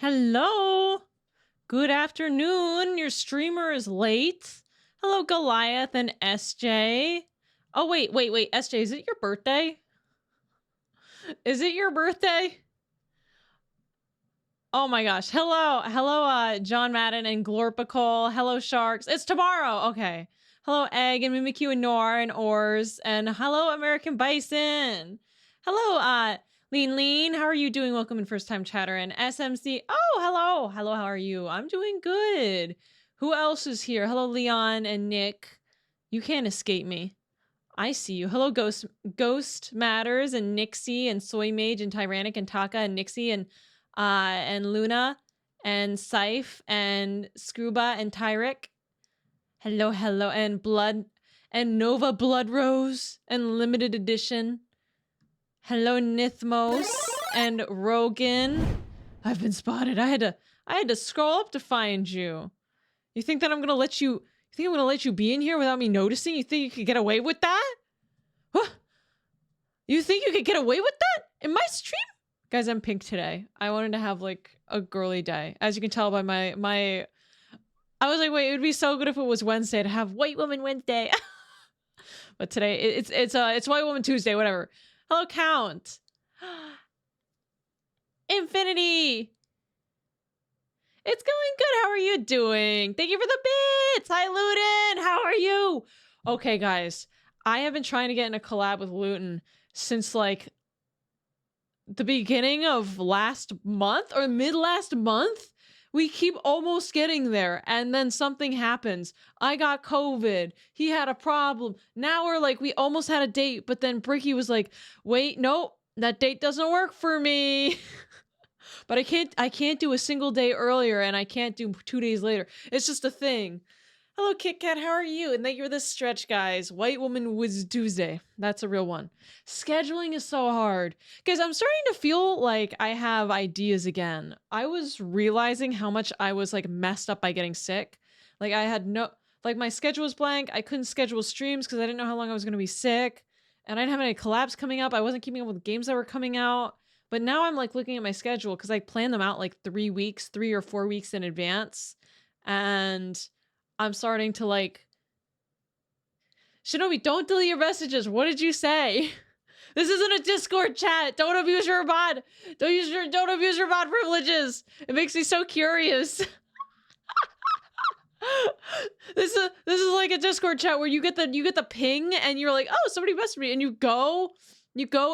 Hello. Good afternoon. Your streamer is late. Hello, Goliath and SJ. Oh, wait. SJ, is it your birthday? Is it your birthday? Oh my gosh. Hello, John Madden and Glorpical. Hello, Sharks. It's tomorrow. Okay. Hello, Egg and Mimikyu and Noir and Oars. And hello, American Bison. Hello, Lean Lean. How are you doing? Welcome in first time chatter and SMC. Oh, hello. Hello, how are you? I'm doing good. Who else is here? Hello, Leon and Nick. You can't escape me. I see you. Hello, Ghost Matters and Nixie and Soy Mage and Tyrannic and Taka and Nixie and Luna and Scythe and Scuba and Tyric. Hello, and Blood and Nova Blood Rose and Limited Edition. Hello, Nithmos and Rogan. I've been spotted. I had to scroll up to find you. You think that I'm gonna let you? You think I'm gonna let you be in here without me noticing? You think you could get away with that? Huh? You think you could get away with that in my stream? Guys, I'm pink today. I wanted to have like a girly day. As you can tell by my I was like, wait, it would be so good if it was Wednesday to have White Woman Wednesday. But today it's White Woman Tuesday, whatever. Hello, Count. Infinity. It's going good. How are you doing? Thank you for the bits. Hi, Luton. How are you? Okay, guys. I have been trying to get in a collab with Luton since like the beginning of last month or mid last month. We keep almost getting there, and then something happens. I got COVID. He had a problem. Now we're like, we almost had a date, but then Bricky was like, wait, nope, that date doesn't work for me. But I can't do a single day earlier, and I can't do 2 days later. It's just a thing. Hello, Kit Kat, how are you? And thank you for this stretch, guys. White Woman was Tuesday. That's a real one. Scheduling is so hard. Guys, I'm starting to feel like I have ideas again. I was realizing how much I was like messed up by getting sick. Like I had like my schedule was blank. I couldn't schedule streams because I didn't know how long I was going to be sick. And I didn't have any collabs coming up. I wasn't keeping up with games that were coming out. But now I'm like looking at my schedule because I plan them out like 3 or 4 weeks in advance. And I'm starting to like, Shinobi, don't delete your messages. What did you say? This isn't a Discord chat. Don't abuse your bot. Don't abuse your bot privileges. It makes me so curious. This is like a Discord chat where you get the ping and you're like, oh, somebody messaged me, and you go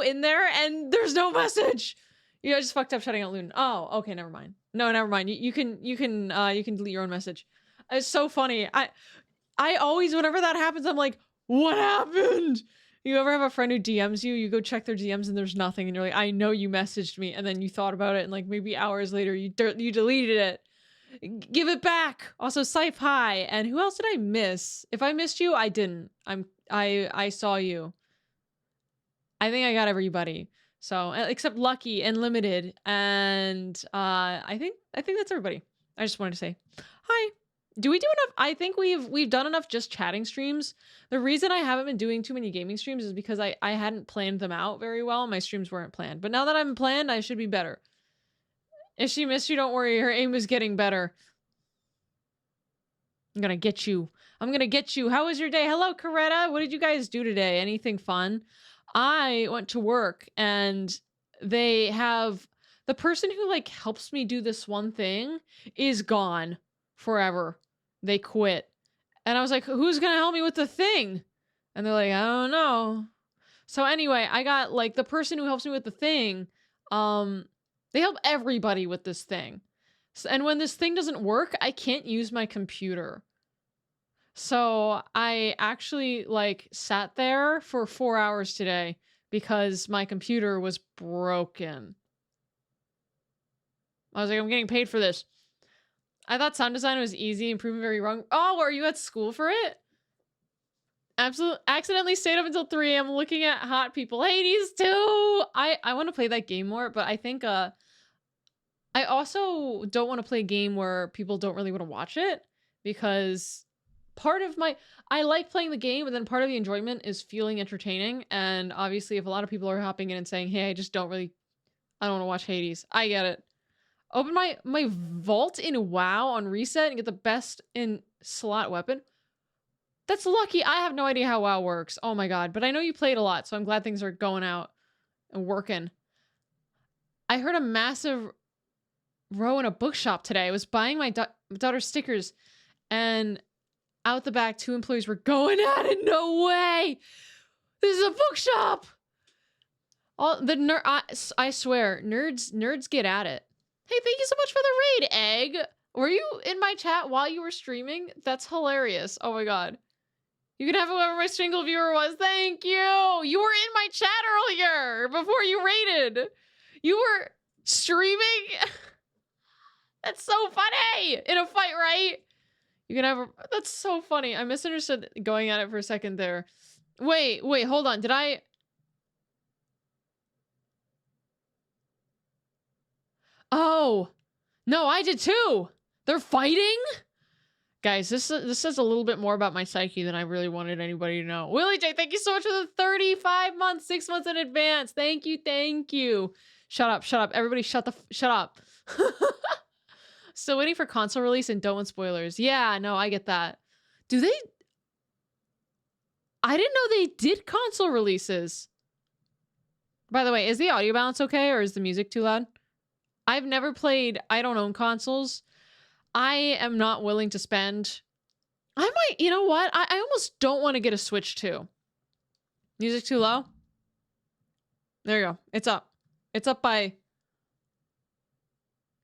in there and there's no message. You just fucked up shutting out Loon. Oh, okay, never mind. No, never mind. You can delete your own message. It's so funny. I always, whenever that happens, I'm like, what happened? You ever have a friend who DMs you, you go check their DMs and there's nothing, and you're like, I know you messaged me, and then you thought about it, and like maybe hours later you deleted it. Give it back. Also, Scythe, hi. And who else did I miss? If I missed you, I didn't. I saw you. I think I got everybody. So, except Lucky and Limited, and I think that's everybody. I just wanted to say hi. Do we do enough? I think we've done enough just chatting streams. The reason I haven't been doing too many gaming streams is because I hadn't planned them out very well. My streams weren't planned. But now that I'm planned, I should be better. If she missed you, don't worry. Her aim is getting better. I'm gonna get you. I'm gonna get you. How was your day? Hello, Coretta. What did you guys do today? Anything fun? I went to work and they have the person who like helps me do this one thing is gone forever. They quit. And I was like, who's gonna help me with the thing? And they're like, I don't know. So anyway, I got like the person who helps me with the thing, they help everybody with this thing. So, and when this thing doesn't work, I can't use my computer. So I actually like sat there for 4 hours today because my computer was broken. I was like, I'm getting paid for this. I thought sound design was easy and proven very wrong. Oh, are you at school for it? Absolutely. Accidentally stayed up until 3 a.m. looking at hot people. Hades too! I want to play that game more, but I think I also don't want to play a game where people don't really want to watch it, because part of I like playing the game, but then part of the enjoyment is feeling entertaining. And obviously if a lot of people are hopping in and saying, hey, I don't want to watch Hades. I get it. Open my vault in WoW on reset and get the best in slot weapon. That's lucky. I have no idea how WoW works. Oh my god. But I know you played a lot, so I'm glad things are going out and working. I heard a massive row in a bookshop today. I was buying my daughter's stickers, and out the back, 2 employees were going at it. No way! This is a bookshop! All the I swear, nerds get at it. Hey, thank you so much for the raid, Egg. Were you in my chat while you were streaming? That's hilarious. Oh my god. You can have whoever my single viewer was. Thank you. You were in my chat earlier before you raided. You were streaming. That's so funny. In a fight, right? You can have that's so funny. I misunderstood going at it for a second there. Wait, hold on. Did I? Oh, no, I did too. They're fighting? Guys, this says a little bit more about my psyche than I really wanted anybody to know. Willie J, thank you so much for the 35 months, 6 months in advance. Thank you. Shut up. Everybody shut up. Still waiting for console release and don't want spoilers. Yeah, no, I get that. Do they? I didn't know they did console releases. By the way, is the audio balance okay or is the music too loud? I've never played, I don't own consoles. I am not willing to spend. I might, you know what? I almost don't want to get a Switch 2. Music too low? There you go. It's up. It's up by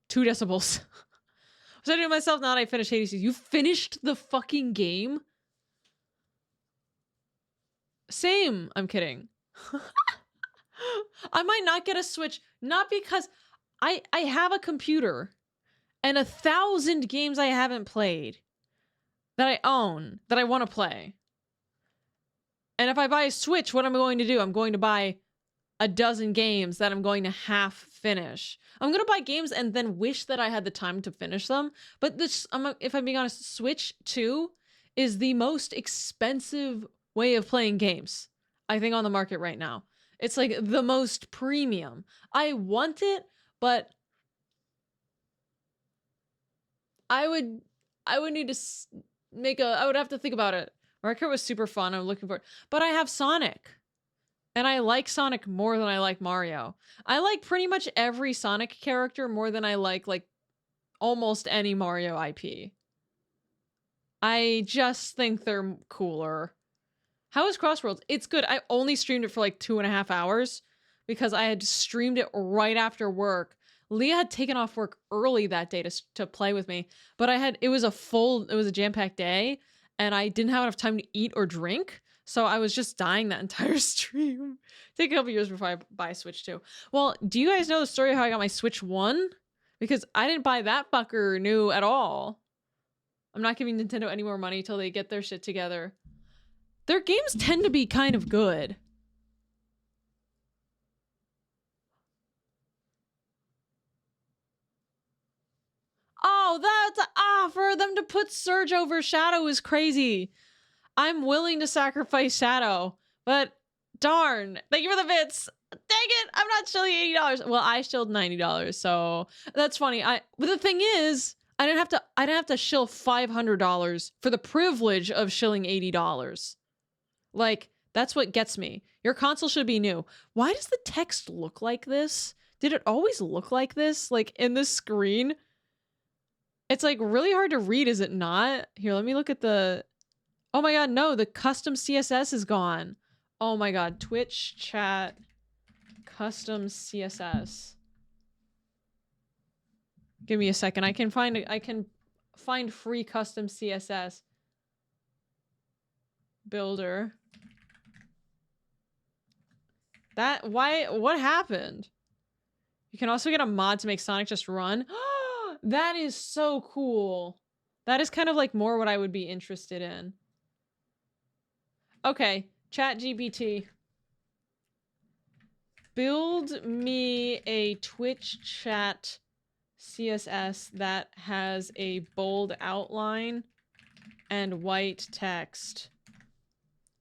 2 decibels. Was I doing myself? Not I finished Hades. You finished the fucking game? Same. I'm kidding. I might not get a Switch. Not because I have a computer and 1,000 games I haven't played that I own, that I want to play. And if I buy a Switch, what am I going to do? I'm going to buy a dozen games that I'm going to half finish. I'm going to buy games and then wish that I had the time to finish them. But this, if I'm being honest, Switch 2 is the most expensive way of playing games, I think, on the market right now. It's like the most premium. I want it, but I would need to I would have to think about it. Mario Kart was super fun. I'm looking for it. But I have Sonic. And I like Sonic more than I like Mario. I like pretty much every Sonic character more than I like almost any Mario IP. I just think they're cooler. How is Crossworlds? It's good. I only streamed it for like 2.5 hours because I had streamed it right after work. Leah had taken off work early that day to play with me, but it was a jam-packed day and I didn't have enough time to eat or drink. So I was just dying that entire stream. Take a couple years before I buy a Switch 2. Well, do you guys know the story of how I got my Switch 1? Because I didn't buy that fucker new at all. I'm not giving Nintendo any more money till they get their shit together. Their games tend to be kind of good. Oh, for them to put Surge over Shadow is crazy. I'm willing to sacrifice Shadow, but darn. Thank you for the bits. Dang it, I'm not shilling $80. Well, I shilled $90, so that's funny. But the thing is, I didn't have to shill $500 for the privilege of shilling $80. Like, that's what gets me. Your console should be new. Why does the text look like this? Did it always look like this? Like, in the screen? It's, like, really hard to read, is it not? Here, let me look at the... Oh my god, no, the custom CSS is gone. Oh my god, Twitch chat custom CSS. Give me a second. I can find free custom CSS builder. What happened? You can also get a mod to make Sonic just run. That is so cool. That is kind of like more what I would be interested in. Okay, ChatGPT. Build me a Twitch chat CSS that has a bold outline and white text.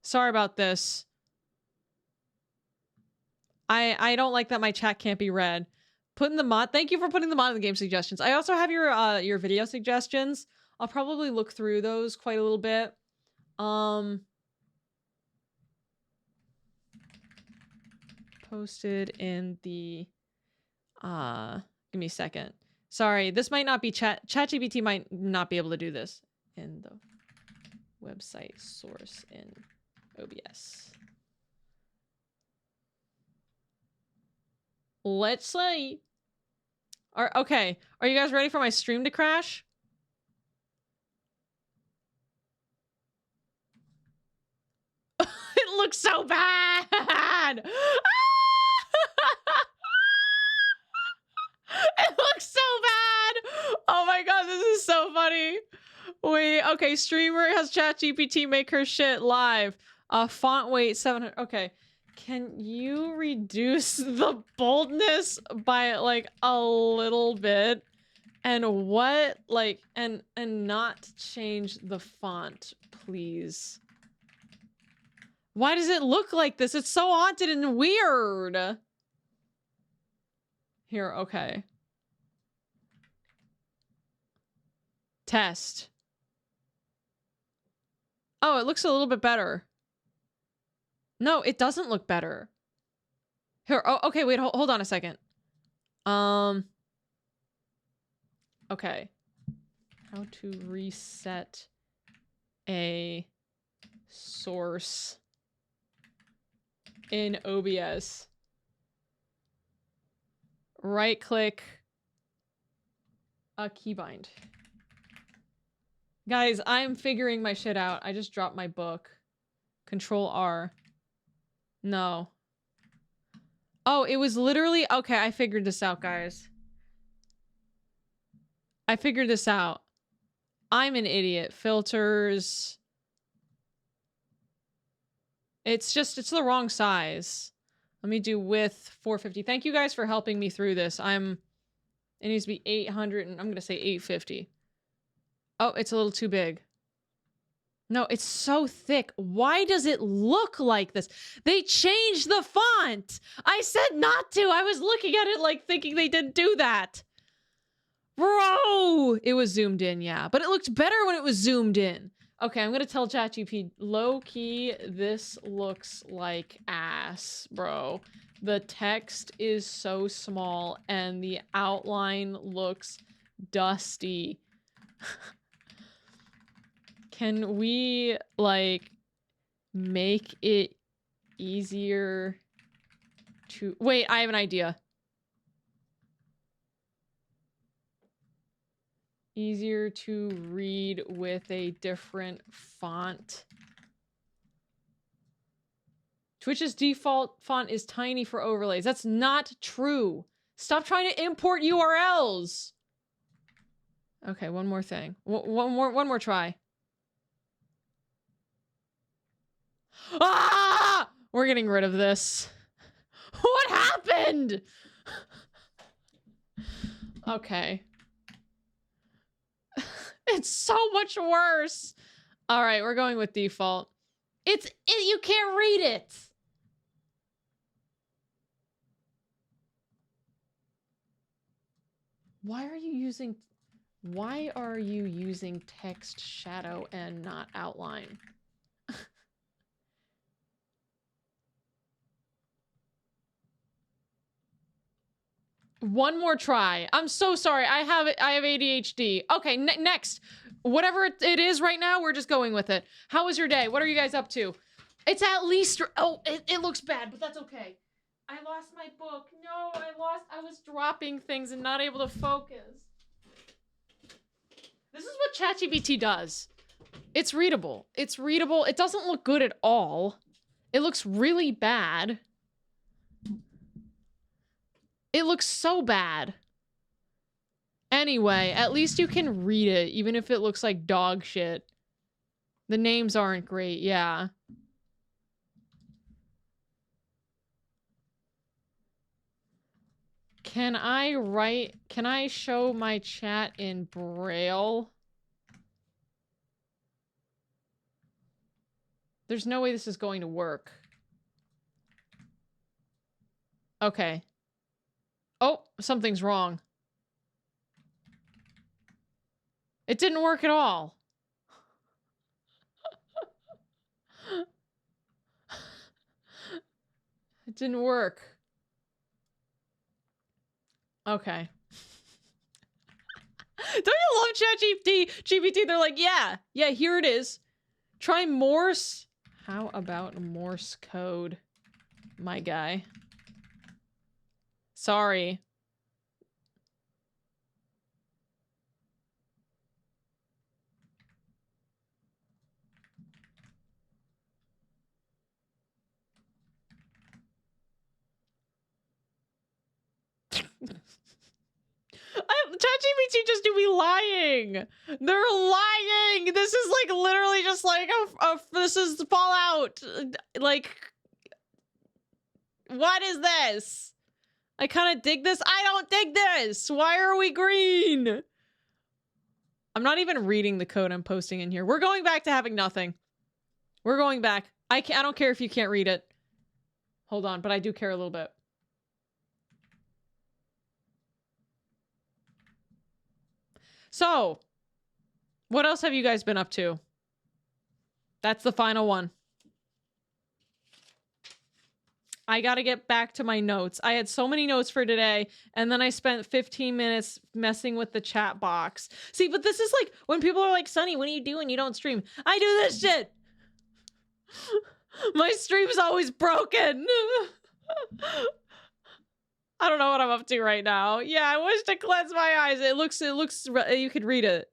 Sorry about this. I don't like that my chat can't be read. Putting the mod. Thank you for putting the mod in the game suggestions. I also have your video suggestions. I'll probably look through those quite a little bit. Posted in the give me a second. Sorry, this might not be ChatGPT might not be able to do this in the website source in OBS. Let's see. Okay, are you guys ready for my stream to crash? It looks so bad. It looks so bad. Oh my god, this is so funny. Wait, okay, streamer has ChatGPT make her shit live. Font weight 700. Okay. Can you reduce the boldness by like a little bit? And what like and not change the font, please. Why does it look like this? It's so haunted and weird. Here, okay. Test. Oh, it looks a little bit better. No, it doesn't look better. Here, oh, okay, wait, hold on a second. Okay. How to reset a source in OBS. Right click a keybind. Guys, I'm figuring my shit out. I just dropped my book. Control R. No. Oh, it was literally... Okay, I figured this out, guys. I figured this out. I'm an idiot. Filters. It's the wrong size. Let me do width 450. Thank you guys for helping me through this. It needs to be 800 and I'm going to say 850. Oh, it's a little too big. No, it's so thick. Why does it look like this? They changed the font. I said not to. I was looking at it like thinking they didn't do that. Bro, it was zoomed in, yeah. But it looked better when it was zoomed in. Okay, I'm gonna tell ChatGPT, low-key, this looks like ass, bro. The text is so small and the outline looks dusty. Can we, like, make it easier to... Wait, I have an idea. Easier to read with a different font. Twitch's default font is tiny for overlays. That's not true. Stop trying to import URLs. Okay, one more thing. One more try. Ah! We're getting rid of this. What happened? Okay. It's so much worse. All right, we're going with default. You can't read it. Why are you using text shadow and not outline? One more try. I'm so sorry. I have ADHD. Okay, next. Whatever it is right now, we're just going with it. How was your day? What are you guys up to? It's at least... Oh, it looks bad, but that's okay. I lost my book. No, I was dropping things and not able to focus. This is what ChatGPT does. It's readable. It's readable. It doesn't look good at all. It looks really bad. It looks so bad. Anyway, at least you can read it, even if it looks like dog shit. The names aren't great, yeah. Can I show my chat in Braille? There's no way this is going to work. Okay. Oh, something's wrong. It didn't work at all. It didn't work. Okay. Don't you love ChatGPT? They're like, yeah, here it is. Try Morse. How about Morse code, my guy? Sorry. ChatGPT just do be lying. They're lying. This is like literally just like this is Fallout. Like, what is this? I kind of dig this. I don't dig this. Why are we green? I'm not even reading the code I'm posting in here. We're going back to having nothing. We're going back. I don't care if you can't read it. Hold on, but I do care a little bit. So, what else have you guys been up to? That's the final one. I gotta get back to my notes. I had so many notes for today, and then I spent 15 minutes messing with the chat box. See, but this is like, when people are like, Sunny, what do you do when you don't stream? I do this shit! My stream's always broken! I don't know what I'm up to right now. Yeah, I wish to cleanse my eyes. It looks, you could read it.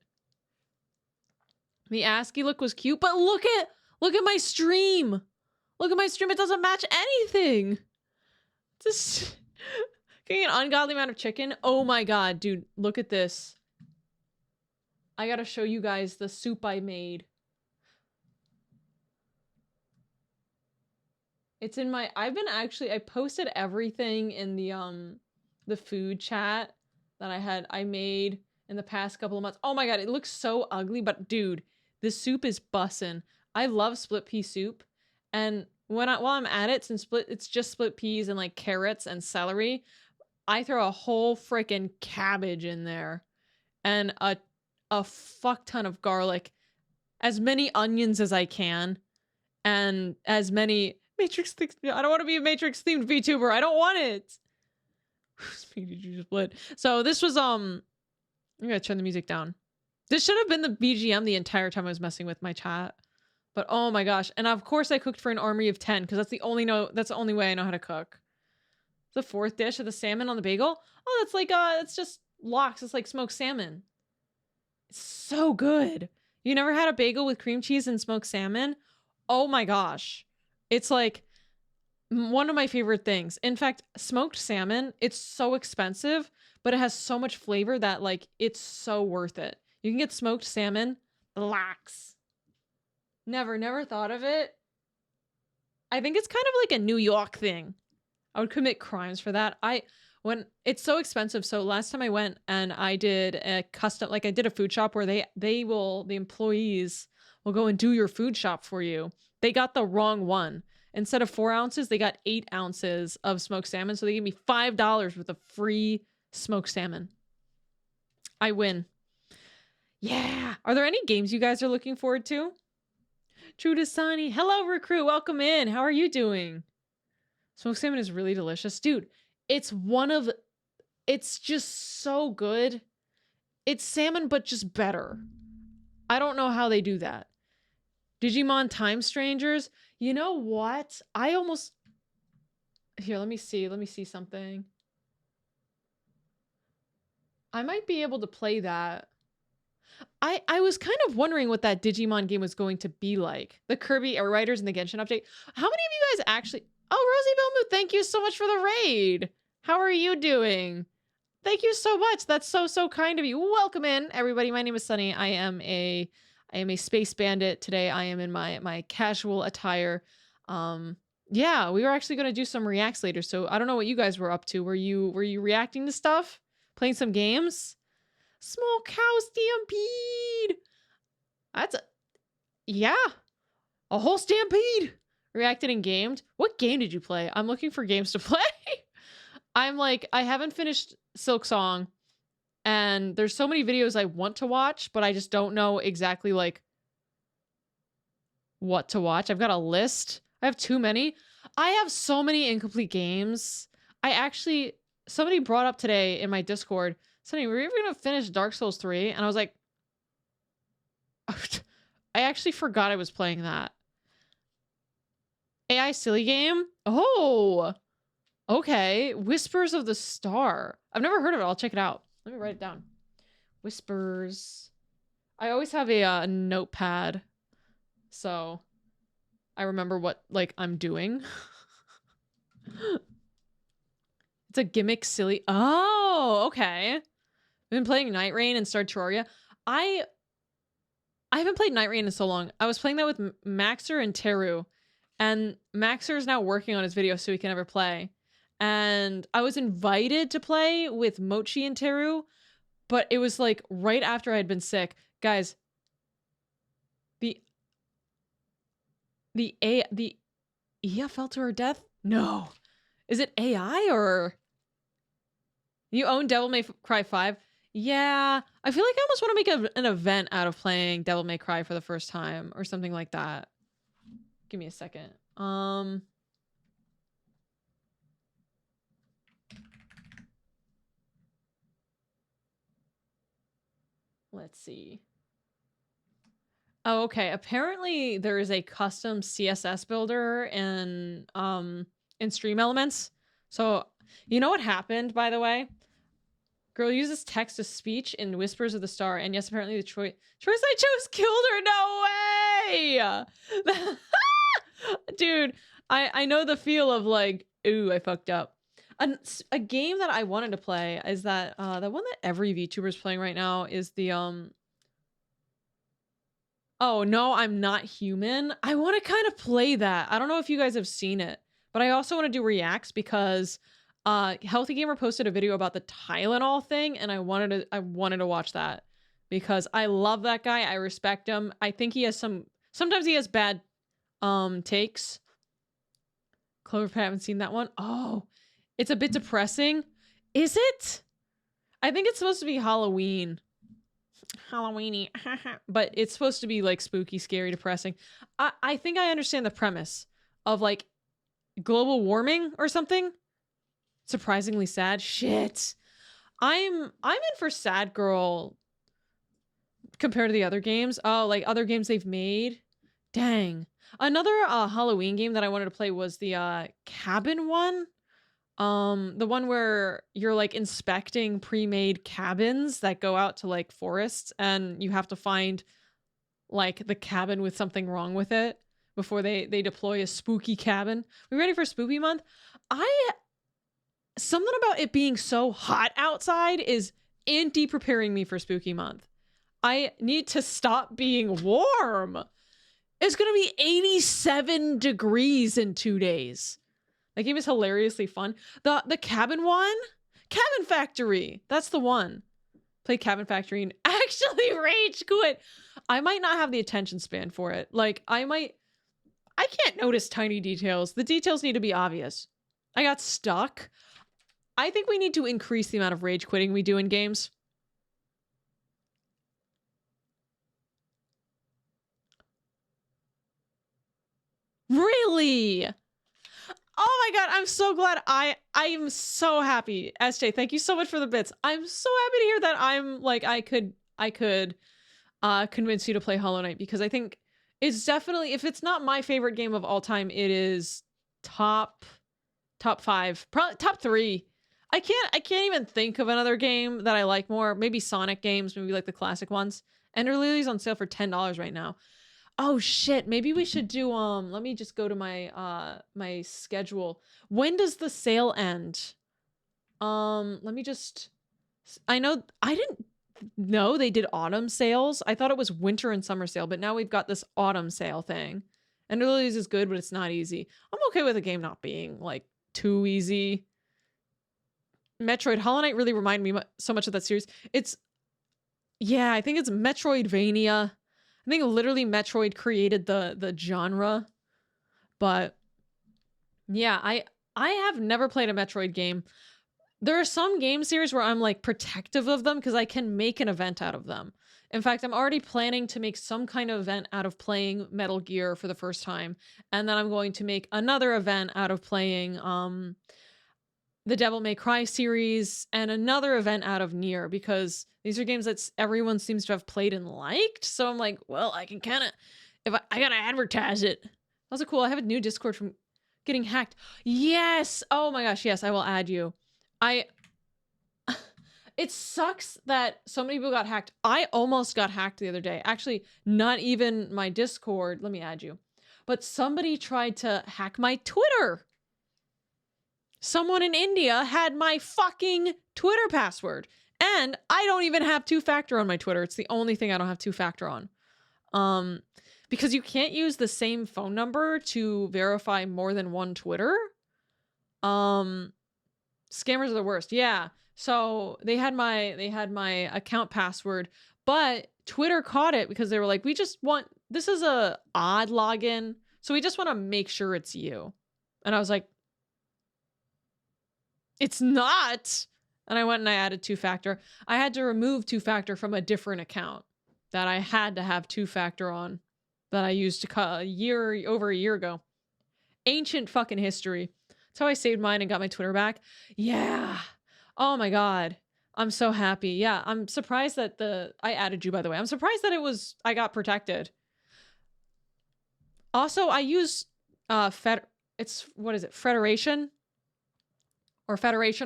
The ASCII look was cute, but look at my stream. Look at my stream. It doesn't match anything. Just getting an ungodly amount of chicken. Oh my God, dude, look at this. I gotta show you guys the soup I made. It's in my, I posted everything in the food chat that I made in the past couple of months. Oh my God, it looks so ugly, but dude, this soup is bussin'. I love split pea soup. And while I'm at it, since it's just split peas and like carrots and celery, I throw a whole freaking cabbage in there and a fuck ton of garlic, as many onions as I can, and as many Matrix. I don't want to be a Matrix themed VTuber. I don't want it. Speed did you split? So this was I'm gonna turn the music down. This should have been the BGM the entire time I was messing with my chat. But oh my gosh. And of course I cooked for an army of 10 because that's the only way I know how to cook. The fourth dish of the salmon on the bagel. Oh, that's like it's just lox. It's like smoked salmon. It's so good. You never had a bagel with cream cheese and smoked salmon? Oh my gosh. It's like one of my favorite things. In fact, smoked salmon, it's so expensive, but it has so much flavor that like it's so worth it. You can get smoked salmon, lox. Never thought of it. I think it's kind of like a New York thing. I would commit crimes for that. When it's so expensive. So last time I went and I did a custom, like I did a food shop where the employees will go and do your food shop for you. They got the wrong one. Instead of 4 ounces, they got 8 ounces of smoked salmon. So they gave me $5 worth of free smoked salmon. I win. Yeah. Are there any games you guys are looking forward to? True to Sunny. Hello, recruit. Welcome in. How are you doing? Smoked salmon is really delicious. Dude, it's just so good. It's salmon, but just better. I don't know how they do that. Digimon Time Strangers. You know what? Here, let me see something. I might be able to play that. I was kind of wondering what that Digimon game was going to be like. The Kirby Writers and the Genshin update. How many of you guys actually... Oh, Rosie Belmoot, thank you so much for the raid. How are you doing? Thank you so much. That's so kind of you. Welcome in, everybody. My name is Sunny. I am a space bandit today. I am in my casual attire. Yeah, we were actually going to do some reacts later, so I don't know what you guys were up to. Were you reacting to stuff? Playing some games? Small Cow Stampede! Yeah. A whole stampede! Reacted and gamed? What game did you play? I'm looking for games to play. I'm like, I haven't finished Silk Song, and there's so many videos I want to watch, but I just don't know exactly like what to watch. I've got a list. I have too many. I have so many incomplete games. I actually, somebody brought up today in my Discord, Sonny, were you ever gonna finish Dark Souls 3? And I was like, I actually forgot I was playing that. AI silly game? Oh, okay. Whispers of the Star. I've never heard of it. I'll check it out. Let me write it down. Whispers. I always have a notepad, so I remember what like I'm doing. It's a gimmick silly. Oh, okay. I've been playing Night Rain and Star Terraria. I haven't played Night Rain in so long. I was playing that with Maxer and Teru, and Maxer is now working on his video so he can ever play. And I was invited to play with Mochi and Teru, but it was like right after I had been sick. Guys, the Ia fell to her death? No. Is it AI or... You own Devil May Cry 5? Yeah. I feel like I almost want to make an event out of playing Devil May Cry for the first time or something like that. Give me a second. Let's see. Oh, okay. Apparently there is a custom CSS builder in Stream Elements. So, you know what happened, by the way? Girl uses text to speech in Whispers of the Star, and yes, apparently the choice I chose killed her. No way! Dude, I know the feel of like, ooh, I fucked up. A game that I wanted to play is that the one that every VTuber is playing right now is the Oh no, I'm Not Human. I want to kind of play that. I don't know if you guys have seen it, but I also want to do reacts because Healthy Gamer posted a video about the Tylenol thing, and I wanted to watch that because I love that guy. I respect him. I think he has sometimes he has bad takes. Cloverpath, I haven't seen that one. Oh, it's a bit depressing. Is it? I think it's supposed to be Halloween. Halloweeny. But it's supposed to be like spooky, scary, depressing. I think I understand the premise of like global warming or something. Surprisingly sad. Shit. I'm in for sad girl compared to the other games. Oh, like other games they've made. Dang. Another Halloween game that I wanted to play was the cabin one. The one where you're like inspecting pre-made cabins that go out to like forests, and you have to find like the cabin with something wrong with it before they deploy a spooky cabin. We ready for spooky month? Something about it being so hot outside is anti-preparing me for spooky month. I need to stop being warm. It's gonna be 87 degrees in 2 days. That game is hilariously fun. The cabin one? Cabin Factory. That's the one. Play Cabin Factory and actually rage quit. I might not have the attention span for it. Like, I can't notice tiny details. The details need to be obvious. I got stuck. I think we need to increase the amount of rage quitting we do in games. Really? Oh my god, I'm so glad. I am so happy. SJ, thank you so much for the bits. I'm so happy to hear that I'm like I could convince you to play Hollow Knight, because I think it's definitely, if it's not my favorite game of all time, it is top 5, probably top 3. I can't even think of another game that I like more. Maybe Sonic games, maybe like the classic ones. Ender Lily's on sale for $10 right now. Oh shit, maybe we should do let me just go to my my schedule. When does the sale end? Let me just, I didn't know they did autumn sales. I thought it was winter and summer sale, but now we've got this autumn sale thing. And Release is good, but it's not easy. I'm okay with a game not being like too easy. Metroid Hollow Knight really reminded me so much of that series. Yeah, I think it's Metroidvania. I think literally Metroid created the genre. But yeah, I have never played a Metroid game, There are some game series where I'm like protective of them because I can make an event out of them. In fact, I'm already planning to make some kind of event out of playing Metal Gear for the first time. And then I'm going to make another event out of playing the Devil May Cry series and another event out of Nier, because these are games that everyone seems to have played and liked. So I'm like, well, I can kind of, if I gotta advertise it. Also cool. I have a new Discord from getting hacked. Yes. Oh my gosh. Yes, I will add you. It sucks that so many people got hacked. I almost got hacked the other day. Actually, not even my Discord. Let me add you. But somebody tried to hack my Twitter. Someone in India had my fucking Twitter password. And I don't even have two-factor on my Twitter. It's the only thing I don't have two-factor on. Because you can't use the same phone number to verify more than one Twitter. Scammers are the worst. Yeah. So they had my account password, but Twitter caught it because they were like, this is a odd login. So we just want to make sure it's you. And I was like, it's not. And I went and I added two-factor. I had to remove two-factor from a different account that I had to have two-factor on that I used over a year ago. Ancient fucking history. That's how I saved mine and got my Twitter back. Yeah. Oh my God. I'm so happy. Yeah. I'm surprised that I added you, by the way. I'm surprised that I got protected. Also, I use, what is it? Federation or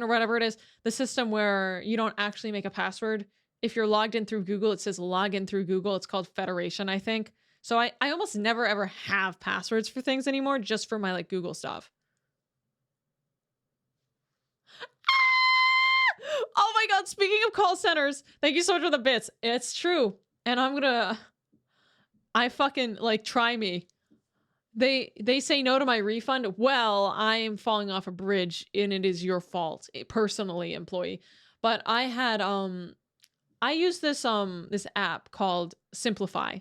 whatever it is. The system where you don't actually make a password. If you're logged in through Google, it says log in through Google. It's called Federation, I think. So I almost never ever have passwords for things anymore, just for my like Google stuff. Oh my God, speaking of call centers, thank you so much for the bits. It's true. And I fucking like, try me. They say no to my refund. Well, I am falling off a bridge and it is your fault, personally, employee. But I had, I use this app called Simplify.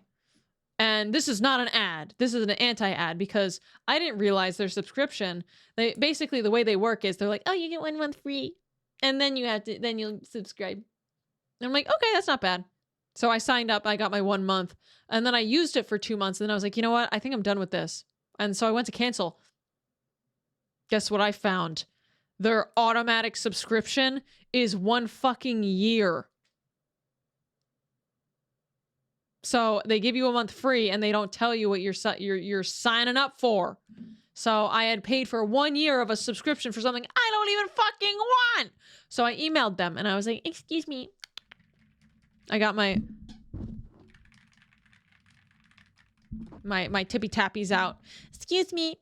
And this is not an ad. This is an anti-ad because I didn't realize their subscription. Basically the way they work is they're like, oh, you get 1 month free. And then you'll subscribe. And I'm like, okay, that's not bad. So I signed up, I got my 1 month, and then I used it for 2 months. And then I was like, you know what? I think I'm done with this. And so I went to cancel. Guess what I found? Their automatic subscription is 1 fucking year. So they give you a month free and they don't tell you what you're signing up for. So I had paid for 1 year of a subscription for something I don't even fucking want. So I emailed them and I was like, excuse me. I got my tippy tappies out. Excuse me.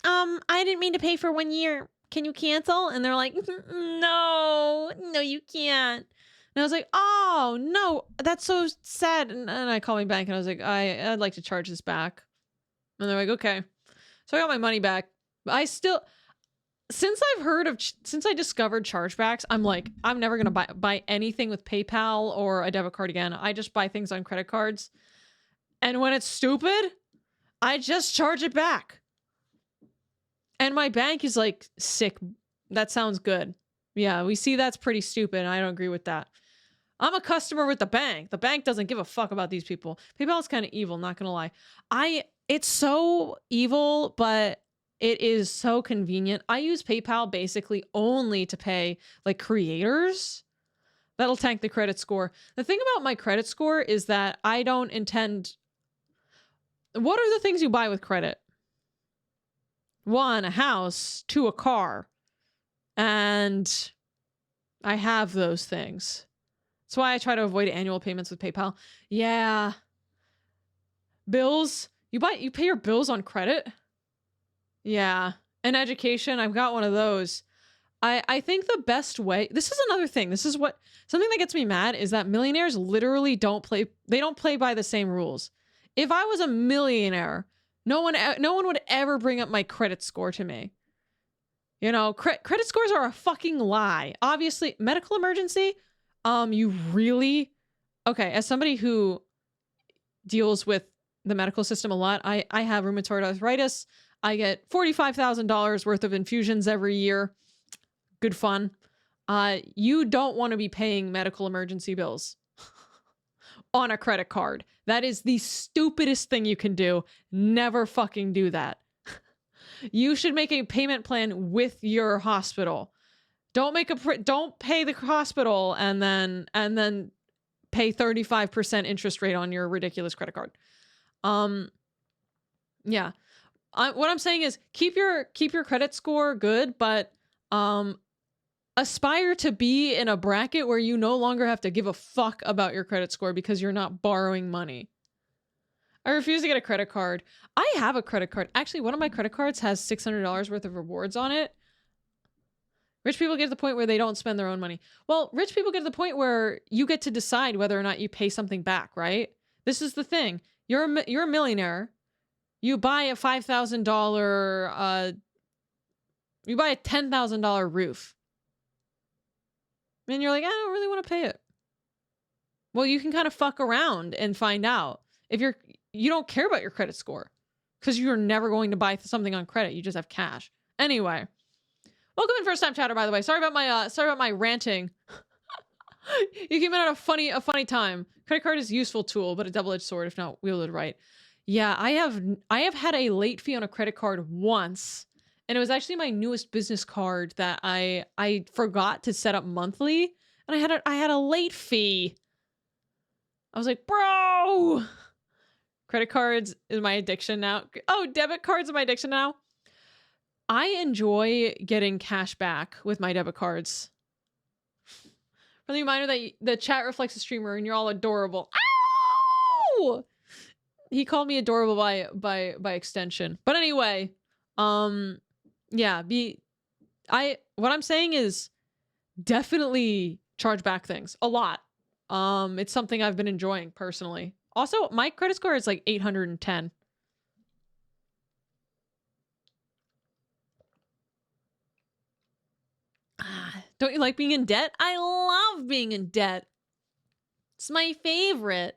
I didn't mean to pay for 1 year. Can you cancel? And they're like, no, you can't. And I was like, oh, no, that's so sad. And I called my bank and I was like, I'd like to charge this back. And they're like, okay. So I got my money back. But I still, since I discovered chargebacks, I'm like, I'm never going to buy anything with PayPal or a debit card again. I just buy things on credit cards. And when it's stupid, I just charge it back. And my bank is like, sick. That sounds good. Yeah, we see that's pretty stupid. And I don't agree with that. I'm a customer with the bank. The bank doesn't give a fuck about these people. PayPal is kind of evil, not gonna lie. It's so evil, but it is so convenient. I use PayPal basically only to pay like creators. That'll tank the credit score. The thing about my credit score is that I don't intend... What are the things you buy with credit? 1, a house. 2, a car. And I have those things. That's why I try to avoid annual payments with PayPal. Yeah. Bills. You pay your bills on credit? Yeah. And education, I've got one of those. I think the best way, this is another thing. This is something that gets me mad is that millionaires literally don't play by the same rules. If I was a millionaire, no one would ever bring up my credit score to me. You know, credit scores are a fucking lie. Obviously, medical emergency, okay, as somebody who deals with the medical system a lot, I have rheumatoid arthritis. I get $45,000 worth of infusions every year. Good fun. you don't want to be paying medical emergency bills on a credit card. That is the stupidest thing you can do. Never fucking do that. You should make a payment plan with your hospital. Don't pay the hospital and then pay 35% interest rate on your ridiculous credit card. Yeah. What I'm saying is keep your credit score good, but aspire to be in a bracket where you no longer have to give a fuck about your credit score because you're not borrowing money. I refuse to get a credit card. I have a credit card. Actually, one of my credit cards has $600 worth of rewards on it. Rich people get to the point where they don't spend their own money. Well, rich people get to the point where you get to decide whether or not you pay something back, right? This is the thing. You're a millionaire. You buy a $5,000, you buy a $10,000 roof. And you're like, I don't really want to pay it. Well, you can kind of fuck around and find out. If you don't care about your credit score because you're never going to buy something on credit. You just have cash. Anyway, welcome in first time chatter, by the way. Sorry about my ranting. You came in at a funny time. Credit card is a useful tool, but a double-edged sword if not wielded right. Yeah, I have had a late fee on a credit card once. And it was actually my newest business card that I forgot to set up monthly, and I had a late fee. I was like, bro, credit cards is my addiction now. Oh, debit cards are my addiction now. I enjoy getting cash back with my debit cards. Friendly reminder that the chat reflects a streamer, and you're all adorable. Ow! He called me adorable by extension. But anyway, yeah, what I'm saying is definitely charge back things a lot. It's something I've been enjoying personally. Also, my credit score is like 810. Don't you like being in debt? I love being in debt. It's my favorite.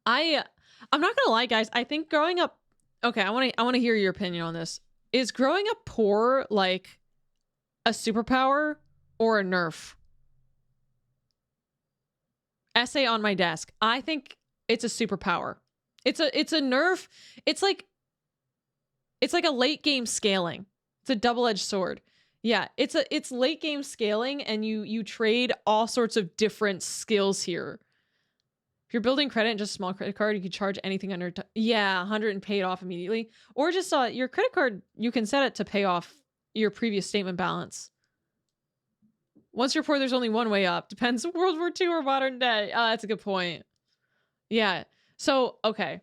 I'm not gonna lie, guys. I think growing up, okay, I want to hear your opinion on this. Is growing up poor like a superpower or a nerf? Essay on my desk. I think it's a superpower. It's a nerf. It's like a late game scaling. It's a double-edged sword. Yeah, it's late game scaling, and you trade all sorts of different skills here. If you're building credit and just a small credit card, you can charge anything under 100 and pay it off immediately. Or just your credit card, you can set it to pay off your previous statement balance. Once you're poor, there's only one way up. Depends on World War II or modern day. That's a good point. Yeah. So, okay.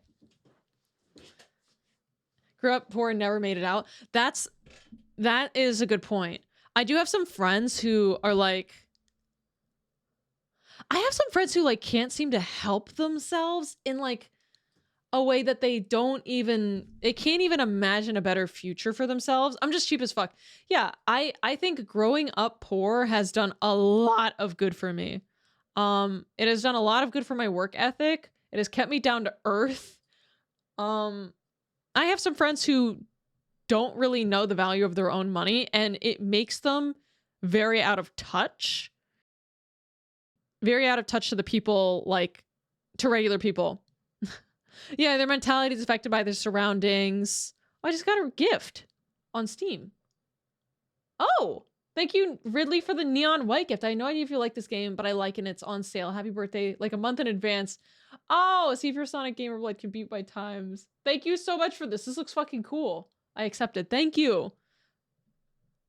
Grew up poor and never made it out. That is a good point. I do have some friends who are like, I have some friends who like can't seem to help themselves in like a way that they can't even imagine a better future for themselves. I'm just cheap as fuck. Yeah, I think growing up poor has done a lot of good for me. It has done a lot of good for my work ethic. It has kept me down to earth. I have some friends who don't really know the value of their own money, and it makes them very out of touch. Very out of touch to the people, like, to regular people. Yeah, their mentality is affected by their surroundings. I just got a gift on Steam. Oh, thank you, Ridley, for the neon white gift. I have no idea if you like this game, but I like it and it's on sale. Happy birthday, like a month in advance. Oh, see if your Sonic Gamer Blood can beat my times. Thank you so much for this. This looks fucking cool. I accept it. Thank you.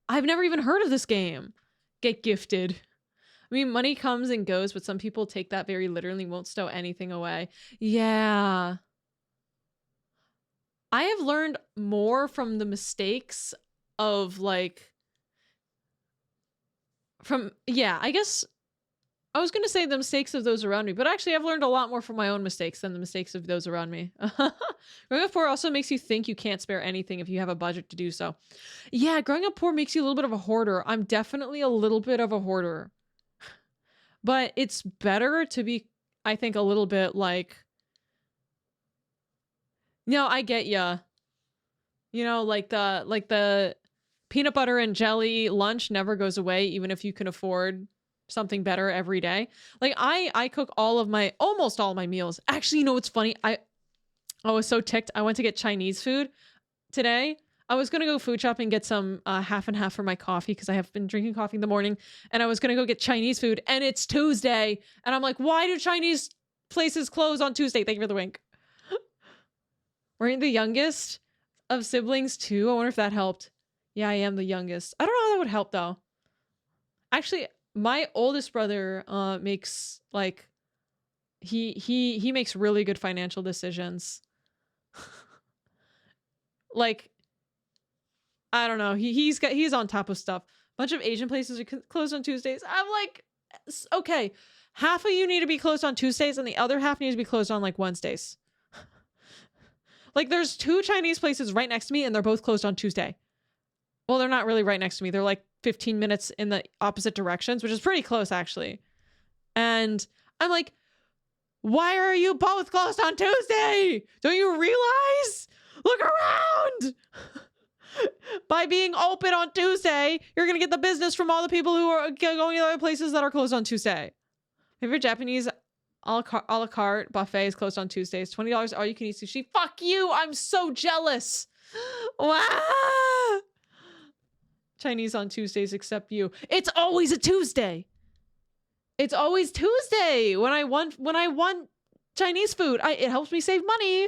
I've never even heard of this game. Get gifted. I mean, money comes and goes, but some people take that very literally, won't stow anything away. Yeah. I have learned more from the mistakes of like, I guess I was going to say the mistakes of those around me, but actually I've learned a lot more from my own mistakes than the mistakes of those around me. Growing up poor also makes you think you can't spare anything if you have a budget to do so. Yeah, growing up poor makes you a little bit of a hoarder. I'm definitely a little bit of a hoarder. But it's better to be, I think, a little bit like, no, I get ya. You know, like the peanut butter and jelly lunch never goes away, even if you can afford something better every day. Like I cook almost all my meals. Actually, you know what's funny? I was so ticked. I went to get Chinese food today. I was gonna go food shop and get some half and half for my coffee because I have been drinking coffee in the morning, and I was gonna go get Chinese food, and it's Tuesday, and I'm like, why do Chinese places close on Tuesday? Thank you for the wink. Weren't you the youngest of siblings too? I wonder if that helped. Yeah, I am the youngest. I don't know how that would help though. Actually, my oldest brother makes like he makes really good financial decisions. Like, I don't know. He's on top of stuff. Bunch of Asian places are closed on Tuesdays. I'm like, okay, half of you need to be closed on Tuesdays and the other half needs to be closed on like Wednesdays. Like there's 2 Chinese places right next to me and they're both closed on Tuesday. Well, they're not really right next to me. They're like 15 minutes in the opposite directions, which is pretty close actually. And I'm like, why are you both closed on Tuesday? Don't you realize? Look around. By being open on Tuesday, you're going to get the business from all the people who are going to other places that are closed on Tuesday. Favorite Japanese a la carte buffet is closed on Tuesdays. $20 all you can eat sushi. Fuck you. I'm so jealous. Wow. Chinese on Tuesdays except you. It's always a Tuesday. It's always Tuesday when I want Chinese food. It helps me save money.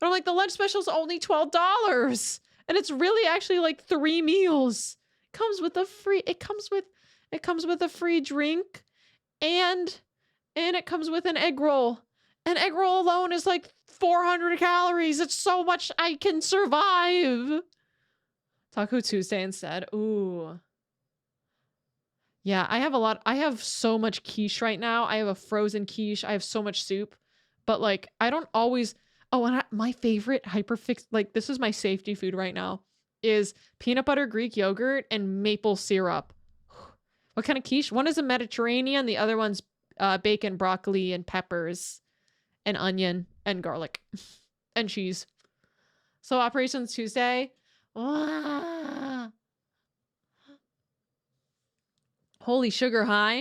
But I'm like, the lunch special is only $12. And it's really actually like 3 meals. It comes with a free drink and it comes with an egg roll. An egg roll alone is like 400 calories. It's so much I can survive. Taco Tuesday instead. Ooh. Yeah, I have so much quiche right now. I have a frozen quiche. I have so much soup. But like, I don't always... Oh, and my favorite Hyperfix, like this is my safety food right now, is peanut butter Greek yogurt and maple syrup. What kind of quiche? One is a Mediterranean. The other one's bacon, broccoli, and peppers, and onion, and garlic, and cheese. So Operations Tuesday. Ah. Holy sugar high.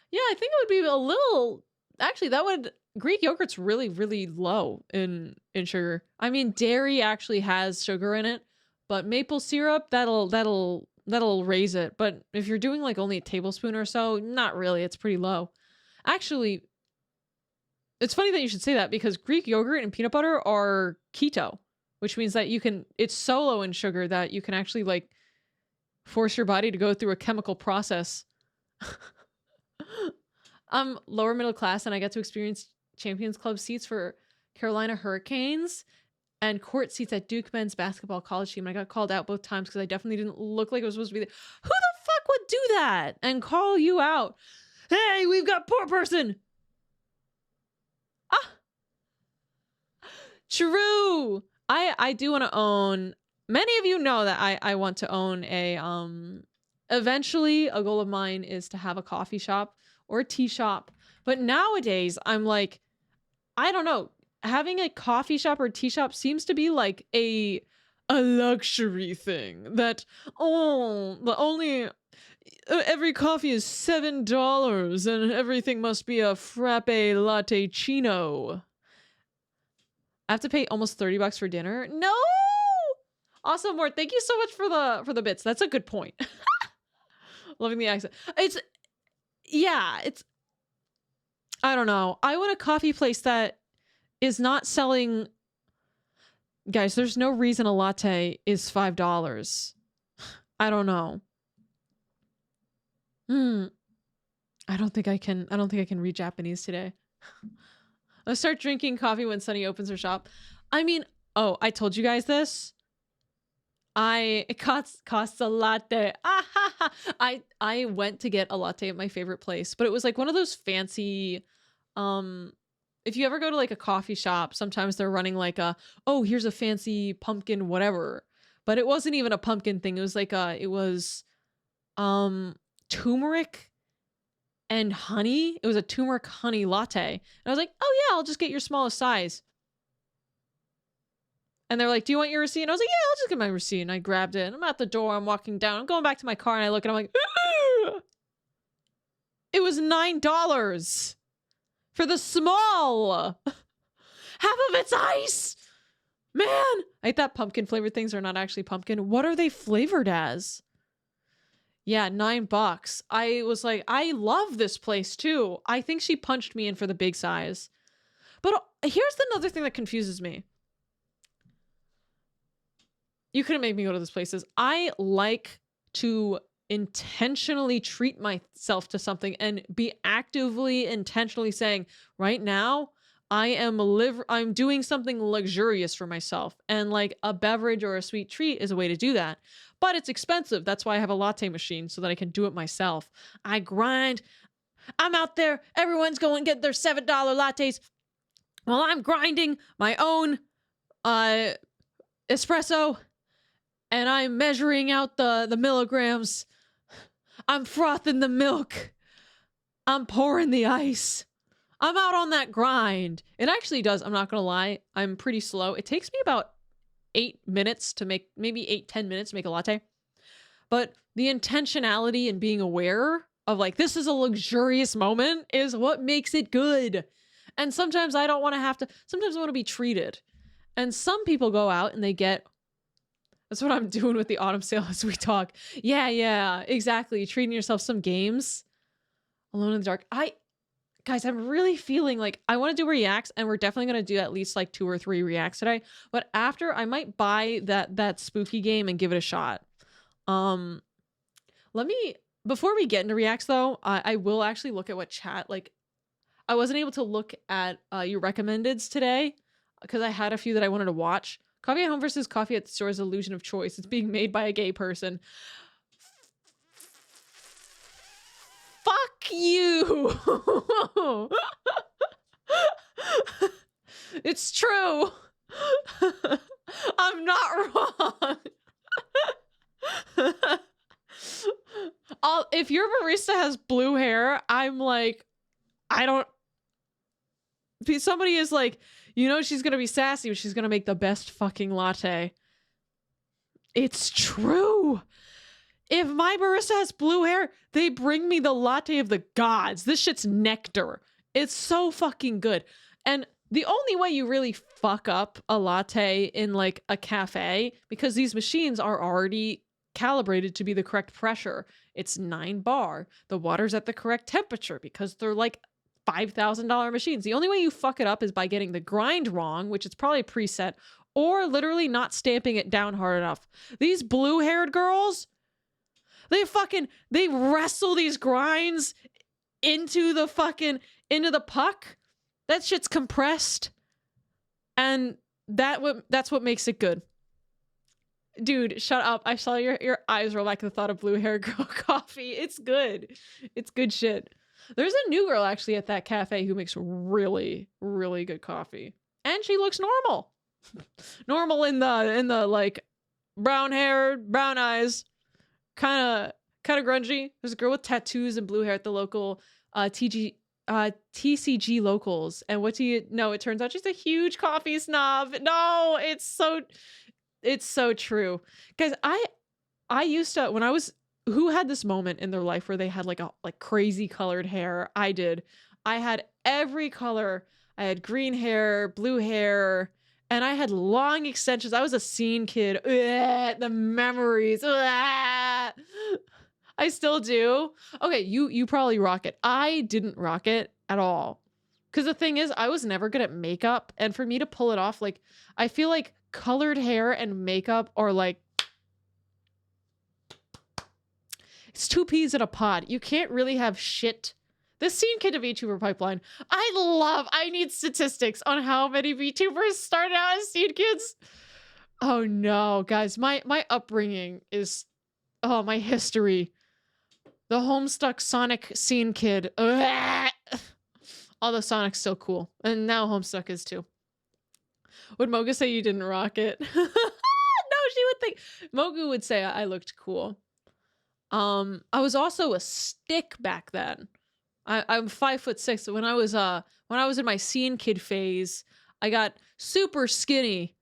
Yeah, I think it would be a little... Actually, that would... Greek yogurt's really, really low in sugar. I mean, dairy actually has sugar in it, but maple syrup, that'll raise it. But if you're doing like only a tablespoon or so, not really. It's pretty low. Actually, it's funny that you should say that because Greek yogurt and peanut butter are keto, which means that it's so low in sugar that you can actually like force your body to go through a chemical process. I'm lower middle class and I get to experience Champions Club seats for Carolina Hurricanes and court seats at Duke men's basketball college team. I got called out both times because I definitely didn't look like I was supposed to be there. Who the fuck would do that and call you out? Hey, we've got poor person. Ah, true. I do want to own. Many of you know that I want to own a eventually a goal of mine is to have a coffee shop or a tea shop. But nowadays, I'm like, I don't know. Having a coffee shop or tea shop seems to be like a luxury thing. That, every coffee is $7 and everything must be a frappe latte chino. I have to pay almost $30 for dinner? No! Awesome, Mort. Thank you so much for the bits. That's a good point. Loving the accent. It's I don't know. I want a coffee place that is not selling... Guys, there's no reason a latte is $5. I don't know. I don't think I can read Japanese today. I'll start drinking coffee when Sunny opens her shop. I mean, oh, I told you guys this. It costs a latte. I went to get a latte at my favorite place, but it was like one of those fancy, if you ever go to like a coffee shop, sometimes they're running like here's a fancy pumpkin whatever, but it wasn't even a pumpkin thing. It was like turmeric and honey. It was a turmeric honey latte. And I was like, oh yeah, I'll just get your smallest size. And they're like, do you want your receipt? And I was like, yeah, I'll just get my receipt. And I grabbed it. And I'm at the door. I'm walking down. I'm going back to my car. And I look and I'm like, ugh! It was $9 for the small. Half of it's ice. Man, I thought pumpkin flavored things are not actually pumpkin. What are they flavored as? Yeah, $9. I was like, I love this place too. I think she punched me in for the big size. But here's another thing that confuses me. You couldn't make me go to these places. I like to intentionally treat myself to something and be actively, intentionally saying, right now, I'm doing something luxurious for myself. And like a beverage or a sweet treat is a way to do that. But it's expensive. That's why I have a latte machine so that I can do it myself. I grind. I'm out there. Everyone's going to get their $7 lattes while I'm grinding my own espresso. And I'm measuring out the milligrams. I'm frothing the milk. I'm pouring the ice. I'm out on that grind. It actually does. I'm not going to lie. I'm pretty slow. It takes me about 8 minutes to make, maybe 8-10 minutes to make a latte. But the intentionality and being aware of like, this is a luxurious moment is what makes it good. And sometimes I don't want to have to, sometimes I want to be treated. And some people go out and they get, that's what I'm doing with the autumn sale as we talk. Yeah, exactly. Treating yourself some games. Alone in the Dark. Guys, I'm really feeling like I want to do reacts, and we're definitely going to do at least like 2 or 3 reacts today. But after, I might buy that spooky game and give it a shot. Before we get into reacts though, I will actually look at what chat, like, I wasn't able to look at your recommendeds today because I had a few that I wanted to watch. Coffee at home versus coffee at the store is an illusion of choice. It's being made by a gay person. Fuck you. It's true. I'm not wrong. If your barista has blue hair, I'm like, somebody is like, you know, she's gonna be sassy, but she's gonna make the best fucking latte. It's true. If my barista has blue hair, they bring me the latte of the gods. This shit's nectar. It's so fucking good. And the only way you really fuck up a latte in like a cafe, because these machines are already calibrated to be the correct pressure. It's 9 bar. The water's at the correct temperature because they're like $5,000 machines. The only way you fuck it up is by getting the grind wrong, which is probably preset, or literally not stamping it down hard enough. These blue-haired girls, they wrestle these grinds into the puck. That shit's compressed. And that's what makes it good. Dude, shut up. I saw your eyes roll back at the thought of blue hair girl coffee. It's good. It's good shit. There's a new girl actually at that cafe who makes really, really good coffee. And she looks normal. Normal in the like brown hair, brown eyes, kind of grungy. There's a girl with tattoos and blue hair at the local TCG locals. And what do you know? It turns out she's a huge coffee snob. No, it's so true. Guys, I used to, when I was, who had this moment in their life where they had like crazy colored hair? I did. I had every color. I had green hair, blue hair, and I had long extensions. I was a scene kid. Ugh, the memories. Ugh. I still do. Okay, you probably rock it. I didn't rock it at all. Because the thing is, I was never good at makeup. And for me to pull it off, like, I feel like colored hair and makeup are like, it's 2 peas in a pod. You can't really have shit. This scene kid of VTuber pipeline. I need statistics on how many VTubers started out as scene kids. Oh no, guys, my upbringing is, my history. The Homestuck Sonic scene kid. Ugh. Although Sonic's still cool. And now Homestuck is too. Would Moga say you didn't rock it? No, she would think. Mogu would say I looked cool. I was also a stick back then. I'm 5'6". When I was in my scene kid phase, I got super skinny.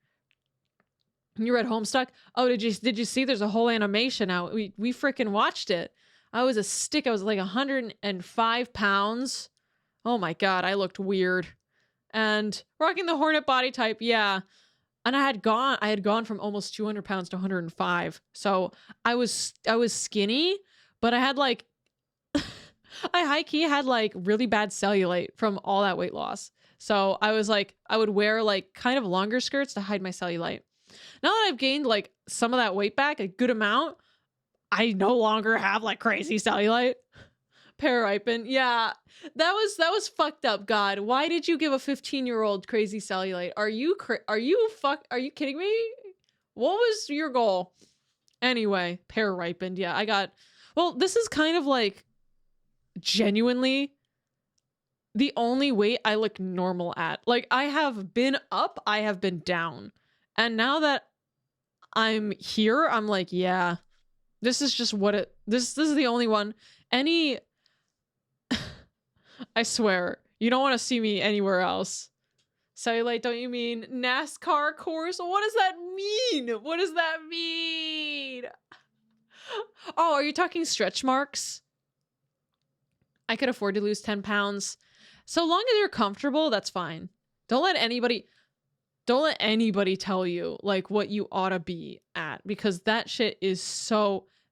You read Homestuck? Oh, did you see there's a whole animation out? We freaking watched it. I was a stick. I was like 105 pounds. Oh my god, I looked weird. And rocking the Hornet body type, yeah. And I had gone from almost 200 pounds to 105. So I was skinny, but I had like I high key had like really bad cellulite from all that weight loss. So I was like, I would wear like kind of longer skirts to hide my cellulite. Now that I've gained like some of that weight back, a good amount, I no longer have like crazy cellulite. Pararipen. Yeah. That was fucked up, God. Why did you give a 15-year-old crazy cellulite? Are you kidding me? What was your goal? Anyway, Pararipened. Yeah, well, this is kind of like genuinely the only weight I look normal at. Like I have been up, I have been down. And now that I'm here, I'm like, yeah, this is just this is the only one. I swear, you don't want to see me anywhere else. Cellulite, don't you mean NASCAR course? What does that mean? What does that mean? Oh, are you talking stretch marks? I could afford to lose 10 pounds. So long as you're comfortable, that's fine. Don't let anybody tell you like what you ought to be at, because that shit is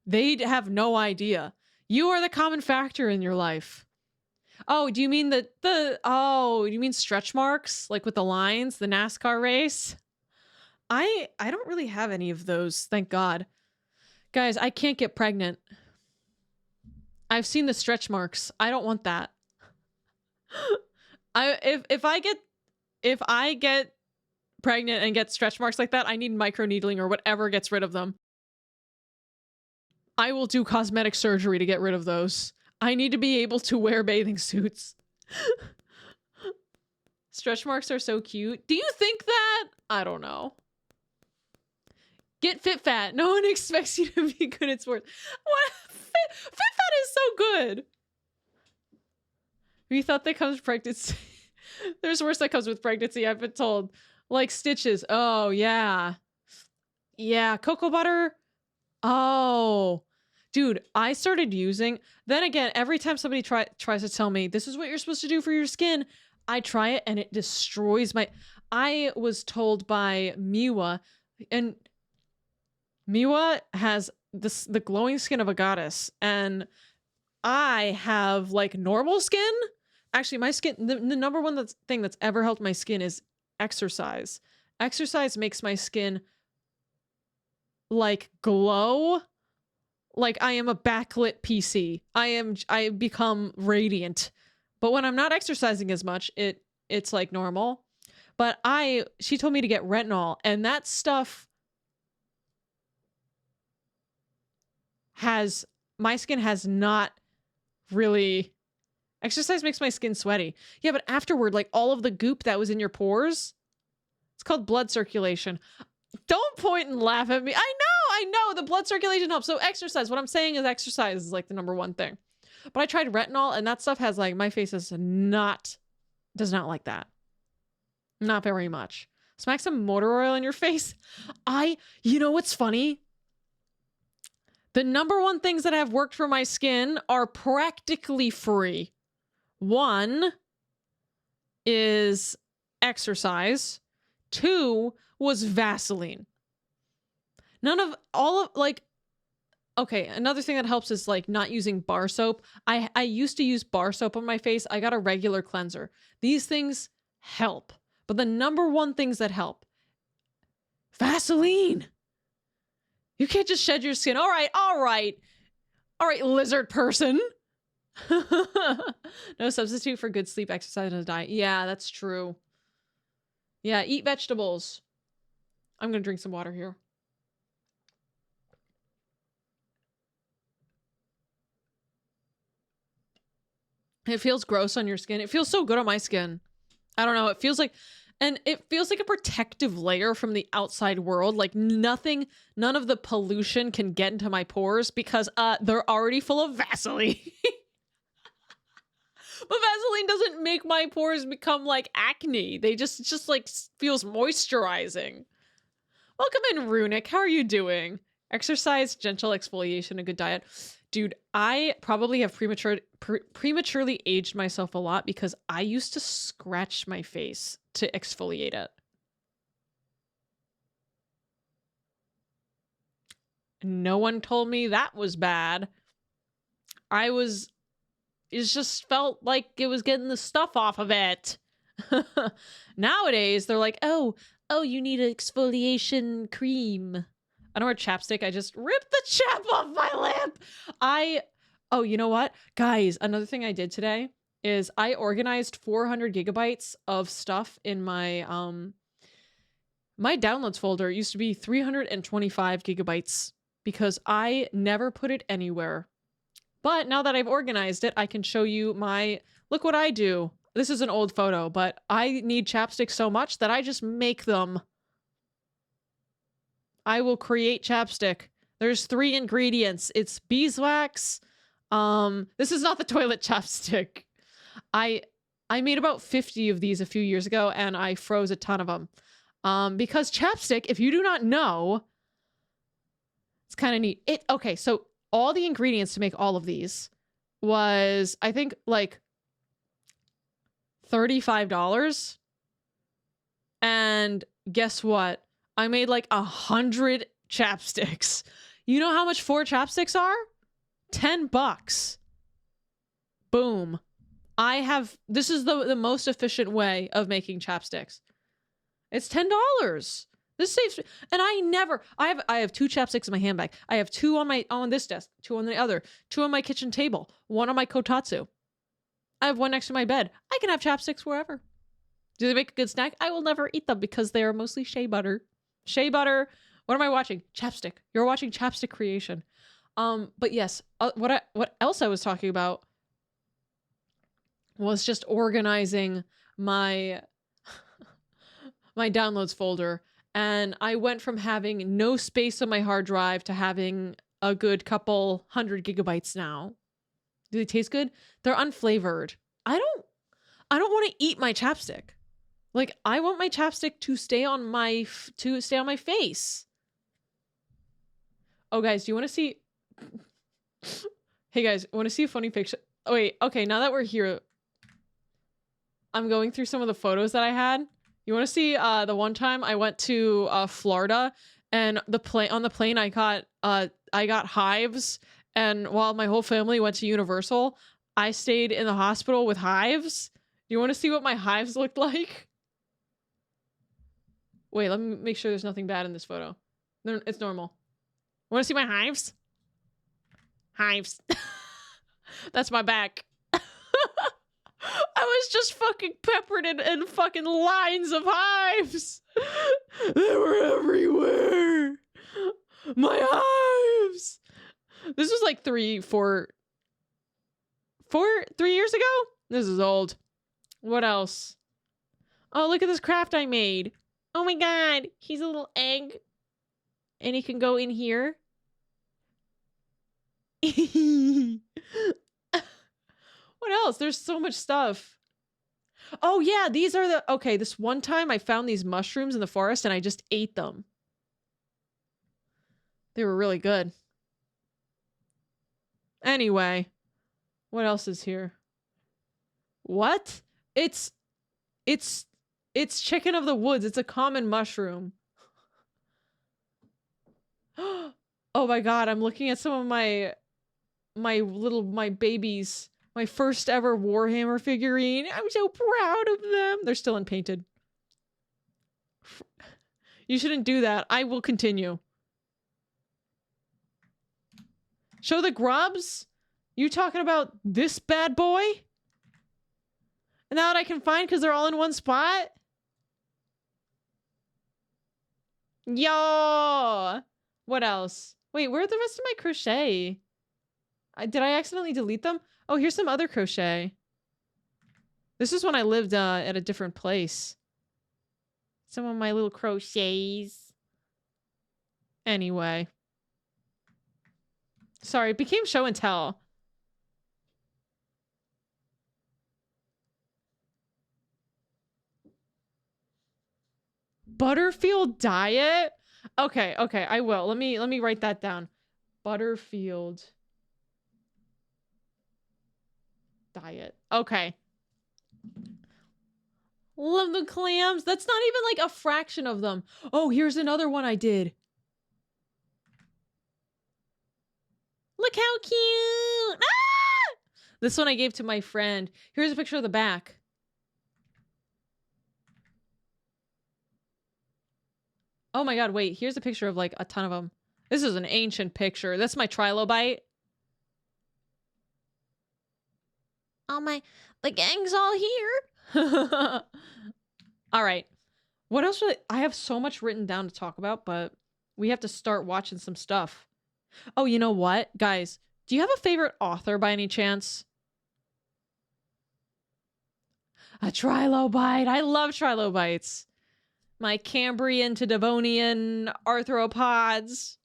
they have no idea. You are the common factor in your life. Oh, do you mean do you mean stretch marks? Like with the lines, the NASCAR race? I don't really have any of those, thank God. Guys, I can't get pregnant. I've seen the stretch marks. I don't want that. If I get pregnant and get stretch marks like that, I need microneedling or whatever gets rid of them. I will do cosmetic surgery to get rid of those. I need to be able to wear bathing suits. Stretch marks are so cute. Do you think that? I don't know. Get fit fat. No one expects you to be good at sports. What? Fit fat is so good. We thought that comes with pregnancy. There's worse that comes with pregnancy, I've been told. Like stitches. Oh, yeah. Yeah, cocoa butter. Oh. Dude, I started using... Then again, every time somebody tries to tell me, this is what you're supposed to do for your skin, I try it and it destroys my... I was told by Miwa, and Miwa has the glowing skin of a goddess, and I have like normal skin. Actually, my skin, the number one thing that's ever helped my skin is exercise. Exercise makes my skin like glow like I am a backlit PC. I become radiant. But when I'm not exercising as much, it's like normal. But she told me to get retinol, and that stuff my skin has not really... Exercise makes my skin sweaty. Yeah, but afterward, like all of the goop that was in your pores, it's called blood circulation. Don't point and laugh at me. I know, the blood circulation helps. So exercise, what I'm saying is exercise is like the number one thing. But I tried retinol, and that stuff has like, my face does not like that. Not very much. Smack some motor oil in your face. You know what's funny? The number one things that have worked for my skin are practically free. One is exercise. Two was Vaseline. Okay, another thing that helps is like not using bar soap. I used to use bar soap on my face. I got a regular cleanser. These things help. But the number one things that help, Vaseline. You can't just shed your skin. All right, lizard person. No substitute for good sleep, exercise, and a diet. Yeah, that's true. Yeah, eat vegetables. I'm gonna drink some water here. It feels gross on your skin. It feels so good on my skin. I don't know. It feels like a protective layer from the outside world. Like none of the pollution can get into my pores because they're already full of Vaseline. But Vaseline doesn't make my pores become like acne. It just like feels moisturizing. Welcome in, Runic. How are you doing? Exercise, gentle exfoliation, a good diet. Dude, I probably have prematurely aged myself a lot because I used to scratch my face to exfoliate it. No one told me that was bad. It just felt like it was getting the stuff off of it. Nowadays, they're like, oh, you need an exfoliation cream. I don't wear chapstick. I just ripped the chap off my lip. Oh, you know what? Guys, another thing I did today is I organized 400 gigabytes of stuff in my, my downloads folder. It used to be 325 gigabytes because I never put it anywhere. But now that I've organized it, I can show you look what I do. This is an old photo, but I need chapstick so much that I just make them. I will create chapstick. There's 3 ingredients. It's beeswax. This is not the toilet chapstick. I made about 50 of these a few years ago, and I froze a ton of them. Because chapstick, if you do not know, it's kind of neat. Okay, so all the ingredients to make all of these was, I think, like $35. And guess what? I made like 100 chapsticks. You know how much 4 chapsticks are? $10. Boom. This is the most efficient way of making chapsticks. It's $10. This saves, and I have 2 chapsticks in my handbag. I have 2 on this desk, 2 on the other, 2 on my kitchen table, 1 on my kotatsu. I have 1 next to my bed. I can have chapsticks wherever. Do they make a good snack? I will never eat them because they are mostly shea butter. Shea butter. What am I watching? Chapstick. You're watching chapstick creation. But yes, what else I was talking about was just organizing my my downloads folder. And I went from having no space on my hard drive to having a good couple 100 gigabytes now. Do they taste good? They're unflavored. I don't want to eat my chapstick. Like, I want my chapstick to stay on my face. Oh, guys, do you want to see? Hey, guys, want to see a funny picture? Oh, wait. Okay, now that we're here, I'm going through some of the photos that I had. You want to see the one time I went to Florida, and on the plane I got hives, and while my whole family went to Universal, I stayed in the hospital with hives. Do you want to see what my hives looked like? Wait, let me make sure there's nothing bad in this photo. No, it's normal. Want to see my hives? Hives. That's my back. I was just fucking peppered in fucking lines of hives. They were everywhere. My hives. This was like 3 years ago? This is old. What else? Oh, look at this craft I made. Oh my god, he's a little egg. And he can go in here. What else? There's so much stuff. Oh yeah, these are okay, this one time I found these mushrooms in the forest and I just ate them. They were really good. Anyway, what else is here? What? It's chicken of the woods. It's a common mushroom. Oh my god, I'm looking at some of my babies. My first ever Warhammer figurine. I'm so proud of them. They're still unpainted. You shouldn't do that. I will continue. Show the grubs? You talking about this bad boy? And now that I can find because they're all in one spot? Yo! What else? Wait, where are the rest of my crochet? Did I accidentally delete them? Oh, here's some other crochet. This is when I lived at a different place. Some of my little crochets. Anyway. Sorry, it became show and tell. Butterfield diet? Okay, okay, I will. Let me write that down. Butterfield diet. Okay. Love the clams. That's not even like a fraction of them. Oh, here's another one I did. Look how cute. Ah! This one I gave to my friend. Here's a picture of the back. Oh my god, wait. Here's a picture of like a ton of them. This is an ancient picture. That's my trilobite. Oh my, the gang's all here. All right. What else? I have so much written down to talk about, but we have to start watching some stuff. Oh, you know what? Guys, do you have a favorite author by any chance? A trilobite. I love trilobites. My Cambrian to Devonian arthropods.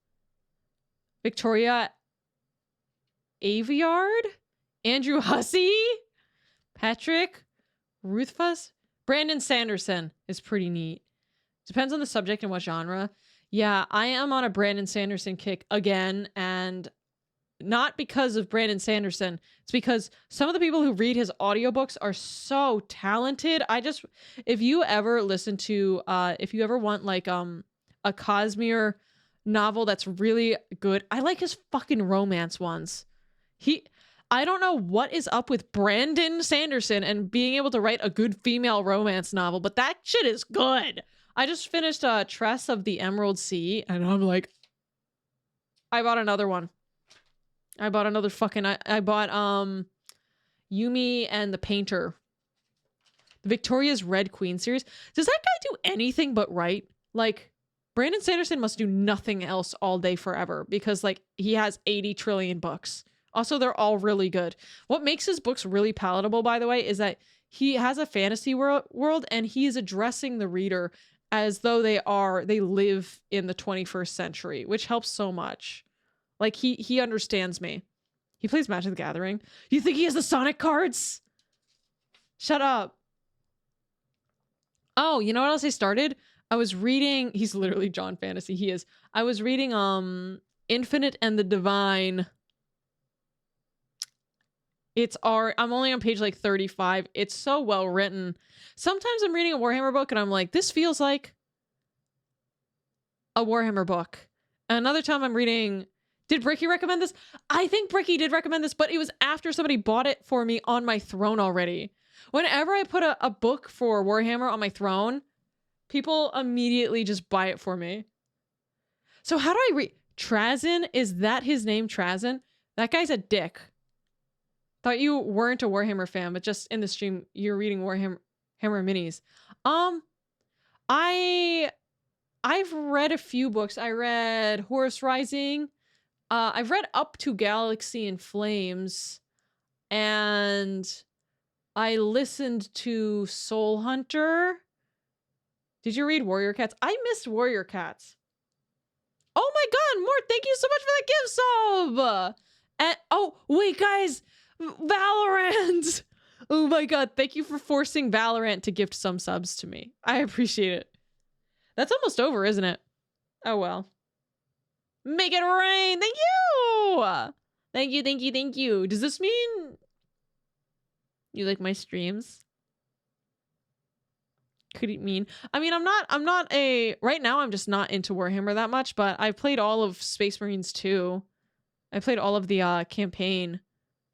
Victoria Aveyard? Andrew Hussey? Patrick Rothfuss? Brandon Sanderson is pretty neat. Depends on the subject and what genre. Yeah, I am on a Brandon Sanderson kick again, and not because of Brandon Sanderson. It's because some of the people who read his audiobooks are so talented. If you ever listen to, if you ever want like a Cosmere novel that's really good, I like his fucking romance ones. I don't know what is up with Brandon Sanderson and being able to write a good female romance novel, but that shit is good. I just finished Tress of the Emerald Sea, and I'm like, I bought another one. I bought another fucking, I bought Yumi and the Painter. The Victoria's Red Queen series. Does that guy do anything but write? Like, Brandon Sanderson must do nothing else all day forever because like he has 80 trillion books. Also, they're all really good. What makes his books really palatable, by the way, is that he has a fantasy world and he's addressing the reader as though they live in the 21st century, which helps so much. Like he understands me. He plays Magic the Gathering. You think he has the Sonic cards? Shut up. Oh, you know what else I started? I was reading, he's literally John Fantasy. He is. I was reading Infinite and the Divine. I'm only on page like 35. It's so well written. Sometimes I'm reading a Warhammer book and I'm like, this feels like a Warhammer book. And another time I'm reading, did Bricky recommend this? I think Bricky did recommend this, but it was after somebody bought it for me on my throne already. Whenever I put a book for Warhammer on my throne, people immediately just buy it for me. So how do I read? Trazyn? Is that his name, Trazyn? That guy's a dick. Thought you weren't a Warhammer fan, but just in the stream, you're reading Warhammer minis. I've read a few books. I read Horus Rising. I've read up to Galaxy in Flames. And I listened to Soul Hunter. Did you read Warrior Cats? I missed Warrior Cats. Oh my god, Mort, thank you so much for that gift sub! And, oh, wait, guys! Valorant! Oh my god, thank you for forcing Valorant to gift some subs to me. I appreciate it. That's almost over, isn't it? Oh well. Make it rain! Thank you! Thank you, thank you, thank you. Does this mean you like my streams? Could it mean? I mean, right now I'm just not into Warhammer that much, but I've played all of Space Marines 2. I played all of the campaign.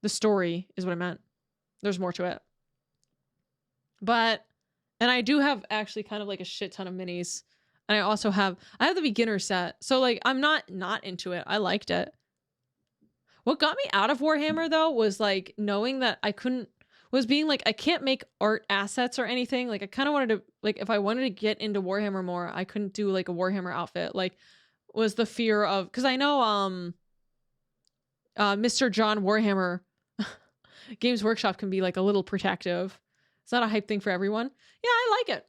The story is what I meant. There's more to it. But, and I do have actually kind of like a shit ton of minis. And I have the beginner set. So like, I'm not into it. I liked it. What got me out of Warhammer though was like knowing that I can't make art assets or anything. Like I kind of wanted to, like if I wanted to get into Warhammer more, I couldn't do like a Warhammer outfit. Like was the fear of, because I know Mr. John Warhammer Games Workshop can be like a little protective. It's not a hype thing for everyone. Yeah, I like it.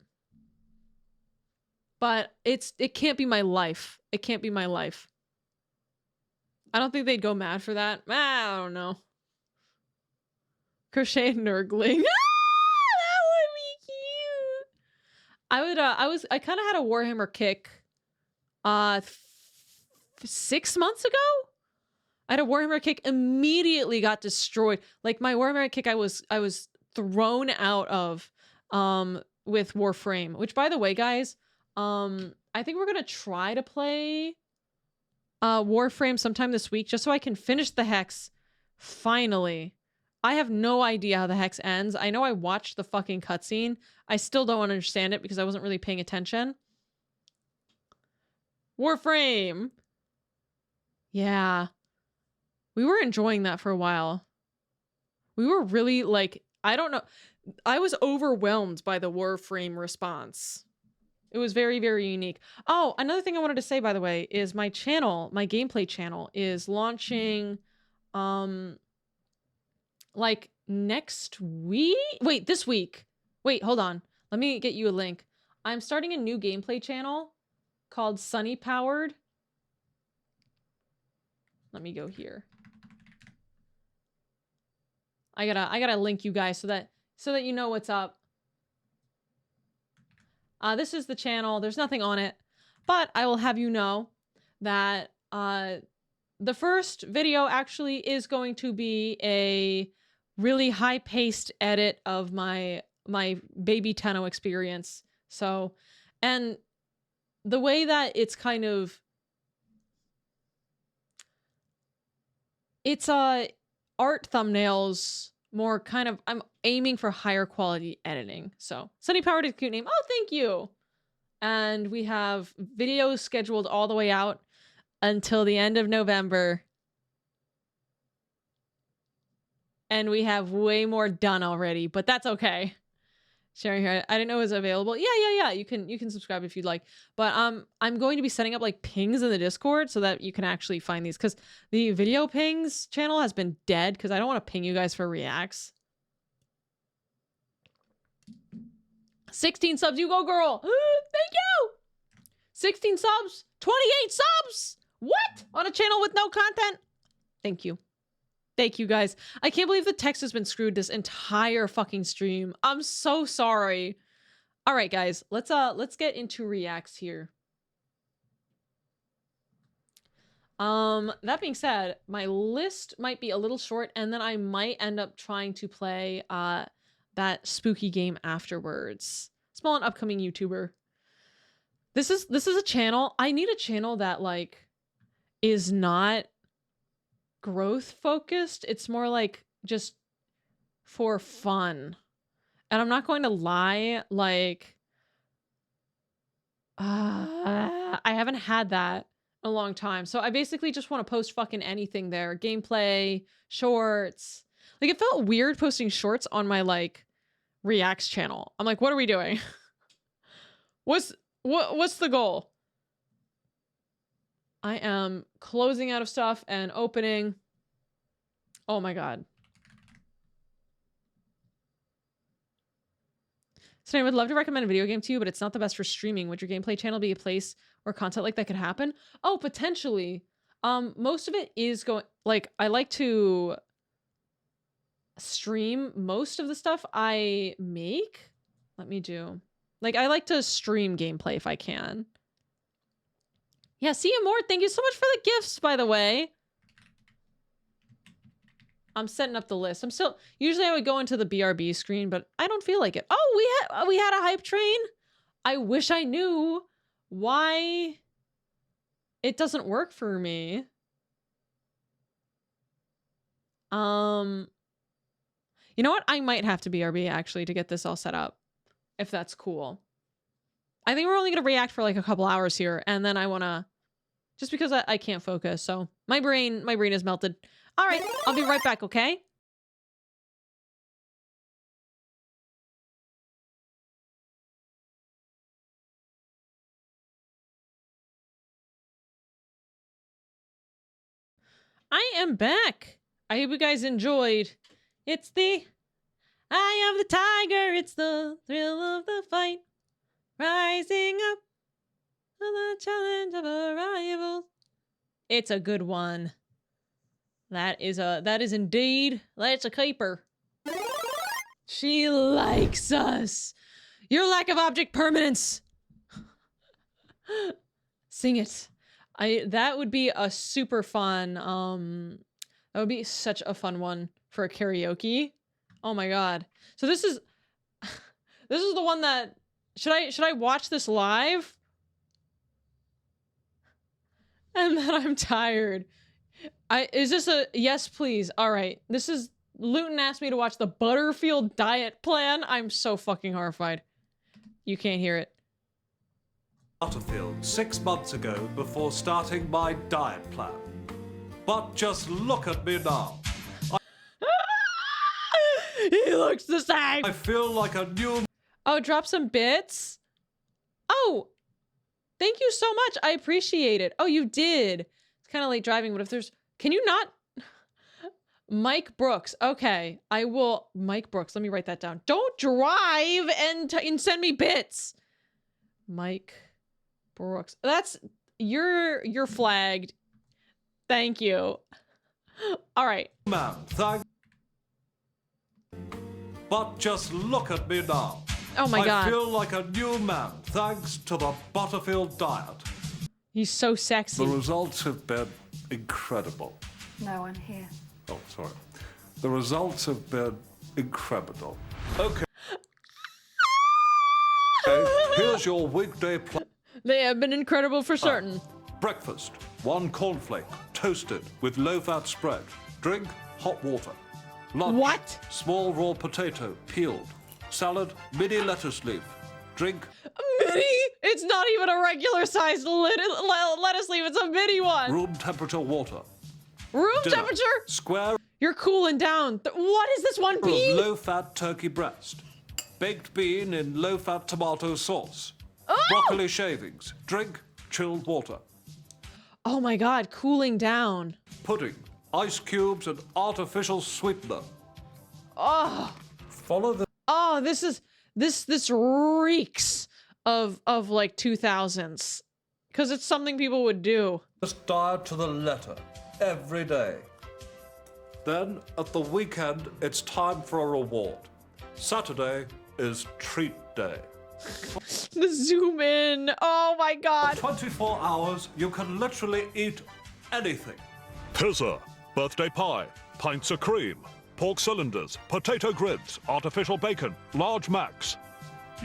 But it can't be my life. It can't be my life. I don't think they'd go mad for that. I don't know. Crochet Nurgling. That would be cute. I kind of had a Warhammer kick 6 months ago. I had a Warhammer kick, immediately got destroyed. Like my Warhammer kick, I was thrown out of with Warframe. Which, by the way, guys, I think we're gonna try to play Warframe sometime this week, just so I can finish the Hex. Finally, I have no idea how the Hex ends. I know I watched the fucking cutscene. I still don't understand it because I wasn't really paying attention. Warframe. Yeah. We were enjoying that for a while. We were really, like, I don't know. I was overwhelmed by the Warframe response. It was very, very unique. Oh, another thing I wanted to say, by the way, is my channel, my gameplay channel, is launching, like, next week? Wait, this week. Wait, hold on. Let me get you a link. I'm starting a new gameplay channel called Sunny Powered. Let me go here. I gotta link you guys so that you know what's up. This is the channel. There's nothing on it, but I will have you know that the first video actually is going to be a really high-paced edit of my baby Tenno experience. So, and the way that it's kind of, it's art thumbnails, more kind of, I'm aiming for higher quality editing. So Sunny Powered is a cute name. Oh, thank you. And we have videos scheduled all the way out until the end of November. And we have way more done already, but that's okay. Sharing here, I didn't know it was available. Yeah. You can subscribe if you'd like. But I'm going to be setting up like pings in the Discord so that you can actually find these, because the video pings channel has been dead because I don't want to ping you guys for reacts. 16 subs, you go, girl. Thank you. 16 subs, 28 subs. What? On a channel with no content? Thank you. Thank you, guys. I can't believe the text has been screwed this entire fucking stream. I'm so sorry. All right, guys. Let's get into reacts here. That being said, my list might be a little short, and then I might end up trying to play that spooky game afterwards. Small and upcoming YouTuber. This is a channel. I need a channel that like is not growth focused. It's more like just for fun. And I'm not going to lie, like I haven't had that in a long time. So I basically just want to post fucking anything there. Gameplay, shorts. Like it felt weird posting shorts on my like reacts channel. I'm like, what are we doing? What's the goal? I am closing out of stuff and opening. Oh my god. So I would love to recommend a video game to you, but it's not the best for streaming. Would your gameplay channel be a place where content like that could happen? Oh, potentially. Most of it is going, like, I like to stream most of the stuff I make. Let me do. Like, I like to stream gameplay if I can. Yeah, see you more. Thank you so much for the gifts, by the way. I'm setting up the list. I'm still, usually I would go into the BRB screen, but I don't feel like it. Oh, we had a hype train. I wish I knew why it doesn't work for me. You know what? I might have to BRB actually to get this all set up, if that's cool. I think we're only going to react for like a couple hours here, and then I want to, just because I can't focus. So my brain is melted. All right, I'll be right back, okay? I am back. I hope you guys enjoyed. It's the eye of the tiger. It's the thrill of the fight. Rising up to the challenge of a rival. It's a good one. That is indeed, that's a keeper. She likes us. Your lack of object permanence. Sing it. That would be a super fun, that would be such a fun one for a karaoke. Oh my god. So this is this is the one that should I watch this live? And then I'm tired. Is this a yes please? All right. This is Luton asked me to watch the Butterfield diet plan. I'm so fucking horrified. You can't hear it. Butterfield 6 months ago before starting my diet plan. But just look at me now. He looks the same. I feel like a new... Oh, drop some bits? Oh, thank you so much. I appreciate it. Oh, you did. It's kind of late driving, but if there's... Can you not... Mike Brooks. Okay, I will... Mike Brooks. Let me write that down. Don't drive and send me bits. Mike Brooks. That's... You're flagged. Thank you. All right. Man, thank... But just look at me now. Oh my god. I feel like a new man thanks to the Butterfield diet. He's so sexy. The results have been incredible. No one here. Oh, sorry. The results have been incredible. Okay. Here's your weekday plan. They have been incredible for certain. Breakfast, 1 cornflake, toasted with low-fat spread. Drink, hot water. Lunch, What? small raw potato, peeled. Salad, mini lettuce leaf. Drink, Mini? It's not even a regular sized lettuce leaf. It's a mini one. room temperature water. Room Dinner, temperature? square You're cooling down. What is this one of bean? low-fat turkey breast. Baked bean in low-fat tomato sauce. Oh! Broccoli shavings. Drink, chilled water. Oh my god, cooling down. Pudding, ice cubes and artificial sweetener. Oh, Follow the oh, this reeks of like 2000s. Because it's something people would do. this diet to the letter every day. Then, at the weekend, it's time for a reward. Saturday is treat day. The zoom in. Oh my god. 24 hours, you can literally eat anything. Pizza, birthday pie, pints of cream, pork cylinders, potato grids, artificial bacon, large macs,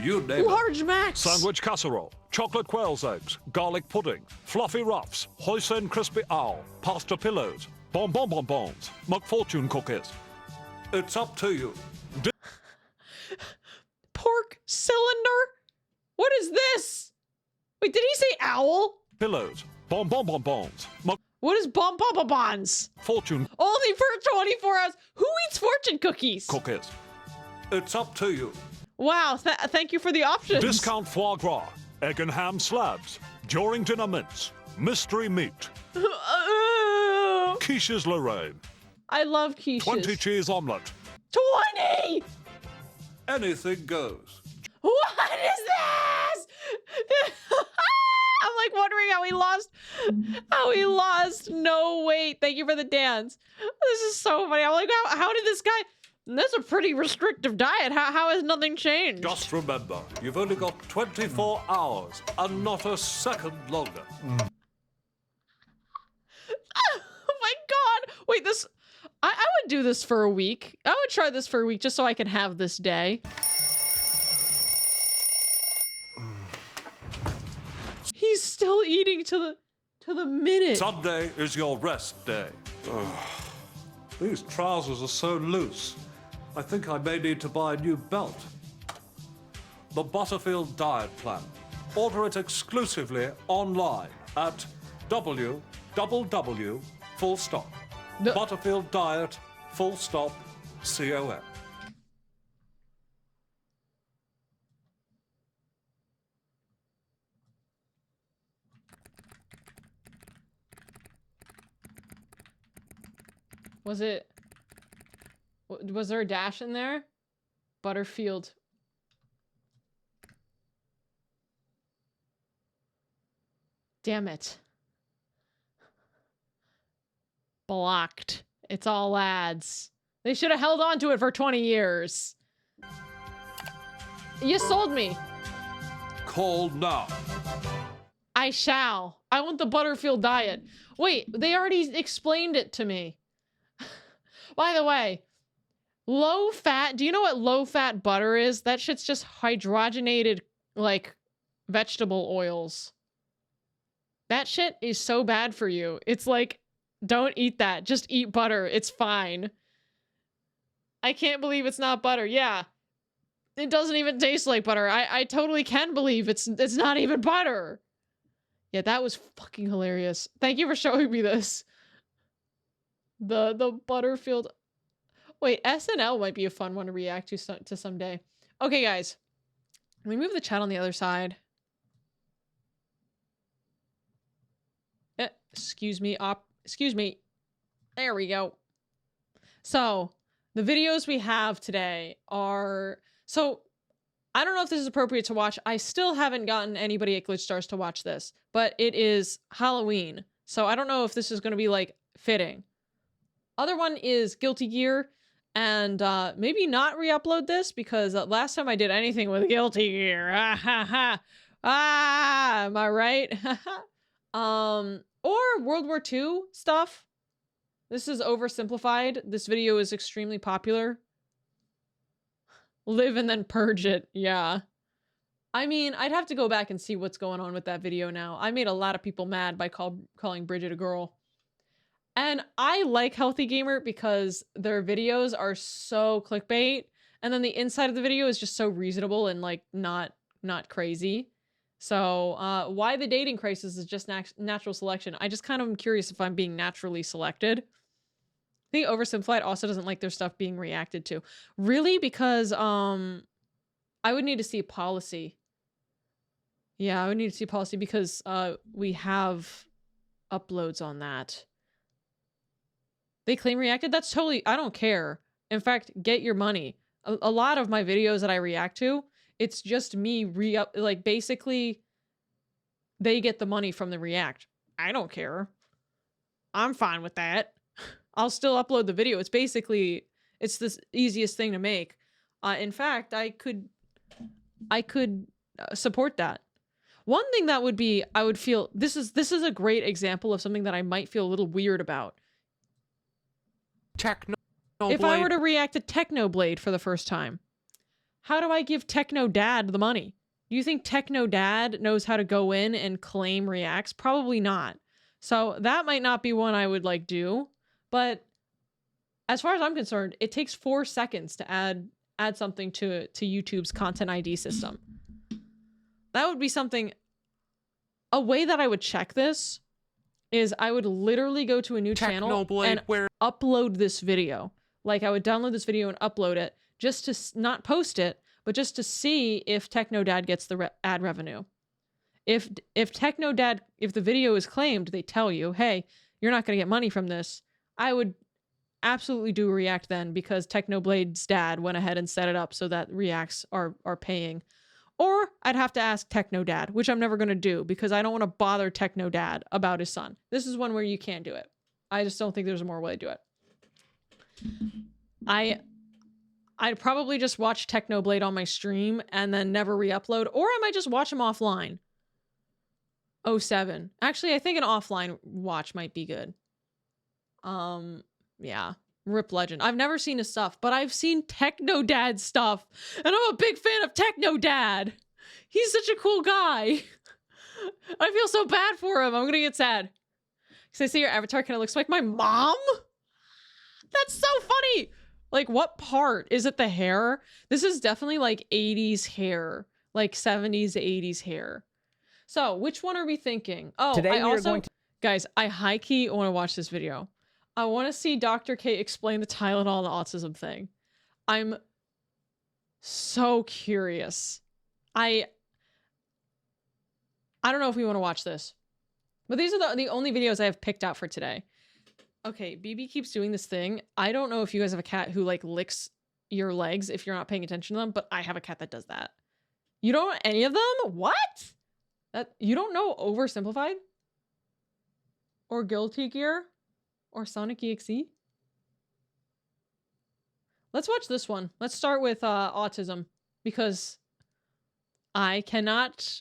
You name it. Large Max. sandwich casserole, chocolate quail's eggs, garlic pudding, fluffy ruffs, hoisin crispy owl, pasta pillows, bonbons, McFortune cookies. It's up to you. Pork cylinder? What is this? Wait, did he say owl? Pillows, bonbons, What is bonbons? McFortune Only for 24 hours. Who eats fortune cookies? cookies. It's up to you. Wow, thank you for the options. Discount foie gras, egg and ham slabs, during dinner mince, mystery meat, quiches Lorraine, I love quiches. 20 cheese omelette. 20! Anything goes. What is this? I'm like wondering how he lost no weight. Thank you for the dance. This is so funny. I'm like, how did this guy? That's a pretty restrictive diet. How has nothing changed? Just remember, you've only got 24 hours and not a second longer. Oh my god! Wait, this. I would do this for a week. I would try this for a week just so I can have this day. He's still eating to the minute. Sunday is your rest day. These trousers are so loose. I think I may need to buy a new belt. The Butterfield Diet Plan. Order it exclusively online at www. Full stop. The- Butterfield Diet, full stop, COM. Was there a dash in there? Butterfield. Damn it. Blocked. It's all ads. They should have held on to it for 20 years. You sold me. Call now. I shall. I want the Butterfield diet. Wait, they already explained it to me. By the way, low fat, do you know what low fat butter is? That shit's just hydrogenated, like, vegetable oils. That shit is so bad for you. It's like, don't eat that. Just eat butter. It's fine. I can't believe it's not butter. Yeah. It doesn't even taste like butter. I totally can believe it's not even butter. Yeah, that was fucking hilarious. Thank you for showing me this. The Butterfield. Wait, SNL might be a fun one to react to someday. Okay, guys. Can we move the chat on the other side? Excuse me. Excuse me. There we go. So, the videos we have today are... So, I don't know if this is appropriate to watch. I still haven't gotten anybody at Glitch Stars to watch this, but it is Halloween. So, I don't know if this is going to be, like, fitting. Other one is Guilty Gear, and maybe not re-upload this, because last time I did anything with Guilty Gear, am I right? Or World War II stuff. This is oversimplified. This video is extremely popular. Live and then purge it. Yeah. I mean, I'd have to go back and see what's going on with that video now. I made a lot of people mad by calling Bridget a girl. And I like Healthy Gamer because their videos are so clickbait. And then the inside of the video is just so reasonable and like not crazy. So why the dating crisis is just natural selection. I just kind of am curious if I'm being naturally selected. I think Oversimplified also doesn't like their stuff being reacted to. Really? Because I would need to see policy. Yeah, I would need to see policy because we have uploads on that. They claim reacted? That's totally... I don't care. In fact, get your money. A lot of my videos that I react to, it's just me like, basically, they get the money from the react. I don't care. I'm fine with that. I'll still upload the video. It's basically, it's the easiest thing to make. In fact, I could support that. One thing that would be, I would feel, this is a great example of something that I might feel a little weird about. If I were to react to Technoblade for the first time, how do I give Technodad the money? Do you think Technodad knows how to go in and claim reacts? Probably not. So that might not be one I would like do. But as far as I'm concerned, it takes 4 seconds to add something to YouTube's content ID system. That would be something... A way that I would check this is I would literally go to a new channel and upload this video. Like, I would download this video and upload it just to not post it, but just to see if Technodad gets the ad revenue. If Technodad, if the video is claimed, they tell you, hey, you're not going to get money from this. I would absolutely do a react then, because Technoblade's dad went ahead and set it up so that reacts are paying. Or I'd have to ask Technodad, which I'm never going to do because I don't want to bother Technodad about his son. This is one where you can't do it. I just don't think there's a more way to do it. I'd probably just watch Technoblade on my stream and then never re-upload, or I might just watch him offline. 07. Actually, I think an offline watch might be good. Yeah. Rip Legend. I've never seen his stuff, but I've seen Technodad stuff, and I'm a big fan of Technodad. He's such a cool guy. I feel so bad for him. I'm gonna get sad. Because I say your avatar kind of looks like my mom? That's so funny! Like, what part? Is it the hair? This is definitely like 80s hair. Like 70s, 80s hair. So, which one are we thinking? Oh, today guys, I high-key want to watch this video. I want to see Dr. K explain the Tylenol and autism thing. I'm so curious. I don't know if we want to watch this. But these are the only videos I have picked out for today. Okay, BB keeps doing this thing. I don't know if you guys have a cat who, like, licks your legs if you're not paying attention to them, but I have a cat that does that. You don't know any of them? What? You don't know Oversimplified? Or Guilty Gear? Or Sonic EXE? Let's watch this one. Let's start with autism, because I cannot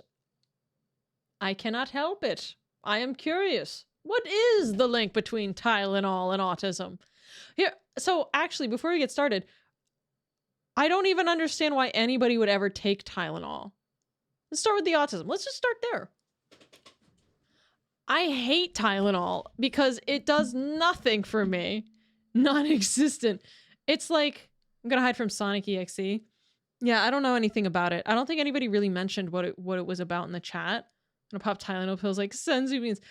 I cannot help it. I am curious. What is the link between Tylenol and autism? Here, so actually, before we get started, I don't even understand why anybody would ever take Tylenol. Let's start with the autism. Let's just start there. I hate Tylenol because it does nothing for me. Non-existent. It's like, I'm gonna hide from Sonic EXE. Yeah, I don't know anything about it. I don't think anybody really mentioned what it was about in the chat. I'm gonna pop Tylenol pills like senzu beans.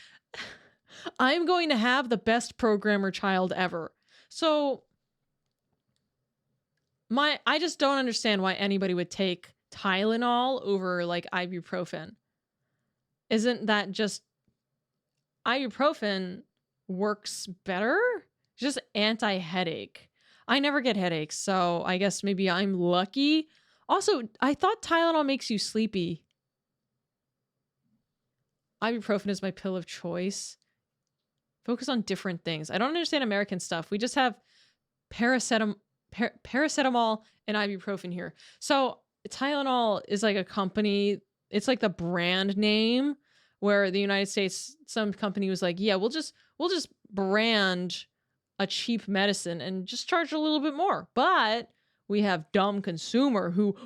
I'm going to have the best programmer child ever. So I just don't understand why anybody would take Tylenol over like ibuprofen. Isn't that just ibuprofen works better? Just anti-headache. I never get headaches, so I guess maybe I'm lucky. Also, I thought Tylenol makes you sleepy. Ibuprofen is my pill of choice. Focus on different things. I don't understand American stuff. We just have paracetamol and ibuprofen here. So Tylenol is like a company. It's like the brand name where the United States, some company was like, yeah, we'll just brand a cheap medicine and just charge a little bit more. But we have dumb consumer who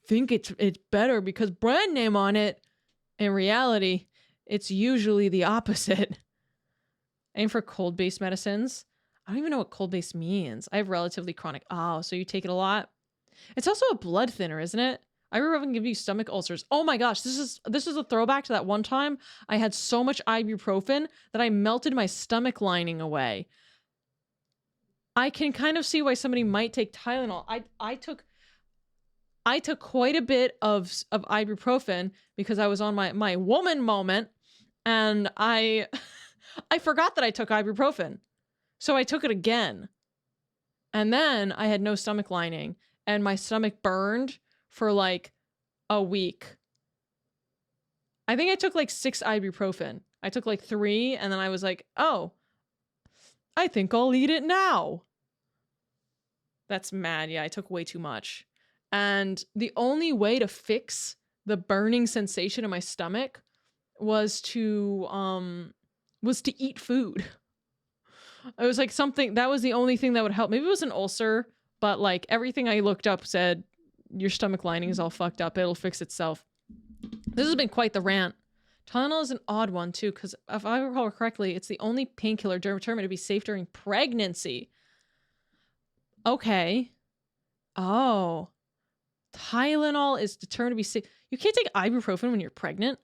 think it's better because brand name on it. In reality, it's usually the opposite. And for cold-based medicines, I don't even know what cold-based means. I have relatively chronic. Oh, so you take it a lot? It's also a blood thinner, isn't it? Ibuprofen can give you stomach ulcers. Oh my gosh, this is a throwback to that one time I had so much ibuprofen that I melted my stomach lining away. I can kind of see why somebody might take Tylenol. I took quite a bit of ibuprofen because I was on my woman moment, and I forgot that I took ibuprofen. So I took it again. And then I had no stomach lining and my stomach burned for like a week. I think I took like 6 ibuprofen. I took like 3 and then I was like, oh, I think I'll eat it now. That's mad. Yeah, I took way too much. And the only way to fix the burning sensation in my stomach was to eat food. It was like something that was the only thing that would help. Maybe it was an ulcer, but like everything I looked up said your stomach lining is all fucked up. It'll fix itself. This has been quite the rant. Tylenol is an odd one too, because if I recall correctly, it's the only painkiller determined to be safe during pregnancy. Okay. Oh. Tylenol is determined to be safe. You can't take ibuprofen when you're pregnant.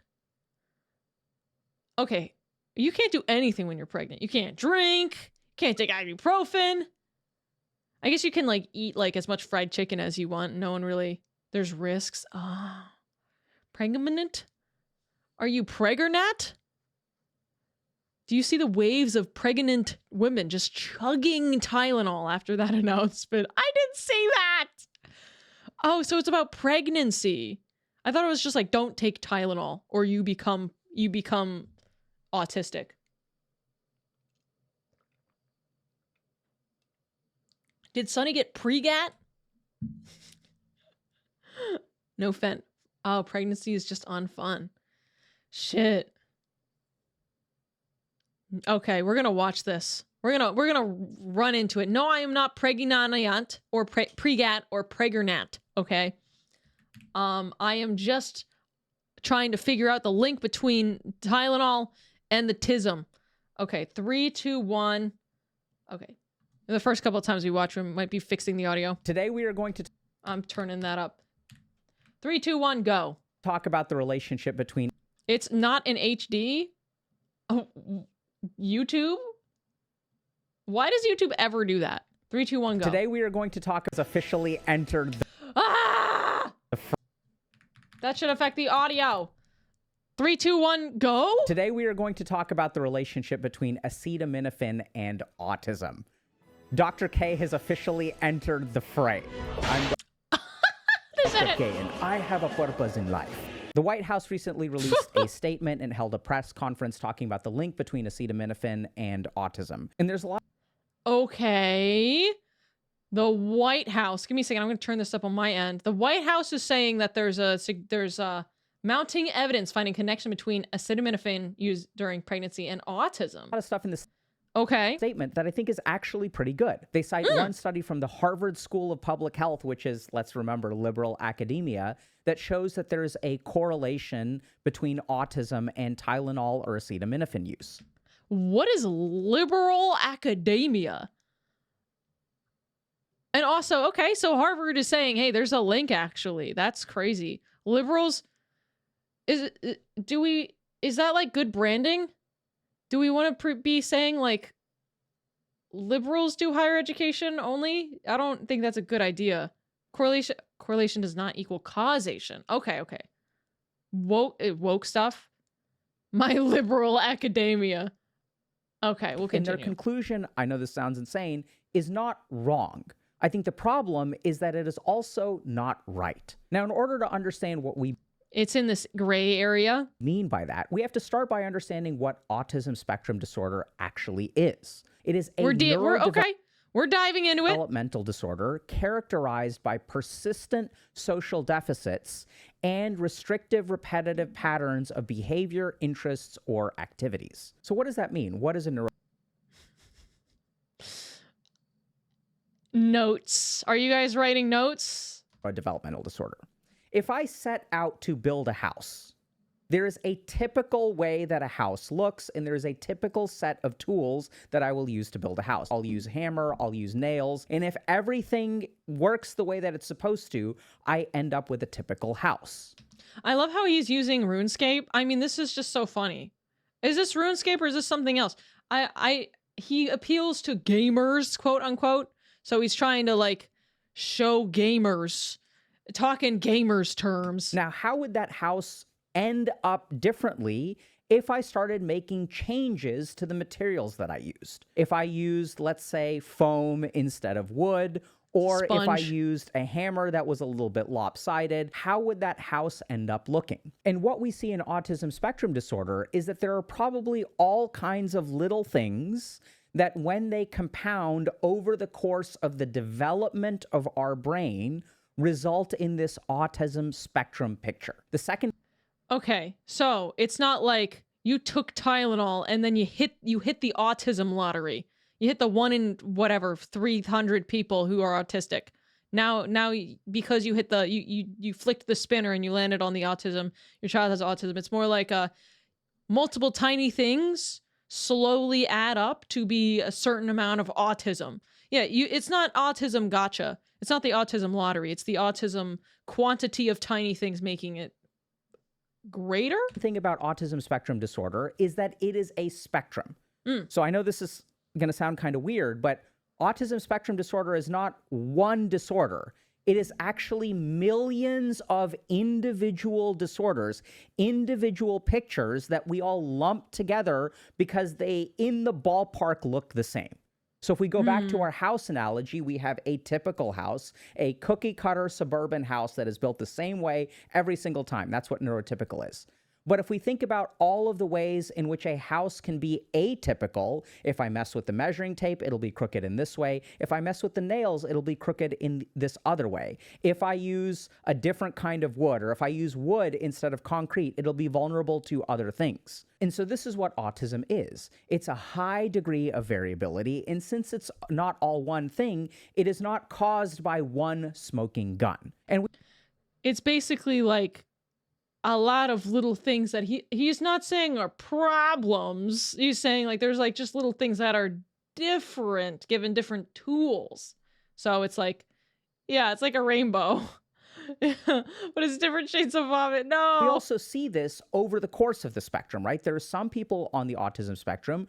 Okay. You can't do anything when you're pregnant. You can't drink. Can't take ibuprofen. I guess you can like eat like as much fried chicken as you want. No one really, there's risks. Ah. Pregnant? Are you pregnant? Do you see the waves of pregnant women just chugging Tylenol after that announcement? I didn't see that. Oh, so it's about pregnancy. I thought it was just like, don't take Tylenol or you become autistic. Did Sonny get pregat? No fent. Oh, pregnancy is just unfun. Shit. Okay, we're gonna watch this. We're gonna run into it. No, I am not pregnant or pregat or pregnant. Okay. I am just trying to figure out the link between Tylenol and the tism. Okay, 3, 2, 1. Okay. The first couple of times we watch, we might be fixing the audio. Today we are going to I'm turning that up. 3, 2, 1, go. talk about the relationship between... It's not in HD? Oh, YouTube? Why does YouTube ever do that? 3, 2, 1, go. Today we are going to talk has officially entered the... Ah! That should affect the audio. 3, 2, 1, go? Today we are going to talk about the relationship between acetaminophen and autism. Dr. K has officially entered the fray. I'm Dr. K, and I have a purpose in life. The White House recently released a statement and held a press conference talking about the link between acetaminophen and autism. And there's a lot... Okay. The White House. Give me a second. I'm going to turn this up on my end. The White House is saying that there's Mounting evidence finding connection between acetaminophen used during pregnancy and autism. A lot of stuff in this Okay. statement that I think is actually pretty good. They cite one study from the Harvard School of Public Health, which is, let's remember, liberal academia, that shows that there's a correlation between autism and Tylenol or acetaminophen use. What is liberal academia? And also, okay, so Harvard is saying, hey, there's a link actually. That's crazy. Liberals, is that like good branding? Do we want to be saying like liberals do higher education only? I don't think that's a good idea. Correlation does not equal causation. Okay. Woke stuff. My liberal academia. Okay, we'll And continue. their conclusion, I know this sounds insane, is not wrong. I think the problem is that it is also not right. Now, in order to understand what we It's in this gray area. mean by that, we have to start by understanding what autism spectrum disorder actually is. It is a We're diving into it. developmental disorder characterized by persistent social deficits and restrictive repetitive patterns of behavior, interests, or activities. So what does that mean? What is a Notes. Are you guys writing notes? developmental disorder? If I set out to build a house, there is a typical way that a house looks, and there's a typical set of tools that I will use to build a house. I'll use a hammer, I'll use nails, and if everything works the way that it's supposed to, I end up with a typical house. I love how he's using RuneScape. I mean, this is just so funny. Is this RuneScape or is this something else? He appeals to gamers, quote unquote. So he's trying to like show gamers, talk in gamers terms. Now, how would that house end up differently if I started making changes to the materials that I used? If I used, let's say, foam instead of wood, or if I Sponge. used a hammer that was a little bit lopsided, how would that house end up looking? And what we see in autism spectrum disorder is that there are probably all kinds of little things that when they compound over the course of the development of our brain result in this autism spectrum picture. The second Okay, so it's not like you took Tylenol and then you hit the autism lottery. You hit the 1 in whatever 300 people who are autistic. Now because you hit you flicked the spinner and you landed on the autism. Your child has autism. It's more like multiple tiny things slowly add up to be a certain amount of autism. Yeah, it's not autism gotcha. It's not the autism lottery. It's the autism quantity of tiny things making it greater. thing about autism spectrum disorder is that it is a spectrum. So I know this is going to sound kind of weird, but autism spectrum disorder is not one disorder. It is actually millions of individual disorders, individual pictures that we all lump together because they, in the ballpark, look the same. So if we go back to our house analogy, we have a typical house, a cookie cutter suburban house that is built the same way every single time. That's what neurotypical is. But if we think about all of the ways in which a house can be atypical, if I mess with the measuring tape, it'll be crooked in this way. If I mess with the nails, it'll be crooked in this other way. If I use a different kind of wood, or if I use wood instead of concrete, it'll be vulnerable to other things. And so this is what autism is. It's a high degree of variability, and since it's not all one thing, it is not caused by one smoking gun. And It's basically like a lot of little things that he's not saying are problems. He's saying like there's like just little things that are different given different tools. So it's like, yeah, it's like a rainbow. But it's different shades of vomit. No. we also see this over the course of the spectrum, right? There are some people on the autism spectrum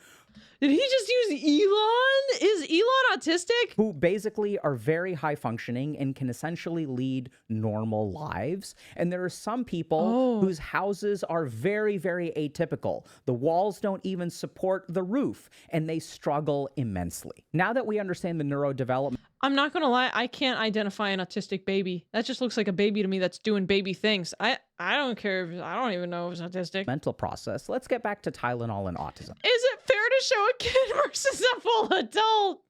Did he just use Elon? Is Elon autistic? who basically are very high functioning and can essentially lead normal lives. And there are some people whose houses are very, very atypical. The walls don't even support the roof, and they struggle immensely. Now that we understand the neurodevelopment I'm not gonna lie, I can't identify an autistic baby. That just looks like a baby to me that's doing baby things. I don't care if I don't even know if it's autistic. mental process, let's get back to Tylenol and autism. Is it fair to show a kid versus a full adult?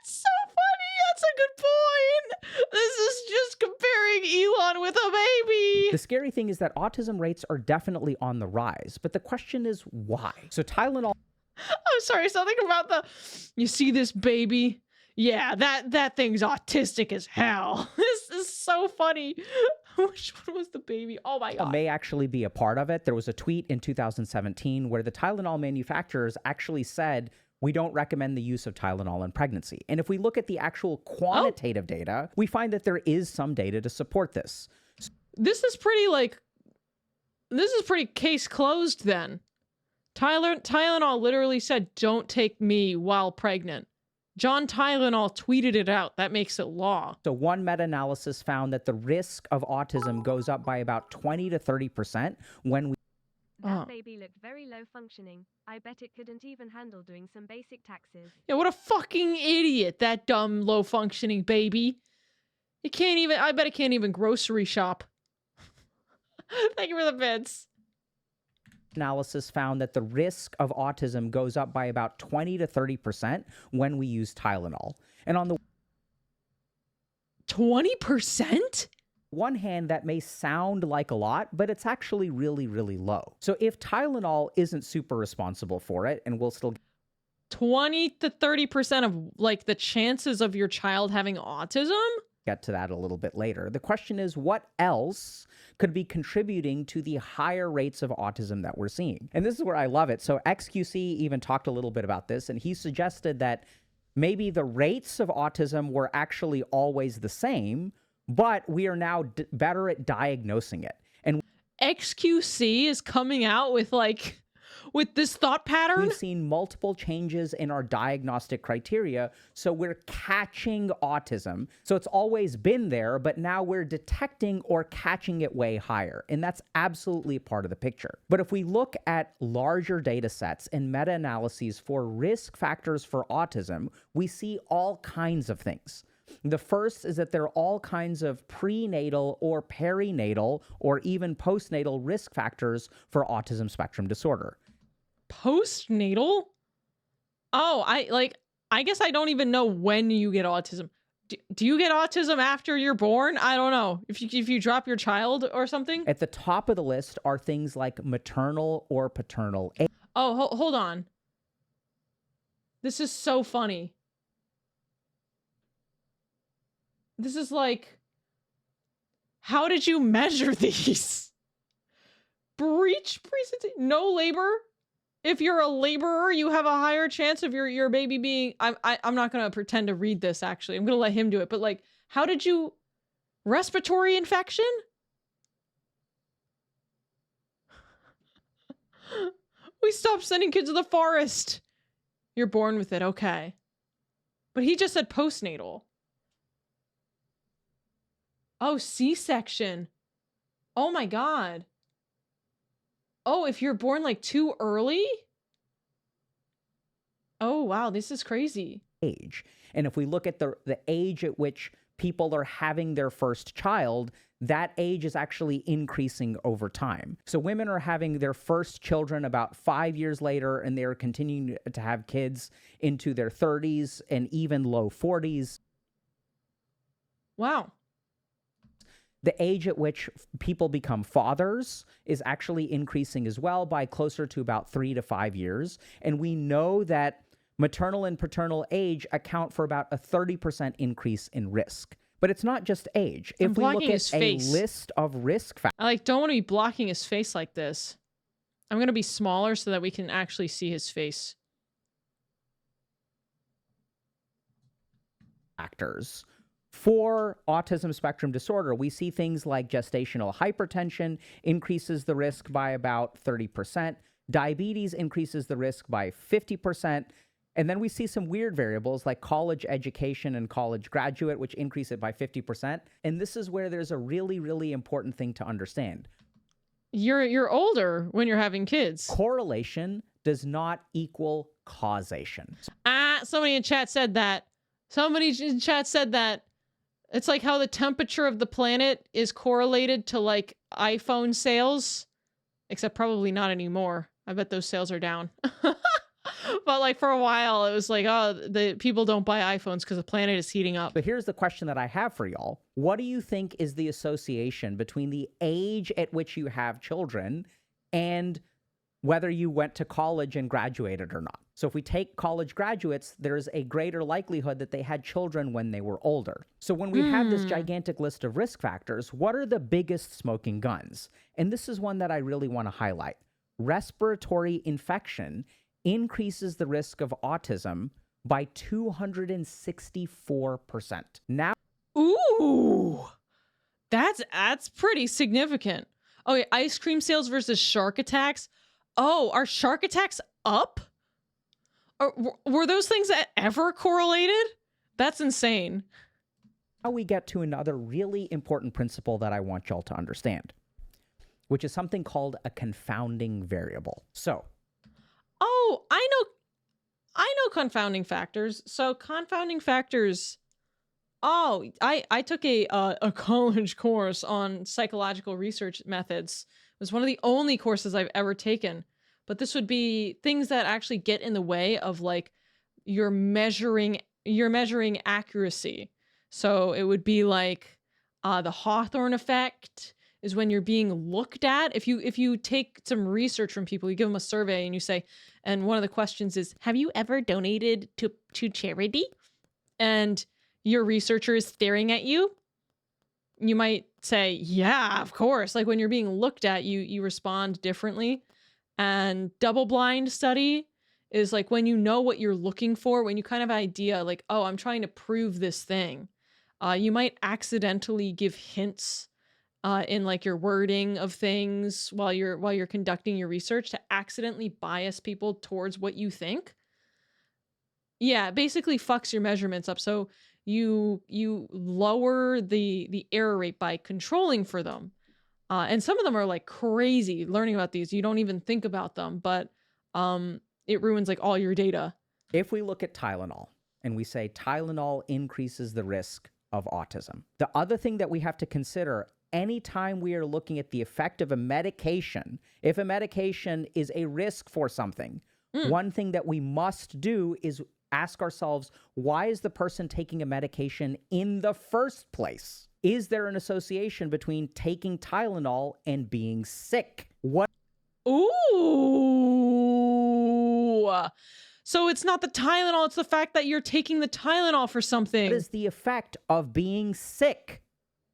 It's so funny. That's a good point. This is just comparing showing Elon with a baby. The scary thing is that autism rates are definitely on the rise, but the question is why? So Tylenol I'm sorry, something about you see this baby? Yeah, that thing's autistic as hell. This is so funny. Which one was the baby? Oh my God. may actually be a part of it. There was a tweet in 2017 where the Tylenol manufacturers actually said, we don't recommend the use of Tylenol in pregnancy. And if we look at the actual quantitative data, we find that there is some data to support this. This is pretty case closed then. Tylenol literally said, don't take me while pregnant. John Tylenol tweeted it out. That makes it law. So one meta-analysis found that the risk of autism goes up by about 20 to 30% when we That baby looked very low functioning. I bet it couldn't even handle doing some basic taxes. Yeah, what a fucking idiot, that dumb, low-functioning baby. It can't even, I bet it can't even grocery shop. Thank you for the bits. analysis found that the risk of autism goes up by about 20 to 30% when we use Tylenol. And on the 20%? one hand, that may sound like a lot, but it's actually really, really low. So if Tylenol isn't super responsible for it, and we'll still 20 to 30% of like the chances of your child having autism? get to that a little bit later. The question is, what else could be contributing to the higher rates of autism that we're seeing? And this is where I love it. So XQC even talked a little bit about this, and he suggested that maybe the rates of autism were actually always the same, but we are now better at diagnosing it. And XQC is coming out with with this thought pattern? we've seen multiple changes in our diagnostic criteria, so we're catching autism. So it's always been there, but now we're detecting or catching it way higher, and that's absolutely a part of the picture. But if we look at larger data sets and meta-analyses for risk factors for autism, we see all kinds of things. The first is that there are all kinds of prenatal or perinatal or even postnatal risk factors for autism spectrum disorder. Postnatal? Oh, I guess I don't even know when you get autism. Do you get autism after you're born? I don't know. If you drop your child or something? At the top of the list are things like maternal or paternal age. Oh, hold on. This is so funny. This is like, how did you measure these? Breech presentation, no labor. If you're a laborer, you have a higher chance of your baby being. I'm not gonna pretend to read this. Actually, I'm gonna let him do it. But like, how did you? Respiratory infection? We stopped sending kids to the forest. You're born with it, okay. But he just said postnatal. Oh, C-section. Oh my God. Oh, if you're born like too early? Oh, wow, this is crazy. Age. And if we look at the age at which people are having their first child, that age is actually increasing over time. So women are having their first children about 5 years later, and they're continuing to have kids into their 30s and even low 40s. Wow. The age at which people become fathers is actually increasing as well by closer to about 3 to 5 years. And we know that maternal and paternal age account for about a 30% increase in risk. But it's not just age. If we look at a list of risk factors, I don't want to be blocking his face like this. I'm going to be smaller so that we can actually see his face. For autism spectrum disorder, we see things like gestational hypertension increases the risk by about 30%. Diabetes increases the risk by 50%. And then we see some weird variables like college education and college graduate, which increase it by 50%. And this is where there's a really, really important thing to understand. You're older when you're having kids. Correlation does not equal causation. Somebody in chat said that. Somebody in chat said that. It's like how the temperature of the planet is correlated to like iPhone sales, except probably not anymore. I bet those sales are down. But like for a while, it was like, oh, the people don't buy iPhones because the planet is heating up. But here's the question that I have for y'all. What do you think is the association between the age at which you have children and whether you went to college and graduated or not? So if we take college graduates, there's a greater likelihood that they had children when they were older. So when we have this gigantic list of risk factors, what are the biggest smoking guns? And this is one that I really want to highlight. Respiratory infection increases the risk of autism by 264%. Now, Ooh, that's pretty significant. Okay, ice cream sales versus shark attacks. Oh, are shark attacks up? Or were those things ever correlated? That's insane. now we get to another really important principle that I want y'all to understand, which is something called a confounding variable. So, Oh, I know confounding factors. So confounding factors. Oh, I took a college course on psychological research methods. It was one of the only courses I've ever taken. But this would be things that actually get in the way of like your measuring accuracy. So it would be like the Hawthorne effect is when you're being looked at. If you take some research from people, you give them a survey and you say, and one of the questions is, have you ever donated to charity? And your researcher is staring at you. You might say, yeah, of course. Like when you're being looked at, you respond differently. And double blind study is like when you know what you're looking for, when you kind of idea like, oh, I'm trying to prove this thing. You might accidentally give hints in like your wording of things while you're conducting your research to accidentally bias people towards what you think. Yeah, it basically fucks your measurements up. So you lower the error rate by controlling for them. And some of them are like crazy. Learning about these, you don't even think about them, but it ruins like all your data. if we look at Tylenol and we say Tylenol increases the risk of autism, the other thing that we have to consider anytime we are looking at the effect of a medication, if a medication is a risk for something, one thing that we must do is ask ourselves, why is the person taking a medication in the first place? Is there an association between taking Tylenol and being sick? What? Ooh. So it's not the Tylenol, it's the fact that you're taking the Tylenol for something. What is the effect of being sick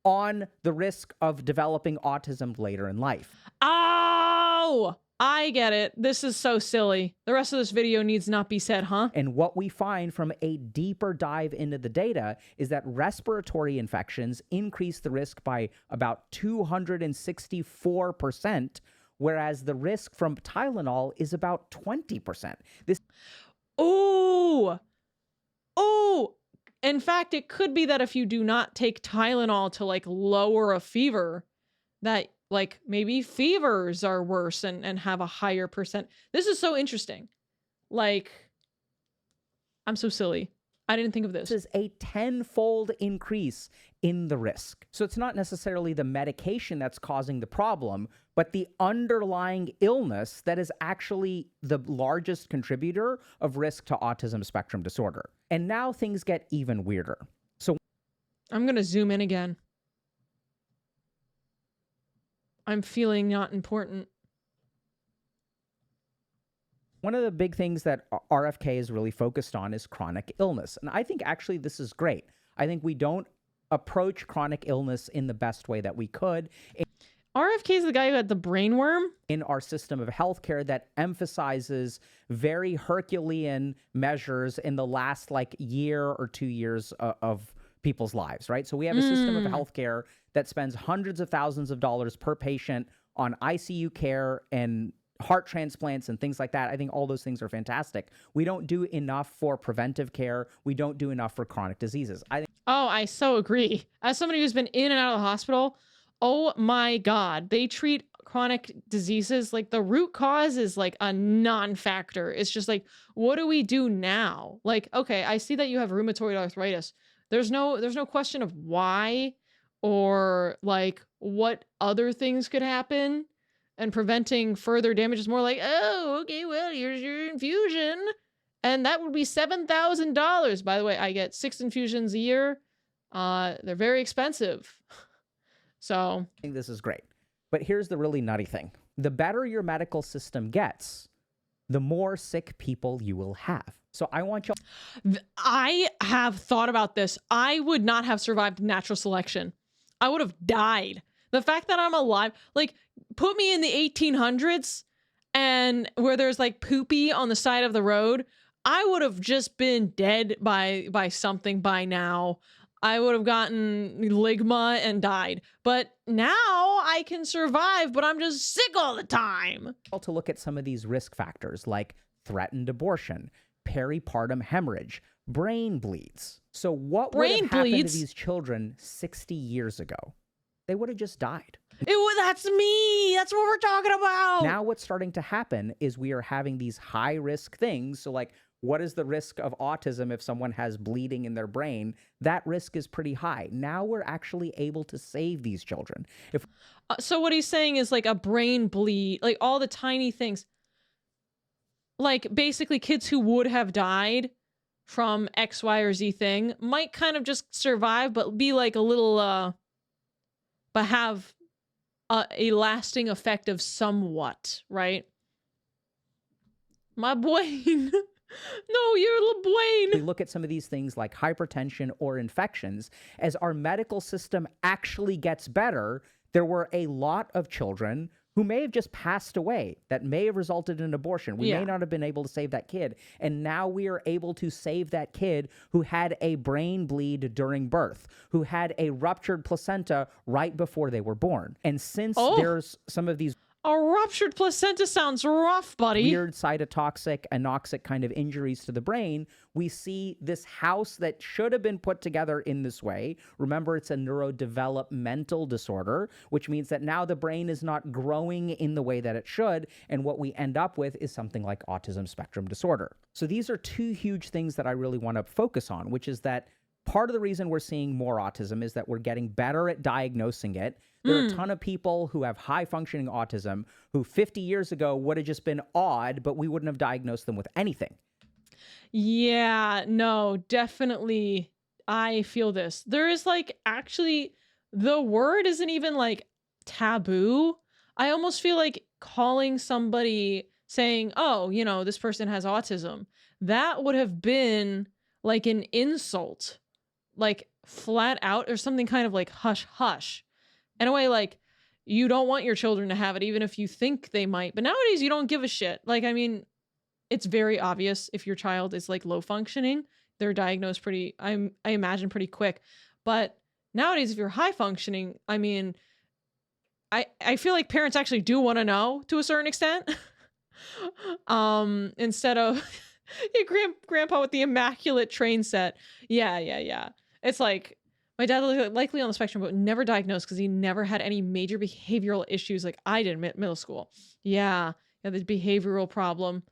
on the risk of developing autism later in life? Oh, I get it. This is so silly. The rest of this video needs not be said, huh? And what we find from a deeper dive into the data is that respiratory infections increase the risk by about 264%, whereas the risk from Tylenol is about 20%. This Ooh. Oh. In fact, it could be that if you do not take Tylenol to like lower a fever, that like maybe fevers are worse and have a higher percent. This is so interesting. Like, I'm so silly. I didn't think of this. is a tenfold increase in the risk. So it's not necessarily the medication that's causing the problem, but the underlying illness that is actually the largest contributor of risk to autism spectrum disorder. And now things get even weirder. So I'm going to zoom in again. I'm feeling not important. one of the big things that RFK is really focused on is chronic illness. And I think actually this is great. I think we don't approach chronic illness in the best way that we could. RFK is the guy who had the brainworm? In our system of healthcare that emphasizes very Herculean measures in the last like year or 2 years of people's lives, right? So we have a system of healthcare that spends hundreds of thousands of dollars per patient on ICU care and heart transplants and things like that. I think all those things are fantastic. We don't do enough for preventive care. We don't do enough for chronic diseases. Oh, I so agree. As somebody who's been in and out of the hospital, oh my God, they treat chronic diseases like the root cause is like a non-factor. It's just like, what do we do now? Like, okay, I see that you have rheumatoid arthritis. There's no question of why or like what other things could happen, and preventing further damage is more like, oh, okay, well, here's your infusion. And that would be $7,000. By the way, I get 6 infusions a year. They're very expensive. So I think this is great. But here's the really nutty thing. The better your medical system gets, the more sick people you will have. So I want y'all. I have thought about this. I would not have survived natural selection. I would have died. The fact that I'm alive, like, put me in the 1800s and where there's like poopy on the side of the road, I would have just been dead by something by now. I would have gotten ligma and died. But now I can survive, but I'm just sick all the time. To look at some of these risk factors like threatened abortion, peripartum hemorrhage, brain bleeds. So what would have happened to these children 60 years ago? They would have just died. That's me. That's what we're talking about. Now what's starting to happen is we are having these high risk things. So like, what is the risk of autism if someone has bleeding in their brain? That risk is pretty high. Now we're actually able to save these children. So what he's saying is like a brain bleed, like all the tiny things. Like basically kids who would have died from X, Y, or Z thing might kind of just survive, but be like a little, but have a lasting effect of somewhat, right? My brain. No, your little brain. We look at some of these things like hypertension or infections. As our medical system actually gets better, there were a lot of children who may have just passed away that may have resulted in abortion. We may not have been able to save that kid. And now we are able to save that kid who had a brain bleed during birth, who had a ruptured placenta right before they were born. And since there's some of these a ruptured placenta sounds rough, buddy. Weird cytotoxic, anoxic kind of injuries to the brain, we see this house that should have been put together in this way. Remember, it's a neurodevelopmental disorder, which means that now the brain is not growing in the way that it should. And what we end up with is something like autism spectrum disorder. So these are two huge things that I really want to focus on, which is that part of the reason we're seeing more autism is that we're getting better at diagnosing it. There are a ton of people who have high-functioning autism who 50 years ago would have just been odd, but we wouldn't have diagnosed them with anything. Yeah, no, definitely. I feel this. There is like, actually, the word isn't even like taboo. I almost feel like calling somebody saying, oh, you know, this person has autism. That would have been like an insult, like flat out, or something kind of like hush hush. In a way, like, you don't want your children to have it, even if you think they might. But nowadays, you don't give a shit. Like, I mean, it's very obvious if your child is, like, low functioning. They're diagnosed pretty, I imagine, pretty quick. But nowadays, if you're high functioning, I mean, I feel like parents actually do want to know to a certain extent. Instead of grandpa with the immaculate train set. Yeah. It's like, my dad was likely on the spectrum, but never diagnosed because he never had any major behavioral issues like I did in middle school. Yeah, the behavioral problem.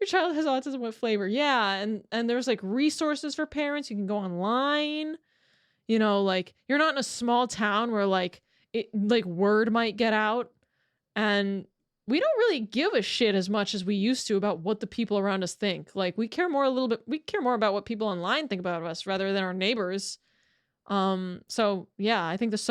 Your child has autism with flavor. Yeah, and there's like resources for parents. You can go online. You know, like you're not in a small town where like word might get out, and we don't really give a shit as much as we used to about what the people around us think. Like we care more about what people online think about us rather than our neighbors. So yeah, I think it's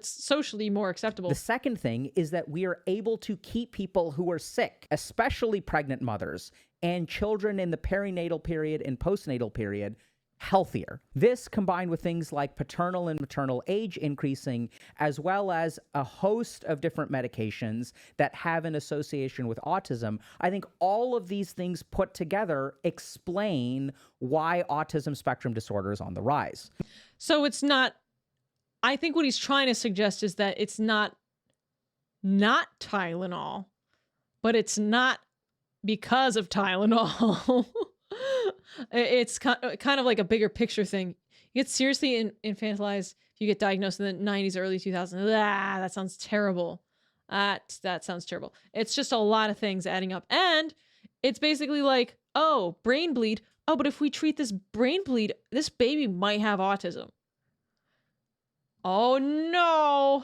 socially more acceptable. The second thing is that we are able to keep people who are sick, especially pregnant mothers and children in the perinatal period and postnatal period, healthier. This combined with things like paternal and maternal age increasing, as well as a host of different medications that have an association with autism, I think all of these things put together explain why autism spectrum disorder is on the rise. So it's not, I think what he's trying to suggest is that it's not Tylenol, but it's not because of Tylenol. It's kind of like a bigger picture thing. You get seriously infantilized if you get diagnosed in the 90s, early 2000s. That sounds terrible. That sounds terrible. It's just a lot of things adding up. And it's basically like, oh, brain bleed. Oh, but if we treat this brain bleed, this baby might have autism. Oh no.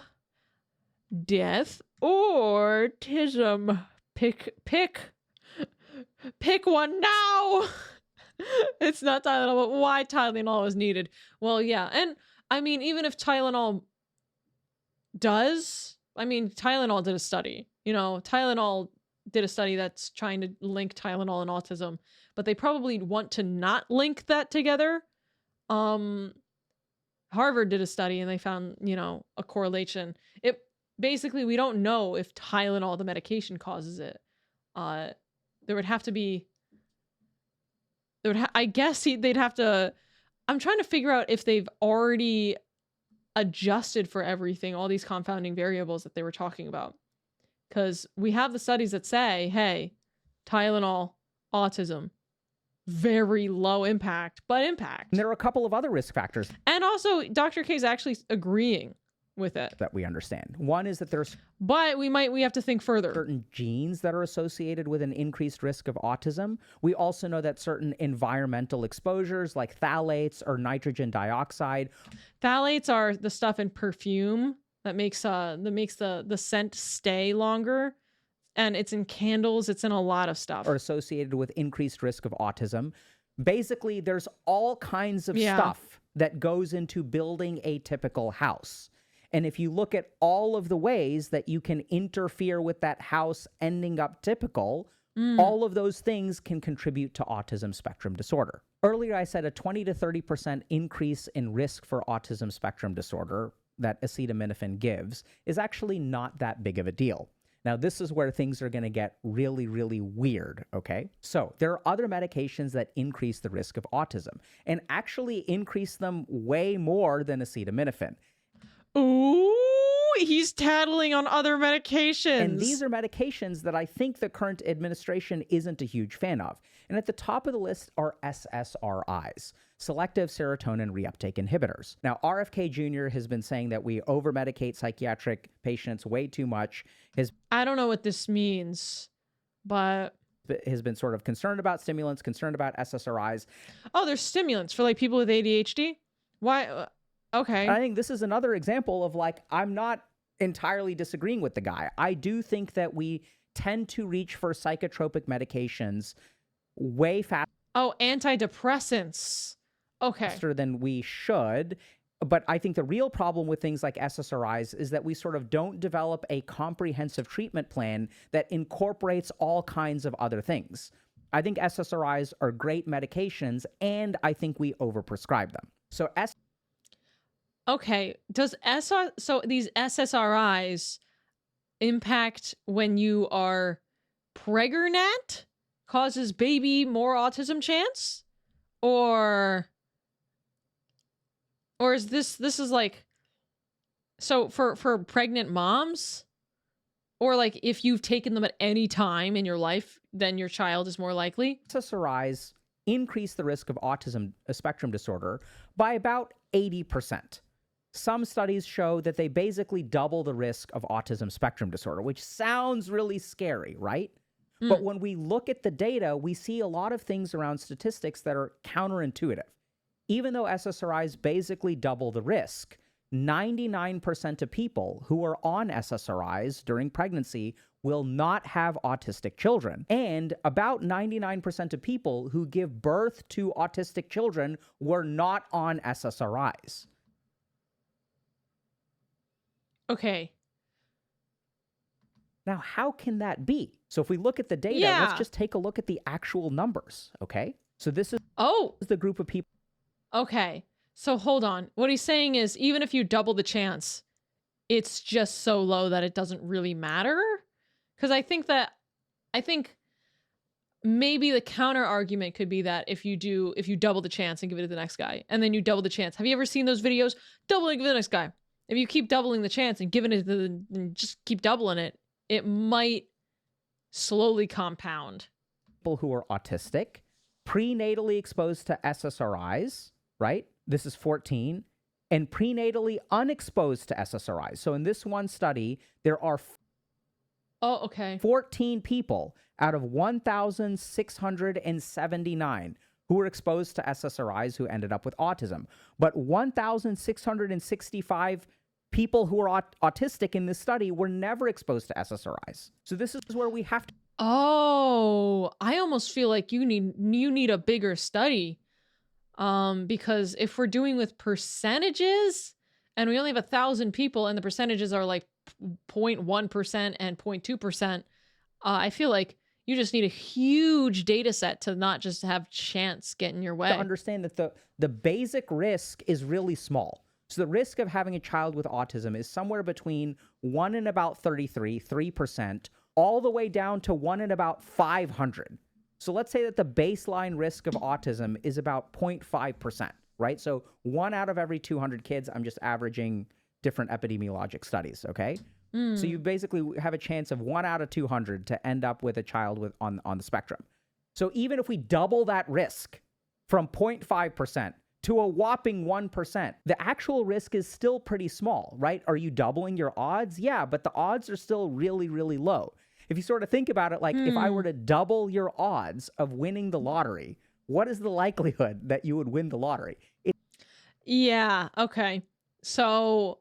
Death or autism. Pick one now. It's not Tylenol, but why Tylenol is needed? Well, yeah. And I mean, even if Tylenol does, I mean, Tylenol did a study. Tylenol did a study that's trying to link Tylenol and autism, but they probably want to not link that together. Harvard did a study and they found, a correlation. Basically, we don't know if Tylenol, the medication, causes it. There would have to be, I guess they'd have to, I'm trying to figure out if they've already adjusted for everything, all these confounding variables that they were talking about. Because we have the studies that say, hey, Tylenol, autism, very low impact, but impact. And there are a couple of other risk factors. And also, Dr. K is actually agreeing with it. That we understand. One is that there's But we have to think further. certain genes that are associated with an increased risk of autism. We also know that certain environmental exposures like phthalates or nitrogen dioxide. Phthalates are the stuff in perfume that makes the scent stay longer. And it's in candles, it's in a lot of stuff. Are associated with increased risk of autism. Basically, there's all kinds of stuff that goes into building a typical house. And if you look at all of the ways that you can interfere with that house ending up typical, all of those things can contribute to autism spectrum disorder. Earlier, I said a 20 to 30% increase in risk for autism spectrum disorder that acetaminophen gives is actually not that big of a deal. Now, this is where things are going to get really, really weird, okay? So there are other medications that increase the risk of autism and actually increase them way more than acetaminophen. Ooh, he's tattling on other medications. And these are medications that I think the current administration isn't a huge fan of. And at the top of the list are SSRIs, selective serotonin reuptake inhibitors. Now, RFK Jr. has been saying that we over-medicate psychiatric patients way too much. I don't know what this means, but Has been sort of concerned about stimulants, concerned about SSRIs. Oh, there's stimulants for like people with ADHD? Why? Okay. I think this is another example of I'm not entirely disagreeing with the guy. I do think that we tend to reach for psychotropic medications way faster. Oh, antidepressants. Okay. Faster than we should. But I think the real problem with things like SSRIs is that we sort of don't develop a comprehensive treatment plan that incorporates all kinds of other things. I think SSRIs are great medications, and I think we overprescribe them. So Okay. So these SSRIs impact when you are pregnant? Causes baby more autism chance? Or is this is like, so for pregnant moms? Or like if you've taken them at any time in your life, then your child is more likely? SSRIs increase the risk of autism spectrum disorder by about 80%. Some studies show that they basically double the risk of autism spectrum disorder, which sounds really scary, right? But when we look at the data, we see a lot of things around statistics that are counterintuitive. Even though SSRIs basically double the risk, 99% of people who are on SSRIs during pregnancy will not have autistic children. And about 99% of people who give birth to autistic children were not on SSRIs. Okay. Now, how can that be? So if we look at the data, let's just take a look at the actual numbers, okay? So this is the group of people. Okay. So hold on. What he's saying is even if you double the chance, it's just so low that it doesn't really matter. Because I think maybe the counter argument could be that if you double the chance and give it to the next guy, and then you double the chance. Have you ever seen those videos? Doubling to the next guy. If you keep doubling the chance and giving it and just keep doubling it, it might slowly compound. People who are autistic, prenatally exposed to SSRIs, right? This is 14, and prenatally unexposed to SSRIs. So in this one study, there are 14 people out of 1,679 who were exposed to SSRIs who ended up with autism. But 1,665 people who are autistic in this study were never exposed to SSRIs. So this is where we have to Oh, I almost feel like you need a bigger study. Because if we're doing with percentages and we only have 1,000 people and the percentages are like 0.1% and 0.2%, I feel like you just need a huge data set to not just have chance get in your way. To understand that the basic risk is really small. So the risk of having a child with autism is somewhere between 1 in about 3%, all the way down to 1 in about 500. So let's say that the baseline risk of autism is about 0.5%, right? So 1 out of every 200 kids, I'm just averaging different epidemiologic studies, okay? So you basically have a chance of 1 out of 200 to end up with a child on the spectrum. So even if we double that risk from 0.5% to a whopping 1%, the actual risk is still pretty small, right? Are you doubling your odds? Yeah, but the odds are still really, really low. If you sort of think about it, like if I were to double your odds of winning the lottery, what is the likelihood that you would win the lottery? Yeah, okay. So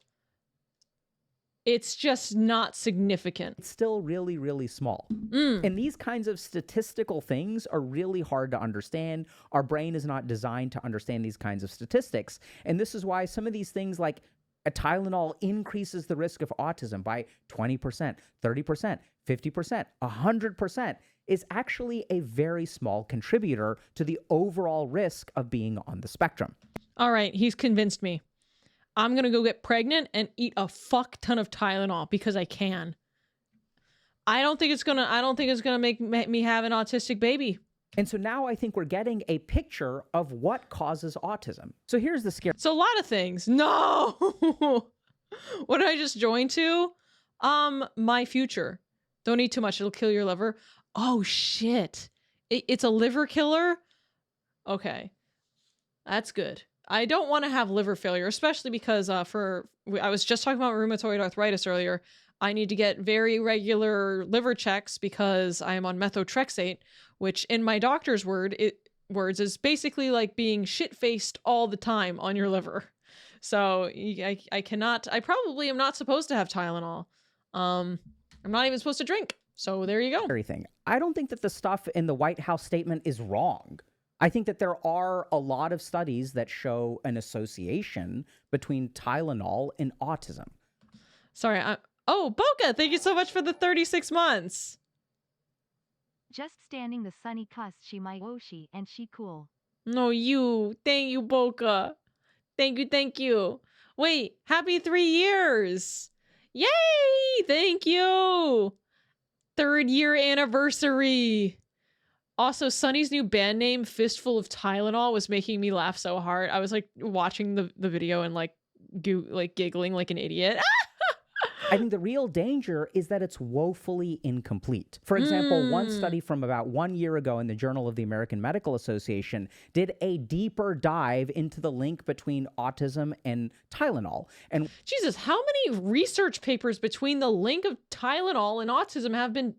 it's just not significant. It's still really, really small. And these kinds of statistical things are really hard to understand. Our brain is not designed to understand these kinds of statistics. And this is why some of these things like a Tylenol increases the risk of autism by 20%, 30%, 50%, 100% is actually a very small contributor to the overall risk of being on the spectrum. All right, he's convinced me. I'm going to go get pregnant and eat a fuck ton of Tylenol because I can. I don't think it's going to make me have an autistic baby. And so now I think we're getting a picture of what causes autism. So here's the scary. So a lot of things. No. What did I just join to? My future. Don't eat too much. It'll kill your liver. Oh shit. It's a liver killer? Okay. That's good. I don't want to have liver failure, especially because I was just talking about rheumatoid arthritis earlier. I need to get very regular liver checks because I am on methotrexate, which in my doctor's words is basically like being shit-faced all the time on your liver. So I probably am not supposed to have Tylenol. I'm not even supposed to drink. So there you go. Thing. I don't think that the stuff in the White House statement is wrong. I think that there are a lot of studies that show an association between Tylenol and autism. Sorry. Oh, Boca, thank you so much for the 36 months. Just standing the sunny cuss she my woshi and she cool. No, you. Thank you, Boca. Thank you. Wait, happy 3 years. Yay! Thank you. 3rd year anniversary. Also, Sunny's new band name, Fistful of Tylenol, was making me laugh so hard. I was like watching the video and like giggling like an idiot. I think the real danger is that it's woefully incomplete. For example, one study from about 1 year ago in the Journal of the American Medical Association did a deeper dive into the link between autism and Tylenol. And Jesus, how many research papers between the link of Tylenol and autism have been?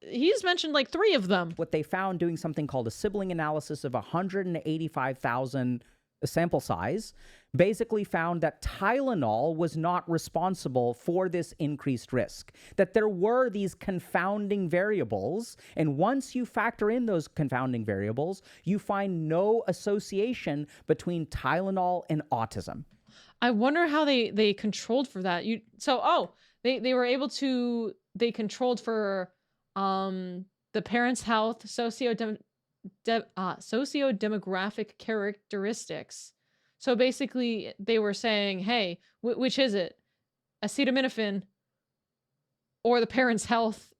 He's mentioned like 3 of them. What they found doing something called a sibling analysis of 185,000 sample size basically found that Tylenol was not responsible for this increased risk, that there were these confounding variables, and once you factor in those confounding variables, you find no association between Tylenol and autism. I wonder how they controlled for that. They were able to, they controlled for the parents' health, socio-demographic characteristics. So basically, they were saying, hey, which is it? Acetaminophen or the parents' health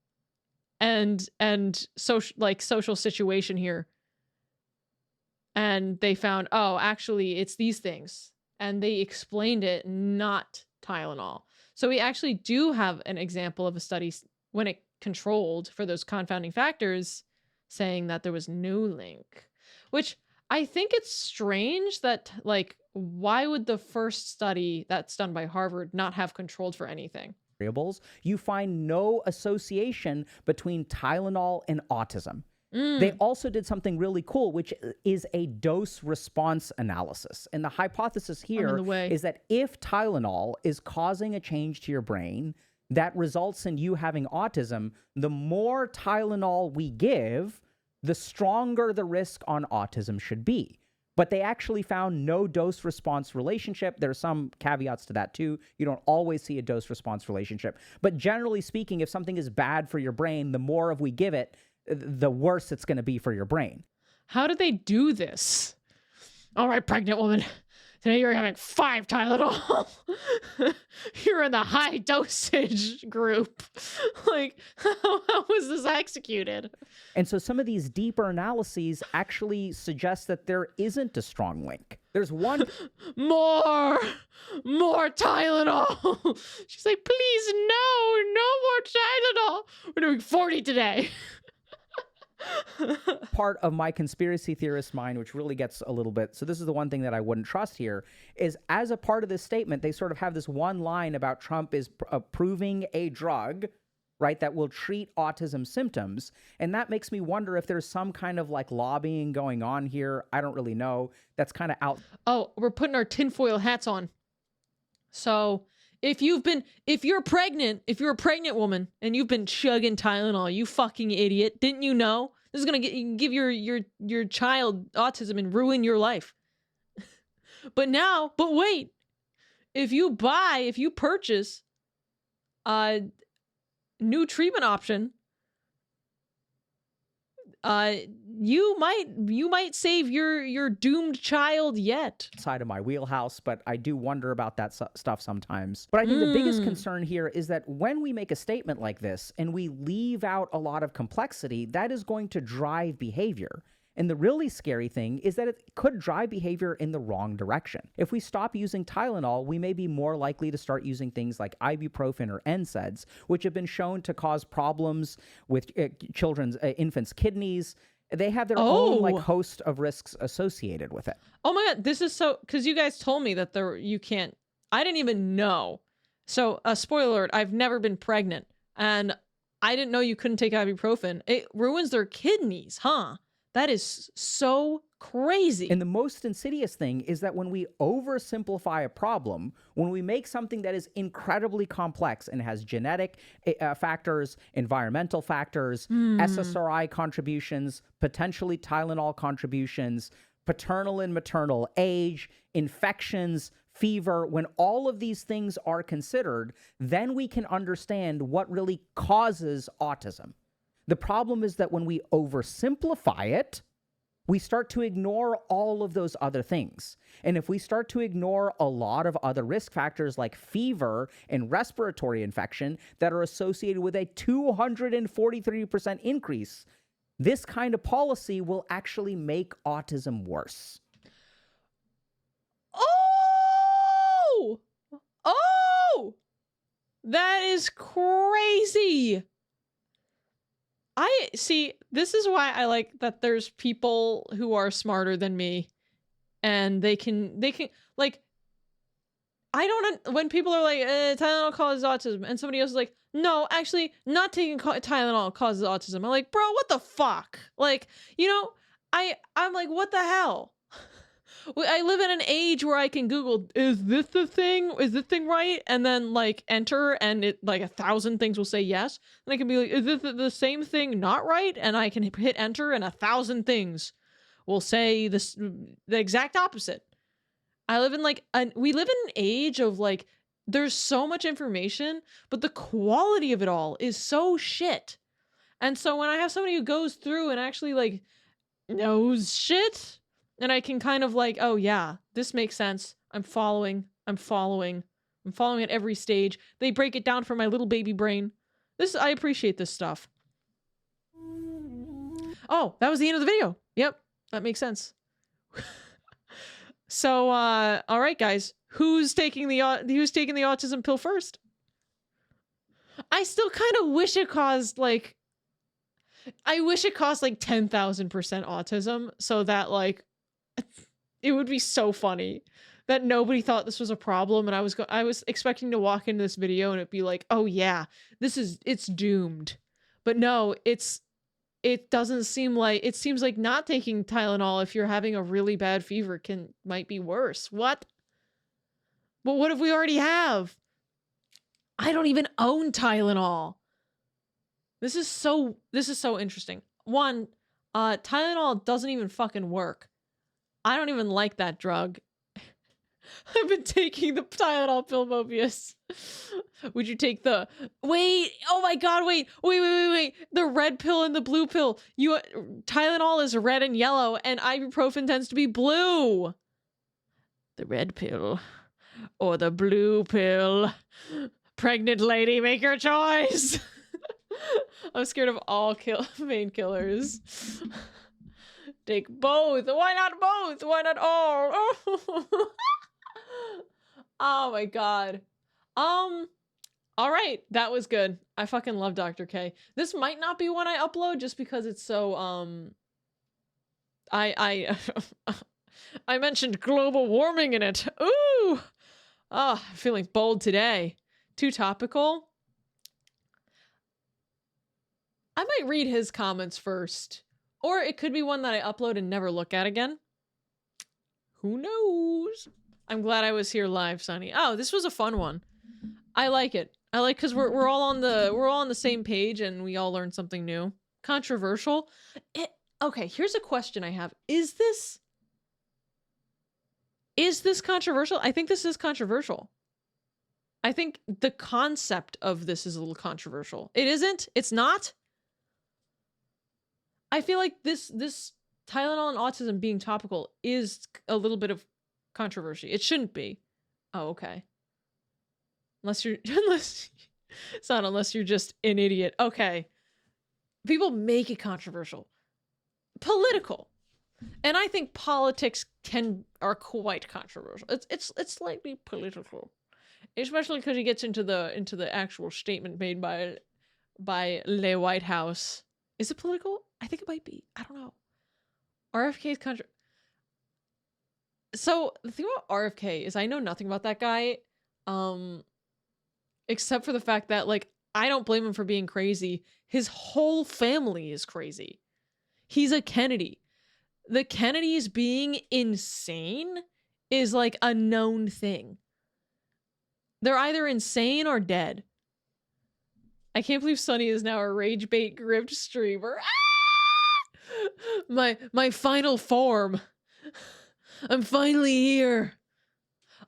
and social situation here. And they found, oh, actually, it's these things. And they explained it, not Tylenol. So we actually do have an example of a study when it controlled for those confounding factors, saying that there was no link, which I think it's strange that, like, why would the first study that's done by Harvard not have controlled for anything? Variables, you find no association between Tylenol and autism. They also did something really cool, which is a dose response analysis. And the hypothesis here is that if Tylenol is causing a change to your brain, that results in you having autism, the more Tylenol we give, the stronger the risk on autism should be. But they actually found no dose-response relationship. There are some caveats to that too. You don't always see a dose-response relationship. But generally speaking, if something is bad for your brain, the more of we give it, the worse it's going to be for your brain. How do they do this? All right, pregnant woman. Today you're having 5 Tylenol. You're in the high dosage group. Like, how was this executed? And so some of these deeper analyses actually suggest that there isn't a strong link. There's one... More Tylenol. She's like, please, no more Tylenol. We're doing 40 today. Part of my conspiracy theorist mind, which really gets a little bit, so this is the one thing that I wouldn't trust here, is as a part of this statement, they sort of have this one line about Trump is approving a drug, right, that will treat autism symptoms. And that makes me wonder if there's some kind of like lobbying going on here. I don't really know. That's kind of out. Oh, we're putting our tinfoil hats on. So if you're a pregnant woman and you've been chugging Tylenol, you fucking idiot, didn't you know? This is going to give your child autism and ruin your life. But wait, if you purchase a new treatment option, you might save your doomed child yet. Side of my wheelhouse, but I do wonder about that stuff sometimes. But I think the biggest concern here is that when we make a statement like this and we leave out a lot of complexity, that is going to drive behavior. And the really scary thing is that it could drive behavior in the wrong direction. If we stop using Tylenol, we may be more likely to start using things like ibuprofen or NSAIDs, which have been shown to cause problems with infants' kidneys. They have their own like host of risks associated with it. Oh my God, this is so, because you guys told me that you can't, I didn't even know. So spoiler alert, I've never been pregnant and I didn't know you couldn't take ibuprofen. It ruins their kidneys, huh? That is so crazy. And the most insidious thing is that when we oversimplify a problem, when we make something that is incredibly complex and has genetic factors, environmental factors, SSRI contributions, potentially Tylenol contributions, paternal and maternal age, infections, fever, when all of these things are considered, then we can understand what really causes autism. The problem is that when we oversimplify it, we start to ignore all of those other things. And if we start to ignore a lot of other risk factors like fever and respiratory infection that are associated with a 243% increase, this kind of policy will actually make autism worse. Oh! That is crazy. I see, this is why I like that there's people who are smarter than me and they can like, I don't, when people are like, Tylenol causes autism, and somebody else is like, no, actually not taking Tylenol causes autism. I'm like, bro, what the fuck? Like, you know, I'm like, what the hell? I live in an age where I can Google, is this the thing? Is this thing right? And then like enter and it like 1,000 things will say yes. And I can be like, is this the same thing not right? And I can hit enter and 1,000 things will say this, the exact opposite. I live in like, we live in an age of like, there's so much information, but the quality of it all is so shit. And so when I have somebody who goes through and actually like knows shit, and I can kind of like, oh yeah, this makes sense. I'm following at every stage. They break it down for my little baby brain. I appreciate this stuff. Oh, that was the end of the video. Yep, that makes sense. So, all right, guys, who's taking the autism pill first? I still kind of wish it caused like, I wish it caused like 10,000% autism so that like, it would be so funny that nobody thought this was a problem, and I was expecting to walk into this video and it'd be like, oh yeah, it's doomed. But no, it doesn't seem like, it seems like not taking Tylenol if you're having a really bad fever might be worse. What? But what if we already have? I don't even own Tylenol. This is so interesting. One, Tylenol doesn't even fucking work. I don't even like that drug. I've been taking the Tylenol pill, Mobius. Would you take the... Wait! Oh my god, wait! Wait! The red pill and the blue pill. Tylenol is red and yellow, and ibuprofen tends to be blue. The red pill or the blue pill. Pregnant lady, make your choice. I'm scared of all painkillers. Take both. Why not both? Why not all? Oh my god. All right, that was good. I fucking love Dr. K. This might not be one I upload just because it's so I mentioned global warming in it. Ooh. I'm feeling bold today. Too topical. I might read his comments first. Or it could be one that I upload and never look at again. Who knows? I'm glad I was here live, Sonny. Oh, this was a fun one. I like it. I like because we're all on the same page and we all learned something new. Controversial. Okay, here's a question I have. Is this controversial? I think this is controversial. I think the concept of this is a little controversial. It isn't? It's not? I feel like this Tylenol and autism being topical is a little bit of controversy. It shouldn't be. Oh, okay. Unless you're just an idiot. Okay. People make it controversial. Political. And I think politics are quite controversial. It's slightly political. Especially because he gets into the actual statement made by Le White House. Is it political? I think it might be. I don't know. RFK's So the thing about RFK is I know nothing about that guy, except for the fact that, like, I don't blame him for being crazy. His whole family is crazy. He's a Kennedy. The Kennedys being insane is like a known thing. They're either insane or dead. I can't believe Sonny is now a rage bait gripped streamer. Ah! My final form. I'm finally here.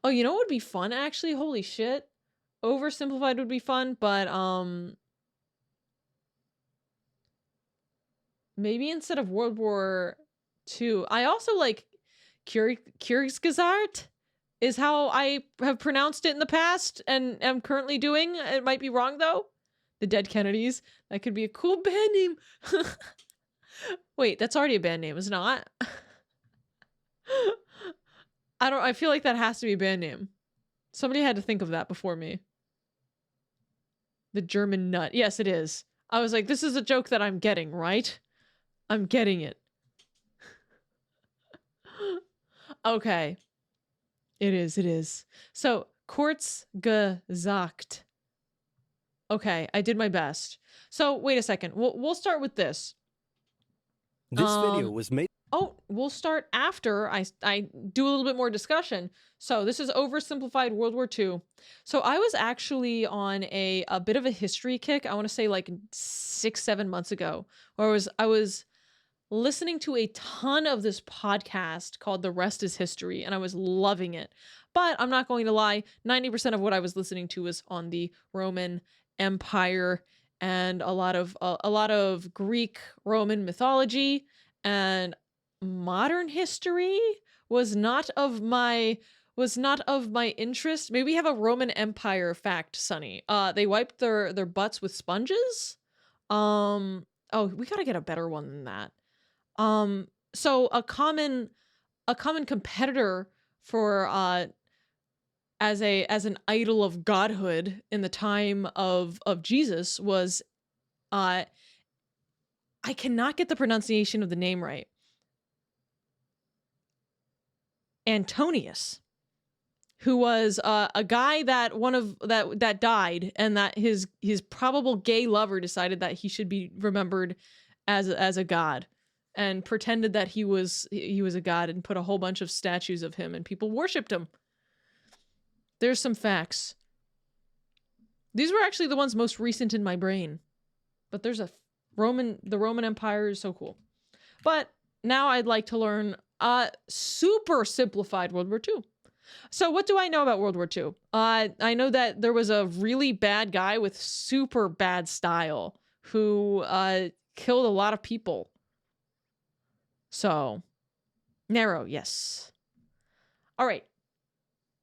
Oh, you know what would be fun actually? Holy shit. Oversimplified would be fun, but maybe instead of World War II, I also like Kyrgyzstan is how I have pronounced it in the past and am currently doing. It might be wrong though. The Dead Kennedys. That could be a cool band name. Wait, that's already a band name, is it not? I feel like that has to be a band name. Somebody had to think of that before me. The German Nut. Yes, it is. I was like, this is a joke that I'm getting, right? I'm getting it. Okay. It is. So, Kurzgesagt. Okay, I did my best. So, wait a second. We'll start with this. This video was made... Oh, we'll start after I do a little bit more discussion. So this is Oversimplified World War II. So I was actually on a bit of a history kick. I want to say like 6-7 months ago, where I was listening to a ton of this podcast called The Rest is History, and I was loving it. But I'm not going to lie, 90% of what I was listening to was on the Roman Empire and a lot of Greek Roman mythology, and modern history was not of my interest. Maybe we have a Roman Empire fact, Sonny. They wiped their butts with sponges. Oh, we gotta get a better one than that. So a common competitor for as an idol of godhood in the time of Jesus was I cannot get the pronunciation of the name right. Antonius, who was a guy that died, and that his probable gay lover decided that he should be remembered as a god, and pretended that he was a god and put a whole bunch of statues of him, and people worshipped him. There's some facts. These were actually the ones most recent in my brain. But there's the Roman Empire is so cool. But now I'd like to learn super simplified World War II. So what do I know about World War II? I know that there was a really bad guy with super bad style who killed a lot of people. So, narrow, yes. All right.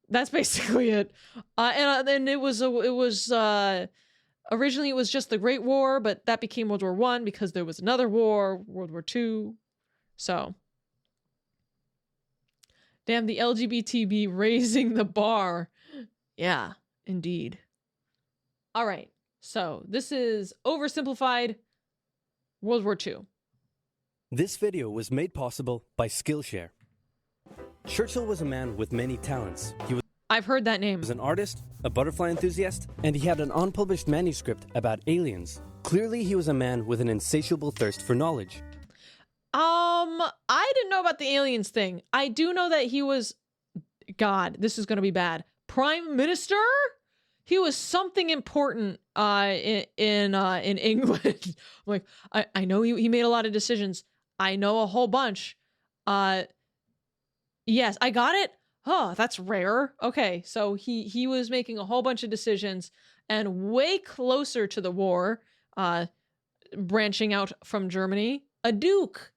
That's basically it. And it was originally it was just the Great War, but that became World War I because there was another war, World War II. So, damn, the LGBTB raising the bar. Yeah, indeed. All right. So, this is oversimplified World War II. This video was made possible by Skillshare. Churchill was a man with many talents. He I've heard that name. was an artist, a butterfly enthusiast, and he had an unpublished manuscript about aliens. Clearly, he was a man with an insatiable thirst for knowledge. I didn't know about the aliens thing. I do know that he was, God, this is going to be bad. Prime Minister? He was something important in England. I'm like, I know he made a lot of decisions. I know a whole bunch. Yes, I got it. Oh, that's rare. Okay, so he was making a whole bunch of decisions and way closer to the war, branching out from Germany. A duke.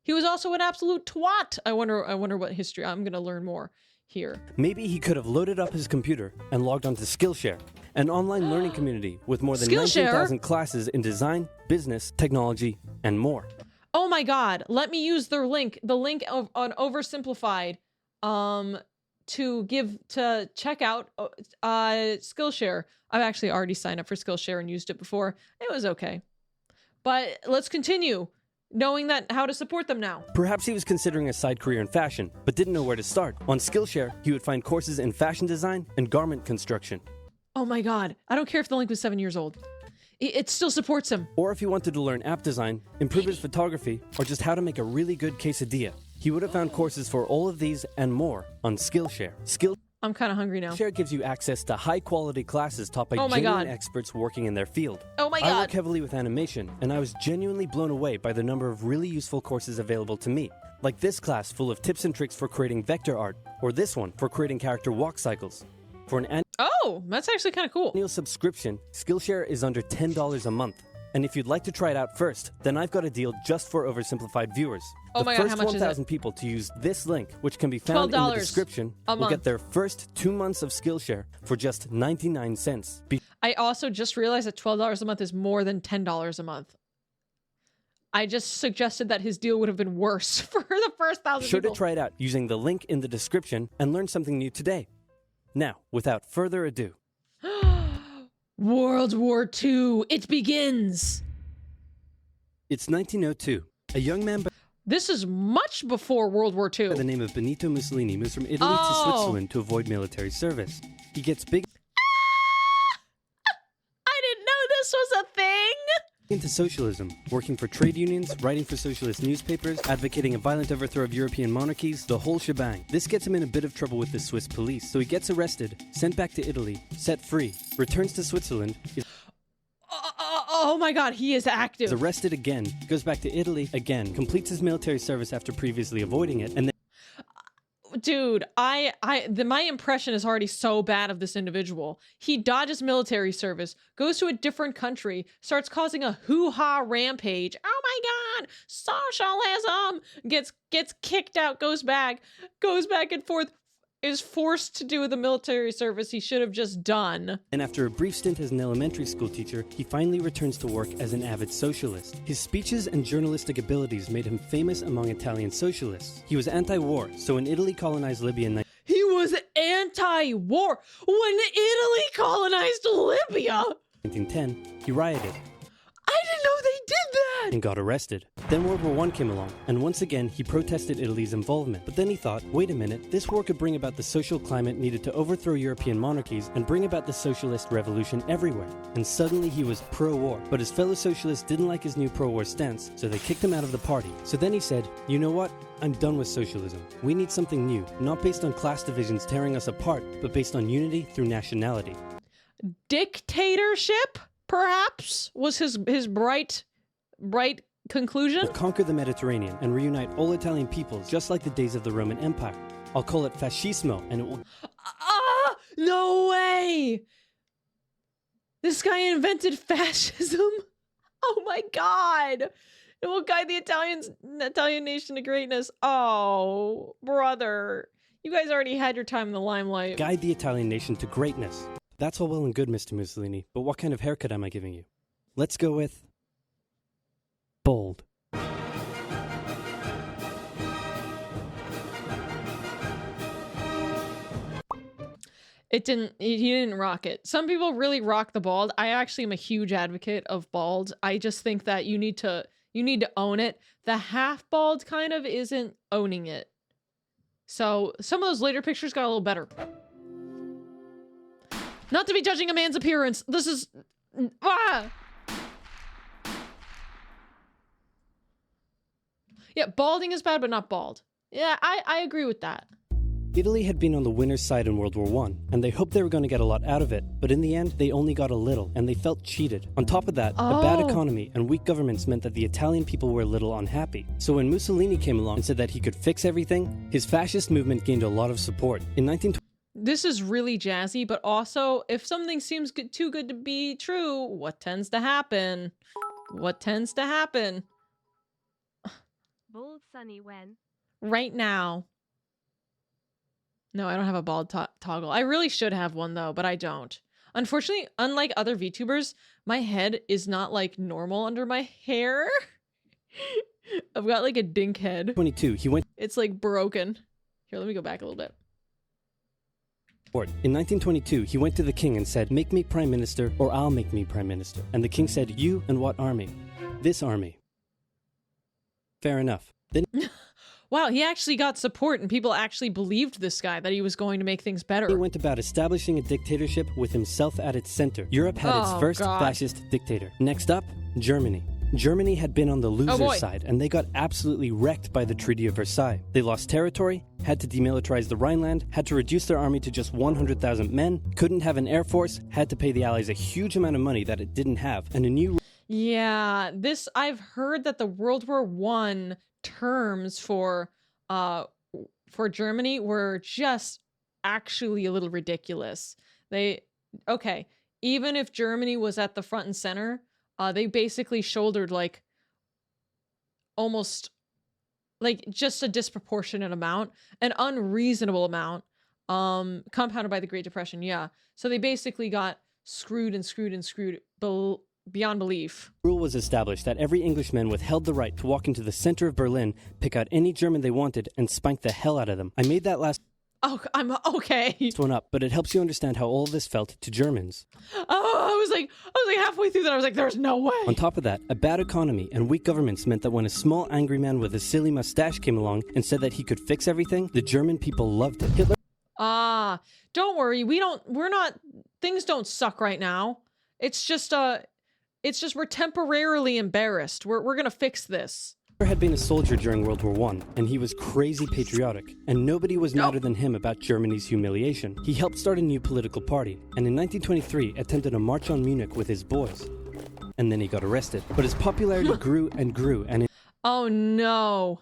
He was also an absolute twat. I wonder what history. I'm gonna learn more here. Maybe he could have loaded up his computer and logged onto Skillshare, an online learning community with more than Skillshare? 19,000 classes in design, business, technology, and more. Oh my God! Let me use their link. The link on Oversimplified. To check out Skillshare. I've actually already signed up for Skillshare and used it before. It was okay. But let's continue knowing that how to support them now. Perhaps he was considering a side career in fashion, but didn't know where to start. On Skillshare, he would find courses in fashion design and garment construction. Oh my God. I don't care if the link was 7 years old. It still supports him. Or if he wanted to learn app design, improve his photography, or just how to make a really good quesadilla. He would have found courses for all of these and more on Skillshare. I'm kind of hungry now. Skillshare gives you access to high-quality classes taught by Oh my genuine God. experts working in their field. Oh my I God. work heavily with animation, and I was genuinely blown away by the number of really useful courses available to me. Like this class full of tips and tricks for creating vector art, or this one for creating character walk cycles. For an Oh, that's actually kind of cool. annual subscription, Skillshare is under $10 a month. And if you'd like to try it out first, then I've got a deal just for Oversimplified viewers. Oh the my God, first how much is it? 1,000 people to use this link, which can be found in the $12 description, a will month. get their first 2 months of Skillshare for just 99 cents. I also just realized that $12 a month is more than $10 a month. I just suggested that his deal would have been worse for the first 1,000 Be sure people. to try it out using the link in the description and learn something new today. Now, without further ado, World War II, it begins. it's 1902. A young man by This is much before World War II. the name of Benito Mussolini moves from Italy Oh. to Switzerland to avoid military service. He gets big I didn't know this was a thing. into socialism, working for trade unions, writing for socialist newspapers, advocating a violent overthrow of European monarchies, the whole shebang. This gets him in a bit of trouble with the Swiss police, so he gets arrested, sent back to Italy, set free, returns to Switzerland, is Oh my God, he is active. arrested again, goes back to Italy again, completes his military service after previously avoiding it, and then Dude, my impression is already so bad of this individual. He dodges military service, goes to a different country, starts causing a hoo-ha rampage. Oh my God, socialism! Gets kicked out, goes back and forth, is forced to do the military service he should have just done. and after a brief stint as an elementary school teacher, he finally returns to work as an avid socialist. His speeches and journalistic abilities made him famous among Italian socialists. He was anti-war, so when Italy colonized Libya in He was anti-war when Italy colonized Libya. 1910, he rioted I didn't know they did that. and got arrested. Then World War I came along, and once again he protested Italy's involvement. But then he thought, wait a minute, this war could bring about the social climate needed to overthrow European monarchies and bring about the socialist revolution everywhere. And suddenly he was pro-war. But his fellow socialists didn't like his new pro-war stance, so they kicked him out of the party. So then he said, you know what? I'm done with socialism. We need something new, not based on class divisions tearing us apart, but based on unity through nationality. dictatorship, perhaps, was his bright conclusion. Will conquer the Mediterranean and reunite all Italian peoples just like the days of the Roman Empire. I'll call it fascismo, and it will Ah, no way! This guy invented fascism? Oh my god! It will guide the Italian nation to greatness. Oh, brother. You guys already had your time in the limelight. guide the Italian nation to greatness. That's all well and good, Mr. Mussolini, but what kind of haircut am I giving you? Let's go with bold. He didn't rock it. Some people really rock the bald. I actually am a huge advocate of bald. I just think that you need to own it. The half bald kind of isn't owning it. So some of those later pictures got a little better. Not to be judging a man's appearance. This is Yeah, balding is bad, but not bald. Yeah, I agree with that. Italy had been on the winner's side in World War I, and they hoped they were going to get a lot out of it, but in the end, they only got a little, and they felt cheated. On top of that, a bad economy and weak governments meant that the Italian people were a little unhappy. So when Mussolini came along and said that he could fix everything, his fascist movement gained a lot of support. In 1920, This is really jazzy, but also, if something seems too good to be true, what tends to happen? What tends to happen? Bald Sunny when? Right now. No, I don't have a bald toggle. I really should have one though, but I don't. Unfortunately, unlike other VTubers, my head is not like normal under my hair. I've got like a dink head. 22, he went It's like broken. Here, let me go back a little bit. In 1922, he went to the king and said, "Make me prime minister or I'll make me prime minister." And the king said, "You and what army?" "This army." Fair enough. Then Wow, he actually got support and people actually believed this guy that he was going to make things better. he went about establishing a dictatorship with himself at its center. Europe had its Oh, first God. fascist dictator. Next up, Germany. Germany had been on the boy. loser's side, and they got absolutely wrecked by the Treaty of Versailles. They lost territory, had to demilitarize the Rhineland, had to reduce their army to just 100,000 men, couldn't have an air force, had to pay the Allies a huge amount of money that it didn't have, and a new Yeah, I've heard that the World War I terms for Germany were just actually a little ridiculous. Even if Germany was at the front and center, they basically shouldered like almost like just a disproportionate amount, an unreasonable amount, compounded by the Great Depression. Yeah. So they basically got screwed and screwed and screwed beyond belief. rule was established that every Englishman withheld the right to walk into the center of Berlin, pick out any German they wanted, and spank the hell out of them. I made that last Oh, I'm okay. one up, but it helps you understand how all this felt to Germans. Oh, I was like halfway through that. I was like, there's no way. On top of that, a bad economy and weak governments meant that when a small angry man with a silly mustache came along and said that he could fix everything, the German people loved it. Hitler Don't worry. Things don't suck right now. It's just we're temporarily embarrassed. We're gonna fix this. had been a soldier during World War I, and he was crazy patriotic, and nobody was madder than him about Germany's humiliation. He helped start a new political party, and in 1923 attempted a march on Munich with his boys. And then he got arrested. But his popularity grew and grew, and Oh no.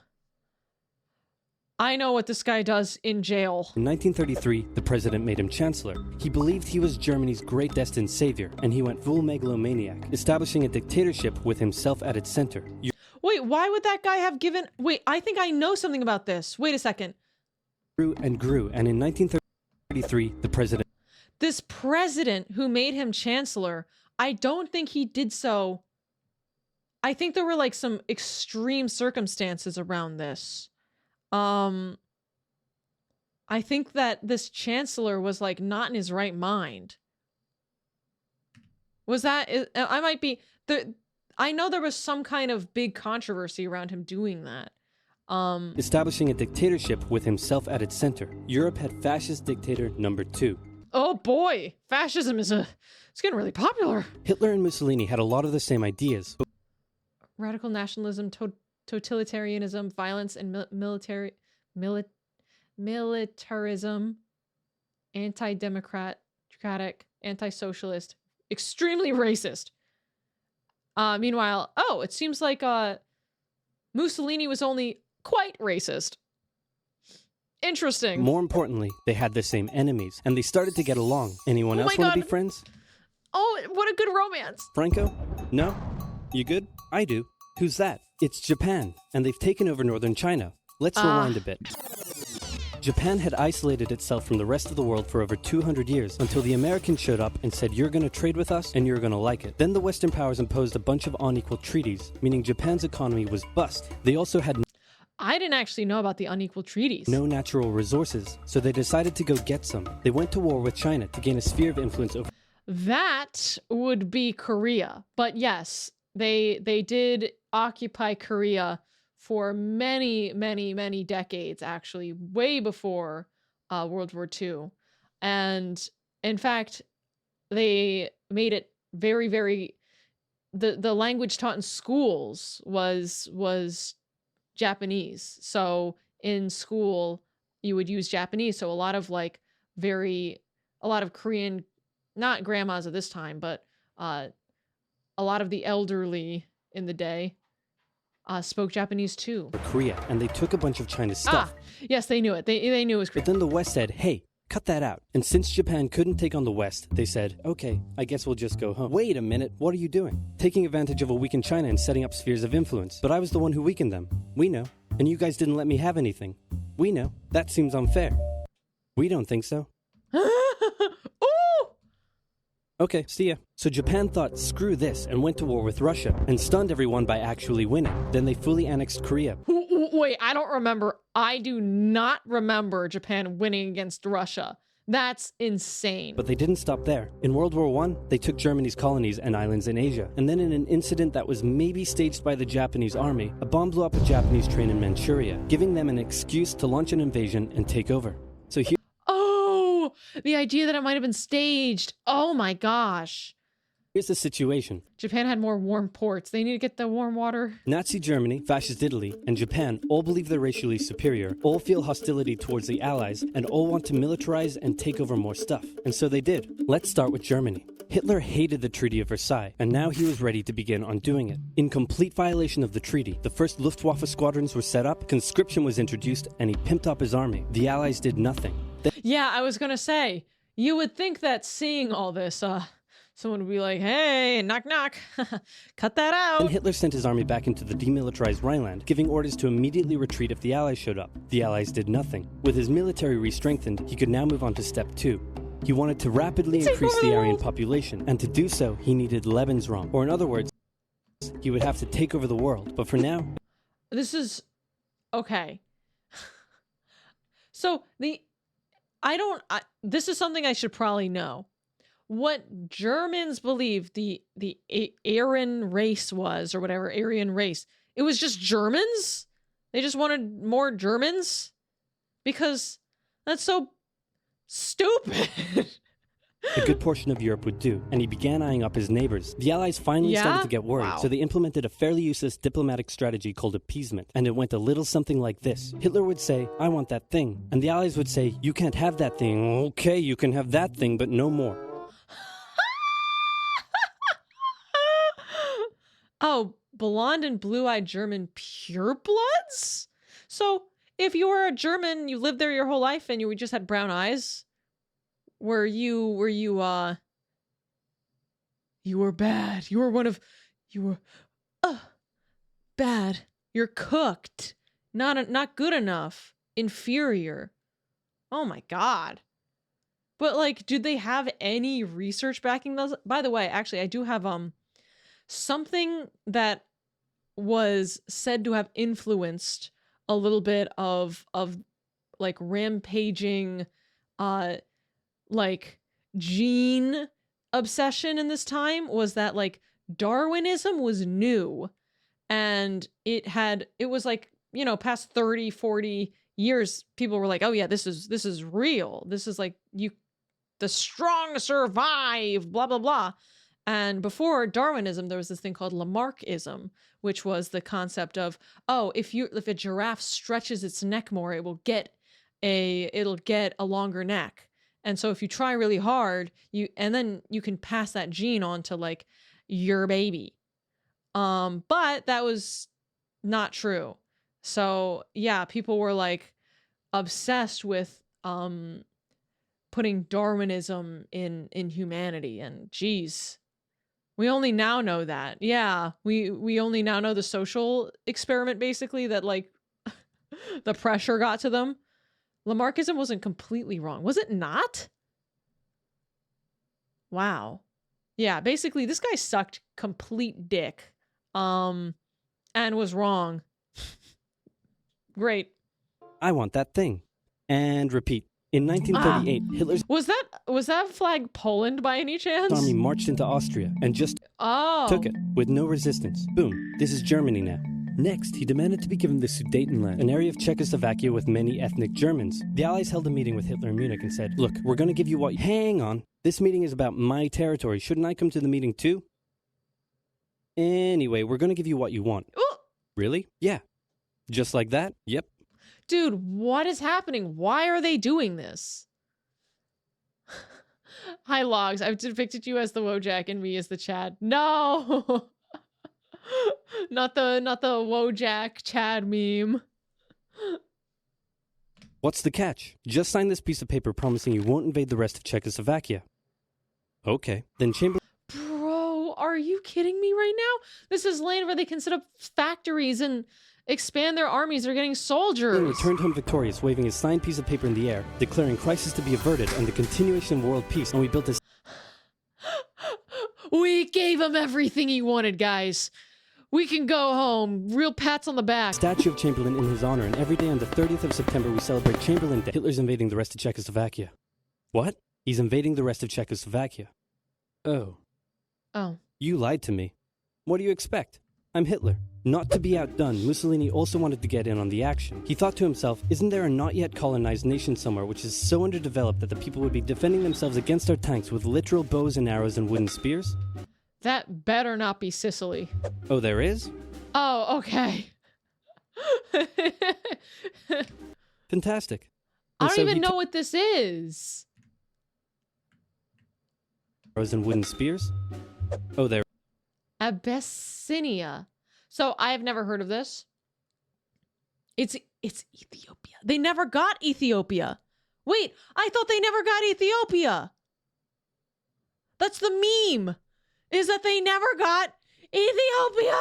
I know what this guy does in jail. in 1933, the president made him chancellor. He believed he was Germany's great destined savior, and he went full megalomaniac, establishing a dictatorship with himself at its center. Wait, why would that guy have given... Wait, I think I know something about this. Wait a second. Grew and grew, and in 1933, the president... This president who made him chancellor, I don't think he did so... I think there were like some extreme circumstances around this. I think that this chancellor was like not in his right mind. Was that... I might be... I know there was some kind of big controversy around him doing that. Establishing a dictatorship with himself at its center. Europe had fascist dictator number 2. Oh boy, fascism it's getting really popular. Hitler and Mussolini had a lot of the same ideas. But Radical nationalism, totalitarianism, violence, and militarism, anti-democratic, anti-socialist, extremely racist. Meanwhile, it seems like Mussolini was only quite racist. Interesting. More importantly, they had the same enemies, and they started to get along. Anyone Oh else my want to be God. friends? Oh, what a good romance. Franco? No? You good? I do. Who's that? It's Japan, and they've taken over northern China. Let's rewind a bit. Japan had isolated itself from the rest of the world for over 200 years until the Americans showed up and said, you're going to trade with us and you're going to like it. Then the Western powers imposed a bunch of unequal treaties, meaning Japan's economy was bust. They also had I didn't actually know about the unequal treaties. no natural resources, so they decided to go get some. They went to war with China to gain a sphere of influence over. That would be Korea. But yes, they did occupy Korea for many, many, many decades, actually, way before World War II. And in fact, they made it very, very the language taught in schools was Japanese. So in school you would use Japanese. So a lot of Korean, not grandmas at this time, but a lot of the elderly in the day spoke Japanese too. Korea, and they took a bunch of China's stuff. Yes, they knew it. They knew it was But Korean. then the West said, hey, cut that out. And since Japan couldn't take on the West, they said, okay, I guess we'll just go home. Wait a minute, what are you doing? Taking advantage of a weakened China and setting up spheres of influence. But I was the one who weakened them. We know. And you guys didn't let me have anything. We know. That seems unfair. We don't think so. Ooh! Okay, see ya. So Japan thought, screw this, and went to war with Russia, and stunned everyone by actually winning. Then they fully annexed Korea. Wait, I don't remember. I do not remember Japan winning against Russia. That's insane. But they didn't stop there. In World War I, they took Germany's colonies and islands in Asia. And then in an incident that was maybe staged by the Japanese army, a bomb blew up a Japanese train in Manchuria, giving them an excuse to launch an invasion and take over. So here Oh, the idea that it might have been staged. Oh my gosh. Here's the situation. Japan had more warm ports. They need to get the warm water. Nazi Germany, Fascist Italy, and Japan all believe they're racially superior, all feel hostility towards the Allies, and all want to militarize and take over more stuff. And so they did. Let's start with Germany. Hitler hated the Treaty of Versailles, and now he was ready to begin undoing it. In complete violation of the treaty, the first Luftwaffe squadrons were set up, conscription was introduced, and he pimped up his army. The Allies did nothing. Yeah, I was gonna say, you would think that seeing all this, someone would be like, hey, knock knock, cut that Then out. Hitler sent his army back into the demilitarized Rhineland, giving orders to immediately retreat if the Allies showed up. The Allies did nothing. With his military re-strengthened, he could now move on to step 2. He wanted to rapidly Take increase over the the Aryan world. population, and to do so, he needed Lebensraum, or in other words, he would have to take over the world. But for now, This is okay. So this is something I should probably know. What Germans believed the Aryan race was, or whatever, Aryan race, it was just Germans? They just wanted more Germans? Because that's so stupid. a good portion of Europe would do, and he began eyeing up his neighbors. The Allies finally Yeah? started to get worried, Wow. so they implemented a fairly useless diplomatic strategy called appeasement, and it went a little something like this. Hitler would say, I want that thing, and the Allies would say, you can't have that thing. Okay, you can have that thing, but no more. Oh, blonde and blue-eyed German purebloods? So if you were a German, you lived there your whole life and you just had brown eyes, were you bad. You were bad. You're cooked. Not good enough. Inferior. Oh my God. But like, did they have any research backing those? By the way, actually, I do have something that was said to have influenced a little bit of like rampaging like gene obsession in this time, was that like Darwinism was new, and it was like, you know, past 30-40 years people were like, oh yeah, this is real, this is like, the strong survive, blah blah blah. And before Darwinism, there was this thing called Lamarckism, which was the concept of, oh, if a giraffe stretches its neck more, it'll get a longer neck. And so if you try really hard, then you can pass that gene on to like your baby. But that was not true. So yeah, people were like obsessed with putting Darwinism in humanity, and geez, we only now know that. Yeah, we only now know the social experiment, basically, that like the pressure got to them. Lamarckism wasn't completely wrong, was it not? Wow. Yeah, basically this guy sucked complete dick and was wrong. Great. I want that thing. And repeat. In 1938, Hitler's Was that flag Poland by any chance? army marched into Austria and just took it with no resistance. Boom. This is Germany now. Next, he demanded to be given the Sudetenland, an area of Czechoslovakia with many ethnic Germans. The Allies held a meeting with Hitler in Munich and said, look, we're going to give you what... Hang on. This meeting is about my territory. Shouldn't I come to the meeting too? Anyway, we're going to give you what you want. Ooh. Really? Yeah. Just like that? Yep. Dude, what is happening? Why are they doing this? Hi, Logs. I've depicted you as the Wojak and me as the Chad. No! not the Wojak Chad meme. What's the catch? Just sign this piece of paper promising you won't invade the rest of Czechoslovakia. Okay. Then Chamberlain... Bro, are you kidding me right now? This is land where they can set up factories and expand their armies. They're getting soldiers. returned home victorious, waving his signed piece of paper in the air, declaring crisis to be averted and the continuation of world peace. And we built this... We gave him everything he wanted, guys. We can go home. Real pats on the back. statue of Chamberlain in his honor, and every day on the 30th of September we celebrate Chamberlain Day. Hitler's invading the rest of Czechoslovakia. What? He's invading the rest of Czechoslovakia. Oh. Oh. You lied to me. What do you expect? I'm Hitler. Not to be outdone, Mussolini also wanted to get in on the action. He thought to himself, isn't there a not yet colonized nation somewhere which is so underdeveloped that the people would be defending themselves against our tanks with literal bows and arrows and wooden spears? That better not be Sicily. Oh, there is? Oh, okay. Fantastic. I And don't so even he know what this is. arrows and wooden spears? Oh, there. Abyssinia. So I have never heard of this. It's Ethiopia. They never got Ethiopia. Wait, I thought they never got Ethiopia. That's the meme. Is that they never got Ethiopia.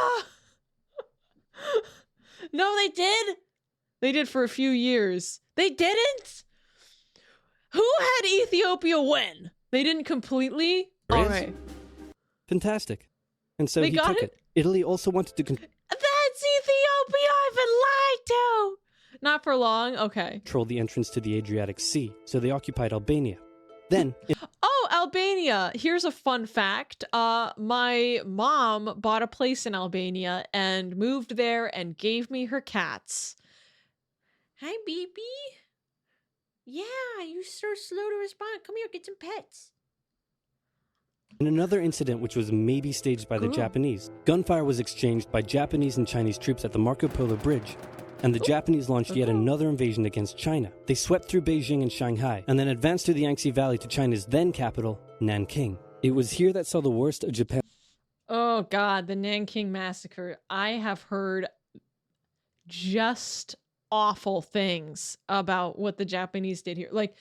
No, they did. They did for a few years. They didn't? Who had Ethiopia when? They didn't completely? There All is? right. Fantastic. And so They he got took it? it. Italy also wanted to That's Ethiopia I've been lied to. Not for long. Okay. control the entrance to the Adriatic Sea, so they occupied Albania. Then, Oh, Albania. Here's a fun fact. My mom bought a place in Albania and moved there and gave me her cats. Hi, baby. Yeah, you're so slow to respond. Come here, get some pets. in another incident which was maybe staged by the Cool. Japanese, gunfire was exchanged by Japanese and Chinese troops at the Marco Polo Bridge, and the Japanese launched yet another invasion against China. They swept through Beijing and Shanghai, and then advanced through the Yangtze Valley to China's then capital, Nanking. It was here that saw the worst of Japan. Oh, God, the Nanking Massacre. I have heard just awful things about what the Japanese did here. Like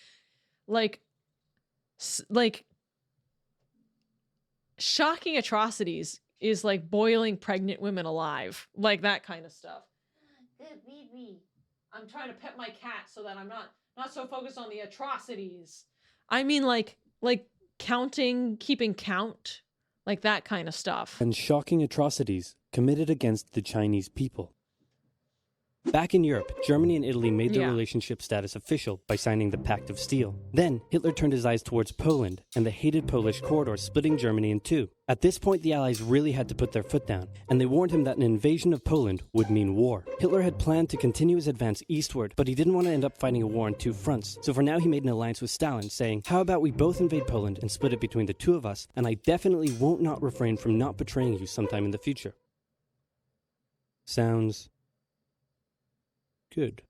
shocking atrocities is like boiling pregnant women alive. Like that kind of stuff. Good baby. I'm trying to pet my cat so that I'm not so focused on the atrocities. I mean like counting, keeping count, like that kind of stuff. And shocking atrocities committed against the Chinese people. Back in Europe, Germany and Italy made their Yeah. relationship status official by signing the Pact of Steel. Then, Hitler turned his eyes towards Poland and the hated Polish corridor, splitting Germany in two. At this point, the Allies really had to put their foot down, and they warned him that an invasion of Poland would mean war. Hitler had planned to continue his advance eastward, but he didn't want to end up fighting a war on two fronts. So for now, he made an alliance with Stalin, saying, how about we both invade Poland and split it between the two of us, and I definitely won't not refrain from not betraying you sometime in the future. Sounds good.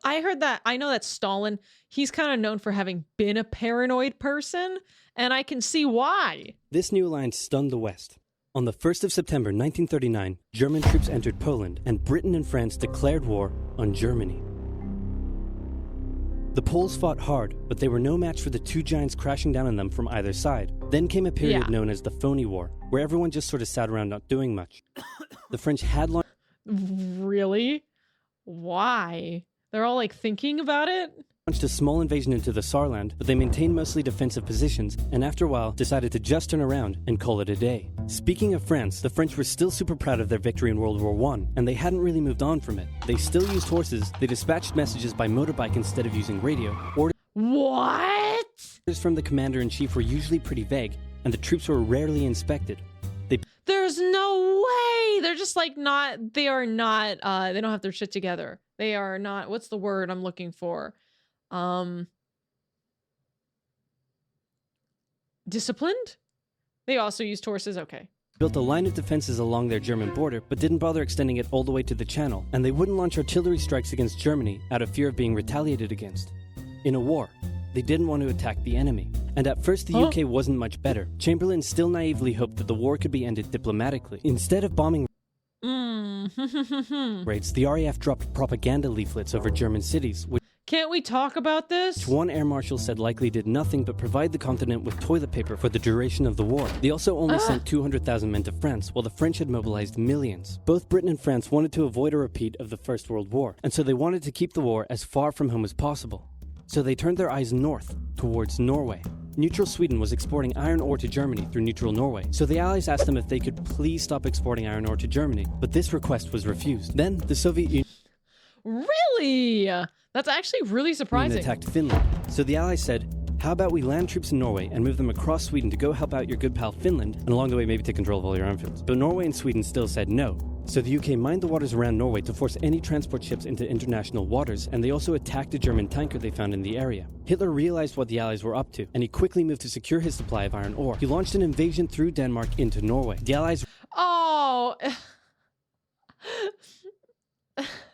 I heard that. I know that Stalin, he's kind of known for having been a paranoid person, and I can see why. This new alliance stunned the West. On the 1st of September 1939, German troops entered Poland, and Britain and France declared war on Germany. The Poles fought hard, but they were no match for the two giants crashing down on them from either side. Then came a period known as the Phony War, where everyone just sort of sat around not doing much. The French had launched Really? Why? They're all like thinking about it? a small invasion into the Saarland, but they maintained mostly defensive positions, and after a while decided to just turn around and call it a day. Speaking of France, the French were still super proud of their victory in World War I, and they hadn't really moved on from it. They still used horses, they dispatched messages by motorbike instead of using radio. What? Orders from the commander-in-chief were usually pretty vague, and the troops were rarely inspected. There's no way. They're just like not, they are not, they don't have their shit together. They are not, what's the word I'm looking for? Disciplined? They also used horses, okay. Built a line of defenses along their German border, but didn't bother extending it all the way to the Channel, and they wouldn't launch artillery strikes against Germany out of fear of being retaliated against. In a war, they didn't want to attack the enemy. And at first the UK wasn't much better. Chamberlain still naively hoped that the war could be ended diplomatically. Instead of bombing raids, the RAF dropped propaganda leaflets over German cities, which Can't we talk about this? one air marshal said likely did nothing but provide the continent with toilet paper for the duration of the war. They also only sent 200,000 men to France, while the French had mobilized millions. Both Britain and France wanted to avoid a repeat of the First World War, and so they wanted to keep the war as far from home as possible. So they turned their eyes north, towards Norway. Neutral Sweden was exporting iron ore to Germany through neutral Norway, so the Allies asked them if they could please stop exporting iron ore to Germany, but this request was refused. Then the Soviet Union Really? That's actually really surprising. attacked Finland, so the Allies said, how about we land troops in Norway and move them across Sweden to go help out your good pal Finland, and along the way maybe take control of all your armfields. But Norway and Sweden still said no. So the UK mined the waters around Norway to force any transport ships into international waters, and they also attacked a German tanker they found in the area. Hitler realized what the Allies were up to, and he quickly moved to secure his supply of iron ore. He launched an invasion through Denmark into Norway. The Allies Oh.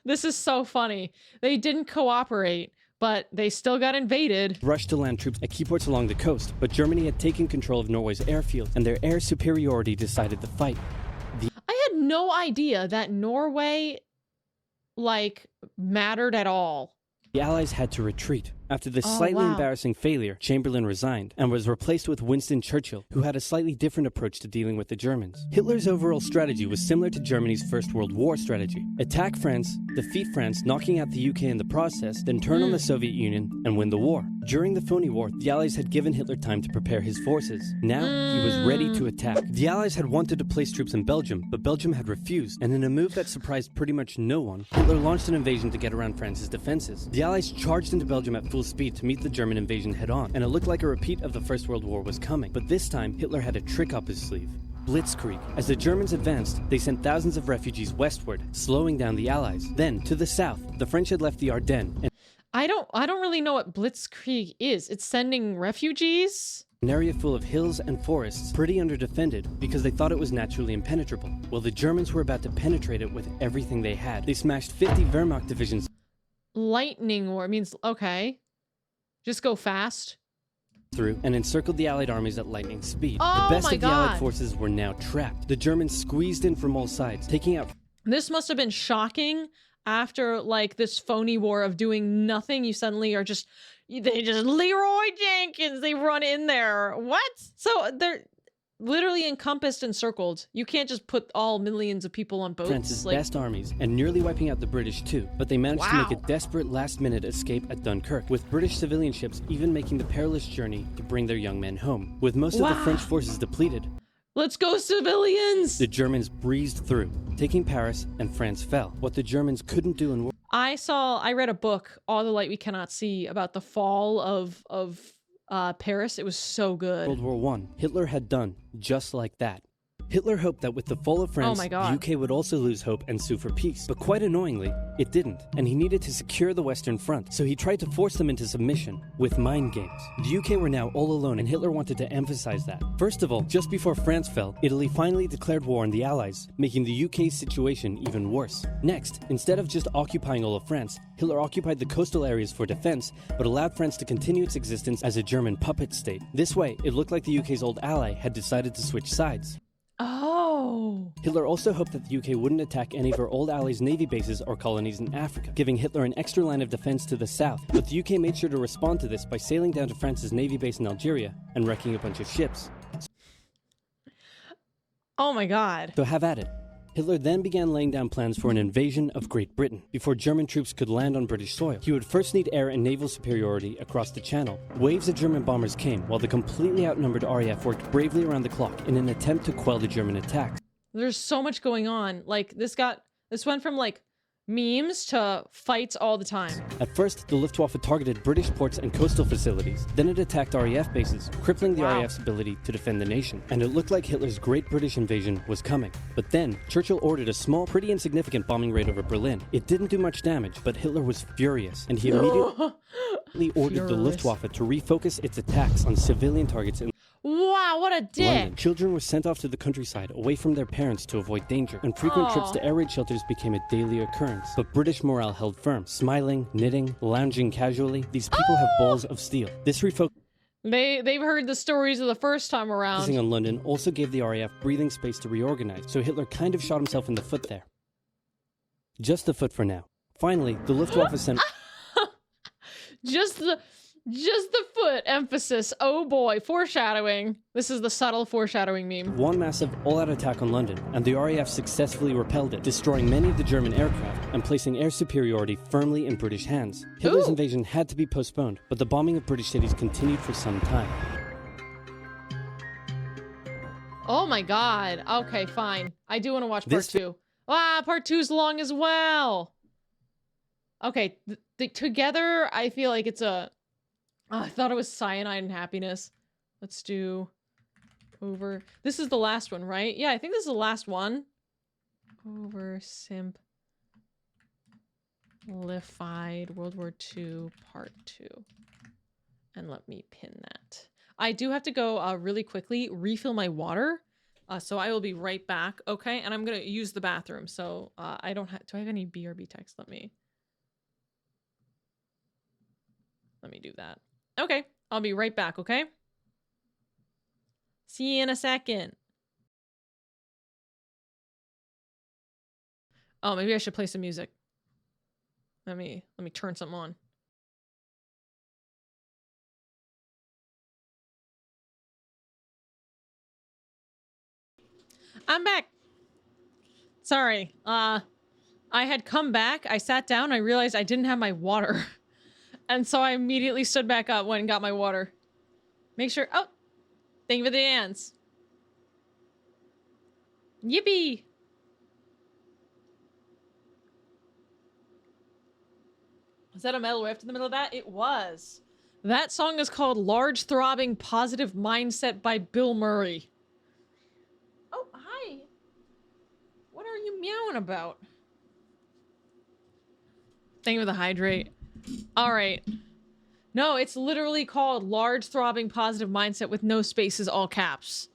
This is so funny. They didn't cooperate, but they still got invaded. rushed to land troops at key ports along the coast, but Germany had taken control of Norway's airfield, and their air superiority decided the fight. I had no idea that Norway, like, mattered at all. The Allies had to retreat. After this Oh, slightly wow. embarrassing failure, Chamberlain resigned and was replaced with Winston Churchill, who had a slightly different approach to dealing with the Germans. Hitler's overall strategy was similar to Germany's First World War strategy. Attack France, defeat France, knocking out the UK in the process, then turn on the Soviet Union and win the war. During the Phony War, the Allies had given Hitler time to prepare his forces. Now, he was ready to attack. The Allies had wanted to place troops in Belgium, but Belgium had refused, and in a move that surprised pretty much no one, Hitler launched an invasion to get around France's defenses. The Allies charged into Belgium at full speed to meet the German invasion head-on, and it looked like a repeat of the First World War was coming. But this time, Hitler had a trick up his sleeve. Blitzkrieg. As the Germans advanced, they sent thousands of refugees westward, slowing down the Allies. Then, to the south, the French had left the Ardennes, I don't really know what Blitzkrieg is. It's sending refugees? an area full of hills and forests, pretty underdefended, because they thought it was naturally impenetrable. Well, the Germans were about to penetrate it with everything they had. They smashed 50 Wehrmacht divisions Lightning war means, okay. Just go fast. through and encircled the Allied armies at lightning speed. Oh The best my of the Allied God. forces were now trapped. The Germans squeezed in from all sides, taking out This must have been shocking after, like, this phony war of doing nothing. You suddenly are just, they just, Leroy Jenkins, they run in there. What? So they're literally encompassed and circled. You can't just put all millions of people on boats. France's like, best armies, and nearly wiping out the British too, but they managed to make a Wow. desperate last-minute escape at Dunkirk, with British civilian ships even making the perilous journey to bring their young men home. With most of the Wow. French forces depleted, let's go civilians! the Germans breezed through, taking Paris, and France fell. What the Germans couldn't do in I read a book, All the Light We Cannot See, about the fall of Paris. It was so good. World War I, Hitler had done just like that. Hitler hoped that with the fall of France, my the God. UK would also lose hope and sue for peace. But quite annoyingly, it didn't, and he needed to secure the Western Front, so he tried to force them into submission with mind games. The UK were now all alone, and Hitler wanted to emphasize that. First of all, just before France fell, Italy finally declared war on the Allies, making the UK's situation even worse. Next, instead of just occupying all of France, Hitler occupied the coastal areas for defense, but allowed France to continue its existence as a German puppet state. This way, it looked like the UK's old ally had decided to switch sides. Oh. Hitler also hoped that the UK wouldn't attack any of her old allies' navy bases or colonies in Africa, giving Hitler an extra line of defense to the south. But the UK made sure to respond to this by sailing down to France's navy base in Algeria and wrecking a bunch of ships. Oh my God. So have at it. Hitler then began laying down plans for an invasion of Great Britain. Before German troops could land on British soil, he would first need air and naval superiority across the Channel. Waves of German bombers came, while the completely outnumbered RAF worked bravely around the clock in an attempt to quell the German attacks. There's so much going on. Like this went from like memes to fights all the time. At first, the Luftwaffe targeted British ports and coastal facilities. Then it attacked RAF bases, crippling the Wow. RAF's ability to defend the nation. And it looked like Hitler's Great British Invasion was coming. But then, Churchill ordered a small, pretty insignificant bombing raid over Berlin. It didn't do much damage, but Hitler was furious, and he immediately ordered the Furious. Luftwaffe to refocus its attacks on civilian targets in Wow, what a dick. London. Children were sent off to the countryside away from their parents to avoid danger, and frequent trips to air raid shelters became a daily occurrence. But British morale held firm. Smiling, knitting, lounging casually, these people have balls of steel. This refocusing They've heard the stories of the first time around. on London also gave the RAF breathing space to reorganize, so Hitler kind of shot himself in the foot there. Just the foot for now. Finally, the Luftwaffe sent Just the foot emphasis. Oh boy, foreshadowing. This is the subtle foreshadowing meme. one massive all-out attack on London, and the RAF successfully repelled it, destroying many of the German aircraft and placing air superiority firmly in British hands. Hitler's Ooh. invasion had to be postponed, but the bombing of British cities continued for some time. Oh my God. Okay, fine. I do want to watch part This- 2. Part 2's long as well. Okay, together I feel like it's a... Oh, I thought it was Cyanide and Happiness. Let's do over. This is the last one, right? Yeah, I think this is the last one. Over Simplified World War II Part 2. And let me pin that. I do have to go really quickly refill my water. So I will be right back, okay? And I'm going to use the bathroom. So I don't have... Do I have any BRB text? Let me do that. Okay, I'll be right back, okay? See you in a second. Oh, maybe I should play some music. Let me turn something on. I'm back. Sorry. I had come back. I sat down. I realized I didn't have my water. And so I immediately stood back up, went and got my water. Make sure... Oh! Thank you for the dance. Yippee! Was that a metal riff in the middle of that? It was. That song is called Large Throbbing Positive Mindset by Bill Murray. Oh, hi. What are you meowing about? Thank you for the hydrate. All right. No, it's literally called Large Throbbing Positive Mindset with no spaces, all caps.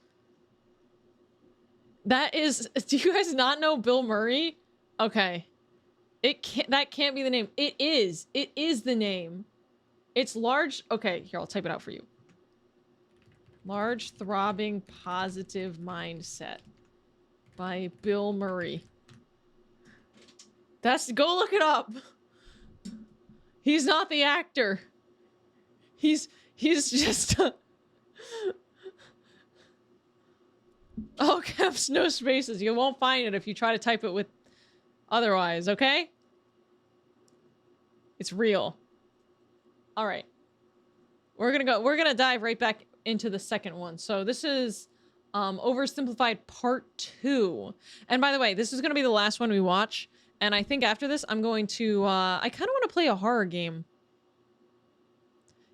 That is... Do you guys not know Bill Murray? Okay. That can't be the name. It is. It is the name. It's large... Okay, here, I'll type it out for you. Large Throbbing Positive Mindset by Bill Murray. Go look it up. He's not the actor. He's just all caps, no spaces. You won't find it if you try to type it with otherwise, okay? It's real. All right. We're gonna dive right back into the second one. So this is Oversimplified Part 2. And by the way, this is gonna be the last one we watch. And I think after this, I'm going to, I kind of want to play a horror game.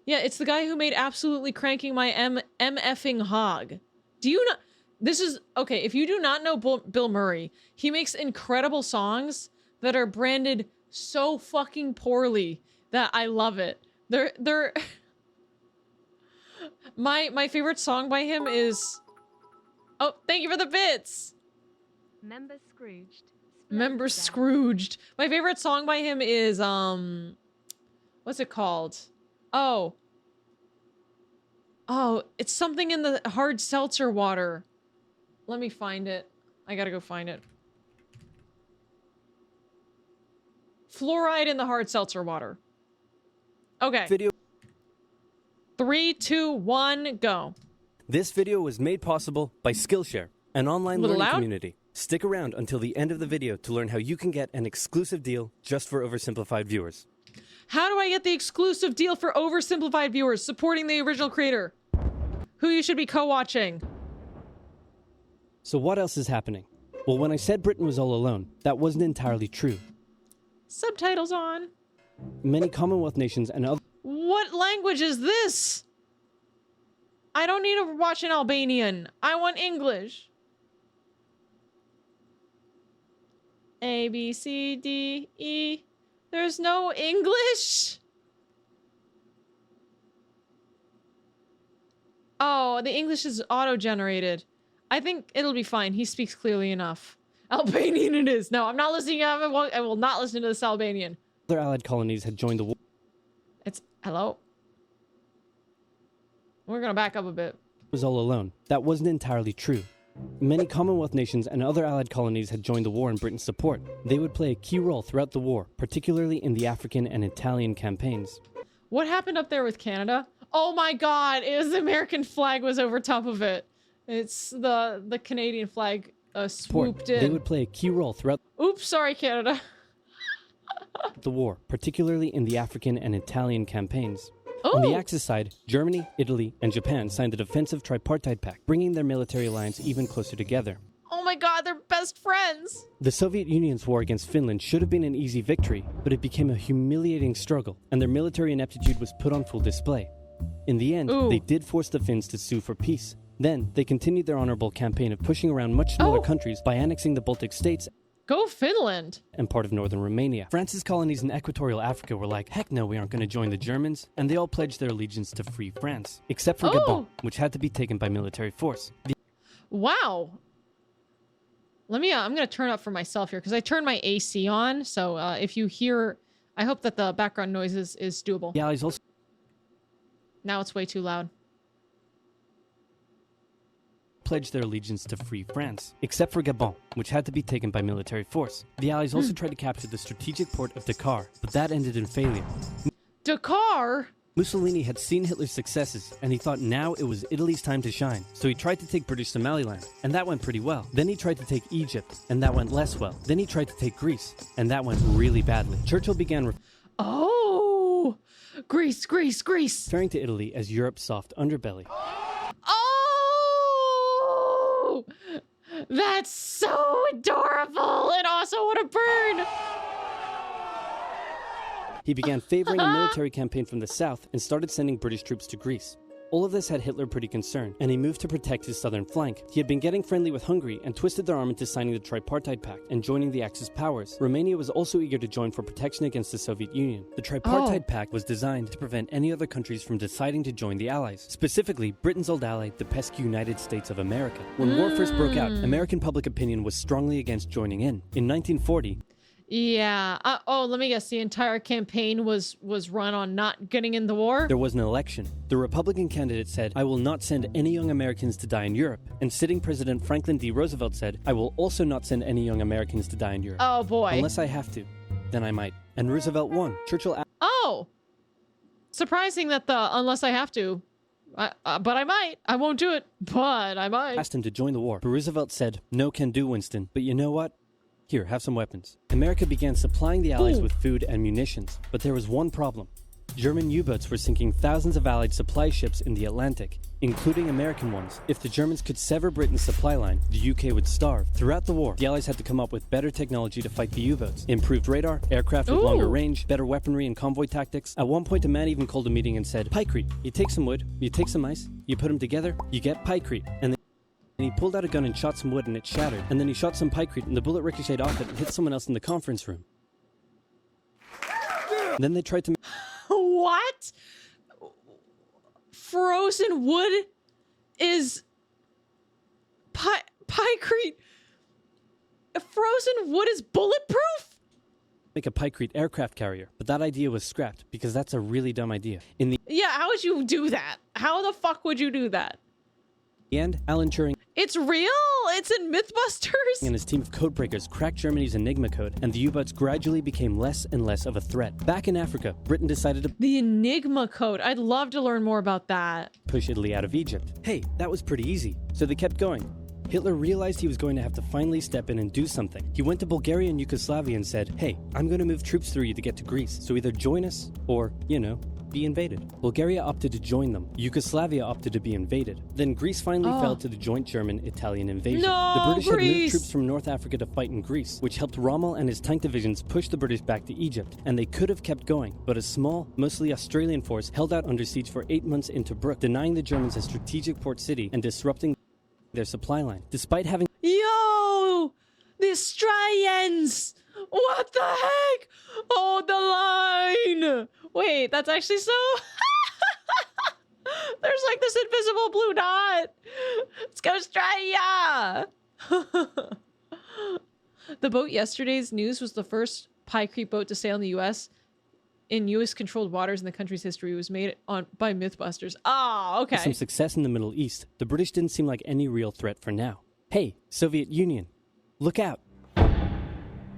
Yeah, it's the guy who made Absolutely Cranking My MFing Hog. Do you not, This is okay. If you do not know Bill Murray, he makes incredible songs that are branded so fucking poorly that I love it. They're my favorite song by him is, oh, thank you for the bits. Member Scrooged. Member Scrooged. My favorite song by him is what's it called? Oh, it's something in the hard seltzer water. Let me find it. I gotta go find it. Fluoride in the hard seltzer water. Okay. Video. 3, 2, 1, go. This video was made possible by Skillshare, an online Little learning loud? community. Stick around until the end of the video to learn how you can get an exclusive deal just for Oversimplified viewers. How do I get the exclusive deal for Oversimplified viewers supporting the original creator? Who you should be co-watching? So what else is happening? Well, when I said Britain was all alone, that wasn't entirely true. Subtitles on. Many Commonwealth nations and other What language is this? I don't need to watch in Albanian. I want English. A, B, C, D, E. There's no English? Oh, the English is auto-generated. I think it'll be fine. He speaks clearly enough. Albanian it is. No, I'm not listening. I will not listen to this Albanian. allied colonies had joined the war. It's... Hello? We're gonna back up a bit. Was all alone. That wasn't entirely true. Many Commonwealth nations and other allied colonies had joined the war in Britain's support. They would play a key role throughout the war, particularly in the African and Italian campaigns. What happened up there with Canada? Oh my god, it was the American flag was over top of it. It's the Canadian flag swooped in. They would play a key role throughout Oops, sorry, Canada. the war, particularly in the African and Italian campaigns. On the Oh, Axis side, Germany, Italy, and Japan signed the Defensive Tripartite Pact, bringing their military alliance even closer together. oh my god, they're best friends. The Soviet Union's war against Finland should have been an easy victory, but it became a humiliating struggle, and their military ineptitude was put on full display. In the end, Ooh. they did force the Finns to sue for peace. Then, they continued their honorable campaign of pushing around much smaller Oh. countries by annexing the Baltic states Go Finland. and part of northern Romania. France's colonies in equatorial Africa were like, heck no, we aren't going to join the Germans, and they all pledged their allegiance to free France, except for Oh. Gabon, which had to be taken by military force. Wow. Let me, I'm gonna turn up for myself here, because I turned my AC on, so if you hear, I hope that the background noise is doable. The Allies also Now it's way too loud. pledged their allegiance to free France, except for Gabon, which had to be taken by military force. The Allies also tried to capture the strategic port of Dakar, but that ended in failure. Dakar? Mussolini had seen Hitler's successes, and he thought now it was Italy's time to shine. So he tried to take British Somaliland, and that went pretty well. Then he tried to take Egypt, and that went less well. Then he tried to take Greece, and that went really badly. Churchill began Oh, Greece, Greece, Greece. referring to Italy as Europe's soft underbelly. Oh, that's so adorable. And also, what a burn. He began favoring a military campaign from the south and started sending British troops to Greece. All of this had Hitler pretty concerned, and he moved to protect his southern flank. He had been getting friendly with Hungary and twisted their arm into signing the Tripartite Pact and joining the Axis powers. Romania was also eager to join for protection against the Soviet Union. The Tripartite Pact was designed to prevent any other countries from deciding to join the Allies, specifically Britain's old ally, the pesky United States of America. When war first broke out, American public opinion was strongly against joining in. In 1940, Yeah. Oh, let me guess. The entire campaign was run on not getting in the war? there was an election. The Republican candidate said, I will not send any young Americans to die in Europe. And sitting President Franklin D. Roosevelt said, I will also not send any young Americans to die in Europe. Oh, boy. Unless I have to. Then I might. And Roosevelt won. Churchill Oh. Surprising that the unless I have to. But I might. I won't do it. But I might. asked him to join the war. But Roosevelt said, no can do, Winston. But you know what? Here, have some weapons. America began supplying the Allies Ooh. with food and munitions. But there was one problem. German U-boats were sinking thousands of Allied supply ships in the Atlantic, including American ones. If the Germans could sever Britain's supply line, the UK would starve. Throughout the war, the Allies had to come up with better technology to fight the U-boats. Improved radar, aircraft with longer Ooh. range, better weaponry and convoy tactics. At one point, a man even called a meeting and said, Pykrete. You take some wood, you take some ice, you put them together, you get Pykrete. And and he pulled out a gun and shot some wood and it shattered. And then he shot some pykrete and the bullet ricocheted off it and hit someone else in the conference room. Then they tried to... What? Frozen wood is pykrete. Frozen wood is bulletproof? make a pykrete aircraft carrier, but that idea was scrapped because that's a really dumb idea. In the Yeah, how would you do that? How the fuck would you do that? end, Alan Turing It's real? It's in Mythbusters? and his team of codebreakers cracked Germany's Enigma code, and the U-boats gradually became less and less of a threat. Back in Africa, Britain decided to The Enigma code. I'd love to learn more about that. push Italy out of Egypt. Hey, that was pretty easy, so they kept going. Hitler realized he was going to have to finally step in and do something. He went to Bulgaria and Yugoslavia and said, hey, I'm going to move troops through you to get to Greece, so either join us or, be invaded. Bulgaria opted to join them. Yugoslavia opted to be invaded. Then Greece finally fell to the joint German-Italian invasion. No, the British had moved Greece! troops from North Africa to fight in Greece, which helped Rommel and his tank divisions push the British back to Egypt, and they could have kept going, but a small, mostly Australian force held out under siege for 8 months in Tobruk, denying the Germans a strategic port city and disrupting their supply line. Despite having Yo! The Australians! What the heck? Oh, the line! Wait, that's actually so... There's like this invisible blue dot. Let's go Australia! The boat yesterday's news was the first Pykrete boat to sail in the U.S. in U.S.-controlled waters in the country's history. It was made by Mythbusters. Oh, okay. some success in the Middle East, the British didn't seem like any real threat for now. Hey, Soviet Union, look out!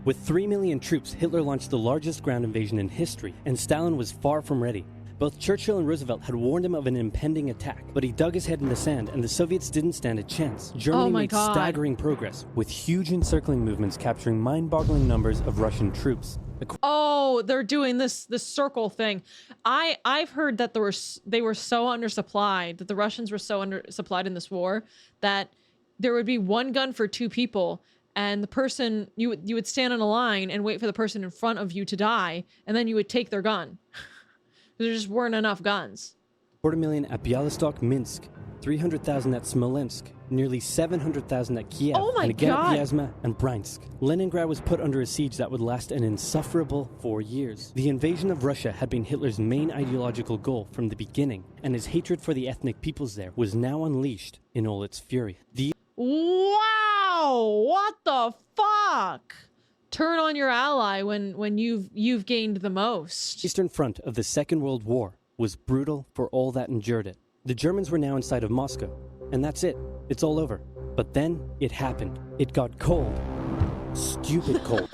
With 3 million troops, Hitler launched the largest ground invasion in history, and Stalin was far from ready. Both Churchill and Roosevelt had warned him of an impending attack, but he dug his head in the sand, and the Soviets didn't stand a chance. Germany my made God. staggering progress, with huge encircling movements capturing mind-boggling numbers of Russian troops. Oh, they're doing this circle thing. I've heard that they were so undersupplied, that the Russians were so undersupplied in this war that there would be one gun for 2 people, and the person you would stand on a line and wait for the person in front of you to die, and then you would take their gun. There just weren't enough guns. 250,000 at Bialystok, Minsk, 300,000 at Smolensk, nearly 700,000 at Kiev, Oh my and again God. at Vyazma and Bryansk. Leningrad was put under a siege that would last an insufferable 4 years. The invasion of Russia had been Hitler's main ideological goal from the beginning, and his hatred for the ethnic peoples there was now unleashed in all its fury. The Wow! What the fuck? Turn on your ally when you've gained the most. Eastern Front of the Second World War was brutal for all that endured it. The Germans were now inside of Moscow, and that's it. It's all over. But then it happened. It got cold. Stupid cold.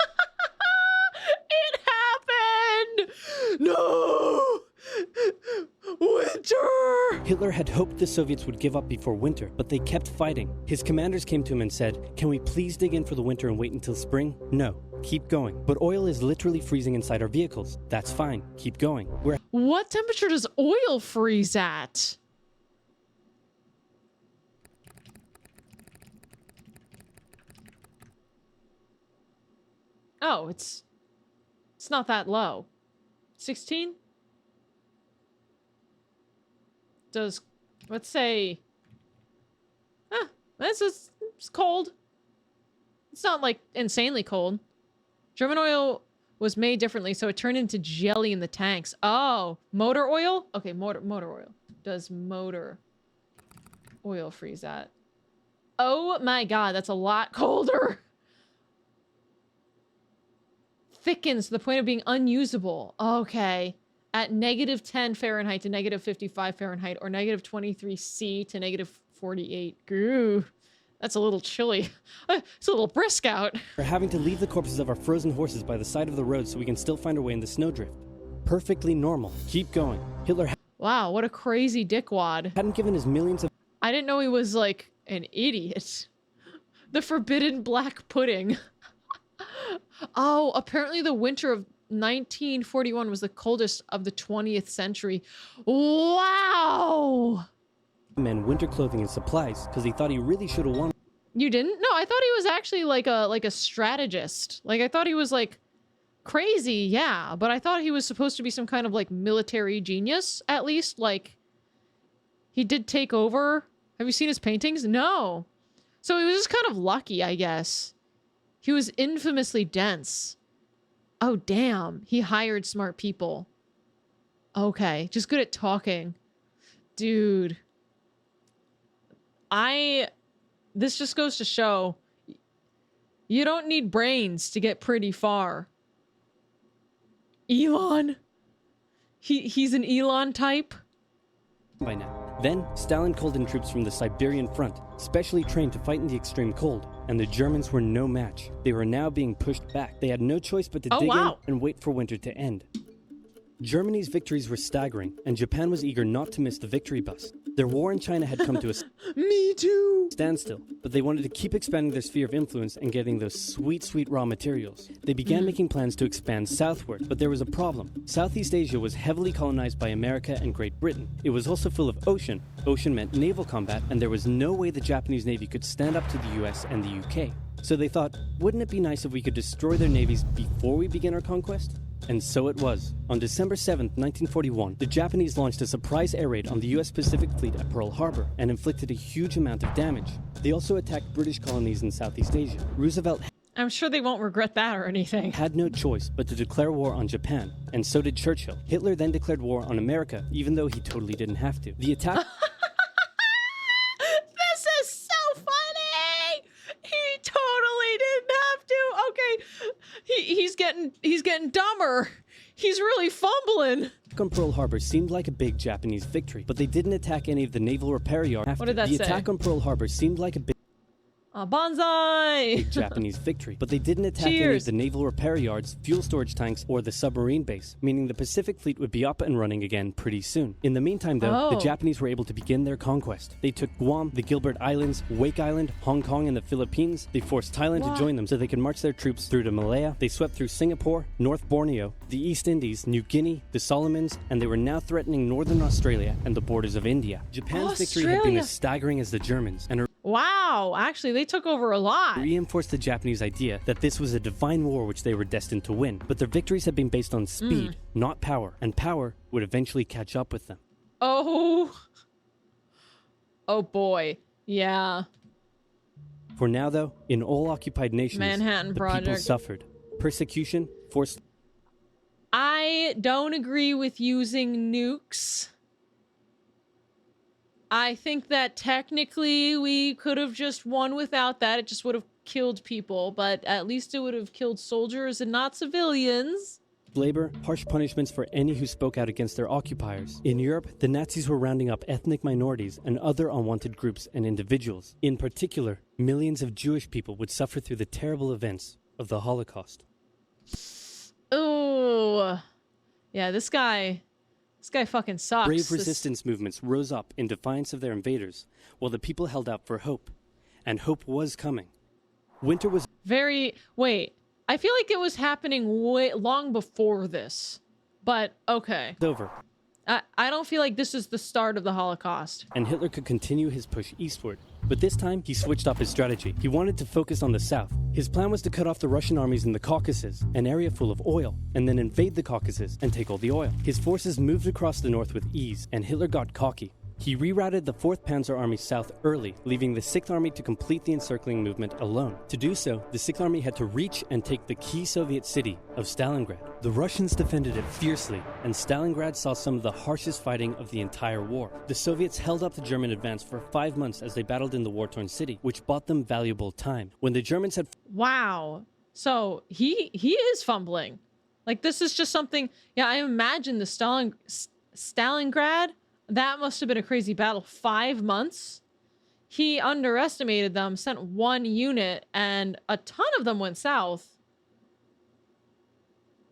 It happened! No! Winter! Hitler had hoped the Soviets would give up before winter, but they kept fighting. His commanders came to him and said, "Can we please dig in for the winter and wait until spring?" "No, keep going." "But oil is literally freezing inside our vehicles." "That's fine, keep going." What temperature does oil freeze at? Oh, it's not that low. 16? Let's say, it's cold. It's not like insanely cold. German oil was made differently, so it turned into jelly in the tanks. Oh, motor oil? Okay, motor oil. Does motor oil freeze at? Oh my God, that's a lot colder. Thickens to the point of being unusable. Okay. At -10 Fahrenheit to -55 Fahrenheit, or -23°C to -48. Goo. That's a little chilly. It's a little brisk out. We're having to leave the corpses of our frozen horses by the side of the road so we can still find our way in the snowdrift. Perfectly normal. Keep going. Hitler Wow, what a crazy dickwad. hadn't given his millions of I didn't know he was like an idiot. The forbidden black pudding. Oh, apparently the winter of 1941 was the coldest of the 20th century. Wow! men winter clothing and supplies because he thought he really should have won. You didn't? No, I thought he was actually like a strategist. Like I thought he was like crazy, yeah, but I thought he was supposed to be some kind of like military genius, at least. Like he did take over. Have you seen his paintings? No. So he was just kind of lucky, I guess. He was infamously dense. Oh, damn. He hired smart people. Okay. Just good at talking. Dude. This just goes to show you don't need brains to get pretty far. Elon. He's an Elon type. By now. Then, Stalin called in troops from the Siberian front, specially trained to fight in the extreme cold, and the Germans were no match. They were now being pushed back. They had no choice but to dig in and wait for winter to end. Germany's victories were staggering, and Japan was eager not to miss the victory bus. Their war in China had come to a Me too. standstill, but they wanted to keep expanding their sphere of influence and getting those sweet, sweet raw materials. They began making plans to expand southward, but there was a problem. Southeast Asia was heavily colonized by America and Great Britain. It was also full of ocean. Ocean meant naval combat, and there was no way the Japanese Navy could stand up to the US and the UK. So they thought, wouldn't it be nice if we could destroy their navies before we begin our conquest? And so it was. On December 7, 1941, the Japanese launched a surprise air raid on the US Pacific Fleet at Pearl Harbor and inflicted a huge amount of damage. They also attacked British colonies in Southeast Asia. Roosevelt I'm sure they won't regret that or anything. had no choice but to declare war on Japan, and so did Churchill. Hitler then declared war on America, even though he totally didn't have to. The attack This is so funny. He totally didn't have to. Okay, he's getting dumber. He's really fumbling. on Pearl Harbor seemed like a big Japanese victory, but they didn't attack any of the naval repair yards. What did that the say? attack on Pearl Harbor seemed like a big Bonsai. Japanese victory, but they didn't attack any of Cheers. the naval repair yards, fuel storage tanks, or the submarine base, meaning the Pacific Fleet would be up and running again pretty soon. In the meantime, though, the Oh. Japanese were able to begin their conquest. They took Guam, the Gilbert Islands, Wake Island, Hong Kong, and the Philippines. They forced Thailand What? to join them so they could march their troops through to Malaya. They swept through Singapore, North Borneo, the East Indies, New Guinea, the Solomons, and they were now threatening northern Australia and the borders of India. Japan's victory had been Australia. as staggering as the Germans, and Wow, actually, they took over a lot. reinforced the Japanese idea that this was a divine war which they were destined to win. But their victories had been based on speed, not power, and power would eventually catch up with them. Oh boy, yeah. For now, though, in all occupied nations, Manhattan the people Project. suffered. Persecution, forced I don't agree with using nukes. I think that technically we could have just won without that. It just would have killed people, but at least it would have killed soldiers and not civilians. labor, harsh punishments for any who spoke out against their occupiers. In Europe, the Nazis were rounding up ethnic minorities and other unwanted groups and individuals. In particular, millions of Jewish people would suffer through the terrible events of the Holocaust. Ooh. Yeah, this guy fucking sucks. Brave This- resistance movements rose up in defiance of their invaders, while the people held out for hope. And hope was coming. Winter was Wait, I feel like it was happening long before this. But okay. over, I don't feel like this is the start of the Holocaust. and Hitler could continue his push eastward. But this time, he switched up his strategy. He wanted to focus on the south. His plan was to cut off the Russian armies in the Caucasus, an area full of oil, and then invade the Caucasus and take all the oil. His forces moved across the north with ease, and Hitler got cocky. He rerouted the 4th Panzer Army south early, leaving the 6th Army to complete the encircling movement alone. To do so, the 6th Army had to reach and take the key Soviet city of Stalingrad. The Russians defended it fiercely, and Stalingrad saw some of the harshest fighting of the entire war. The Soviets held up the German advance for 5 months as they battled in the war-torn city, which bought them valuable time. When the Germans had Wow. So he is fumbling. Like this is just something. Yeah, I imagine the Stalingrad. That must have been a crazy battle. 5 months. He underestimated them, sent one unit, and a ton of them went south.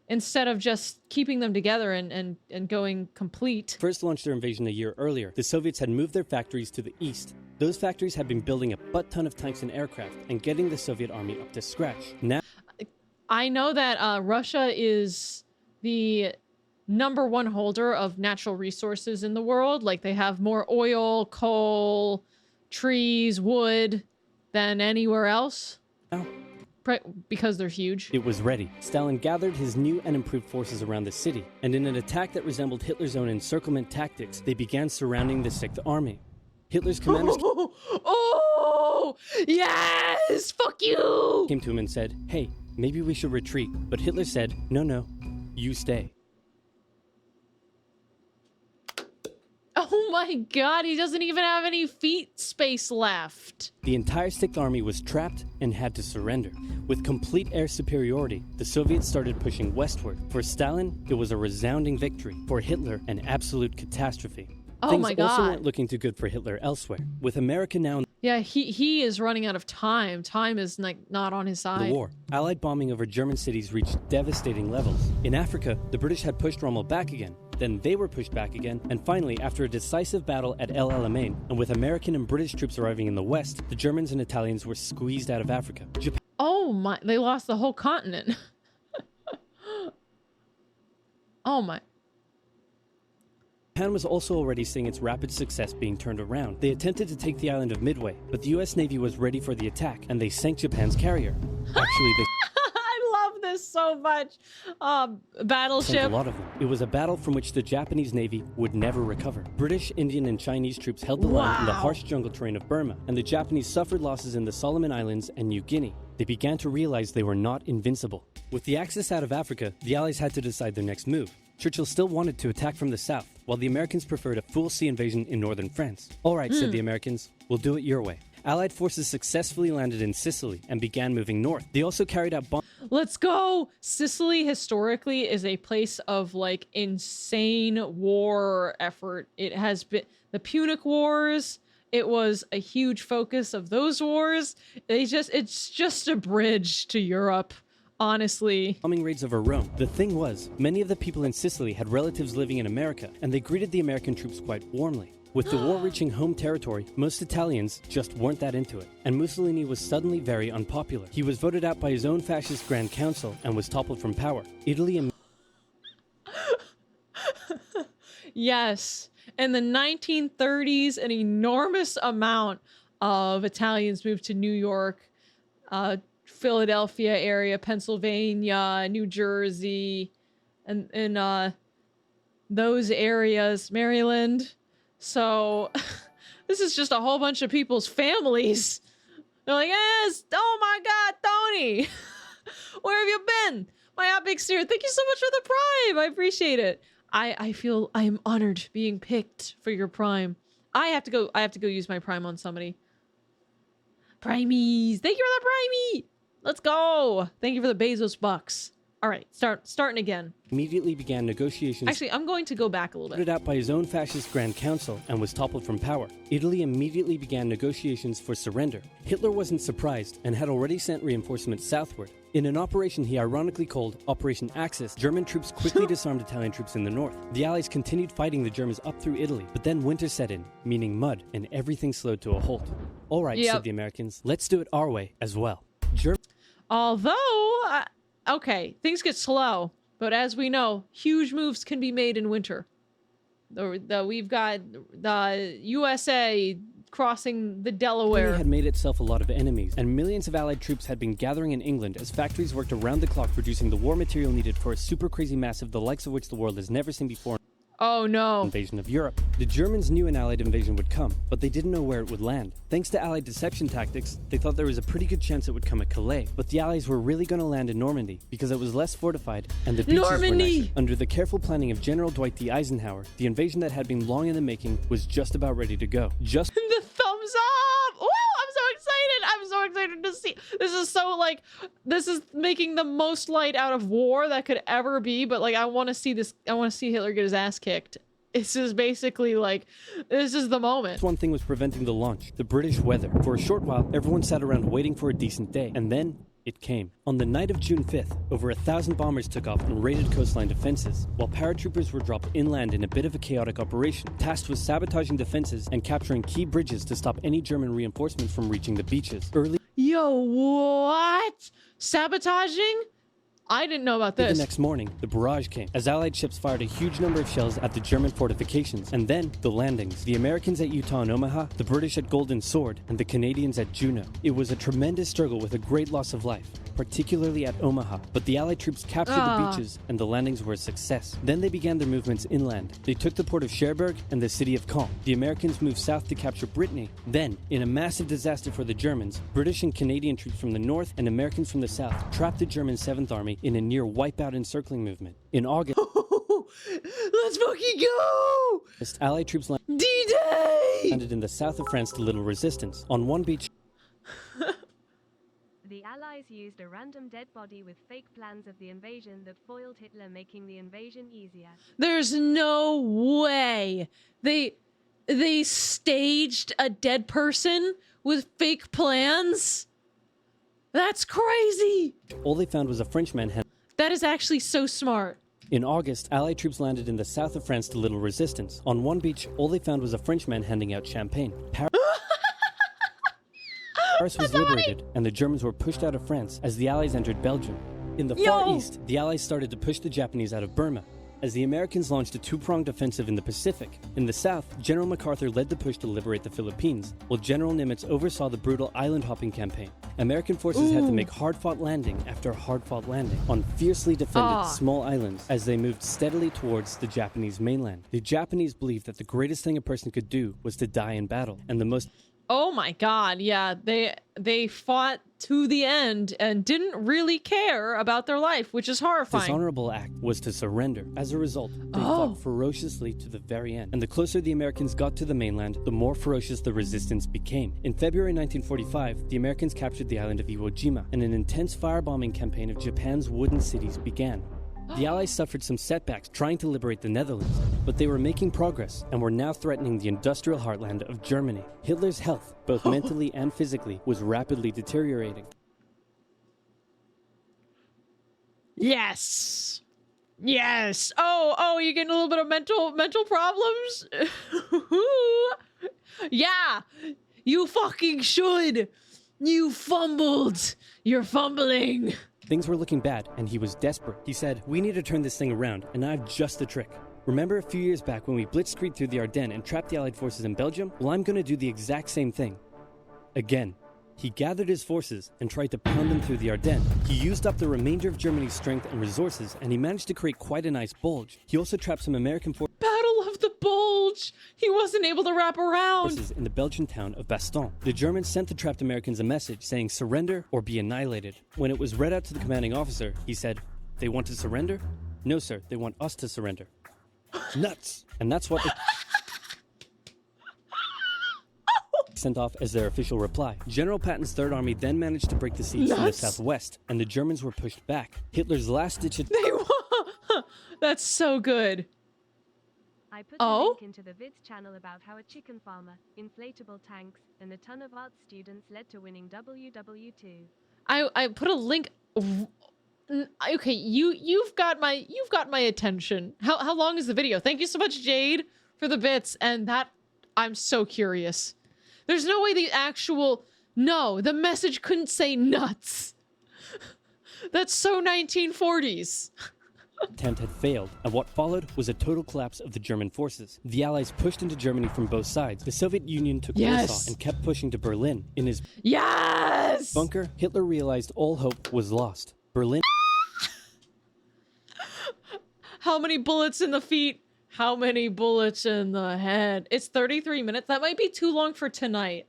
Instead of just keeping them together and going complete. first launched their invasion a year earlier, the Soviets had moved their factories to the east. Those factories had been building a butt-ton of tanks and aircraft and getting the Soviet army up to scratch. Now, I know that Russia is the #1 holder of natural resources in the world. Like they have more oil, coal, trees, wood than anywhere else. Because they're huge. it was ready. Stalin gathered his new and improved forces around the city, and in an attack that resembled Hitler's own encirclement tactics, they began surrounding the 6th Army. Hitler's commanders Oh, yes! Fuck you! came to him and said, "Hey, maybe we should retreat." But Hitler said, "No, you stay." Oh my god, he doesn't even have any feet space left. The entire Sixth Army was trapped and had to surrender. With complete air superiority, the Soviets started pushing westward. For Stalin, it was a resounding victory. For Hitler, an absolute catastrophe. Oh Things my also God. weren't looking too good for Hitler elsewhere. With America now in Yeah, he is running out of time. Time is like not on his side. the war, Allied bombing over German cities reached devastating levels. In Africa, the British had pushed Rommel back again. Then they were pushed back again, and finally, after a decisive battle at El Alamein, and with American and British troops arriving in the west, the Germans and Italians were squeezed out of Africa. Japan Oh my, they lost the whole continent. Oh my. Japan was also already seeing its rapid success being turned around. They attempted to take the island of Midway, but the US Navy was ready for the attack, and they sank Japan's carrier. Actually, they I love this so much. sank a Battleship. lot of them. It was a battle from which the Japanese Navy would never recover. British, Indian, and Chinese troops held the line in the Wow. harsh jungle terrain of Burma, and the Japanese suffered losses in the Solomon Islands and New Guinea. They began to realize they were not invincible. With the Axis out of Africa, the Allies had to decide their next move. Churchill still wanted to attack from the south, while the Americans preferred a full sea invasion in northern France. All right, said the Americans, we'll do it your way. Allied forces successfully landed in Sicily and began moving north. They also carried out bombs Let's go. Sicily historically is a place of like insane war effort. It has been the Punic Wars. It was a huge focus of those wars. It's just a bridge to Europe, honestly. bombing raids over Rome. The thing was, many of the people in Sicily had relatives living in America, and they greeted the American troops quite warmly. With the war reaching home territory, most Italians just weren't that into it, and Mussolini was suddenly very unpopular. He was voted out by his own fascist Grand Council and was toppled from power. Italy and Yes. In the 1930s, an enormous amount of Italians moved to New York, Philadelphia area, Pennsylvania, New Jersey, and those areas, Maryland. So this is just a whole bunch of people's families. They're like, yes, oh my God, Tony, where have you been? My optics here. Thank you so much for the Prime. I appreciate it. I feel I am honored being picked for your Prime. I have to go use my Prime on somebody. Primies. Thank you for the Primey. Let's go. Thank you for the Bezos bucks. All right, starting again. immediately began negotiations Actually, I'm going to go back a little voted bit. out by his own fascist Grand Council and was toppled from power. Italy immediately began negotiations for surrender. Hitler wasn't surprised and had already sent reinforcements southward. In an operation he ironically called Operation Axis, German troops quickly disarmed Italian troops in the north. The Allies continued fighting the Germans up through Italy, but then winter set in, meaning mud, and everything slowed to a halt. All right, Yep. said the Americans, let's do it our way as well. Although, okay, things get slow, but as we know, huge moves can be made in winter. We've got the USA crossing the Delaware. Germany had made itself a lot of enemies, and millions of Allied troops had been gathering in England as factories worked around the clock producing the war material needed for a super crazy massive the likes of which the world has never seen before. Oh no. Invasion of Europe. The Germans knew an Allied invasion would come, but they didn't know where it would land. Thanks to Allied deception tactics, they thought there was a pretty good chance it would come at Calais, but the Allies were really going to land in Normandy because it was less fortified and the beaches were Normandy! nicer. Under the careful planning of General Dwight D. Eisenhower, the invasion that had been long in the making was just about ready to go. Just The thumbs up! Woo! I'm so excited! I'm so excited to see. This is so like, this is making the most light out of war that could ever be. But like, I want to see this. I want to see Hitler get his ass kicked. This is basically like, this is the moment. one thing was preventing the launch, the British weather. For a short while, everyone sat around waiting for a decent day, and then it came. On the night of June 5th, over 1,000 bombers took off and raided coastline defenses, while paratroopers were dropped inland in a bit of a chaotic operation, tasked with sabotaging defenses and capturing key bridges to stop any German reinforcements from reaching the beaches. Early Yo, what? Sabotaging? I didn't know about The this. next morning, the barrage came, as Allied ships fired a huge number of shells at the German fortifications, and then the landings. The Americans at Utah and Omaha, the British at Golden Sword, and the Canadians at Juneau. It was a tremendous struggle with a great loss of life, particularly at Omaha, but the Allied troops captured the beaches, and the landings were a success. Then they began their movements inland. They took the port of Cherbourg and the city of Caen. The Americans moved south to capture Brittany. Then, in a massive disaster for the Germans, British and Canadian troops from the north and Americans from the south trapped the German 7th Army in a near wipeout encircling movement. In August, Let's fucking go! Allied troops D-Day! landed in the south of France to little resistance. On one beach, The Allies used a random dead body with fake plans of the invasion that foiled Hitler, making the invasion easier. There's no way they staged a dead person with fake plans. That's crazy. all they found was a Frenchman. That is actually so smart. In August, Allied troops landed in the south of France to little resistance. On one beach, all they found was a Frenchman handing out champagne. Paris was liberated, and the Germans were pushed out of France as the Allies entered Belgium. In the far east, the Allies started to push the Japanese out of Burma, as the Americans launched a two-pronged offensive in the Pacific. In the south, General MacArthur led the push to liberate the Philippines, while General Nimitz oversaw the brutal island-hopping campaign. American forces had to make hard-fought landing after hard-fought landing on fiercely defended small islands as they moved steadily towards the Japanese mainland. The Japanese believed that the greatest thing a person could do was to die in battle, and the most Oh my god, yeah, they fought to the end and didn't really care about their life, which is horrifying. dishonorable act was to surrender. As a result, they fought ferociously to the very end. And the closer the Americans got to the mainland, the more ferocious the resistance became. In February 1945, the Americans captured the island of Iwo Jima, and an intense firebombing campaign of Japan's wooden cities began. The Allies suffered some setbacks trying to liberate the Netherlands, but they were making progress and were now threatening the industrial heartland of Germany. Hitler's health, both mentally and physically, was rapidly deteriorating. Yes. Yes. Oh, you getting a little bit of mental problems? Yeah. You fucking should. You fumbled. You're fumbling. Things were looking bad, and he was desperate. He said, "We need to turn this thing around, and I have just the trick. Remember a few years back when we blitzkrieged through the Ardennes and trapped the Allied forces in Belgium? Well, I'm going to do the exact same thing. Again." He gathered his forces and tried to pound them through the Ardennes. He used up the remainder of Germany's strength and resources, and he managed to create quite a nice bulge. He also trapped some American Battle of the Bulge. He wasn't able to wrap around. forces in the Belgian town of Bastogne. The Germans sent the trapped Americans a message saying surrender or be annihilated. When it was read out to the commanding officer, he said, "They want to surrender? No, sir, they want us to surrender." Nuts! And that's what they sent off as their official reply. General Patton's Third Army then managed to break the siege from the Nuts. southwest, and the Germans were pushed back. Hitler's last-ditch That's so good. I put a link into the vids channel about how a chicken farmer, inflatable tanks, and a ton of art students led to winning WW2. I put a link. Okay, you've got my attention. How long is the video? Thank you so much, Jade, for the bits. And that, I'm so curious. There's no way the message couldn't say nuts. That's so 1940s. attempt had failed, and what followed was a total collapse of the German forces. The Allies pushed into Germany from both sides. The Soviet Union took Warsaw and kept pushing to Berlin. In his bunker, Hitler realized all hope was lost. Berlin. How many bullets in the feet? How many bullets in the head? It's 33 minutes. That might be too long for tonight.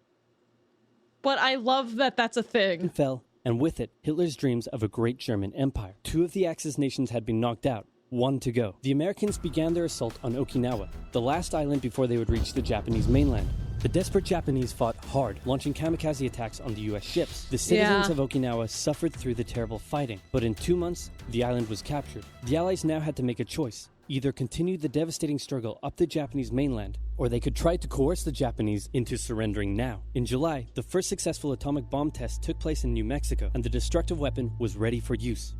But I love that that's a thing. Fell, and with it, Hitler's dreams of a great German empire. 2 of the Axis nations had been knocked out, 1 to go. The Americans began their assault on Okinawa, the last island before they would reach the Japanese mainland. The desperate Japanese fought hard, launching kamikaze attacks on the US ships. The citizens of Okinawa suffered through the terrible fighting, but in 2 months, the island was captured. The Allies now had to make a choice. Either continue the devastating struggle up the Japanese mainland, or they could try to coerce the Japanese into surrendering now. In July, the first successful atomic bomb test took place in New Mexico, and the destructive weapon was ready for use.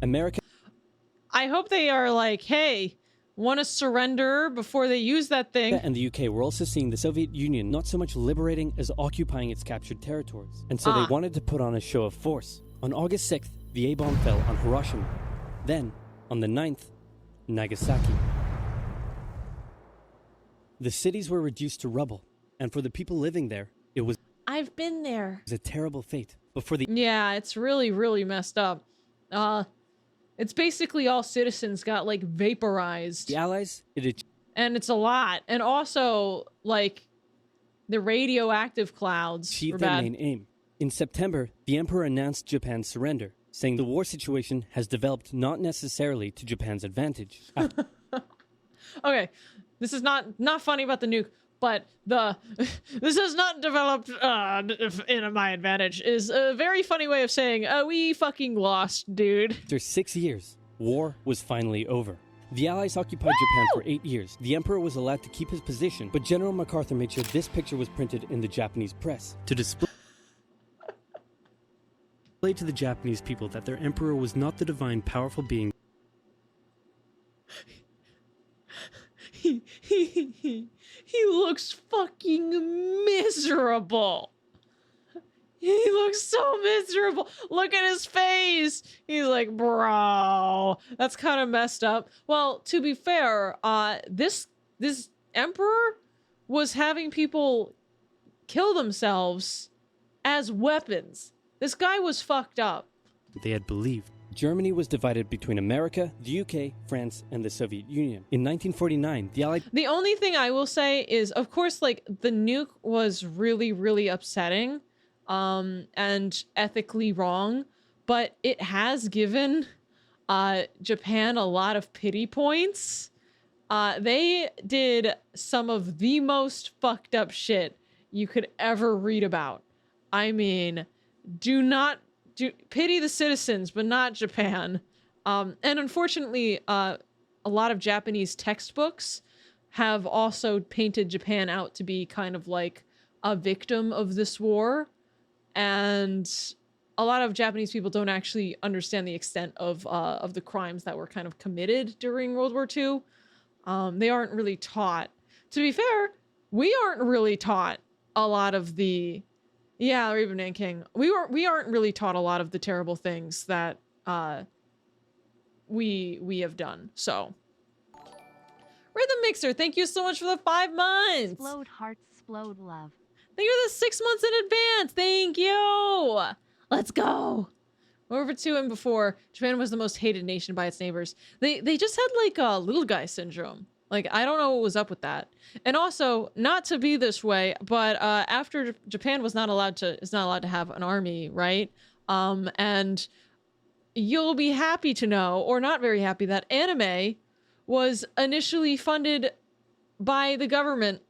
I hope they are like, hey, want to surrender before they use that thing. And the UK were also seeing the Soviet Union not so much liberating as occupying its captured territories. And so they wanted to put on a show of force. On August 6th, the A-bomb fell on Hiroshima. Then, on the 9th, Nagasaki. The cities were reduced to rubble, and for the people living there, it was I've been there. a terrible fate. But for the Yeah, it's really, really messed up. It's basically all citizens got like vaporized, Allies, it and it's a lot. And also, like, the radioactive clouds were achieved their bad. main aim. In September, the emperor announced Japan's surrender, saying the war situation has developed not necessarily to Japan's advantage. Okay, this is not funny about the nuke, but the this has not developed in my advantage is a very funny way of saying we fucking lost, dude. After 6 years, war was finally over. The Allies occupied Japan for 8 years. The emperor was allowed to keep his position, but General MacArthur made sure this picture was printed in the Japanese press to display to the Japanese people that their emperor was not the divine, powerful being. He looks fucking miserable. He looks so miserable. Look at his face. He's like, bro, that's kind of messed up. Well, to be fair, this emperor was having people kill themselves as weapons. This guy was fucked up. They had believed. Germany was divided between America, the UK, France, and the Soviet Union. In 1949, the Allied The only thing I will say is, of course, like, the nuke was really, really upsetting, and ethically wrong, but it has given, Japan a lot of pity points. They did some of the most fucked up shit you could ever read about. I mean, pity the citizens, but not Japan. And unfortunately, a lot of Japanese textbooks have also painted Japan out to be kind of like a victim of this war. And a lot of Japanese people don't actually understand the extent of the crimes that were kind of committed during World War II. They aren't really taught. To be fair, we aren't really taught a lot of the... Yeah, or even Nanking. We aren't really taught a lot of the terrible things that we have done. So, Rhythm Mixer, thank you so much for the 5 months. Explode hearts, explode love. Thank you for the 6 months in advance. Thank you. Let's go. Over to and before, Japan was the most hated nation by its neighbors. They just had like a little guy syndrome. Like, I don't know what was up with that. And also, not to be this way, but after Japan is not allowed to have an army, right? And you'll be happy to know, or not very happy, that anime was initially funded by the government.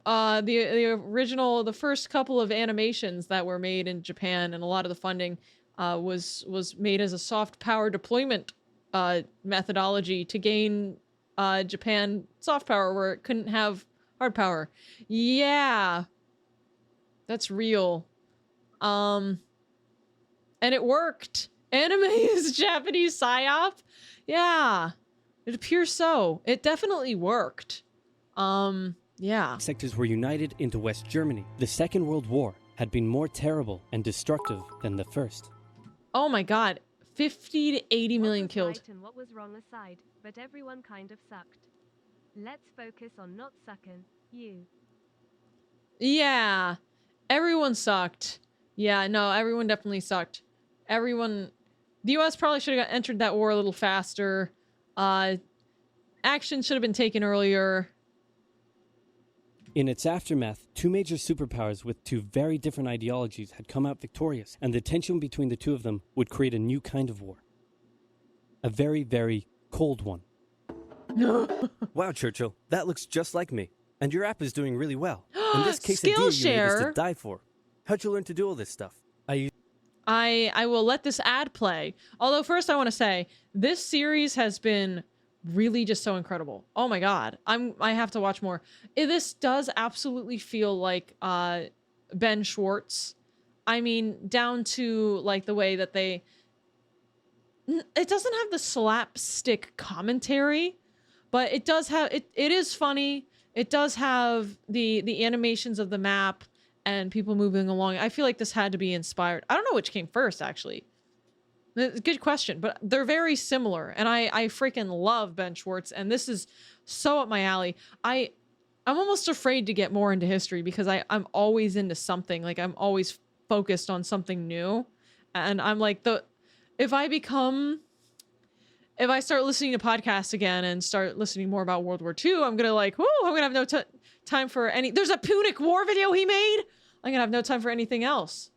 The first couple of animations that were made in Japan, and a lot of the funding was made as a soft power deployment methodology to gain Japan soft power where it couldn't have hard power. Yeah, that's real. And it worked. Anime is Japanese psyop. Yeah, it appears so. It definitely worked. Yeah. sectors were united into West Germany. The Second World War had been more terrible and destructive than the first. Oh my god. 50 to 80 million What was killed. right and what was wrong aside, but everyone kind of sucked. Let's focus on not sucking, you. Yeah. Everyone sucked. Yeah, no, everyone definitely sucked. Everyone... The US probably should have entered that war a little faster. Action should have been taken earlier. In its aftermath, two major superpowers with two very different ideologies had come out victorious, and the tension between the two of them would create a new kind of war. A very, very cold one. Wow, Churchill, that looks just like me. And your app is doing really well. In this case, a deal you need is Skillshare. to die for. How'd you learn to do all this stuff? I will let this ad play. Although first I want to say, this series has been really just so incredible. Oh my god. I have to watch more. This does absolutely feel like Ben Schwartz. I mean, down to like the way that it doesn't have the slapstick commentary, but it does have it is funny. It does have the animations of the map and people moving along. I feel like this had to be inspired. I don't know which came first, actually. Good question, but they're very similar, and I freaking love Ben Schwartz, and this is so up my alley. I'm almost afraid to get more into history because I'm always into something. Like, I'm always focused on something new, and I'm like, if I start listening to podcasts again and start listening more about World War II, I'm gonna like, whoo, I'm gonna have no time for any. There's a Punic War video he made. I'm gonna have no time for anything else.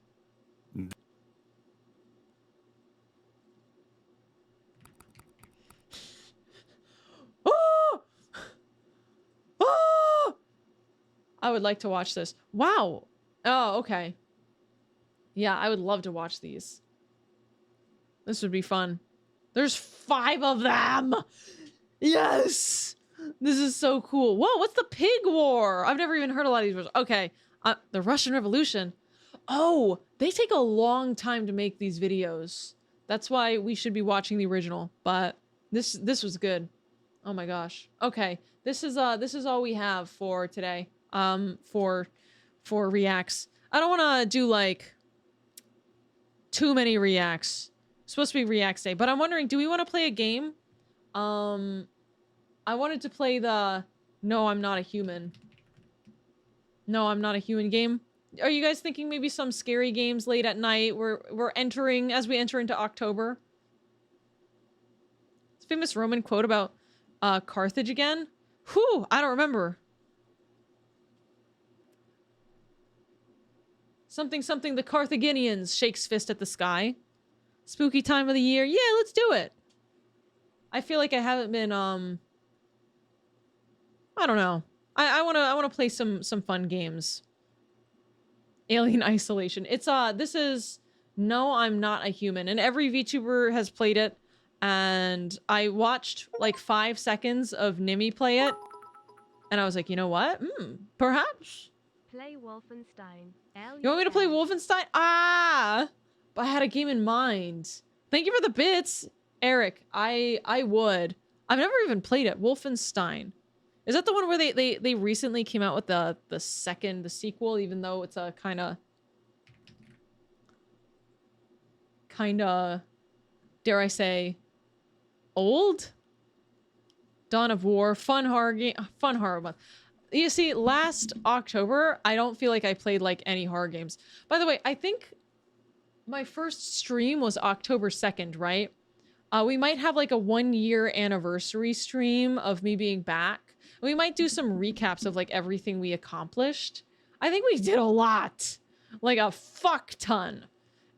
Oh! Oh! I would like to watch this. Wow. Oh, okay. Yeah, I would love to watch these. This would be fun. There's 5 of them! Yes! This is so cool. Whoa, what's the Pig War? I've never even heard a lot of these words. Okay, the Russian Revolution. Oh, they take a long time to make these videos. That's why we should be watching the original. But this was good. Oh my gosh. Okay, this is all we have for today. For reacts. I don't want to do like too many reacts. It's supposed to be Reacts Day, but I'm wondering, do we want to play a game? I wanted to play the No, I'm Not a Human. No, I'm Not a Human game. Are you guys thinking maybe some scary games late at night? We're entering, as we enter into October. It's a famous Roman quote about Carthage again. Whew, I don't remember. Something, the Carthaginians shakes fist at the sky. Spooky time of the year. Yeah, let's do it. I feel like I haven't been, I don't know. I wanna play some fun games. Alien Isolation. It's, this is No, I'm Not a Human. And every VTuber has played it. And I watched like 5 seconds of Nimi play it. And I was like, you know what? Perhaps. Play Wolfenstein. You want me to play Wolfenstein? Ah! But I had a game in mind. Thank you for the bits, Eric. I would. I've never even played it. Wolfenstein. Is that the one where they recently came out with the sequel, even though it's a kind of, dare I say, old? Dawn of War, fun horror game, fun horror month. You see, last October, I don't feel like I played like any horror games. By the way, I think my first stream was October 2nd, right? We might have like a 1-year anniversary stream of me being back. We might do some recaps of like everything we accomplished. I think we did a lot. Like a fuck ton.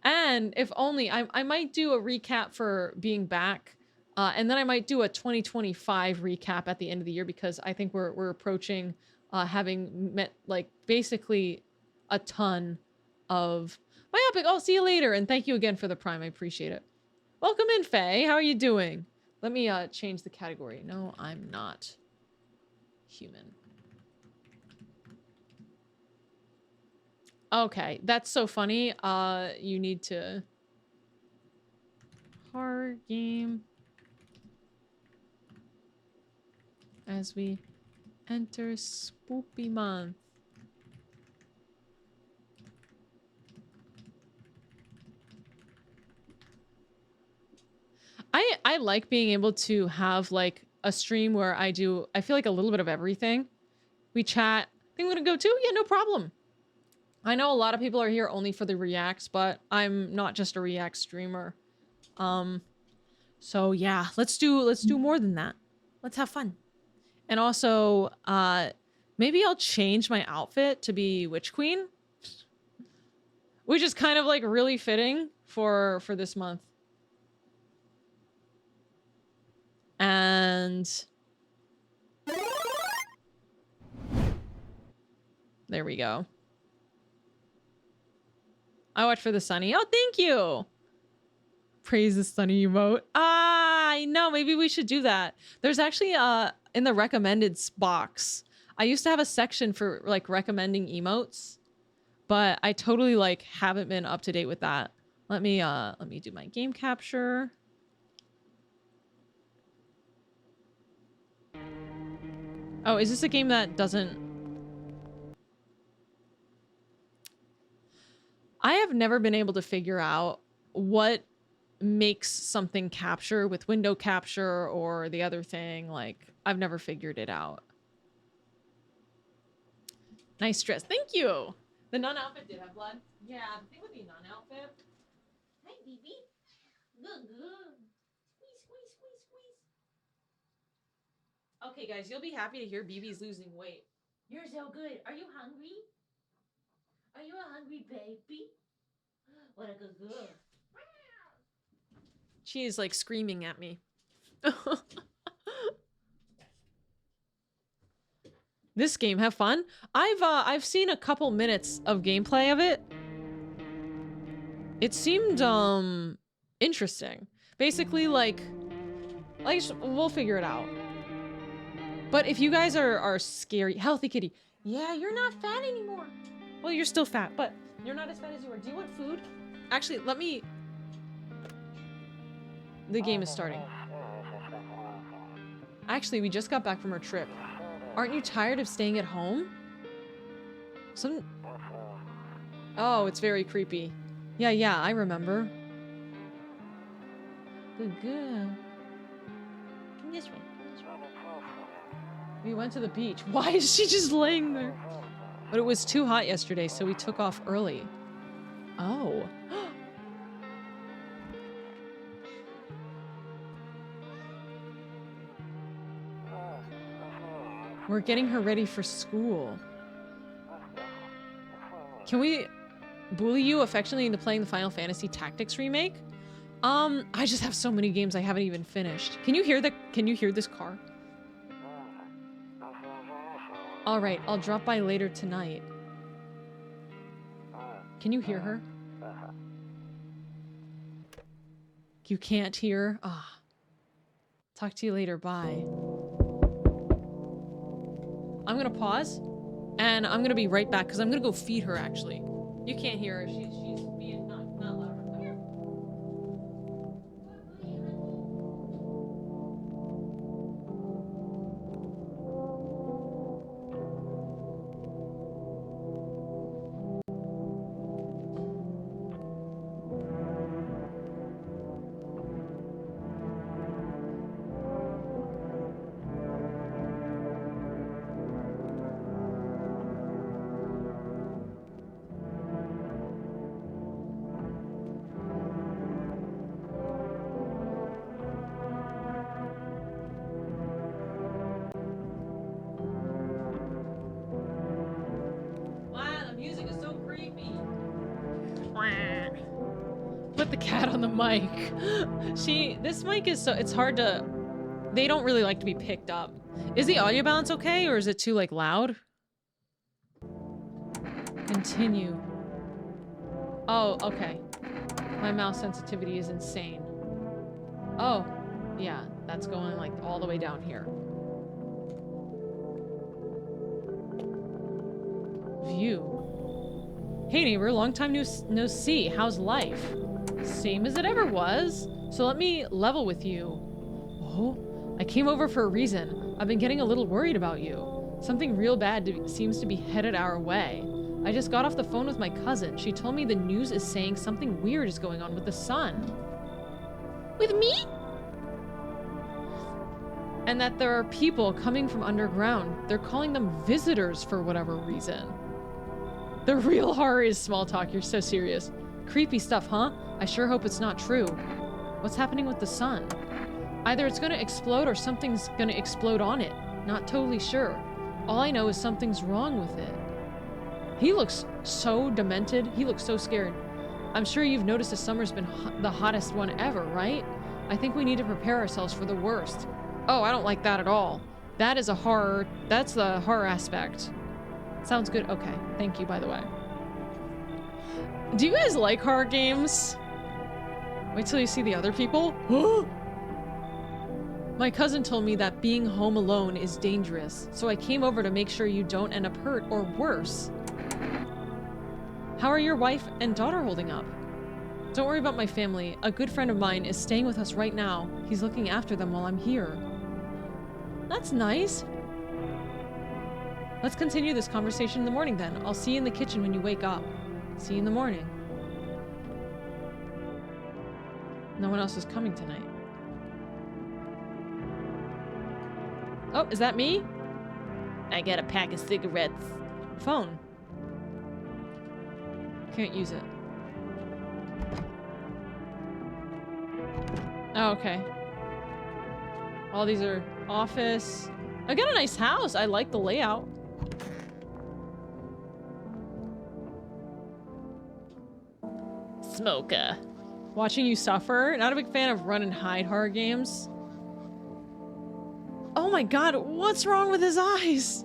And if only, I might do a recap for being back. And then I might do a 2025 recap at the end of the year because I think we're approaching having met like basically a ton of Myopic. I'll see you later, and thank you again for the Prime. I appreciate it. Welcome in, Faye. How are you doing? Let me change the category. No, I'm not human. Okay, that's so funny. You need to horror game as we enter Spoopy Month. I like being able to have like a stream where I feel like a little bit of everything. We chat. Think we're gonna go too? Yeah, no problem. I know a lot of people are here only for the reacts, but I'm not just a react streamer. So yeah, let's do more than that. Let's have fun. And also, maybe I'll change my outfit to be Witch Queen, which is kind of like really fitting for this month. And there we go. I watch for the sunny. Oh, thank you. Praise the sunny emote. I know. Maybe we should do that. There's actually in the recommended box, I used to have a section for like recommending emotes, but I totally like haven't been up to date with that. Let me do my game capture. Oh, is this a game that doesn't... I have never been able to figure out what makes something capture with window capture or the other thing. Like, I've never figured it out. Nice dress. Thank you. The nun outfit did have blood. Yeah, the thing with the nun outfit. Hi, baby. Good, good. Squeeze, squeeze, squeeze, squeeze. Okay, guys, you'll be happy to hear BB's losing weight. You're so good. Are you hungry? Are you a hungry baby? What a good girl. She is like screaming at me. This game, have fun. I've seen a couple minutes of gameplay of it. It seemed interesting. Basically, like we'll figure it out. But if you guys are scary, healthy kitty. Yeah, you're not fat anymore. Well, you're still fat, but you're not as fat as you were. Do you want food? Actually, let me. The game is starting. Actually, we just got back from our trip. Aren't you tired of staying at home? Oh, it's very creepy. Yeah, I remember. Good. Come this way. We went to the beach. Why is she just laying there? But it was too hot yesterday, so we took off early. Oh. We're getting her ready for school. Can we bully you affectionately into playing the Final Fantasy Tactics remake? I just have so many games I haven't even finished. Can you hear this car? All right, I'll drop by later tonight. Can you hear her? You can't hear? Ah. Talk to you later, bye. I'm gonna pause, and I'm gonna be right back, because I'm gonna go feed her, actually. You can't hear her. She's being not loud. Come here. Put the cat on the mic. This mic is it's hard to, they don't really like to be picked up. Is the audio balance okay, or is it too, like, loud? Continue. Oh, okay. My mouse sensitivity is insane. Oh, yeah, that's going, like, all the way down here. View. Hey neighbor, long time no see. How's life? Same as it ever was. So let me level with you. Oh, I came over for a reason. I've been getting a little worried about you. Something real bad seems to be headed our way. I just got off the phone with my cousin. She told me the news is saying something weird is going on with the sun. With me? And that there are people coming from underground. They're calling them visitors for whatever reason. The real horror is small talk. You're so serious. Creepy stuff, huh? I sure hope it's not true. What's happening with the sun? Either it's gonna explode or something's gonna explode on it. Not totally sure. All I know is something's wrong with it. He looks so demented. He looks so scared. I'm sure you've noticed the summer's been the hottest one ever, right? I think we need to prepare ourselves for the worst. Oh, I don't like that at all. That is a horror. That's the horror aspect. Sounds good. Okay. Thank you, by the way. Do you guys like horror games? Wait till you see the other people. My cousin told me that being home alone is dangerous, so I came over to make sure you don't end up hurt or worse. How are your wife and daughter holding up? Don't worry about my family. A good friend of mine is staying with us right now. He's looking after them while I'm here. That's nice. Let's continue this conversation in the morning then. I'll see you in the kitchen when you wake up. See you in the morning. No one else is coming tonight. Oh, is that me? I got a pack of cigarettes. Phone. Can't use it. Oh, okay. All these are office. I got a nice house. I like the layout. Smoker. Watching you suffer. Not a big fan of run and hide horror games. Oh my god, what's wrong with his eyes?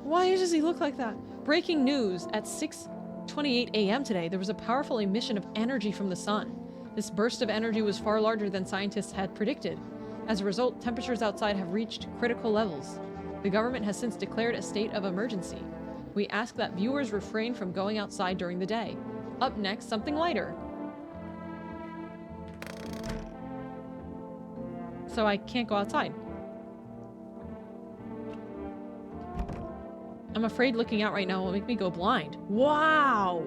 Why does he look like that? Breaking news. At 6:28 a.m. today, there was a powerful emission of energy from the sun. This burst of energy was far larger than scientists had predicted. As a result, temperatures outside have reached critical levels. The government has since declared a state of emergency. We ask that viewers refrain from going outside during the day. Up next, something lighter. So I can't go outside. I'm afraid looking out right now will make me go blind. Wow!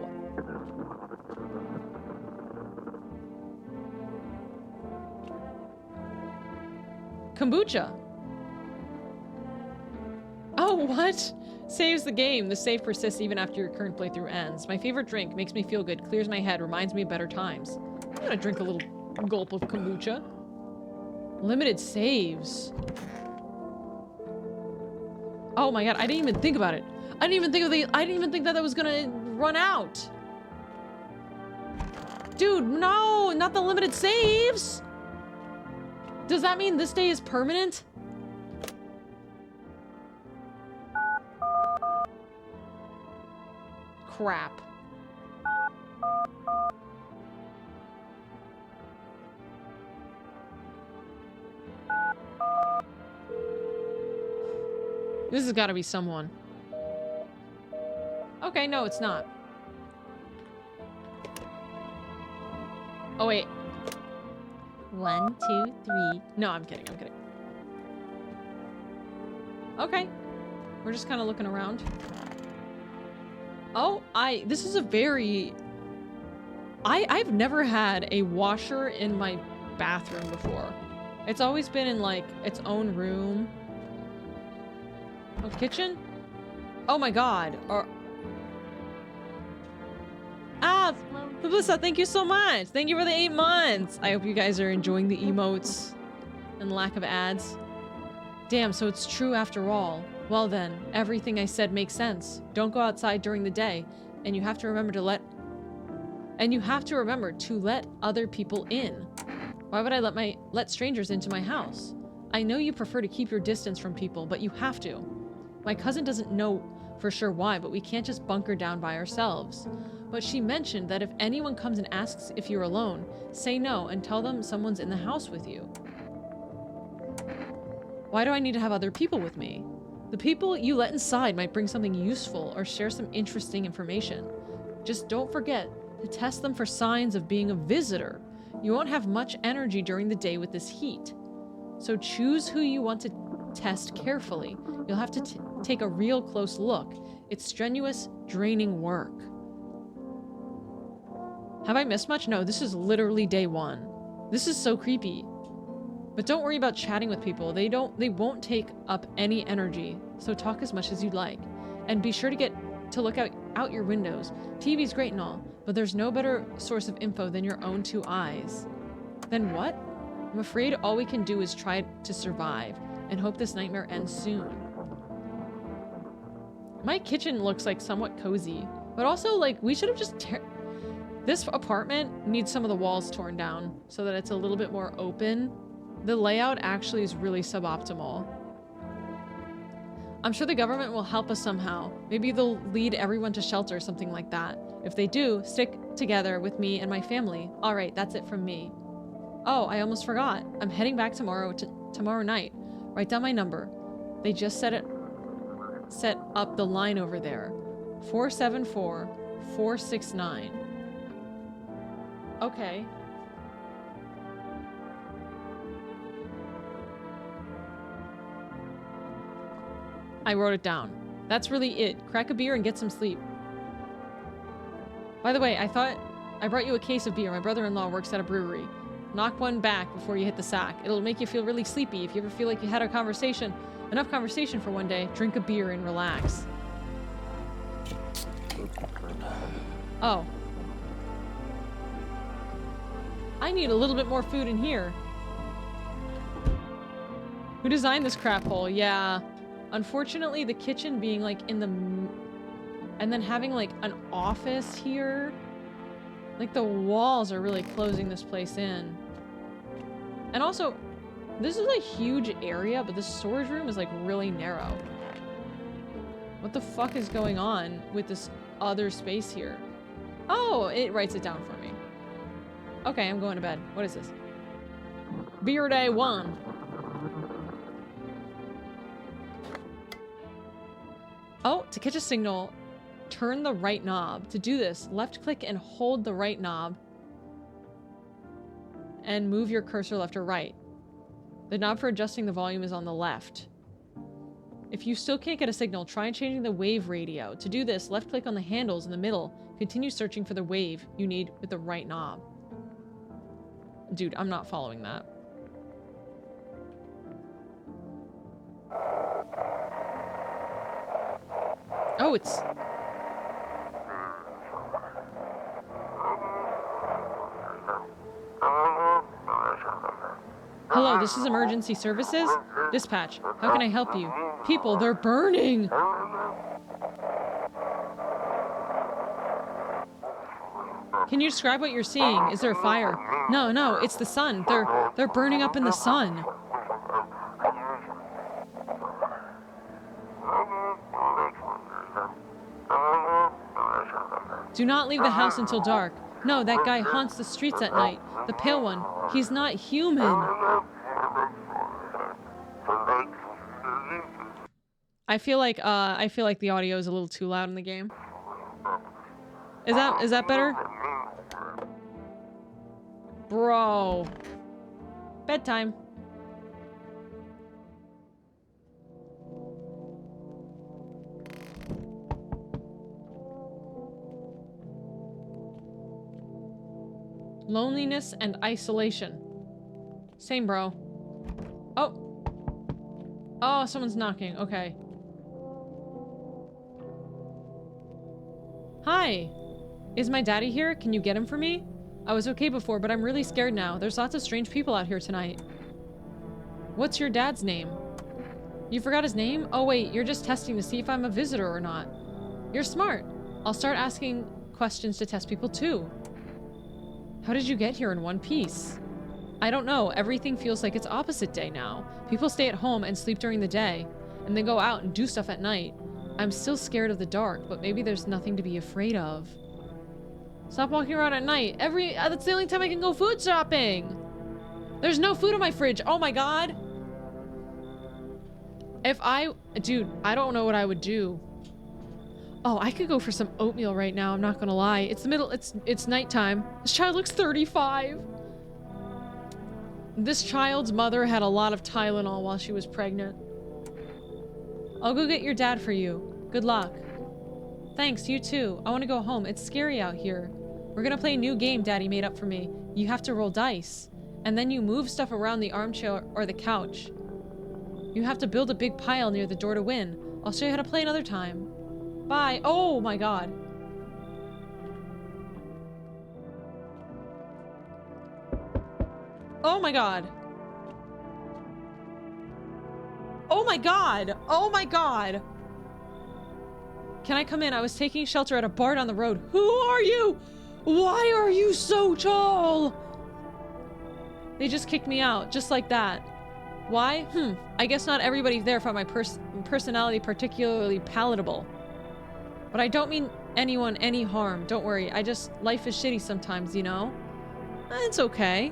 Kombucha. Oh, what? Saves the game. The save persists even after your current playthrough ends. My favorite drink. Makes me feel good. Clears my head. Reminds me of better times. I'm gonna drink a little gulp of kombucha. Limited saves. Oh my god, I didn't even think about it. I didn't even think that was gonna run out. Dude, no, not the limited saves. Does that mean this day is permanent? Crap. This has got to be someone. Okay, no, it's not. Oh, wait. 1, 2, 3. No, I'm kidding. I'm kidding. Okay. We're just kind of looking around. Oh, this is a very... I've never had a washer in my bathroom before. It's always been in, like, its own room. Oh, kitchen? Oh my god. Publissa, thank you so much. Thank you for the 8 months. I hope you guys are enjoying the emotes and lack of ads. Damn, so it's true after all. Well then, everything I said makes sense. Don't go outside during the day, and you have to remember to let other people in. Why would I let strangers into my house? I know you prefer to keep your distance from people, but you have to. My cousin doesn't know for sure why, but we can't just bunker down by ourselves. But she mentioned that if anyone comes and asks if you're alone, say no and tell them someone's in the house with you. Why do I need to have other people with me? The people you let inside might bring something useful or share some interesting information. Just don't forget to test them for signs of being a visitor. You won't have much energy during the day with this heat. So choose who you want to test carefully. You'll have to take a real close look. It's strenuous, draining work. Have I missed much? No, this is literally day 1. This is so creepy. But don't worry about chatting with people. They won't take up any energy. So talk as much as you'd like. And be sure to look out your windows. TV's great and all, but there's no better source of info than your own 2 eyes. Then what? I'm afraid all we can do is try to survive and hope this nightmare ends soon. My kitchen looks like somewhat cozy, but also like we should have just this apartment needs some of the walls torn down so that it's a little bit more open. The layout actually is really suboptimal. I'm sure the government will help us somehow. Maybe they'll lead everyone to shelter or something like that. If they do, stick together with me and my family. All right, that's it from me. Oh, I almost forgot. I'm heading back tomorrow night. Write down my number. They just set up the line over there. 474-469. Okay. I wrote it down. That's really it. Crack a beer and get some sleep. By the way, I thought I brought you a case of beer. My brother-in-law works at a brewery. Knock one back before you hit the sack. It'll make you feel really sleepy. If you ever feel like you had enough conversation for one day, drink a beer and relax. Oh. I need a little bit more food in here. Who designed this crap hole? Yeah. Unfortunately, the kitchen being like in the... and then having like an office here. Like the walls are really closing this place in. And also, this is a huge area, but the storage room is like really narrow. What the fuck is going on with this other space here? Oh, it writes it down for me. Okay, I'm going to bed. What is this? Beer day 1. Oh, to catch a signal, turn the right knob. To do this, left click and hold the right knob. And move your cursor left or right. The knob for adjusting the volume is on the left. If you still can't get a signal, try changing the wave radio. To do this, left click on the handles in the middle. Continue searching for the wave you need with the right knob. Dude, I'm not following that. Oh, it's... Hello, this is emergency services? Dispatch, how can I help you? People, they're burning! Can you describe what you're seeing? Is there a fire? No, it's the sun. They're burning up in the sun. Do not leave the house until dark. No, that guy haunts the streets at night. The pale one. He's not human. I feel like the audio is a little too loud in the game. Is that better? Bro. Bedtime. Loneliness and isolation. Same, bro. Oh, someone's knocking. Okay. Hi. Is my daddy here? Can you get him for me? I was okay before, but I'm really scared now. There's lots of strange people out here tonight. What's your dad's name? You forgot his name? Oh wait, you're just testing to see if I'm a visitor or not. You're smart. I'll start asking questions to test people too. How did you get here in one piece? I don't know. Everything feels like it's opposite day now. People stay at home and sleep during the day, and then go out and do stuff at night. I'm still scared of the dark, but maybe there's nothing to be afraid of. Stop walking around at night. That's the only time I can go food shopping. There's no food in my fridge. Oh my god. Dude, I don't know what I would do. Oh, I could go for some oatmeal right now. I'm not gonna lie. It's nighttime. This child looks 35. This child's mother had a lot of Tylenol while she was pregnant. I'll go get your dad for you. Good luck. Thanks, you too. I want to go home. It's scary out here. We're gonna play a new game Daddy made up for me. You have to roll dice. And then you move stuff around the armchair or the couch. You have to build a big pile near the door to win. I'll show you how to play another time. Bye. Oh my god. Oh my god. Oh my god. Oh my god. Can I come in? I was taking shelter at a bar down the road. Who are you? Why are you so tall? They just kicked me out, just like that. Why? I guess not everybody there found my personality particularly palatable. But I don't mean anyone any harm. Don't worry. Life is shitty sometimes, you know? It's okay.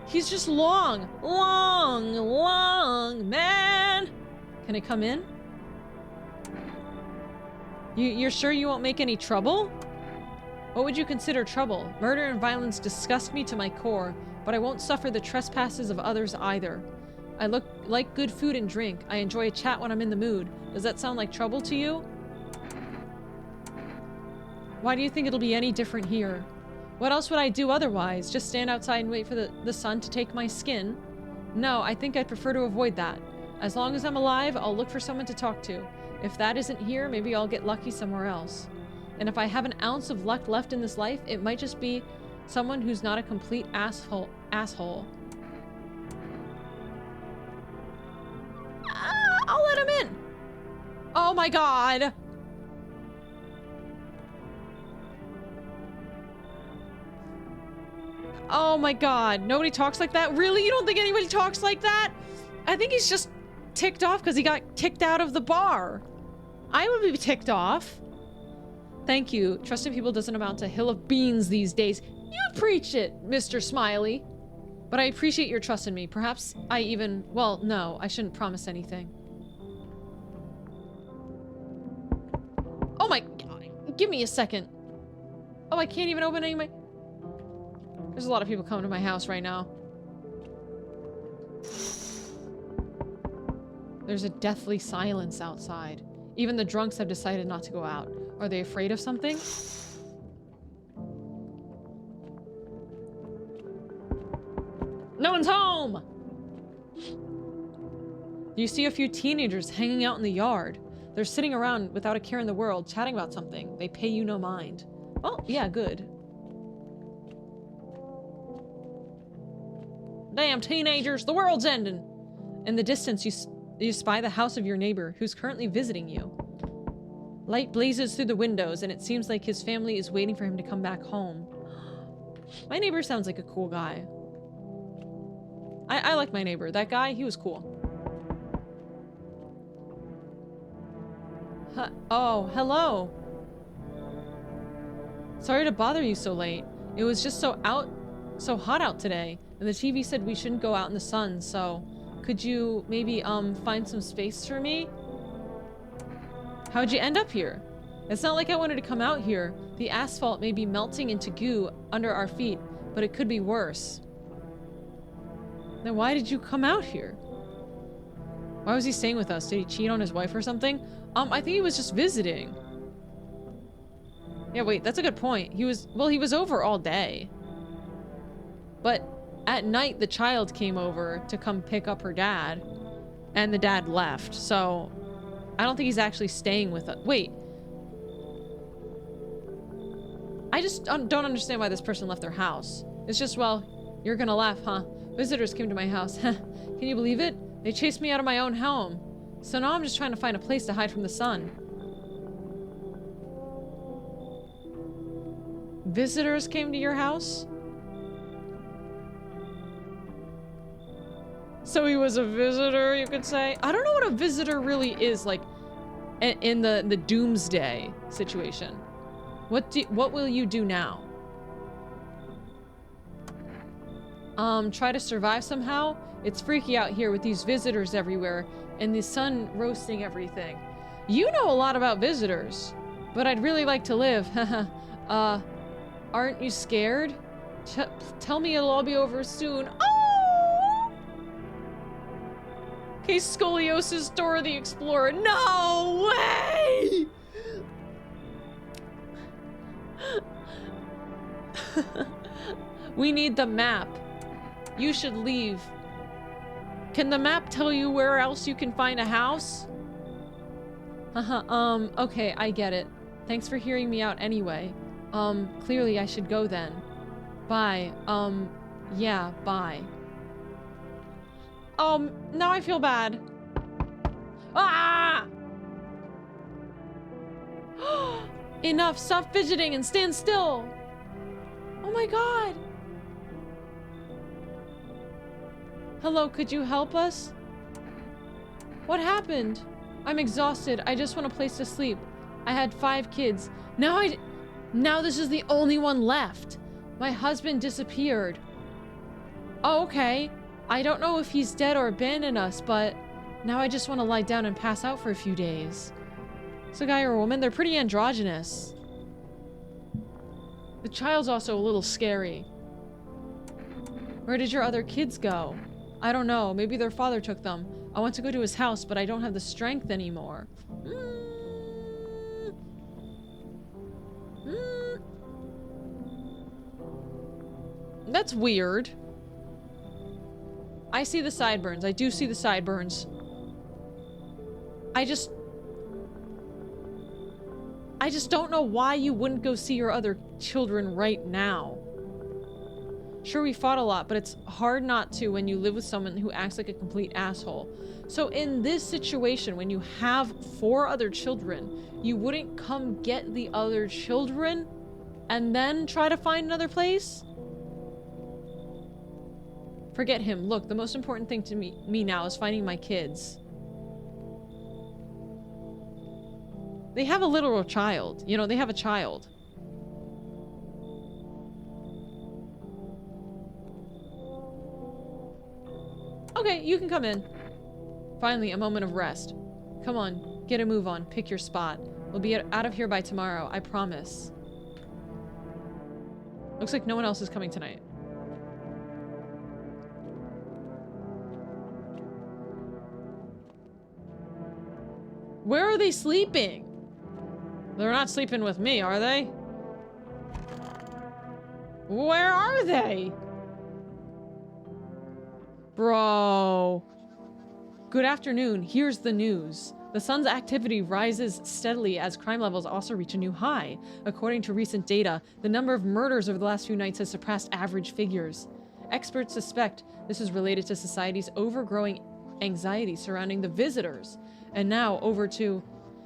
He's just long, man. Can I come in? You're sure you won't make any trouble? What would you consider trouble? Murder and violence disgust me to my core, but I won't suffer the trespasses of others either. I like good food and drink. I enjoy a chat when I'm in the mood. Does that sound like trouble to you? Why do you think it'll be any different here? What else would I do otherwise? Just stand outside and wait for the sun to take my skin? No, I think I'd prefer to avoid that. As long as I'm alive, I'll look for someone to talk to. If that isn't here, maybe I'll get lucky somewhere else. And if I have an ounce of luck left in this life, it might just be someone who's not a complete asshole. I'll let him in. Oh my god. Oh my god. Nobody talks like that? Really? You don't think anybody talks like that? I think he's just ticked off because he got kicked out of the bar. I would be ticked off. Thank you. Trusting people doesn't amount to a hill of beans these days. You preach it, Mr. Smiley. But I appreciate your trust in me. Perhaps I even... Well, no, I shouldn't promise anything. Oh my god. Give me a second. Oh, I can't even open any of my... There's a lot of people coming to my house right now. There's a deathly silence outside. Even the drunks have decided not to go out. Are they afraid of something? No one's home! You see a few teenagers hanging out in the yard. They're sitting around without a care in the world, chatting about something. They pay you no mind. Oh, yeah, good. Damn teenagers, the world's ending! In the distance, you spy the house of your neighbor, who's currently visiting you. Light blazes through the windows, and it seems like his family is waiting for him to come back home. My neighbor sounds like a cool guy. I like my neighbor. That guy, he was cool. Oh, hello. Sorry to bother you so late. It was just so hot out today, and the TV said we shouldn't go out in the sun, so could you maybe find some space for me? How'd you end up here? It's not like I wanted to come out here. The asphalt may be melting into goo under our feet, but it could be worse. Then why did you come out here? Why was he staying with us? Did he cheat on his wife or something? I think he was just visiting. Yeah, wait, that's a good point. He was over all day. But at night, the child came over to come pick up her dad, and the dad left, so I don't think he's actually staying with us. Wait. I just don't understand why this person left their house. It's just, well, you're gonna laugh, huh? Visitors came to my house. Can you believe it? They chased me out of my own home. So now I'm just trying to find a place to hide from the sun. Visitors came to your house? So he was a visitor, you could say? I don't know what a visitor really is, like, in the doomsday situation. What will you do now? Try to survive somehow? It's freaky out here with these visitors everywhere and the sun roasting everything. You know a lot about visitors, but I'd really like to live. Aren't you scared? Tell me it'll all be over soon. Oh! Case Scoliosis Dora the Explorer. No way! We need the map. You should leave. Can the map tell you where else you can find a house? Okay, I get it. Thanks for hearing me out anyway. Clearly I should go then. Bye. Yeah, bye. Now I feel bad. Ah! Enough, stop fidgeting and stand still. Oh my god. Hello, could you help us? What happened? I'm exhausted. I just want a place to sleep. I had 5 kids. Now this is the only one left. My husband disappeared. Oh, okay. I don't know if he's dead or abandoned us, but now I just want to lie down and pass out for a few days. It's a guy or a woman. They're pretty androgynous. The child's also a little scary. Where did your other kids go? I don't know. Maybe their father took them. I want to go to his house, but I don't have the strength anymore. That's weird. I see the sideburns. I do see the sideburns. I just don't know why you wouldn't go see your other children right now. Sure, we fought a lot, but it's hard not to when you live with someone who acts like a complete asshole. So in this situation, when you have 4 other children, you wouldn't come get the other children and then try to find another place? Forget him. Look, the most important thing to me now is finding my kids. They have a literal child. You know, they have a child. Okay, you can come in. Finally, a moment of rest. Come on, get a move on. Pick your spot. We'll be out of here by tomorrow, I promise. Looks like no one else is coming tonight. Where are they sleeping? They're not sleeping with me, are they? Where are they? Bro. Good afternoon. Here's the news. The sun's activity rises steadily as crime levels also reach a new high. According to recent data, the number of murders over the last few nights has surpassed average figures. Experts suspect this is related to society's overgrowing anxiety surrounding the visitors. And now, over to...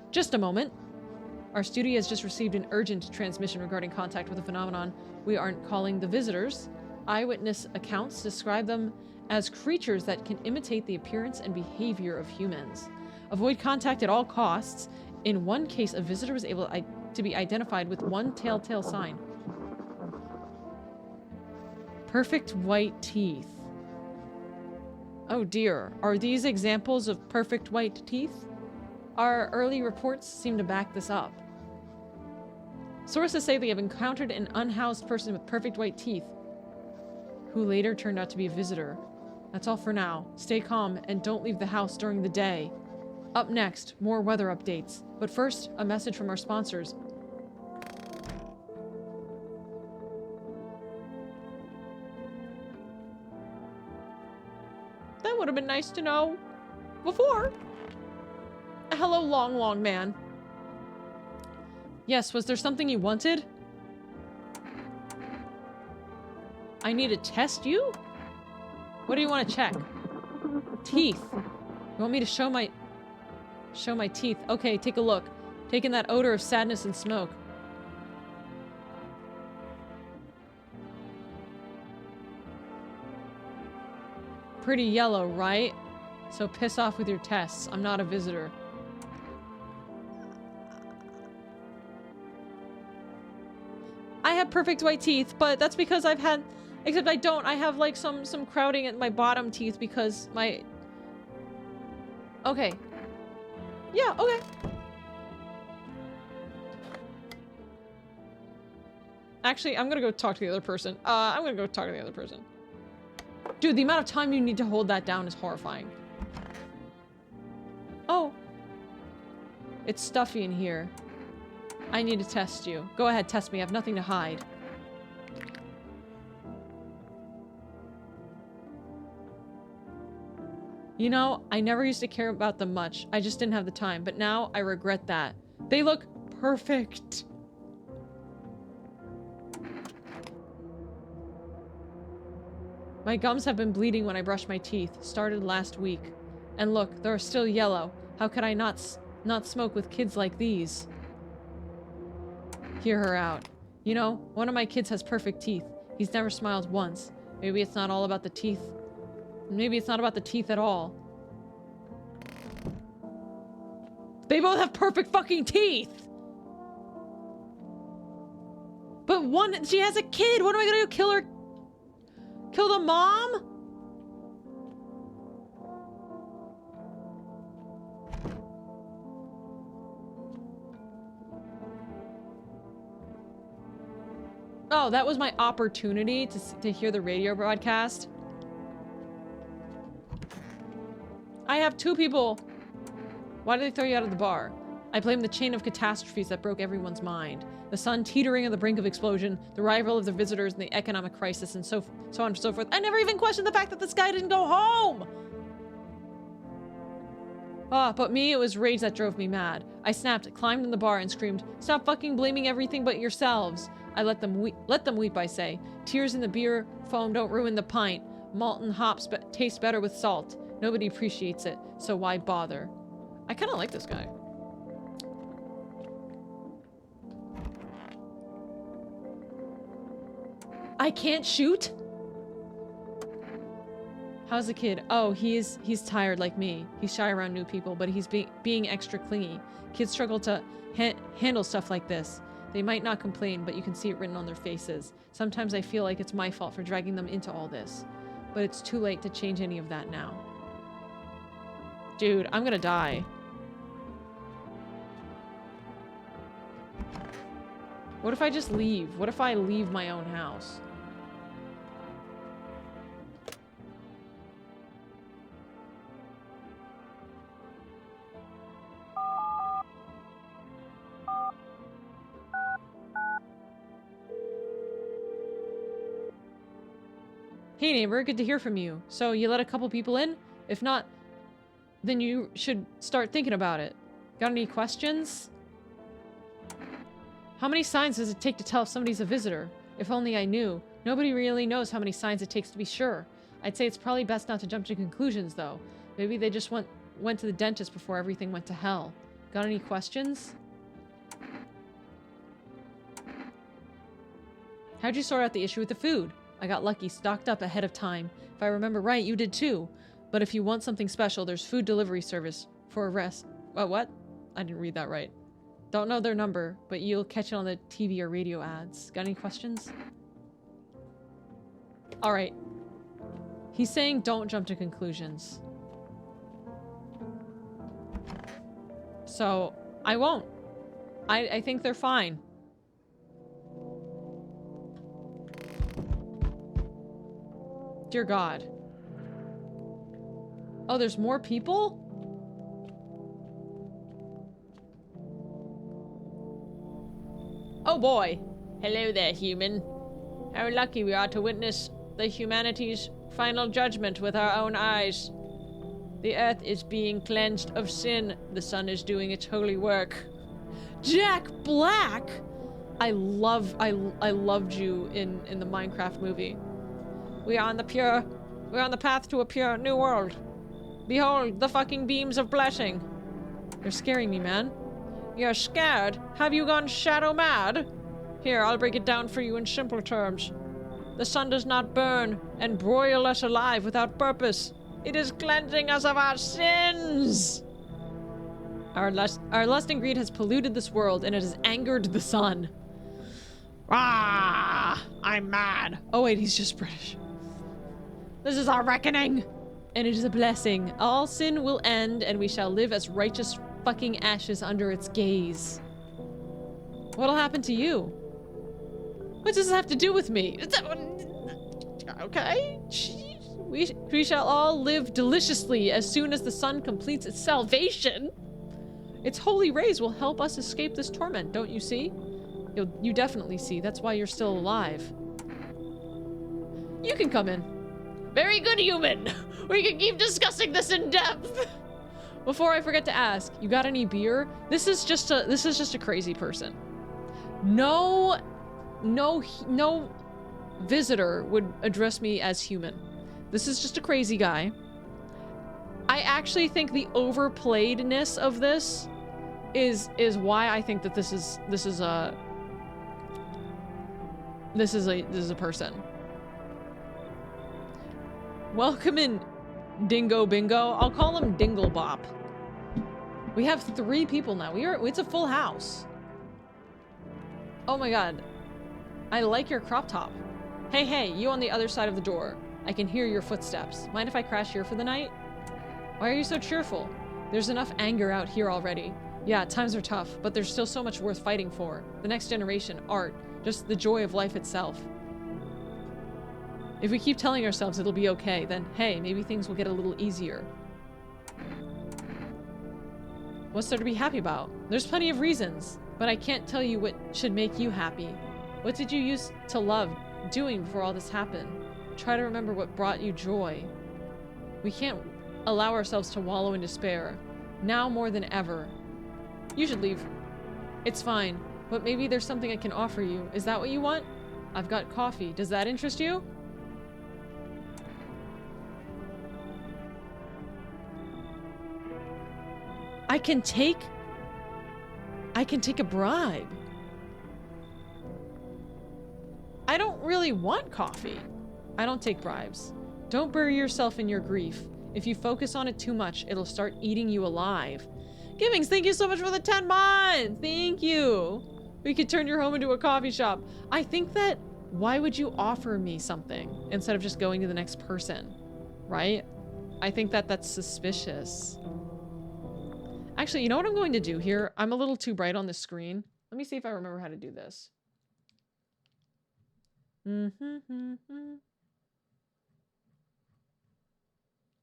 Just a moment. Our studio has just received an urgent transmission regarding contact with a phenomenon we aren't calling the visitors. Eyewitness accounts describe them as creatures that can imitate the appearance and behavior of humans. Avoid contact at all costs. In one case, a visitor was able to be identified with one telltale sign. Perfect white teeth. Oh dear. Are these examples of perfect white teeth? Our early reports seem to back this up. Sources say they have encountered an unhoused person with perfect white teeth, who later turned out to be a visitor. That's all for now. Stay calm and don't leave the house during the day. Up next, more weather updates. But first, a message from our sponsors. That would have been nice to know before. Hello, long, long man. Yes, was there something you wanted? I need to test you? What do you want to check? Teeth. You want me to show my teeth? Okay, take a look. Taking that odor of sadness and smoke. Pretty yellow, right? So piss off with your tests. I'm not a visitor. I have perfect white teeth, but that's because I've had... Except I don't. I have like some crowding at my bottom teeth because my... Okay. Yeah, okay. Actually, I'm gonna go talk to the other person. I'm gonna go talk to the other person. Dude, the amount of time you need to hold that down is horrifying. Oh. It's stuffy in here. I need to test you. Go ahead, test me. I have nothing to hide. You know, I never used to care about them much. I just didn't have the time. But now I regret that. They look perfect. My gums have been bleeding when I brush my teeth. Started last week. And look, they're still yellow. How could I not smoke with kids like these? Hear her out. You know, one of my kids has perfect teeth. He's never smiled once. Maybe it's not all about the teeth. Maybe it's not about the teeth at all. They both have perfect fucking teeth! But one, she has a kid! What am I gonna do? Kill her? Kill the mom? Oh, that was my opportunity to hear the radio broadcast. I have 2 people. Why did they throw you out of the bar? I blame the chain of catastrophes that broke everyone's mind. The sun teetering on the brink of explosion, the arrival of the visitors, and the economic crisis, and so on and so forth. I never even questioned the fact that this guy didn't go home! Ah, but me, it was rage that drove me mad. I snapped, climbed in the bar, and screamed, "Stop fucking blaming everything but yourselves!" I let them weep, I say. Tears in the beer foam don't ruin the pint. Malt and hops taste better with salt. Nobody appreciates it, so why bother? I kind of like this guy. I can't shoot? How's the kid? Oh, he's tired like me. He's shy around new people, but he's being extra clingy. Kids struggle to handle stuff like this. They might not complain, but you can see it written on their faces. Sometimes I feel like it's my fault for dragging them into all this. But it's too late to change any of that now. Dude, I'm gonna die. What if I just leave? What if I leave my own house? Hey neighbor, good to hear from you. So you let a couple people in? If not, then you should start thinking about it. Got any questions? How many signs does it take to tell if somebody's a visitor? If only I knew. Nobody really knows how many signs it takes to be sure. I'd say it's probably best not to jump to conclusions though. Maybe they just went to the dentist before everything went to hell. Got any questions? How'd you sort out the issue with the food? I got lucky, stocked up ahead of time. If I remember right, you did too. But if you want something special, there's food delivery service for a rest. What? I didn't read that right. Don't know their number, but you'll catch it on the TV or radio ads. Got any questions? Alright. He's saying don't jump to conclusions. So, I won't. I think they're fine. Dear God. Oh, there's more people? Oh boy. Hello there, human. How lucky we are to witness the humanity's final judgment with our own eyes. The earth is being cleansed of sin. The sun is doing its holy work. Jack Black! I loved you in the Minecraft movie. We are on the path to a pure new world. Behold the fucking beams of blessing. You're scaring me, man. You're scared? Have you gone shadow mad? Here, I'll break it down for you in simple terms. The sun does not burn and broil us alive without purpose. It is cleansing us of our sins. Our lust and greed has polluted this world, and it has angered the sun. Ah, I'm mad. Oh wait, he's just British. This is our reckoning, and it is a blessing. All sin will end, and we shall live as righteous fucking ashes under its gaze. What'll happen to you? What does this have to do with me? Okay. We shall all live deliciously as soon as the sun completes its salvation. Its holy rays will help us escape this torment, don't you see? You definitely see. That's why you're still alive. You can come in. Very good, human. We can keep discussing this in depth. Before I forget to ask, you got any beer? This is just a crazy person. No visitor would address me as human. This is just a crazy guy. I actually think the overplayedness of this is why I think that this is a person. Welcome in, Dingo Bingo. I'll call him Dinglebop. We have 3 people now. It's a full house. Oh my god. I like your crop top. Hey, you on the other side of the door. I can hear your footsteps. Mind if I crash here for the night? Why are you so cheerful? There's enough anger out here already. Yeah, times are tough, but there's still so much worth fighting for. The next generation, art, just the joy of life itself. If we keep telling ourselves it'll be okay, then hey, maybe things will get a little easier. What's there to be happy about? There's plenty of reasons, but I can't tell you what should make you happy. What did you used to love doing before all this happened? Try to remember what brought you joy. We can't allow ourselves to wallow in despair. Now more than ever. You should leave. It's fine, but maybe there's something I can offer you. Is that what you want? I've got coffee. Does that interest you? I can take a bribe. I don't really want coffee. I don't take bribes. Don't bury yourself in your grief. If you focus on it too much, it'll start eating you alive. Givings, thank you so much for the 10 months. Thank you. We could turn your home into a coffee shop. I think that, why would you offer me something instead of just going to the next person, right? I think that that's suspicious. Actually, you know what I'm going to do here? I'm a little too bright on the screen. Let me see if I remember how to do this.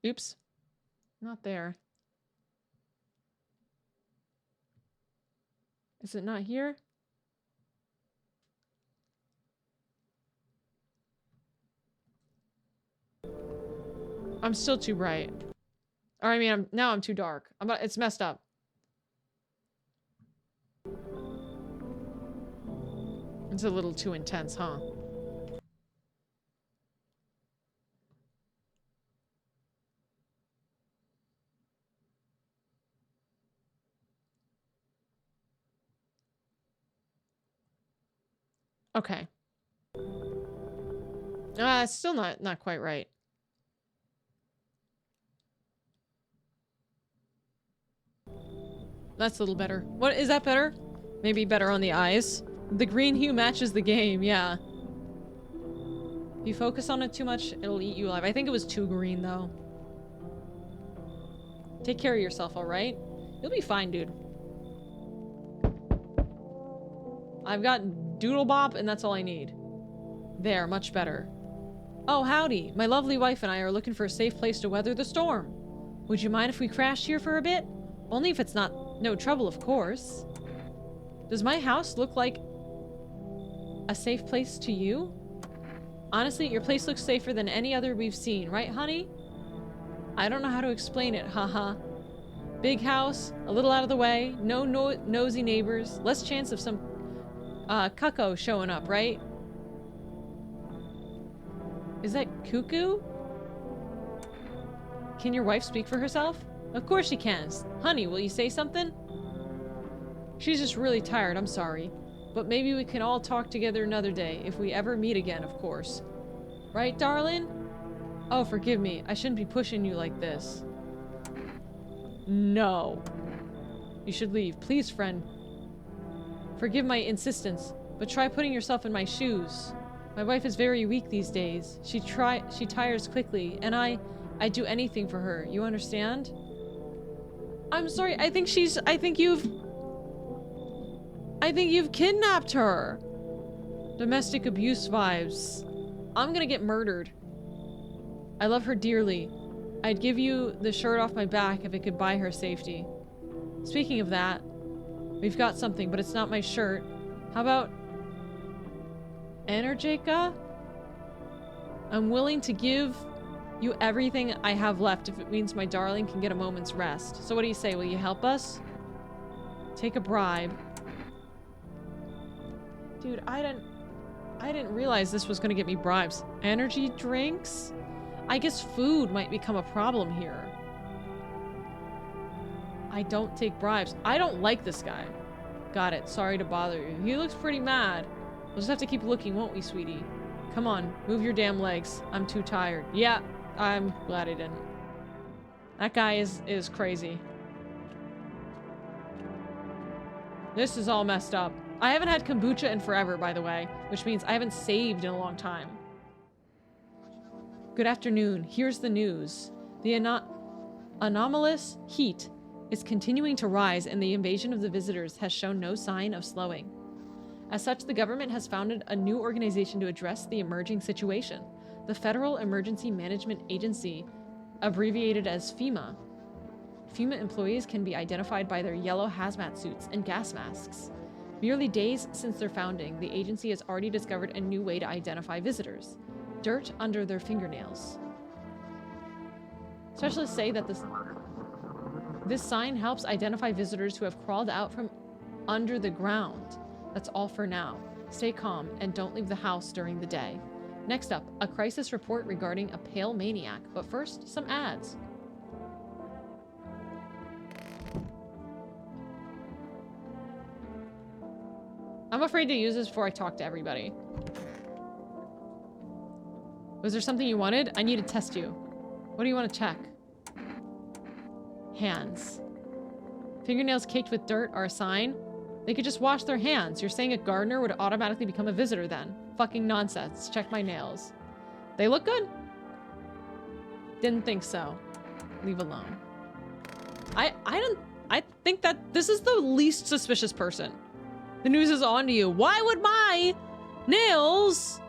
Oops. Not there. Is it not here? I'm still too bright. Or I mean, now I'm too dark. It's messed up. It's a little too intense, huh? Okay. It's still not quite right. That's a little better. What is that better? Maybe better on the eyes. The green hue matches the game, yeah. If you focus on it too much, it'll eat you alive. I think it was too green though. Take care of yourself, alright? You'll be fine, dude. I've got Doodlebop and that's all I need. There, much better. Oh, howdy. My lovely wife and I are looking for a safe place to weather the storm. Would you mind if we crashed here for a bit? Only if it's no trouble, of course. Does my house look like a safe place to you? Honestly, your place looks safer than any other we've seen, right, honey? I don't know how to explain it, haha. Big house, a little out of the way, no nosy neighbors, less chance of some cuckoo showing up, right? Is that cuckoo? Can your wife speak for herself? Of course she can. Honey, will you say something? She's just really tired, I'm sorry. But maybe we can all talk together another day, if we ever meet again, of course. Right, darling? Oh, forgive me. I shouldn't be pushing you like this. No. You should leave. Please, friend. Forgive my insistence, but try putting yourself in my shoes. My wife is very weak these days. She tires quickly, and I'd do anything for her. You understand? I'm sorry. I think you've kidnapped her. Domestic abuse vibes. I'm gonna get murdered. I love her dearly. I'd give you the shirt off my back if it could buy her safety. Speaking of that, we've got something, but it's not my shirt. How about Energica? I'm willing to give you everything I have left if it means my darling can get a moment's rest. So what do you say? Will you help us? Take a bribe. Dude, I didn't realize this was gonna get me bribes. Energy drinks? I guess food might become a problem here. I don't take bribes. I don't like this guy. Got it. Sorry to bother you. He looks pretty mad. We'll just have to keep looking, won't we, sweetie? Come on, move your damn legs. I'm too tired. Yeah, I'm glad I didn't. That guy is crazy. This is all messed up. I haven't had kombucha in forever, by the way, which means I haven't saved in a long time. Good afternoon. Here's the news. The anomalous heat is continuing to rise, and the invasion of the visitors has shown no sign of slowing. As such, the government has founded a new organization to address the emerging situation, the Federal Emergency Management Agency, abbreviated as FEMA. FEMA employees can be identified by their yellow hazmat suits and gas masks. Merely days since their founding, the agency has already discovered a new way to identify visitors. Dirt under their fingernails. Specialists say that this sign helps identify visitors who have crawled out from under the ground. That's all for now. Stay calm and don't leave the house during the day. Next up, a crisis report regarding a pale maniac. But first, some ads. I'm afraid to use this before I talk to everybody. Was there something you wanted? I need to test you. What do you want to check? Hands. Fingernails caked with dirt are a sign. They could just wash their hands. You're saying a gardener would automatically become a visitor then. Fucking nonsense. Check my nails. They look good? Didn't think so. Leave alone. I think that this is the least suspicious person. The news is on to you. Why would my nails...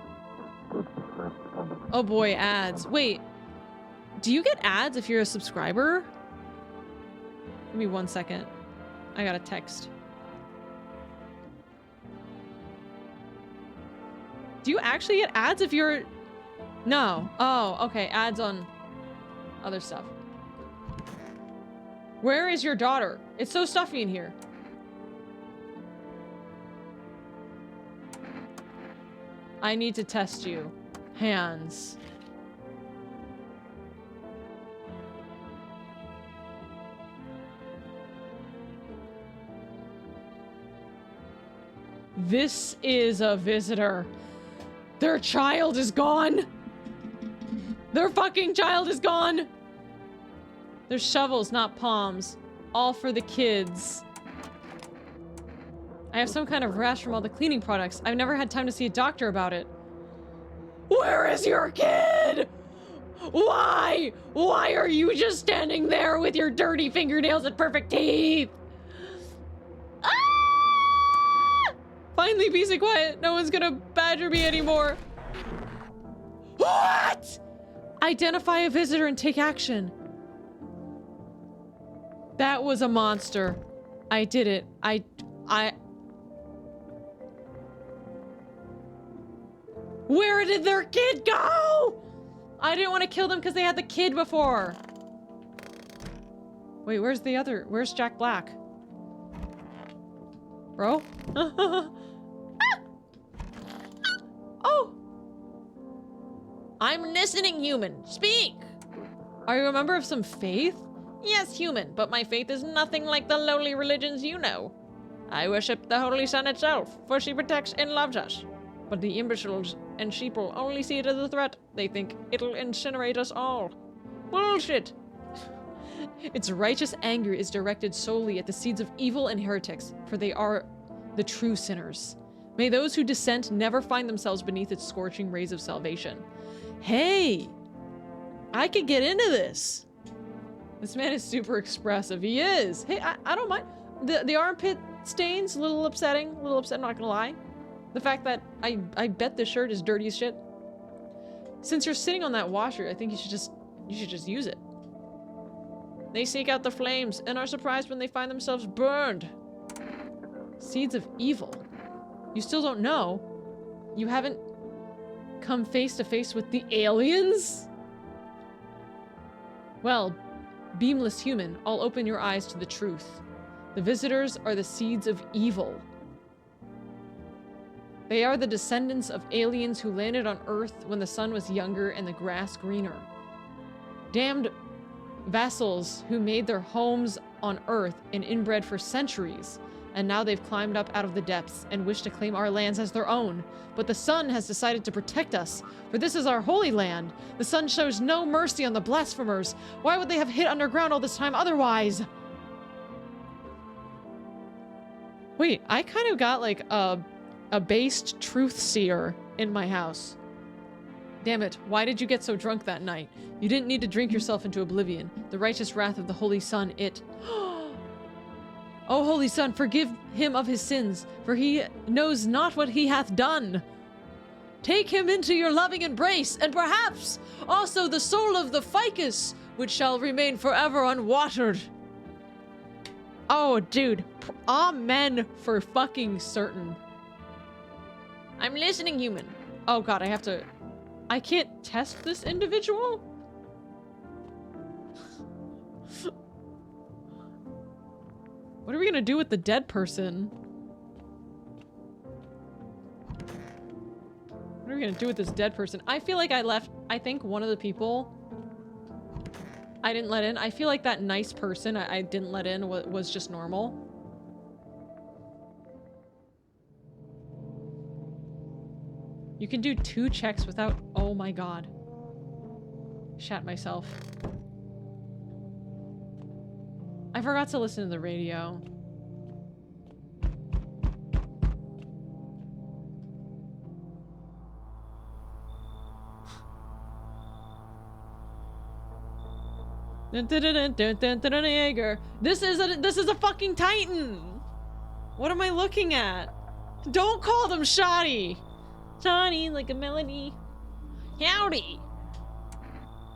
Oh boy, ads. Wait. Do you get ads if you're a subscriber? Give me 1 second. I got a text. Do you actually get ads if you're... No. Oh, okay. Ads on other stuff. Where is your daughter? It's so stuffy in here. I need to test you. Hands. This is a visitor. Their child is gone. Their fucking child is gone. They're shovels, not palms. All for the kids. I have some kind of rash from all the cleaning products. I've never had time to see a doctor about it. Where is your kid? Why? Why are you just standing there with your dirty fingernails and perfect teeth? Ah! Finally, peace and quiet. No one's gonna badger me anymore. What? Identify a visitor and take action. That was a monster. I did it. Where did their kid go? I didn't want to kill them because they had the kid before. Wait, where's the other? Where's Jack Black? Bro? Oh! I'm listening, human. Speak! Are you a member of some faith? Yes, human, but my faith is nothing like the lowly religions you know. I worship the Holy Sun itself, for she protects and loves us. But the imbeciles and sheeple only see it as a threat. They think it'll incinerate us all. Bullshit! Its righteous anger is directed solely at the seeds of evil and heretics, for they are the true sinners. May those who dissent never find themselves beneath its scorching rays of salvation. Hey! I could get into this. This man is super expressive. He is. Hey, I don't mind. The armpit stains, a little upsetting. A little upset, I'm not gonna lie. The fact that I bet this shirt is dirty as shit. Since you're sitting on that washer, I think you should just use it. They seek out the flames and are surprised when they find themselves burned. Seeds of evil. You still don't know? You haven't come face to face with the aliens? Well, beamless human, I'll open your eyes to the truth. The visitors are the seeds of evil. They are the descendants of aliens who landed on Earth when the sun was younger and the grass greener. Damned vassals who made their homes on Earth and inbred for centuries, and now they've climbed up out of the depths and wish to claim our lands as their own. But the sun has decided to protect us, for this is our holy land. The sun shows no mercy on the blasphemers. Why would they have hid underground all this time otherwise? Wait, I kind of got like a based truth seer in my house. Damn it, why did you get so drunk that night? You didn't need to drink yourself into oblivion. The righteous wrath of the Holy Sun, it... O Holy Sun, forgive him of his sins, for he knows not what he hath done. Take him into your loving embrace, and perhaps also the soul of the ficus, which shall remain forever unwatered. Oh, dude. Amen for fucking certain. I'm listening, human. Oh god, I can't test this individual? What are we gonna do with the dead person? What are we gonna do with this dead person? I feel like I think one of the people I didn't let in. I feel like that nice person I didn't let in was just normal. You can do 2 checks without... Oh my god. Shat myself. I forgot to listen to the radio. This is a fucking Titan. What am I looking at? Don't call them shoddy. Shoddy like a melody. Howdy.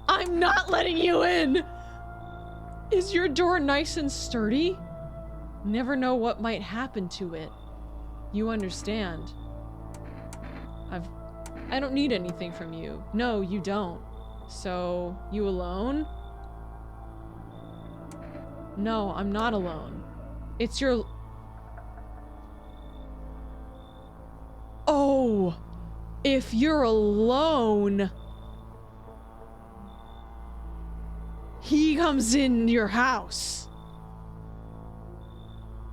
I'm not letting you in. Is your door nice and sturdy? Never know what might happen to it. You understand. I don't need anything from you. No, you don't. So, you alone? No, I'm not alone. It's your... Oh! If you're alone... He comes in your house.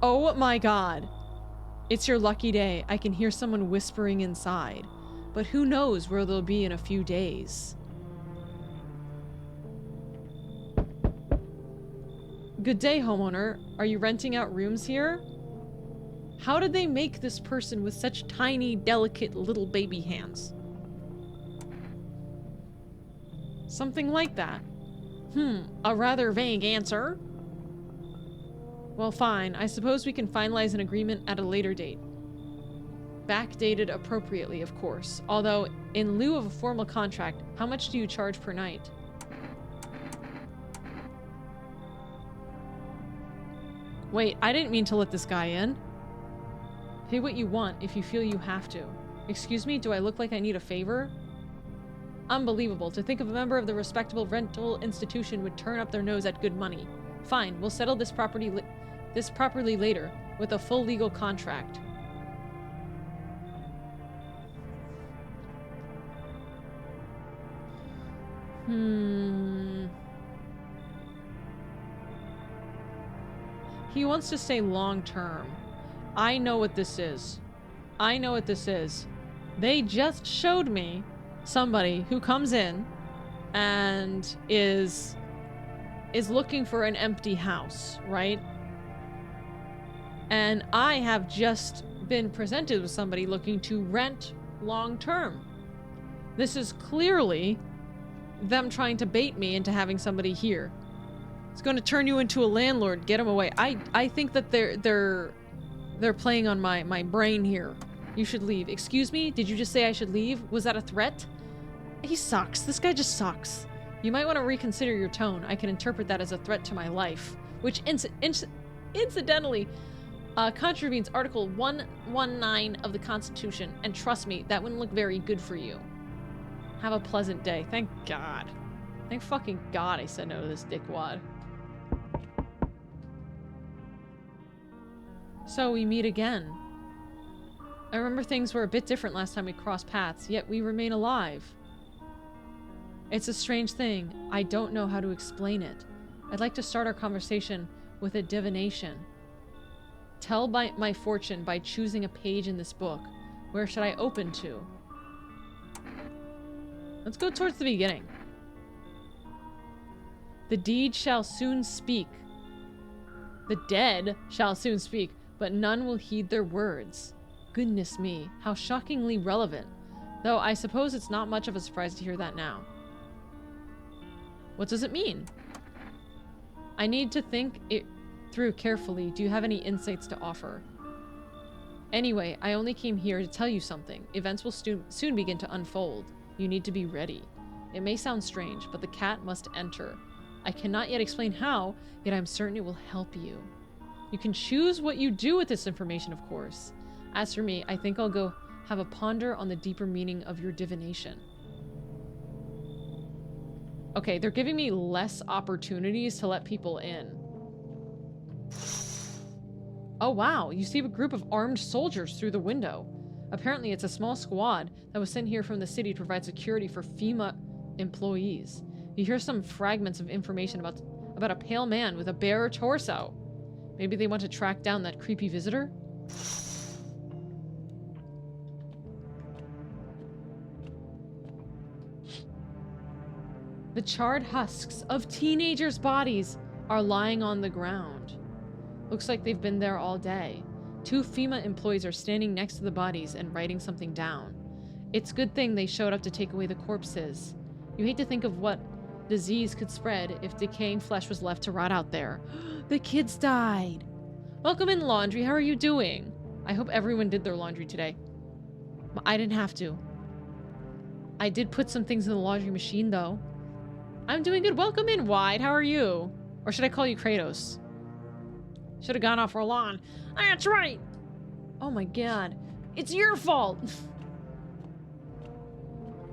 Oh my god. It's your lucky day. I can hear someone whispering inside. But who knows where they'll be in a few days. Good day, homeowner. Are you renting out rooms here? How did they make this person with such tiny, delicate little baby hands? Something like that. A rather vague answer. Well, fine. I suppose we can finalize an agreement at a later date. Backdated appropriately, of course. Although, in lieu of a formal contract, how much do you charge per night? Wait, I didn't mean to let this guy in. Pay what you want if you feel you have to. Excuse me, do I look like I need a favor? Unbelievable. To think of a member of the respectable rental institution would turn up their nose at good money. Fine, we'll settle this properly later, with a full legal contract. He wants to stay long term. I know what this is. I know what this is. They just showed me somebody who comes in and is looking for an empty house, right? And I have just been presented with somebody looking to rent long term. This is clearly them trying to bait me into having somebody here. It's going to turn you into a landlord. Get him away. I think that they're playing on my brain here. You should leave. Excuse me? Did you just say I should leave? Was that a threat? He sucks. This guy just sucks. You might want to reconsider your tone. I can interpret that as a threat to my life, which incidentally contravenes Article 119 of the Constitution. And trust me, that wouldn't look very good for you. Have a pleasant day. Thank God. Thank fucking God I said no to this dickwad. So we meet again. I remember things were a bit different last time we crossed paths, yet we remain alive. It's a strange thing. I don't know how to explain it. I'd like to start our conversation with a divination. Tell my fortune by choosing a page in this book. Where should I open to? Let's go towards the beginning. The deed shall soon speak. The dead shall soon speak, but none will heed their words. Goodness me, how shockingly relevant. Though I suppose it's not much of a surprise to hear that now. What does it mean? I need to think it through carefully. Do you have any insights to offer? Anyway, I only came here to tell you something. Events will soon begin to unfold. You need to be ready. It may sound strange, but the cat must enter. I cannot yet explain how, yet I'm certain it will help you. You can choose what you do with this information, of course. As for me, I think I'll go have a ponder on the deeper meaning of your divination. Okay, they're giving me less opportunities to let people in. Oh wow, you see a group of armed soldiers through the window. Apparently it's a small squad that was sent here from the city to provide security for FEMA employees. You hear some fragments of information about a pale man with a bare torso. Maybe they want to track down that creepy visitor? The charred husks of teenagers' bodies are lying on the ground. Looks like they've been there all day. 2 FEMA employees are standing next to the bodies and writing something down. It's a good thing they showed up to take away the corpses. You hate to think of what disease could spread if decaying flesh was left to rot out there. The kids died. Welcome in, Laundry. How are you doing? I hope everyone did their laundry today. I didn't have to. I did put some things in the laundry machine, though. I'm doing good. Welcome in, Wide. How are you? Or should I call you Kratos? Should have gone off Roland. That's right. Oh my god. It's your fault.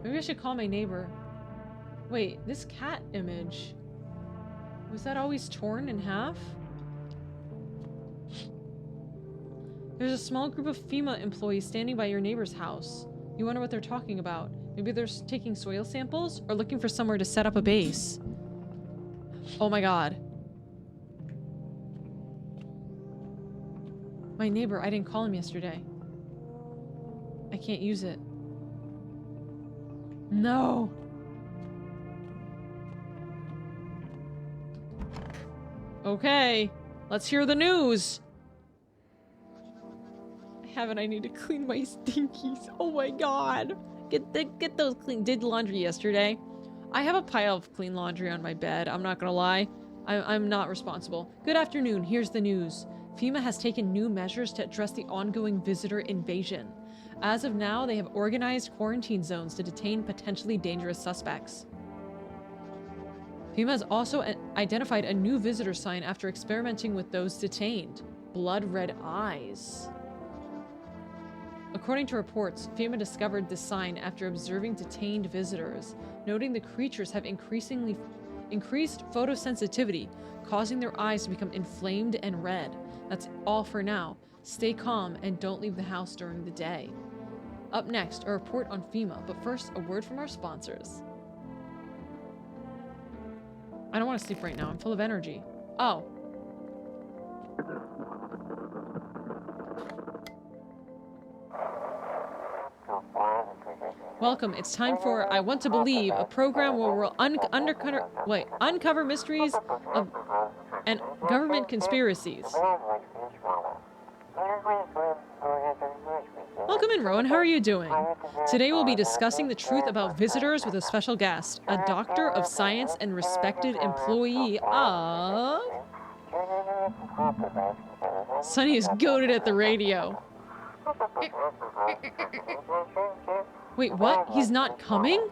Maybe I should call my neighbor. Wait, this cat image. Was that always torn in half? There's a small group of FEMA employees standing by your neighbor's house. You wonder what they're talking about. Maybe they're taking soil samples or looking for somewhere to set up a base. Oh my god. My neighbor, I didn't call him yesterday. I can't use it. No. Okay, let's hear the news. I need to clean my stinkies. Oh my god. Get those clean. Did laundry yesterday. I have a pile of clean laundry on my bed. I'm not gonna lie. I'm not responsible. Good afternoon. Here's the news. FEMA has taken new measures to address the ongoing visitor invasion. As of now, they have organized quarantine zones to detain potentially dangerous suspects. FEMA has also identified a new visitor sign after experimenting with those detained. Blood red eyes. According to reports, FEMA discovered this sign after observing detained visitors, noting the creatures have increased photosensitivity, causing their eyes to become inflamed and red. That's all for now. Stay calm and don't leave the house during the day. Up next, a report on FEMA, but first, a word from our sponsors. I don't want to sleep right now. I'm full of energy. Oh. Welcome. It's time for I Want to Believe, a program where we'll uncover mysteries of and government conspiracies. Welcome in, Rowan. How are you doing? Today we'll be discussing the truth about visitors with a special guest, a doctor of science and respected employee of... Sunny is goated at the radio. Wait, what? He's not coming?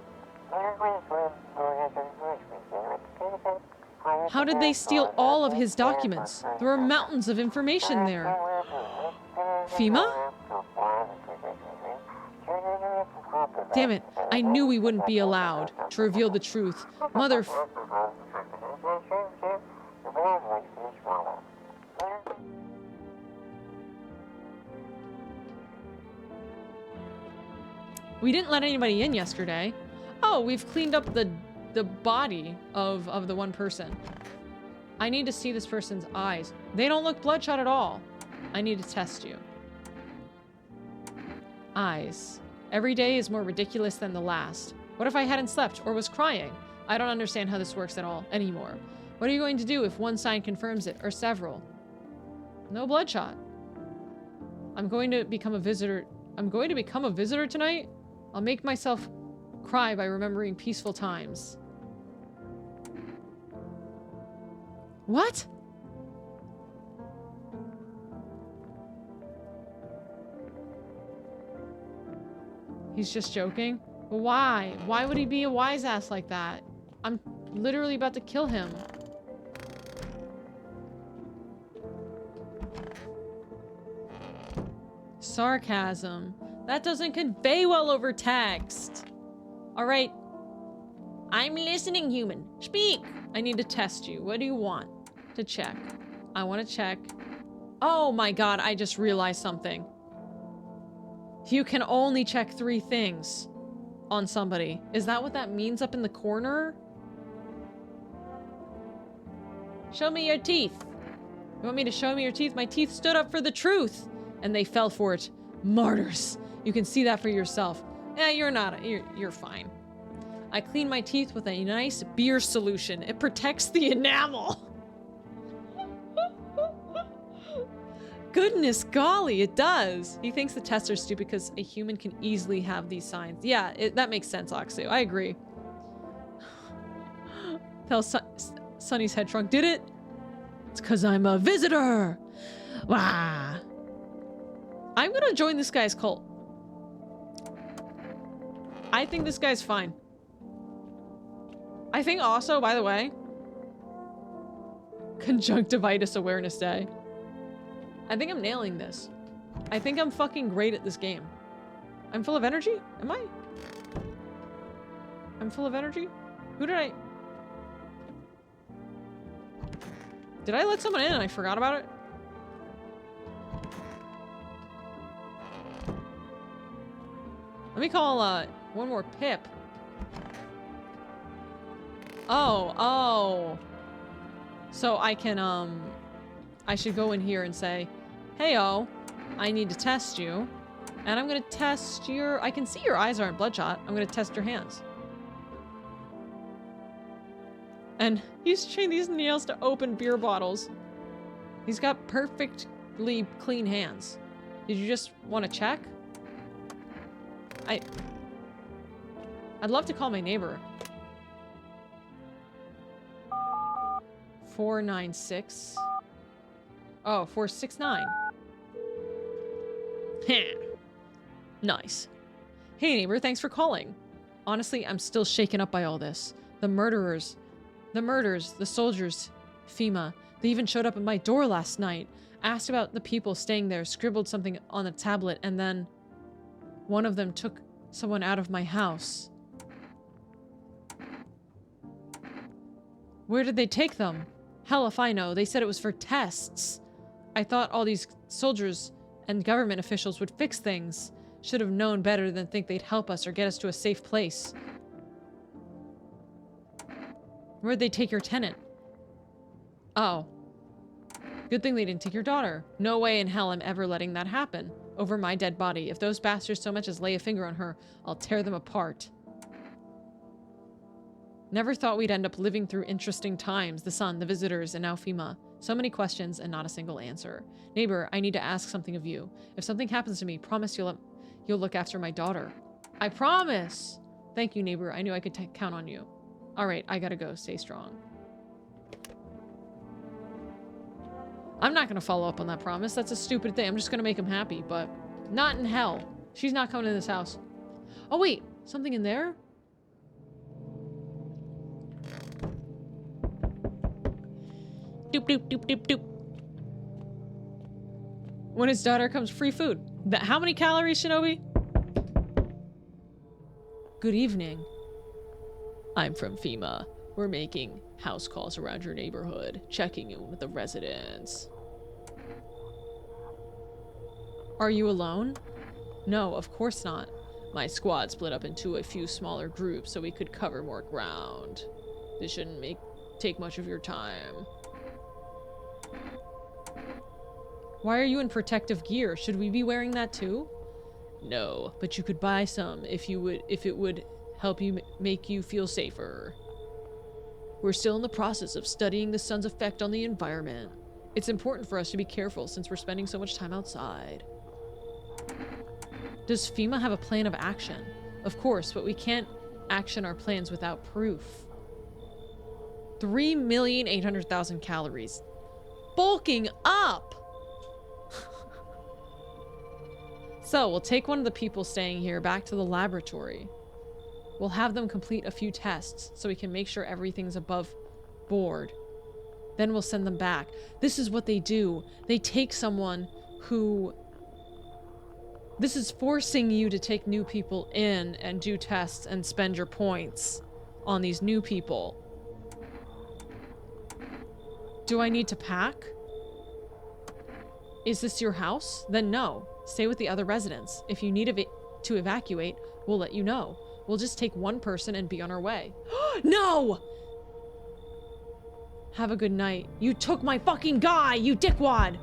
How did they steal all of his documents? There were mountains of information there. FEMA? Damn it, I knew we wouldn't be allowed to reveal the truth. We didn't let anybody in yesterday. Oh, we've cleaned up the body of the one person. I need to see this person's eyes. They don't look bloodshot at all. I need to test you. Eyes. Every day is more ridiculous than the last. What if I hadn't slept or was crying? I don't understand how this works at all anymore. What are you going to do if one sign confirms it, or several? No bloodshot. I'm going to become a visitor tonight? I'll make myself cry by remembering peaceful times. What? He's just joking? But why? Why would he be a wise ass like that? I'm literally about to kill him. sarcasm. That doesn't convey well over text. All right. I'm listening, human. Speak. I need to test you. What do you want to check? I want to check. Oh my god, I just realized something. You can only check 3 things on somebody. Is that what that means up in the corner? Show me your teeth. You want me to show me your teeth? My teeth stood up for the truth, and they fell for it. Martyrs. You can see that for yourself. Yeah, you're fine. I clean my teeth with a nice beer solution. It protects the enamel. Goodness golly, it does. He thinks the tests are stupid because a human can easily have these signs. Yeah, that makes sense, Oxu. I agree. Tell Sonny's head shrunk. Did it? It's because I'm a visitor. Wah. I'm gonna join this guy's cult. I think this guy's fine. I think also, by the way, Conjunctivitis Awareness Day. I think I'm nailing this. I think I'm fucking great at this game. I'm full of energy? Am I? I'm full of energy? Who did I... Did I let someone in and I forgot about it? Let me call, one more Pip. Oh. So I can, I should go in here and say, hey-o, I need to test you. And I'm gonna test your... I can see your eyes aren't bloodshot. I'm gonna test your hands. And he's trained these nails to open beer bottles. He's got perfectly clean hands. Did you just want to check? I'd love to call my neighbor. 496. Oh, 469. Nice. Hey neighbor, thanks for calling. Honestly, I'm still shaken up by all this. The murders, the soldiers, FEMA. They even showed up at my door last night. Asked about the people staying there, scribbled something on a tablet, and then one of them took someone out of my house. Where did they take them? Hell if I know. They said it was for tests. I thought all these soldiers and government officials would fix things. Should have known better than think they'd help us or get us to a safe place. Where'd they take your tenant? Oh. Good thing they didn't take your daughter. No way in hell I'm ever letting that happen. Over my dead body. If those bastards so much as lay a finger on her, I'll tear them apart. Never thought we'd end up living through interesting times. The sun, the visitors, and now FEMA. So many questions and not a single answer. Neighbor, I need to ask something of you. If something happens to me, promise you'll look after my daughter. I promise! Thank you, neighbor. I knew I could count on you. Alright, I gotta go. Stay strong. I'm not gonna follow up on that promise. That's a stupid thing. I'm just gonna make him happy, but not in hell. She's not coming in this house. Oh wait, something in there? Doop doop doop doop doop. When his daughter comes, free food. How many calories, Shinobi? Good evening. I'm from FEMA. We're making house calls around your neighborhood, checking in with the residents. Are you alone? No, of course not. My squad split up into a few smaller groups so we could cover more ground. This shouldn't take much of your time. Why are you in protective gear? Should we be wearing that too? No, but you could buy some if it would help you make you feel safer. We're still in the process of studying the sun's effect on the environment. It's important for us to be careful since we're spending so much time outside. Does FEMA have a plan of action? Of course, but we can't action our plans without proof. 3,800,000 calories. Bulking up! So, we'll take one of the people staying here back to the laboratory. We'll have them complete a few tests so we can make sure everything's above board. Then we'll send them back. This is what they do. They take someone who This is forcing you to take new people in and do tests and spend your points on these new people. Do I need to pack? Is this your house? Then no. Stay with the other residents. If you need to evacuate, we'll let you know. We'll just take one person and be on our way. No! Have a good night. You took my fucking guy, you dickwad!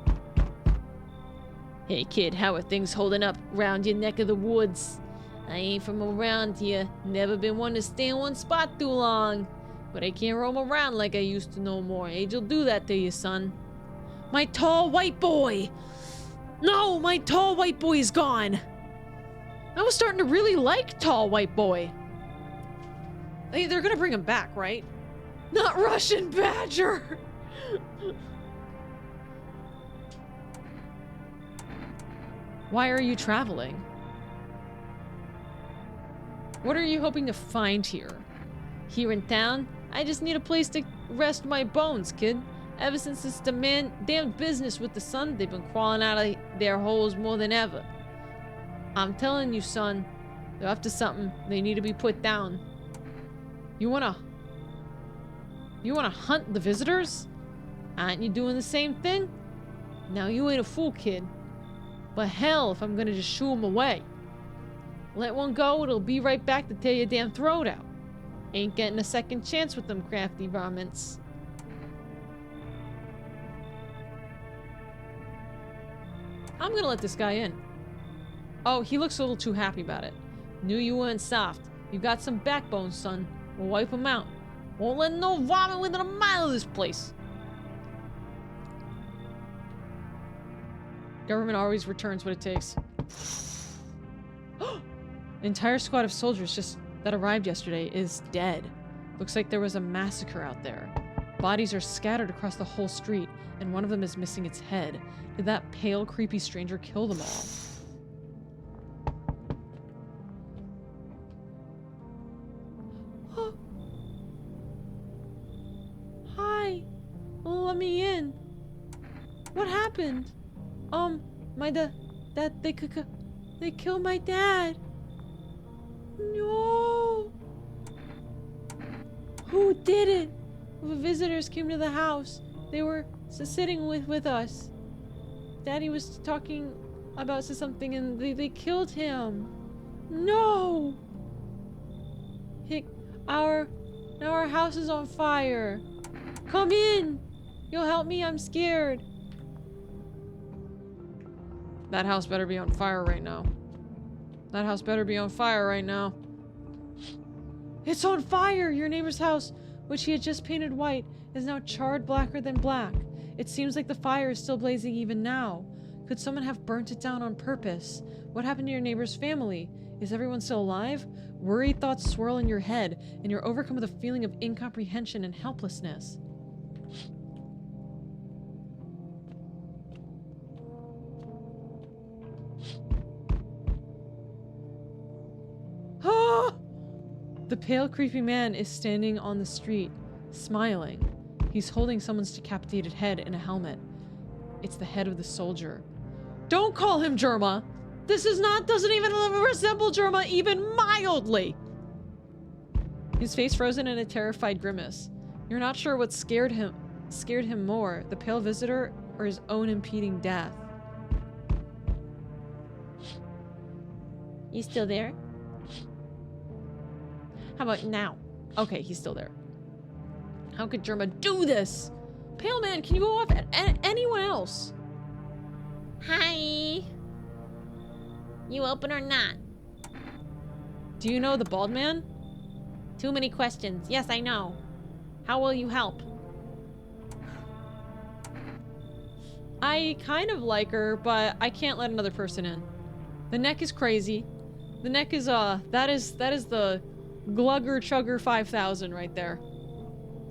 Hey kid, how are things holding up around your neck of the woods? I ain't from around here. Never been one to stay in one spot too long. But I can't roam around like I used to no more. Age will do that to you, son. My tall white boy! No, my tall white boy is gone! I was starting to really like tall white boy. They're gonna bring him back, right? Not Russian Badger! Why are you traveling? What are you hoping to find here? Here in town? I just need a place to rest my bones, kid. Ever since this damn business with the sun, they've been crawling out of their holes more than ever. I'm telling you, son, they're up to something. They need to be put down. You wanna hunt the visitors? Aren't you doing the same thing? Now you ain't a fool, kid. But hell, if I'm gonna just shoo them away. Let one go, it'll be right back to tear your damn throat out. Ain't getting a second chance with them crafty varmints. I'm gonna let this guy in. Oh, he looks a little too happy about it. Knew you weren't soft. You got some backbone, son. We'll wipe him out. Won't let no vomit within a mile of this place. Government always returns what it takes. Entire squad of soldiers that arrived yesterday is dead. Looks like there was a massacre out there. Bodies are scattered across the whole street, and one of them is missing its head. Did that pale, creepy stranger kill them all? Oh. Hi. Let me in. What happened? They killed my dad. No. Who did it? The visitors came to the house. They were sitting with us. Daddy was talking about something and they killed him. No. Now our house is on fire. Come in. You'll help me. I'm scared. That house better be on fire right now. That house better be on fire right now. It's on fire! Your neighbor's house, which he had just painted white, is now charred blacker than black. It seems like the fire is still blazing even now. Could someone have burnt it down on purpose? What happened to your neighbor's family? Is everyone still alive? Worried thoughts swirl in your head, and you're overcome with a feeling of incomprehension and helplessness. The pale, creepy man is standing on the street, smiling. He's holding someone's decapitated head in a helmet. It's the head of the soldier. Don't call him Jerma! This doesn't even resemble Jerma even mildly! His face frozen in a terrified grimace. You're not sure what scared him more, the pale visitor or his own impending death. You still there? How about now? Okay, he's still there. How could Jerma do this? Pale man, can you go off at anyone else? Hi. You open or not? Do you know the bald man? Too many questions. Yes, I know. How will you help? I kind of like her, but I can't let another person in. The neck is crazy. The neck is, that is the Glugger Chugger 5000 right there.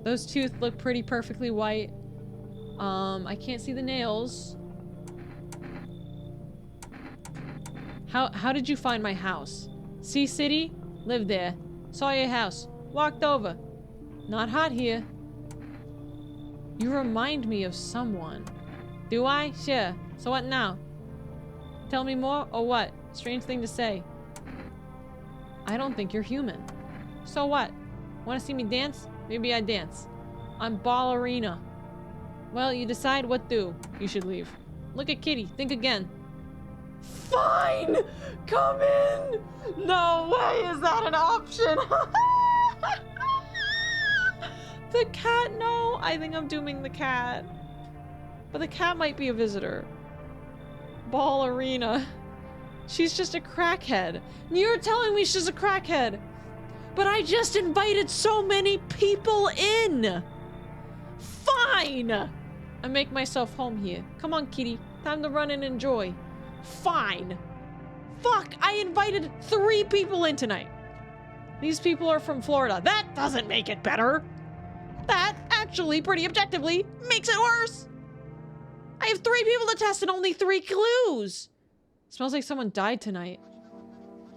Those teeth look pretty perfectly white. I can't see the nails. How did you find my house? Sea City? Lived there. Saw your house. Walked over. Not hot here. You remind me of someone. Do I? Sure. So what now? Tell me more or what? Strange thing to say. I don't think you're human. So what? Want to see me dance? Maybe I dance. I'm ballerina. Well, you decide what do. You should leave. Look at Kitty. Think again. Fine! Come in! No way is that an option! The cat, no! I think I'm dooming the cat. But the cat might be a visitor. Ballerina. She's just a crackhead. You're telling me she's a crackhead! But I just invited so many people in! Fine! I make myself home here. Come on, kitty. Time to run and enjoy. Fine. Fuck! I invited 3 people in tonight. These people are from Florida. That doesn't make it better. That, actually, pretty objectively, makes it worse. I have 3 people to test and only 3 clues. Smells like someone died tonight.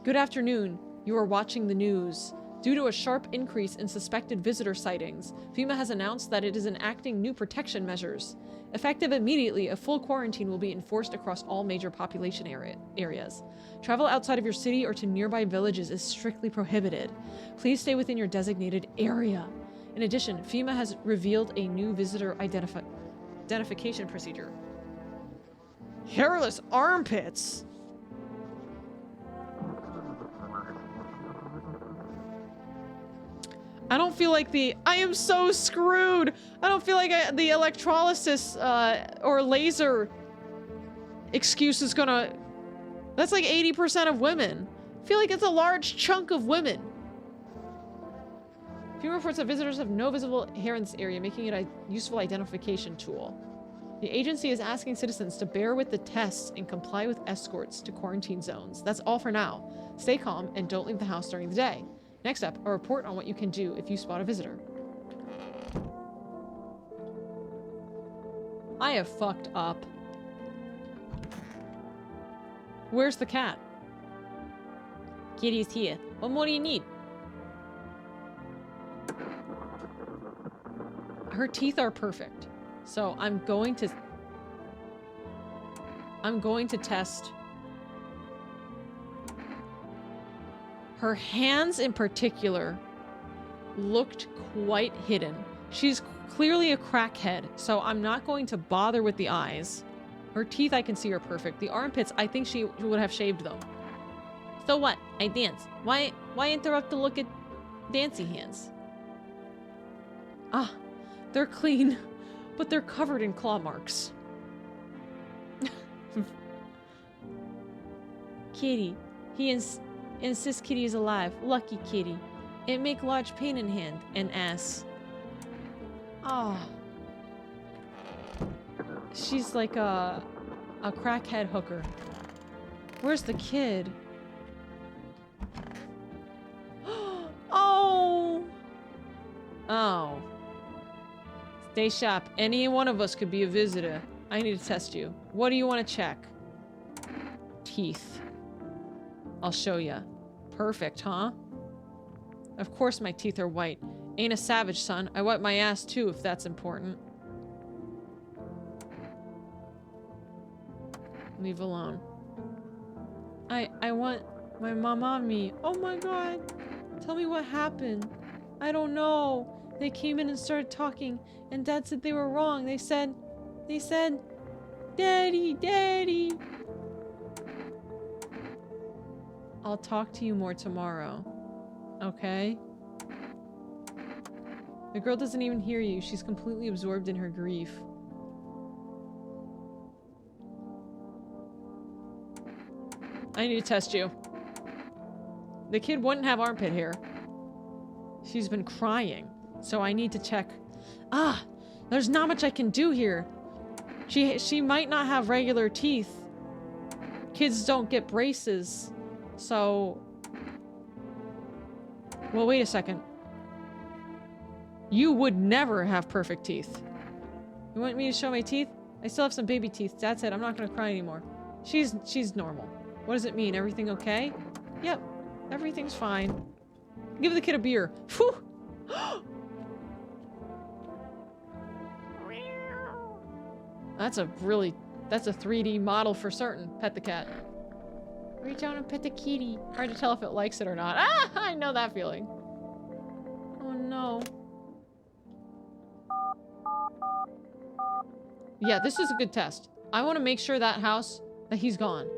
Good afternoon. You are watching the news. Due to a sharp increase in suspected visitor sightings, FEMA has announced that it is enacting new protection measures. Effective immediately, a full quarantine will be enforced across all major population areas. Travel outside of your city or to nearby villages is strictly prohibited. Please stay within your designated area. In addition, FEMA has revealed a new visitor identification procedure. Hairless armpits? I don't feel like I am so screwed. I don't feel like the electrolysis or laser excuse is gonna... That's like 80% of women. I feel like it's a large chunk of women. FEMA reports that visitors have no visible hair in this area, making it a useful identification tool. The agency is asking citizens to bear with the tests and comply with escorts to quarantine zones. That's all for now. Stay calm and don't leave the house during the day. Next up, a report on what you can do if you spot a visitor. I have fucked up. Where's the cat? Kitty's here. What more do you need? Her teeth are perfect. So I'm going to test. Her hands in particular looked quite hidden. She's clearly a crackhead, so I'm not going to bother with the eyes. Her teeth I can see are perfect. The armpits, I think she would have shaved them. So what? I dance. Why interrupt to look at dancy hands? Ah, they're clean, but they're covered in claw marks. Kitty, he insists Kitty is alive. Lucky Kitty. It make large pain in hand and ass. Ah. Oh. She's like a crackhead hooker. Where's the kid? Oh. Oh. Stay sharp. Any one of us could be a visitor. I need to test you. What do you want to check? Teeth. I'll show ya. Perfect, huh? Of course my teeth are white. Ain't a savage, son. I wipe my ass too, if that's important. Leave alone. I want my mom on me. Oh my god. Tell me what happened. I don't know. They came in and started talking, and Dad said they were wrong. They said, Daddy, Daddy. I'll talk to you more tomorrow. Okay? The girl doesn't even hear you. She's completely absorbed in her grief. I need to test you. The kid wouldn't have armpit hair. She's been crying. So I need to check. Ah! There's not much I can do here. She might not have regular teeth. Kids don't get braces. So... Well, wait a second. You would never have perfect teeth. You want me to show my teeth? I still have some baby teeth. Dad said I'm not gonna cry anymore. She's normal. What does it mean? Everything okay? Yep. Everything's fine. Give the kid a beer. Whew! That's a 3D model for certain. Pet the cat. Reach out and pet the kitty. Hard to tell if it likes it or not. Ah, I know that feeling. Oh no. Yeah, this is a good test. I want to make sure that house, that he's gone.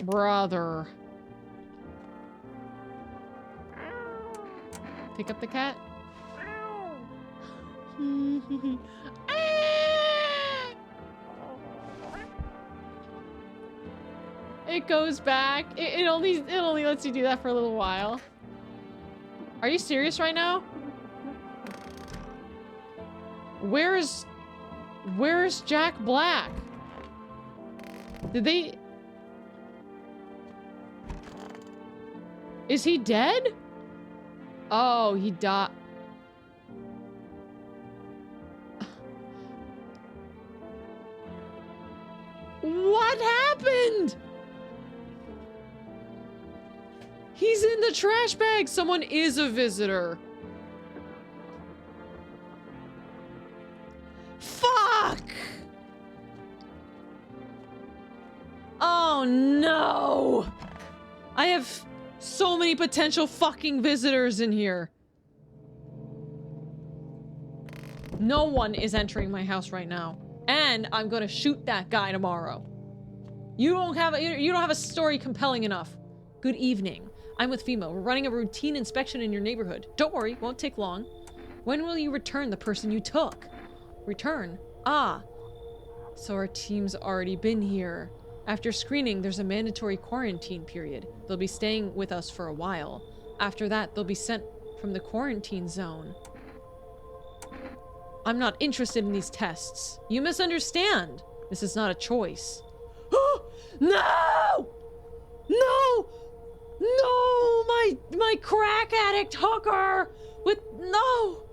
Brother. Pick up the cat. It goes back. It only lets you do that for a little while. Are you serious right now? Where's Jack Black? Did they... Is he dead? Oh, he died. What happened? He's in the trash bag. Someone is a visitor. Fuck! Oh no! I have so many potential fucking visitors in here. No one is entering my house right now. And I'm gonna shoot that guy tomorrow. You don't have a story compelling enough. Good evening. I'm with FEMA. We're running a routine inspection in your neighborhood. Don't worry, won't take long. When will you return the person you took? Return? Ah. So our team's already been here. After screening, there's a mandatory quarantine period. They'll be staying with us for a while. After that, they'll be sent from the quarantine zone. I'm not interested in these tests. You misunderstand. This is not a choice. No! No! No! My crack addict hooker! No!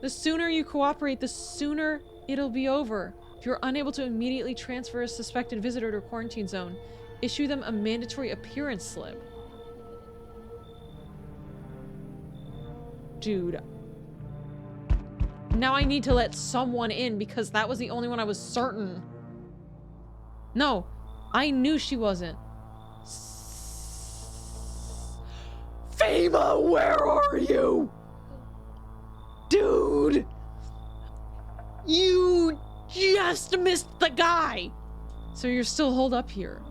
The sooner you cooperate, the sooner it'll be over. If you're unable to immediately transfer a suspected visitor to a quarantine zone, issue them a mandatory appearance slip. Dude. Now I need to let someone in because that was the only one I was certain. No, I knew she wasn't. FEMA, where are you? Dude! You just missed the guy! So you're still holed up here.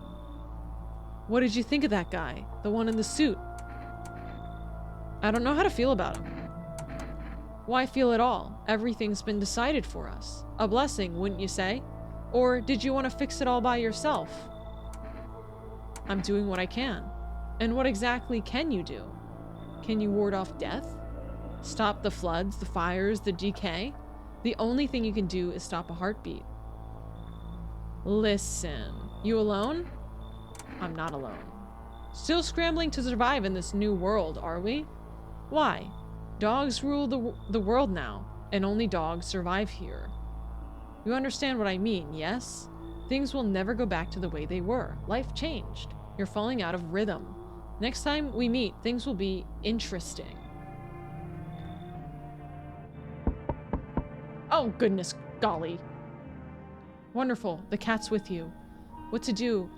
What did you think of that guy? The one in the suit? I don't know how to feel about him. Why feel at all? Everything's been decided for us. A blessing, wouldn't you say? Or did you want to fix it all by yourself? I'm doing what I can. And what exactly can you do? Can you ward off death? Stop the floods, the fires, the decay? The only thing you can do is stop a heartbeat. Listen, you alone? I'm not alone. Still scrambling to survive in this new world, are we? Why? Dogs rule the world now, and only dogs survive here. You understand what I mean, yes? Things will never go back to the way they were. Life changed. You're falling out of rhythm. Next time we meet, things will be interesting. Oh, goodness golly. Wonderful. The cat's with you. What to do?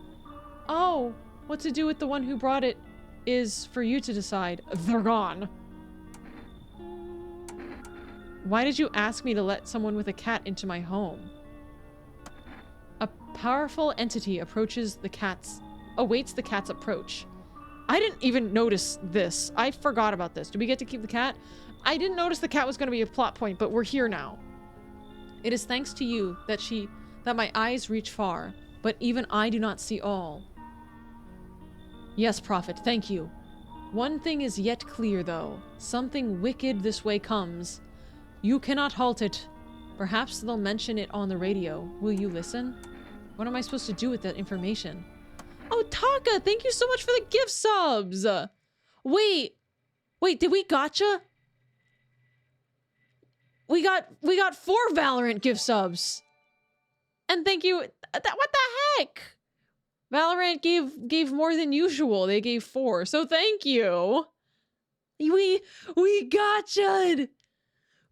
Oh, what to do with the one who brought it is for you to decide. They're gone. Why did you ask me to let someone with a cat into my home? A powerful entity awaits the cat's approach. I didn't even notice this. I forgot about this. Do we get to keep the cat? I didn't notice the cat was going to be a plot point, but we're here now. It is thanks to you that my eyes reach far, but even I do not see all. Yes, Prophet, thank you. One thing is yet clear, though. Something wicked this way comes. You cannot halt it. Perhaps they'll mention it on the radio. Will you listen? What am I supposed to do with that information? Oh, Taka, thank you so much for the gift subs. Wait, did we gotcha? We got 4 Valorant gift subs. And thank you. What the heck? Valorant gave more than usual. They gave 4. So thank you. We gotcha.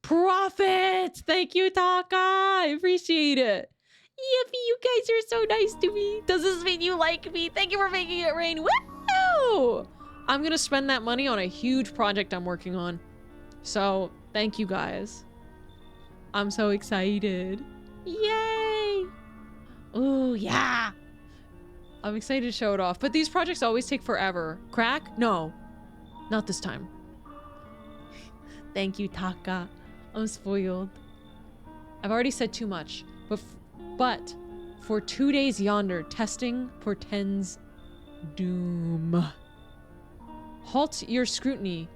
Profits. Thank you, Taka. I appreciate it. Yippee, you guys are so nice to me. Does this mean you like me? Thank you for making it rain. Woo! I'm gonna spend that money on a huge project I'm working on. So, thank you guys. I'm so excited. Yay! Ooh, yeah! I'm excited to show it off. But these projects always take forever. Crack? No. Not this time. Thank you, Taka. I'm spoiled. I've already said too much. But for 2 days yonder, testing portends doom. Halt your scrutiny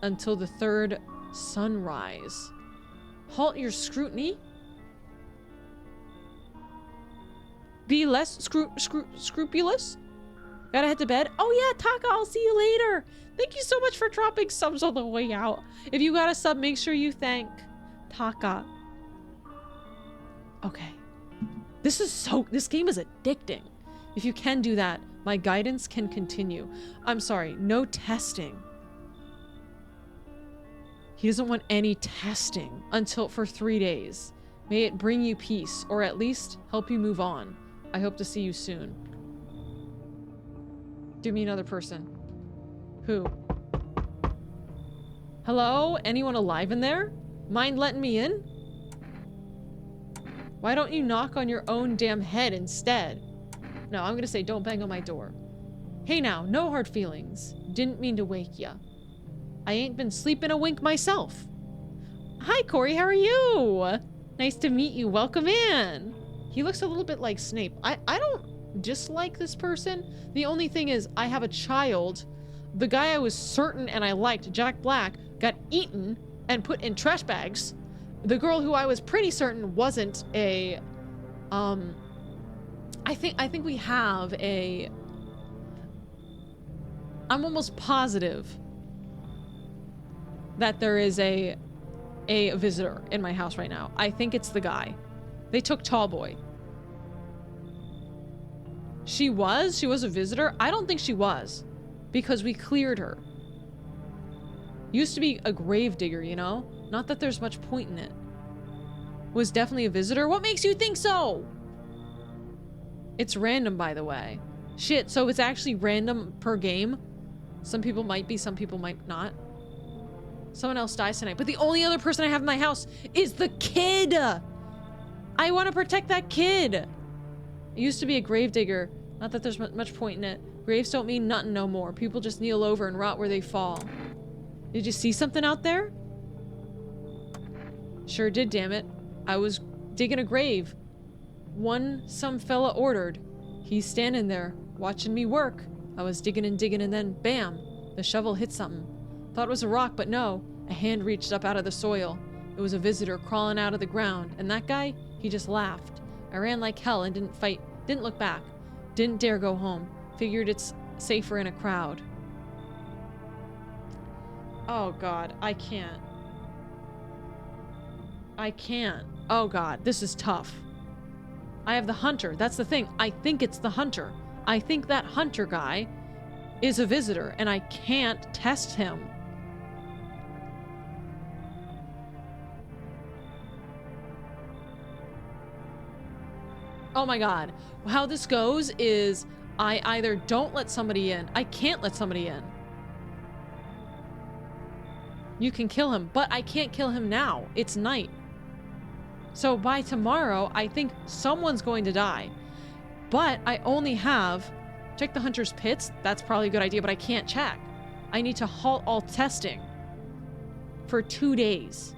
until the third sunrise. Halt your scrutiny? Be less scrupulous? Gotta head to bed? Oh yeah, Taka, I'll see you later. Thank you so much for dropping subs on the way out. If you got a sub, make sure you thank Taka. Okay. This game is addicting. If you can do that, my guidance can continue. I'm sorry, no testing. He doesn't want any testing for 3 days. May it bring you peace, or at least help you move on. I hope to see you soon. Do me another person. Who? Hello? Anyone alive in there? Mind letting me in? Why don't you knock on your own damn head instead? No, I'm gonna say don't bang on my door. Hey now, no hard feelings. Didn't mean to wake ya. I ain't been sleeping a wink myself. Hi Corey, how are you? Nice to meet you, welcome in. He looks a little bit like Snape. I don't dislike this person. The only thing is I have a child. The guy I was certain and I liked, Jack Black, got eaten and put in trash bags. The girl who I was pretty certain wasn't a, I think we have a, I'm almost positive that there is a visitor in my house right now. I think it's the guy. They took Tallboy. She was a visitor? I don't think she was, because we cleared her. Used to be a grave digger, you know? Not that there's much point in it. Was definitely a visitor? What makes you think so? It's random, by the way. Shit, so it's actually random per game? Some people might be, some people might not. Someone else dies tonight, but the only other person I have in my house is the kid! I want to protect that kid! It used to be a gravedigger. Not that there's much point in it. Graves don't mean nothing no more. People just kneel over and rot where they fall. Did you see something out there? Sure did, damn it. I was digging a grave. Some fella ordered. He's standing there, watching me work. I was digging and then, bam, the shovel hit something. Thought it was a rock, but no. A hand reached up out of the soil. It was a visitor crawling out of the ground, and that guy, he just laughed. I ran like hell and didn't fight, didn't look back. Didn't dare go home. Figured it's safer in a crowd. Oh god, I can't. I can't. Oh god, this is tough. I have the hunter. That's the thing. I think it's the hunter. I think that hunter guy is a visitor, and I can't test him. Oh my god. How this goes is I either don't let somebody in. I can't let somebody in. You can kill him, but I can't kill him now. It's night. So by tomorrow, I think someone's going to die. But I only have... Check the hunter's pits. That's probably a good idea, but I can't check. I need to halt all testing for 2 days.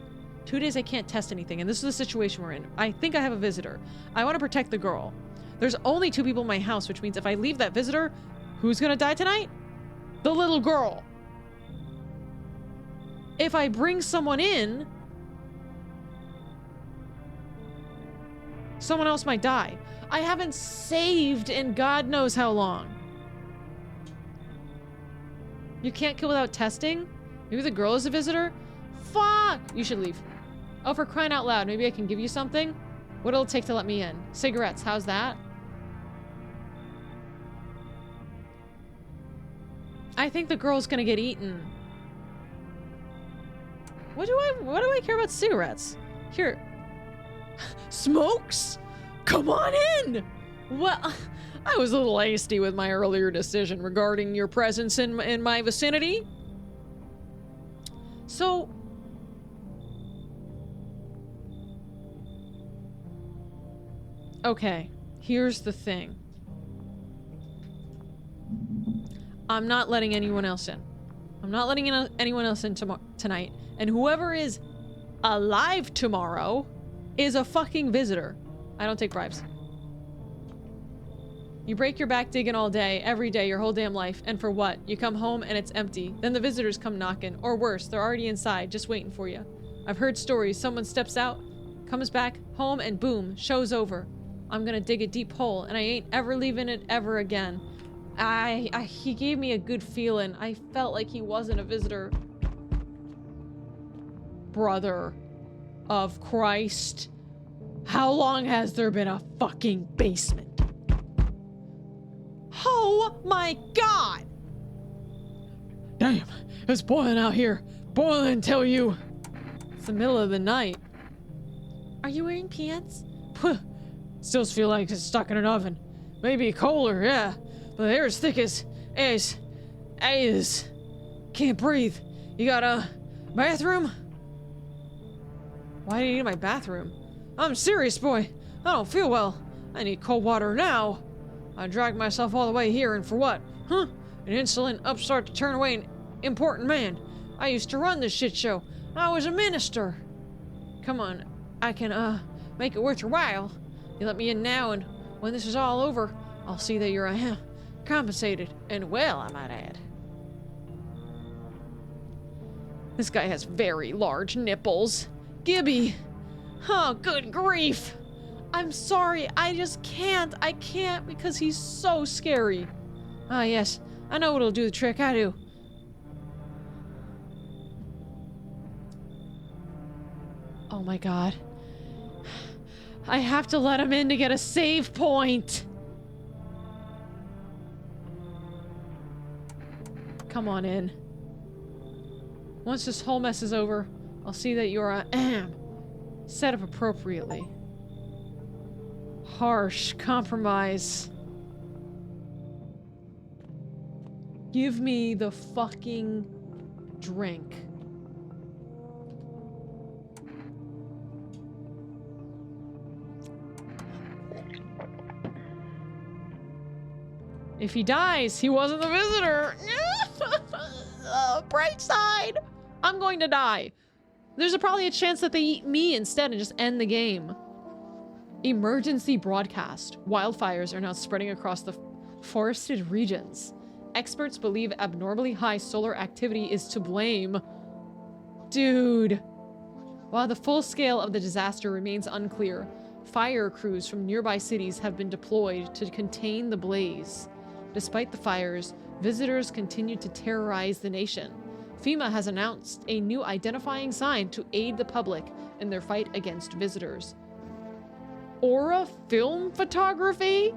2 days I can't test anything, and this is the situation we're in. I think I have a visitor. I want to protect the girl. There's only 2 people in my house, which means if I leave that visitor, who's gonna die tonight? The little girl. If I bring someone in, someone else might die. I haven't saved in God knows how long. You can't kill without testing? Maybe the girl is a visitor? Fuck! You should leave. Oh, for crying out loud, maybe I can give you something? What'll it take to let me in? Cigarettes, how's that? I think the girl's gonna get eaten. What do I care about cigarettes? Here. Smokes? Come on in! Well, I was a little hasty with my earlier decision regarding your presence in my vicinity. So... Okay, here's the thing. I'm not letting anyone else in. I'm not letting anyone else in tonight. And whoever is alive tomorrow is a fucking visitor. I don't take bribes. You break your back digging all day, every day, your whole damn life. And for what? You come home and it's empty. Then the visitors come knocking. Or worse, they're already inside, just waiting for you. I've heard stories. Someone steps out, comes back home, and boom, show's over. I'm gonna dig a deep hole, and I ain't ever leaving it ever again. He gave me a good feeling. I felt like he wasn't a visitor. Brother of Christ. How long has there been a fucking basement? Oh my god! Damn, it's boiling out here. Boiling, tell you. It's the middle of the night. Are you wearing pants? Still feel like it's stuck in an oven. Maybe colder, yeah. But the air's thick as can't breathe. You got a bathroom? Why do you need my bathroom? I'm serious, boy. I don't feel well. I need cold water now. I dragged myself all the way here, and for what? Huh? An insolent upstart to turn away an important man. I used to run this shit show. I was a minister. Come on, I can, make it worth your while. You let me in now, and when this is all over, I'll see that you're, compensated. And well, I might add. This guy has very large nipples. Gibby. Oh, good grief. I'm sorry, I just can't. I can't because he's so scary. Ah, yes. I know what'll do the trick, I do. Oh my god. I have to let him in to get a save point. Come on in. Once this whole mess is over, I'll see that you're set up appropriately. Harsh compromise. Give me the fucking drink. If he dies, he wasn't the visitor. Bright side. I'm going to die. There's probably a chance that they eat me instead and just end the game. Emergency broadcast. Wildfires are now spreading across the forested regions. Experts believe abnormally high solar activity is to blame. Dude. While the full scale of the disaster remains unclear, fire crews from nearby cities have been deployed to contain the blaze. Despite the fires, visitors continue to terrorize the nation. FEMA has announced a new identifying sign to aid the public in their fight against visitors. Aura film photography?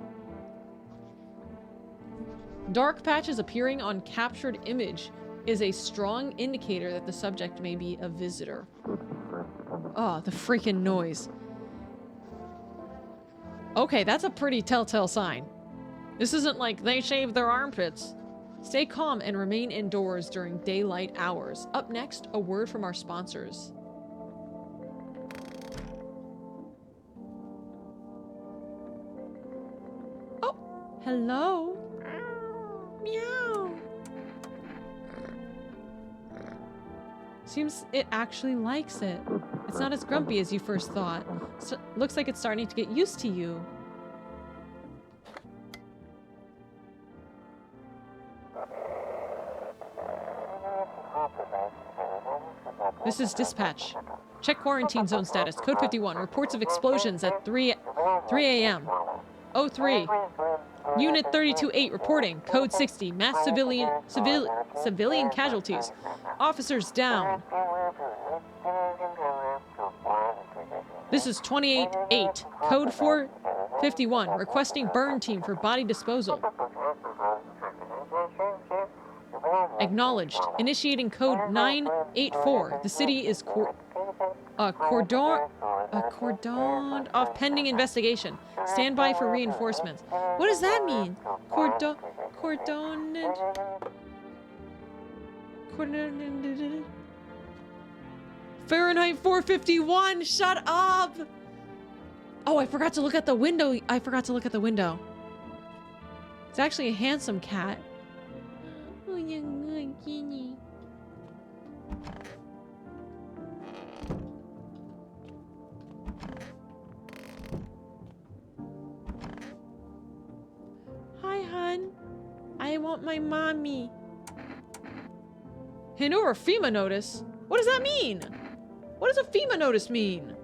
Dark patches appearing on captured image is a strong indicator that the subject may be a visitor. Oh, the freaking noise. Okay, that's a pretty telltale sign. This isn't like they shaved their armpits. Stay calm and remain indoors during daylight hours. Up next, a word from our sponsors. Oh, hello. Meow. Seems it actually likes it. It's not as grumpy as you first thought. So, looks like it's starting to get used to you. This is dispatch. Check quarantine zone status. Code 51. Reports of explosions at 3 a.m. 03. Unit 32-8 reporting. Code 60. Mass civilian casualties. Officers down. This is 28-8. Code 451. Requesting burn team for body disposal. Acknowledged. Initiating code 9 8-4. The city is cordoned off pending investigation. Stand by for reinforcements. What does that mean? Cordoned. Fahrenheit 451. Shut up. Oh, I forgot to look at the window. It's actually a handsome cat. Hi, hon. I want my mommy. Hinura FEMA notice? What does that mean? What does a FEMA notice mean?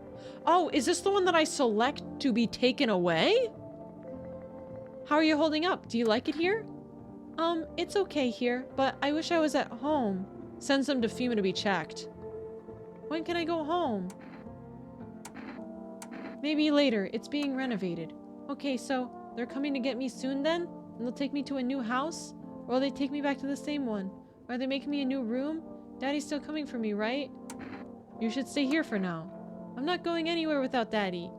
Oh, is this the one that I select to be taken away? How are you holding up? Do you like it here? It's okay here, but I wish I was at home. Sends them to FEMA to be checked. When can I go home? Maybe later. It's being renovated. Okay, so they're coming to get me soon then? And they'll take me to a new house? Or will they take me back to the same one? Or are they making me a new room? Daddy's still coming for me, right? You should stay here for now. I'm not going anywhere without Daddy.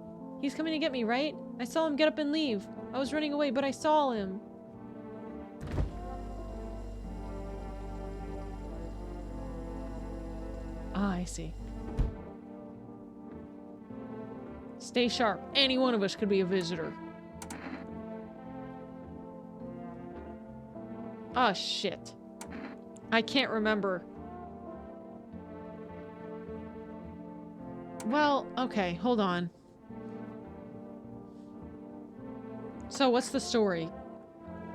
He's coming to get me, right? I saw him get up and leave. I was running away, but I saw him. Ah, I see. Stay sharp. Any one of us could be a visitor. Oh, shit. I can't remember. Well, okay, hold on. So, what's the story?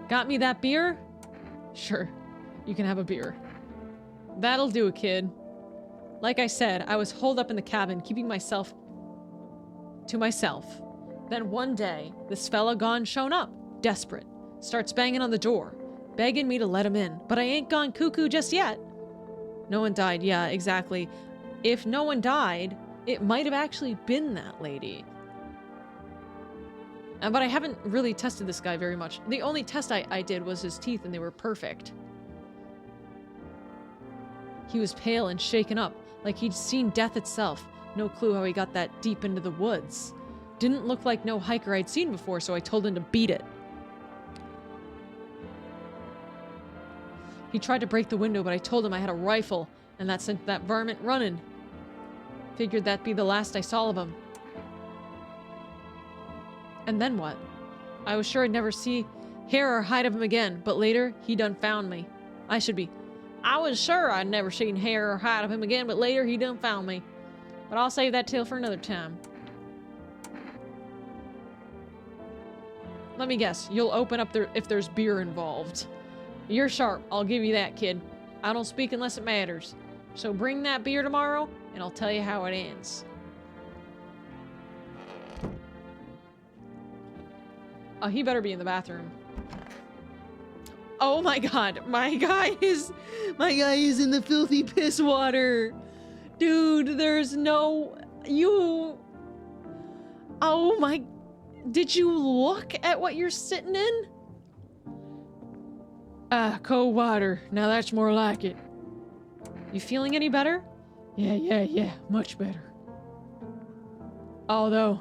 Got me that beer? Sure, you can have a beer. That'll do, kid. Like I said, I was holed up in the cabin, keeping myself to myself. Then one day, this fella gone shown up, desperate. Starts banging on the door, begging me to let him in. But I ain't gone cuckoo just yet. No one died, yeah, exactly. If no one died, it might have actually been that lady. But I haven't really tested this guy very much. The only test I did was his teeth, and they were perfect. He was pale and shaken up, like he'd seen death itself. No clue how he got that deep into the woods. Didn't look like no hiker I'd seen before, so I told him to beat it. He tried to break the window, but I told him I had a rifle, and that sent that varmint running. Figured that'd be the last I saw of him. And then what? I was sure I'd never see hair or hide of him again, but later, he done found me. I was sure I'd never seen hair or hide of him again, but later he done found me. But I'll save that tale for another time. Let me guess, you'll open up there if there's beer involved. You're sharp, I'll give you that, kid. I don't speak unless it matters. So bring that beer tomorrow, and I'll tell you how it ends. Oh, he better be in the bathroom. Oh my god, my guy is in the filthy piss water. Dude, there's no... Oh my... Did you look at what you're sitting in? Ah, cold water. Now that's more like it. You feeling any better? Yeah, much better. Although,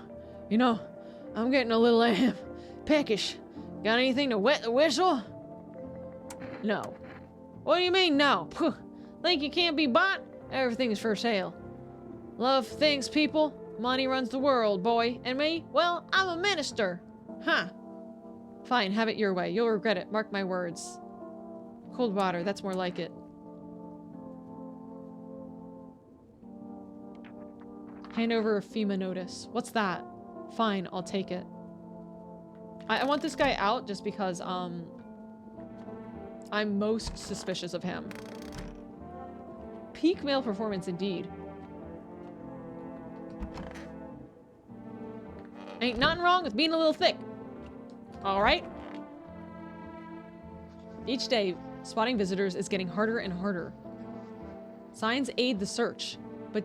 I'm getting a little peckish. Got anything to wet the whistle? No. What do you mean, no? Think you can't be bought? Everything's for sale. Love things, people. Money runs the world, boy. And me? Well, I'm a minister. Huh. Fine, have it your way. You'll regret it. Mark my words. Cold water, that's more like it. Hand over a FEMA notice. What's that? Fine, I'll take it. I want this guy out just because, I'm most suspicious of him. Peak male performance indeed. Ain't nothing wrong with being a little thick. Alright? Each day, spotting visitors is getting harder and harder. Signs aid the search, but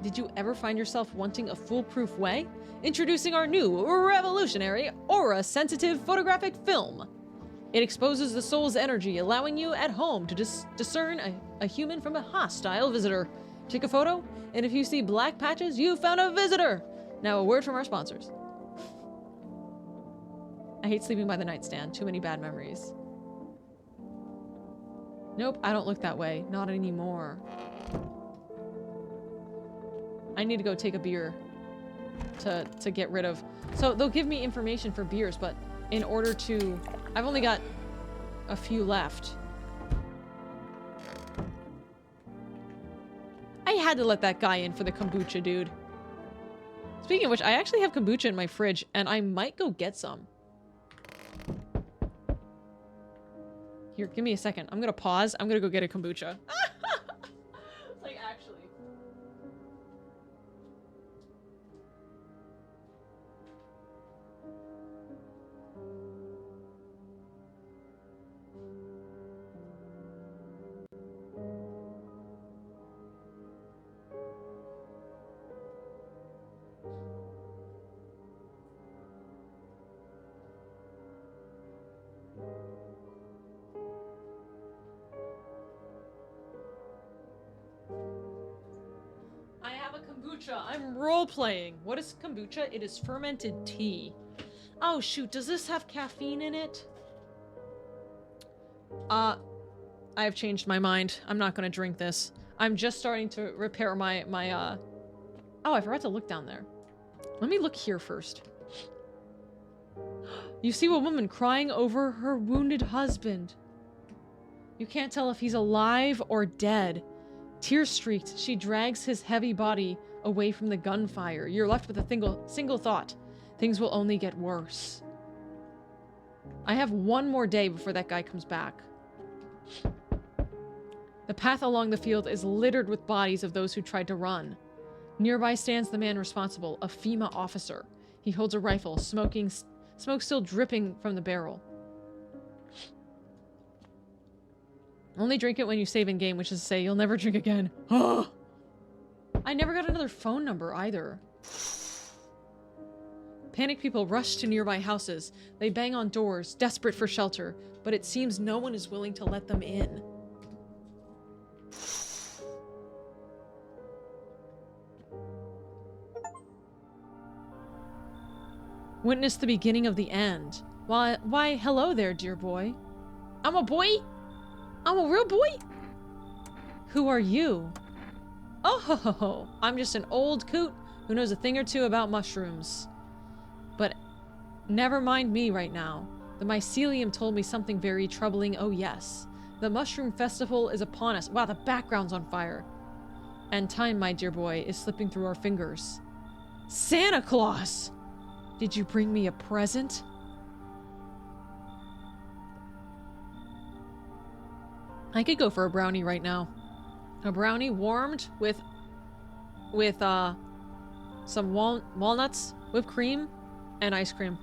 did you ever find yourself wanting a foolproof way? Introducing our new revolutionary Aura-sensitive photographic film. It exposes the soul's energy, allowing you at home to discern a human from a hostile visitor. Take a photo, and if you see black patches, you found a visitor. Now a word from our sponsors. I hate sleeping by the nightstand. Too many bad memories. Nope, I don't look that way. Not anymore. I need to go take a beer to get rid of. So they'll give me information for beers, but in order to... I've only got a few left. I had to let that guy in for the kombucha, dude. Speaking of which, I actually have kombucha in my fridge, and I might go get some. Here, give me a second. I'm gonna pause. I'm gonna go get a kombucha. Like, actually. I'm role-playing. What is kombucha? It is fermented tea. Oh shoot, does this have caffeine in it? I have changed my mind. I'm not gonna drink this. I'm just starting to repair my Oh, I forgot to look down there. Let me look here first. You see a woman crying over her wounded husband. You can't tell if he's alive or dead. Tear-streaked, she drags his heavy body away from the gunfire. You're left with a single thought. Things will only get worse. I have one more day before that guy comes back. The path along the field is littered with bodies of those who tried to run. Nearby stands the man responsible, a FEMA officer. He holds a rifle, smoke still dripping from the barrel. Only drink it when you save in game, which is to say you'll never drink again. I never got another phone number either. Panicked people rush to nearby houses. They bang on doors, desperate for shelter, but it seems no one is willing to let them in. Witness the beginning of the end. Why, hello there, dear boy. I'm a boy? I'm a real boy? Who are you? Oh, ho, ho, ho. I'm just an old coot who knows a thing or two about mushrooms. But never mind me right now. The mycelium told me something very troubling. Oh, yes. The mushroom festival is upon us. Wow, the background's on fire. And time, my dear boy, is slipping through our fingers. Santa Claus! Did you bring me a present? I could go for a brownie right now. A brownie warmed with some walnuts, whipped cream, and ice cream.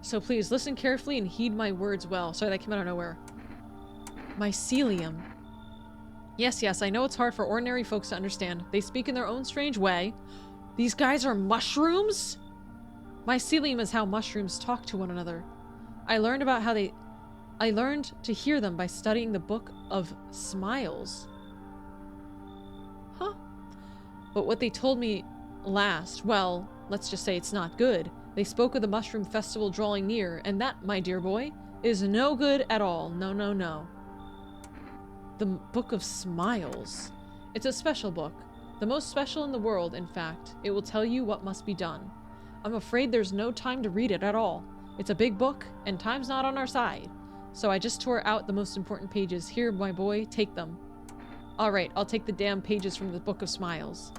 So please listen carefully and heed my words well. Sorry, that came out of nowhere. Mycelium. Yes, I know it's hard for ordinary folks to understand. They speak in their own strange way. These guys are mushrooms? Mycelium is how mushrooms talk to one another. I learned to hear them by studying the Book of Smiles. Huh. But what they told me last, well, let's just say it's not good. They spoke of the mushroom festival drawing near, and that, my dear boy, is no good at all. No, no, no. The Book of Smiles. It's a special book. The most special in the world, in fact. It will tell you what must be done. I'm afraid there's no time to read it at all. It's a big book, and time's not on our side. So I just tore out the most important pages. Here, my boy, take them. Alright, I'll take the damn pages from the Book of Smiles.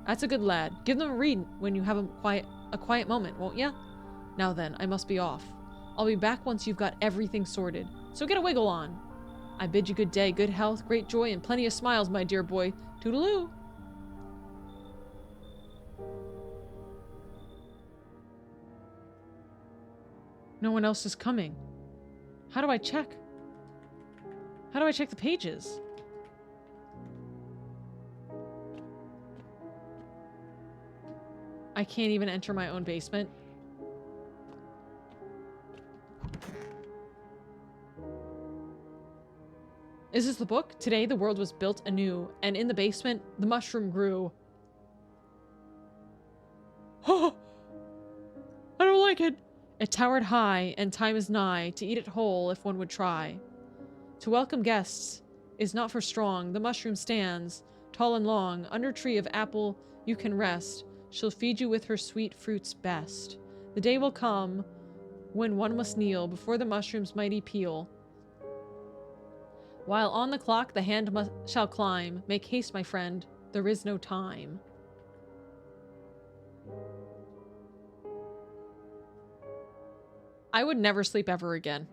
That's a good lad. Give them a read when you have a quiet moment, won't ya? Now then, I must be off. I'll be back once you've got everything sorted. So get a wiggle on. I bid you good day, good health, great joy, and plenty of smiles, my dear boy. Toodaloo! No one else is coming. How do I check? How do I check the pages? I can't even enter my own basement. Is this the book? Today, the world was built anew, and in the basement, the mushroom grew. Oh! I don't like it! It towered high, and time is nigh to eat it whole if one would try. To welcome guests is not for strong. The mushroom stands, tall and long. Under tree of apple you can rest. She'll feed you with her sweet fruits best. The day will come when one must kneel before the mushroom's mighty peel. While on the clock the hand shall climb. Make haste, my friend, there is no time. I would never sleep ever again.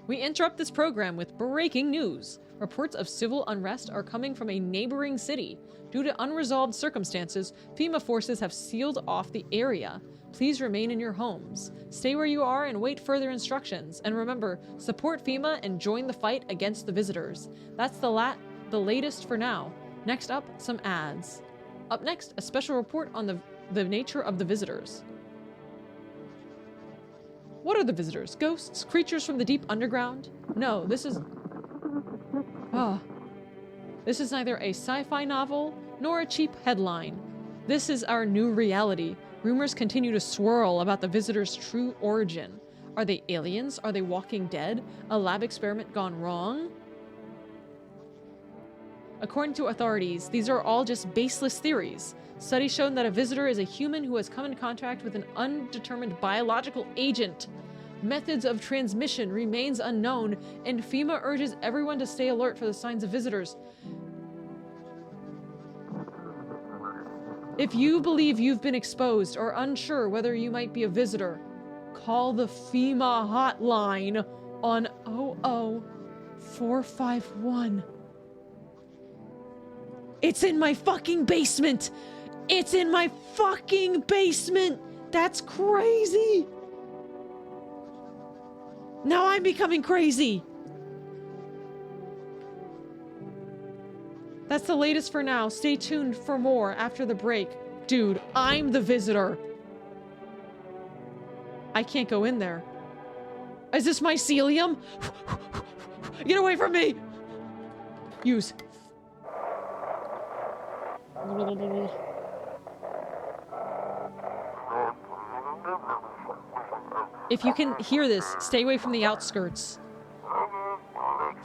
We interrupt this program with breaking news. Reports of civil unrest are coming from a neighboring city. Due to unresolved circumstances, FEMA forces have sealed off the area. Please remain in your homes. Stay where you are and wait further instructions. And remember, support FEMA and join the fight against the visitors. That's the latest for now. Next up, some ads. Up next, a special report on the nature of the visitors. What are the visitors? Ghosts? Creatures from the deep underground? No, this is... Oh. This is neither a sci-fi novel nor a cheap headline. This is our new reality. Rumors continue to swirl about the visitors' true origin. Are they aliens? Are they walking dead? A lab experiment gone wrong? According to authorities, these are all just baseless theories. Studies shown that a visitor is a human who has come in contact with an undetermined biological agent. Methods of transmission remains unknown, and FEMA urges everyone to stay alert for the signs of visitors. If you believe you've been exposed or unsure whether you might be a visitor, call the FEMA hotline on 00451. It's in my fucking basement! It's in my fucking basement! That's crazy! Now I'm becoming crazy! That's the latest for now. Stay tuned for more after the break. Dude, I'm the visitor. I can't go in there. Is this mycelium? Get away from me! Use. If you can hear this, stay away from the outskirts.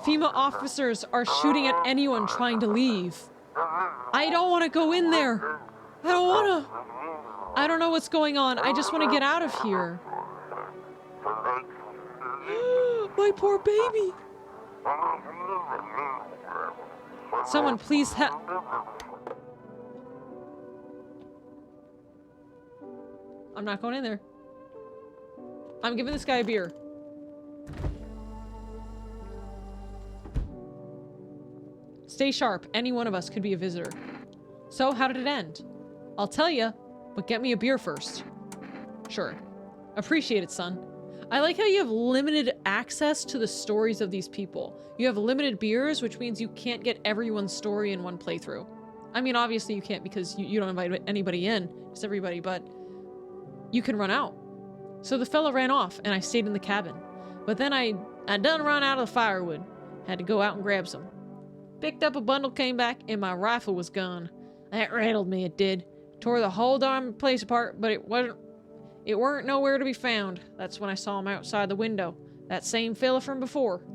FEMA officers are shooting at anyone trying to leave. I don't want to go in there. I don't want to. I don't know what's going on. I just want to get out of here. My poor baby. Someone please help. I'm not going in there. I'm giving this guy a beer. Stay sharp. Any one of us could be a visitor. So, how did it end? I'll tell you, but get me a beer first. Sure. Appreciate it, son. I like how you have limited access to the stories of these people. You have limited beers, which means you can't get everyone's story in one playthrough. I mean, obviously you can't because you don't invite anybody in, just everybody, but you can run out. So the fella ran off, and I stayed in the cabin. But then I done run out of the firewood. Had to go out and grab some. Picked up a bundle, came back, and my rifle was gone. That rattled me, it did. Tore the whole darn place apart, but it weren't nowhere to be found. That's when I saw him outside the window. That same fella from before.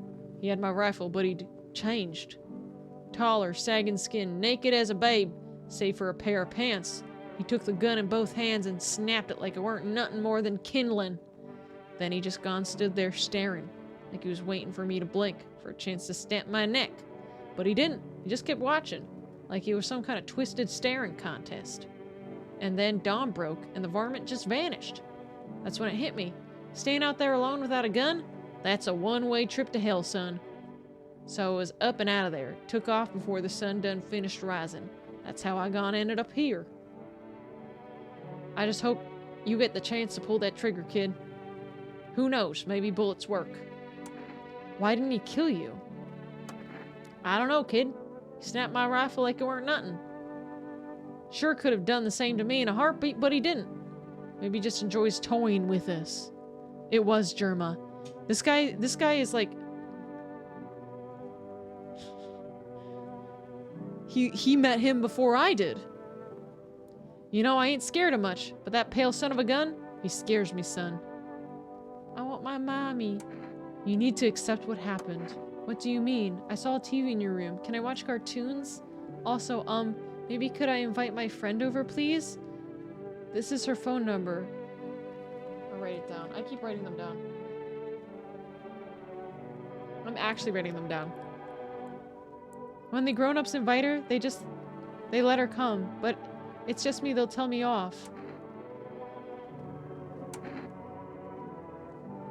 He had my rifle, but he'd changed. Taller, sagging skin, naked as a babe, save for a pair of pants. He took the gun in both hands and snapped it like it weren't nothing more than kindling. Then he just gone stood there staring, like he was waiting for me to blink, for a chance to stamp my neck. But he didn't. He just kept watching, like it was some kind of twisted staring contest. And then dawn broke, and the varmint just vanished. That's when it hit me. Staying out there alone without a gun? That's a one-way trip to hell, son. So I was up and out of there. Took off before the sun done finished rising. That's how I ended up here. I just hope you get the chance to pull that trigger, kid. Who knows, maybe bullets work. Why didn't he kill you? I don't know, kid. He snapped my rifle like it weren't nothing. Sure could have done the same to me in a heartbeat, but he didn't. Maybe he just enjoys toying with us. It was Jerma. This guy is like... He met him before I did. You know, I ain't scared of much, but that pale son of a gun, he scares me, son. I want my mommy. You need to accept what happened. What do you mean? I saw a TV in your room. Can I watch cartoons? Also, maybe could I invite my friend over, please? This is her phone number. I'll write it down. I keep writing them down. I'm actually writing them down. When the grown-ups invite her, they let her come. But it's just me, they'll tell me off.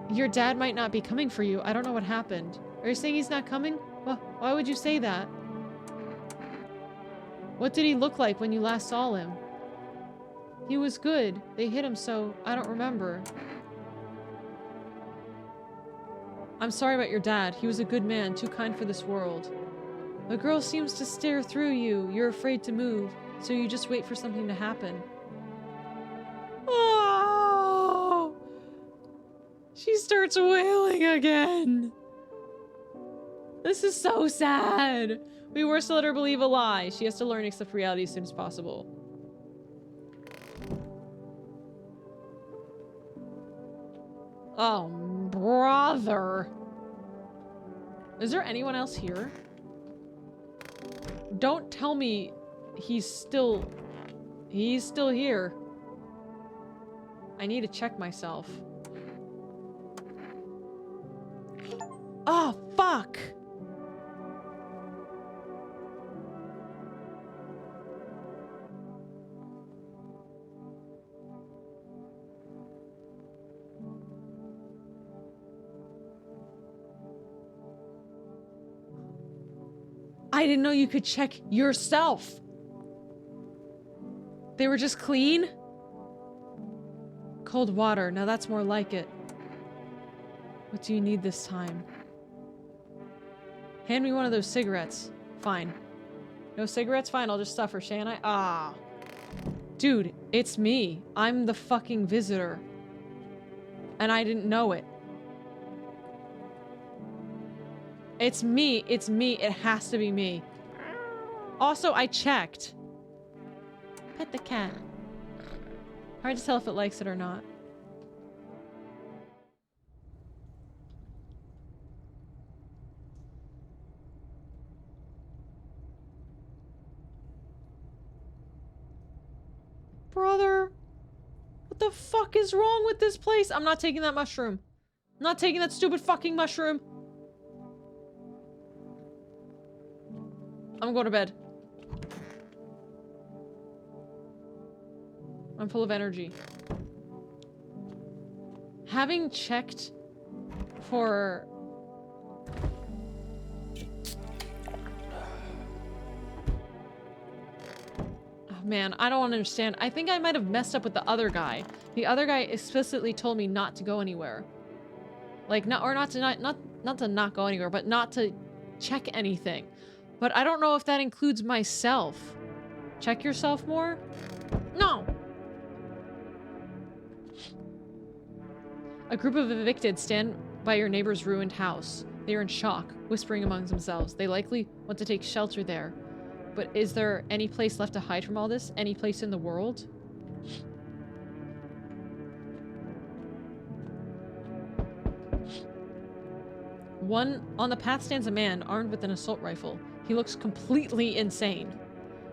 Your dad might not be coming for you. I don't know what happened. Are you saying he's not coming? Well, why would you say that? What did he look like when you last saw him? He was good. They hit him, so I don't remember. I'm sorry about your dad. He was a good man, too kind for this world. The girl seems to stare through you. You're afraid to move, so you just wait for something to happen. Oh! She starts wailing again. This is so sad. We were to let her believe a lie. She has to learn to accept reality as soon as possible. Oh, brother. Is there anyone else here? Don't tell me he's still here. I need to check myself. Oh, fuck! I didn't know you could check yourself. They were just clean? Cold water. Now that's more like it. What do you need this time? Hand me one of those cigarettes. Fine. No cigarettes? Fine, I'll just suffer, shan't I? Ah. Dude, it's me. I'm the fucking visitor. And I didn't know it. It's me. It's me. It has to be me. Also, I checked. Pet the cat. Hard to tell if it likes it or not. Brother. What the fuck is wrong with this place? I'm not taking that mushroom. I'm not taking that stupid fucking mushroom. I'm going to bed. I'm full of energy. Having checked for... Oh man, I don't understand. I think I might have messed up with the other guy. The other guy explicitly told me not to go anywhere. Like, not to not go anywhere, but not to check anything. But I don't know if that includes myself. Check yourself more? No! A group of evicted stand by your neighbor's ruined house. They are in shock, whispering among themselves. They likely want to take shelter there. But is there any place left to hide from all this? Any place in the world? On the path stands a man armed with an assault rifle. He looks completely insane.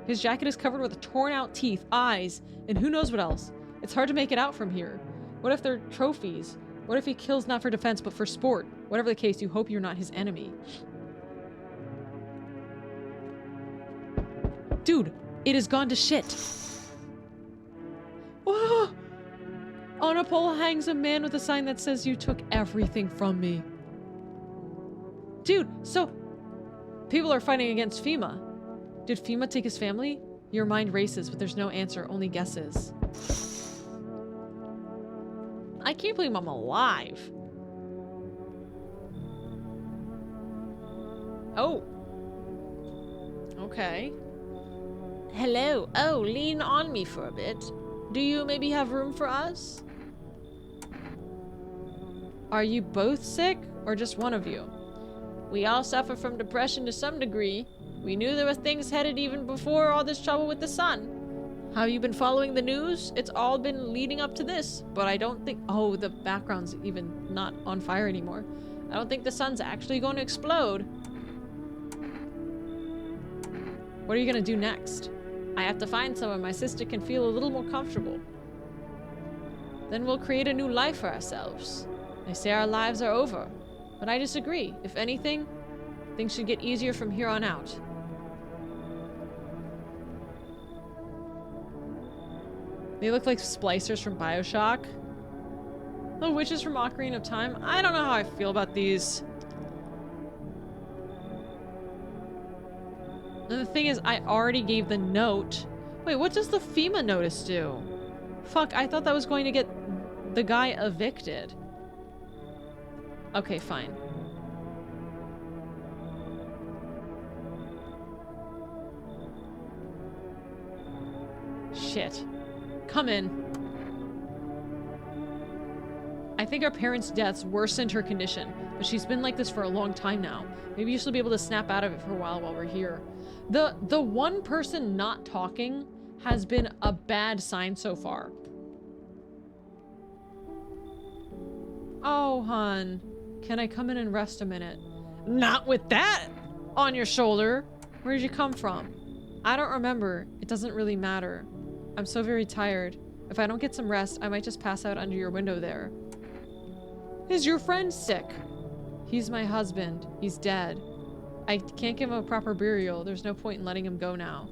His jacket is covered with torn out teeth, eyes, and who knows what else. It's hard to make it out from here. What if they're trophies? What if he kills not for defense but for sport? Whatever the case, you hope you're not his enemy. Dude, it has gone to shit. Oh! On a pole hangs a man with a sign that says you took everything from me. Dude, so people are fighting against FEMA. Did FEMA take his family? Your mind races, but there's no answer, only guesses. I can't believe I'm alive. Oh. Okay. Hello. Oh, lean on me for a bit. Do you maybe have room for us? Are you both sick, or just one of you? We all suffer from depression to some degree. We knew there were things headed even before all this trouble with the sun. Have you been following the news? It's all been leading up to this, but I don't think— oh, the background's even not on fire anymore. I don't think the sun's actually going to explode. What are you gonna do next? I have to find somewhere my sister can feel a little more comfortable. Then we'll create a new life for ourselves. They say our lives are over, but I disagree. If anything, things should get easier from here on out. They look like splicers from BioShock. The witches from Ocarina of Time. I don't know how I feel about these. And the thing is, I already gave the note. Wait, what does the FEMA notice do? Fuck, I thought that was going to get the guy evicted. Okay, fine. Shit. Come in. I think our parents' deaths worsened her condition, but she's been like this for a long time now. Maybe you should be able to snap out of it for a while we're here. The one person not talking has been a bad sign so far. Oh, hon. Can I come in and rest a minute? Not with that on your shoulder. Where did you come from? I don't remember. It doesn't really matter. I'm so very tired. If I don't get some rest, I might just pass out under your window there. Is your friend sick? He's my husband. He's dead. I can't give him a proper burial. There's no point in letting him go now.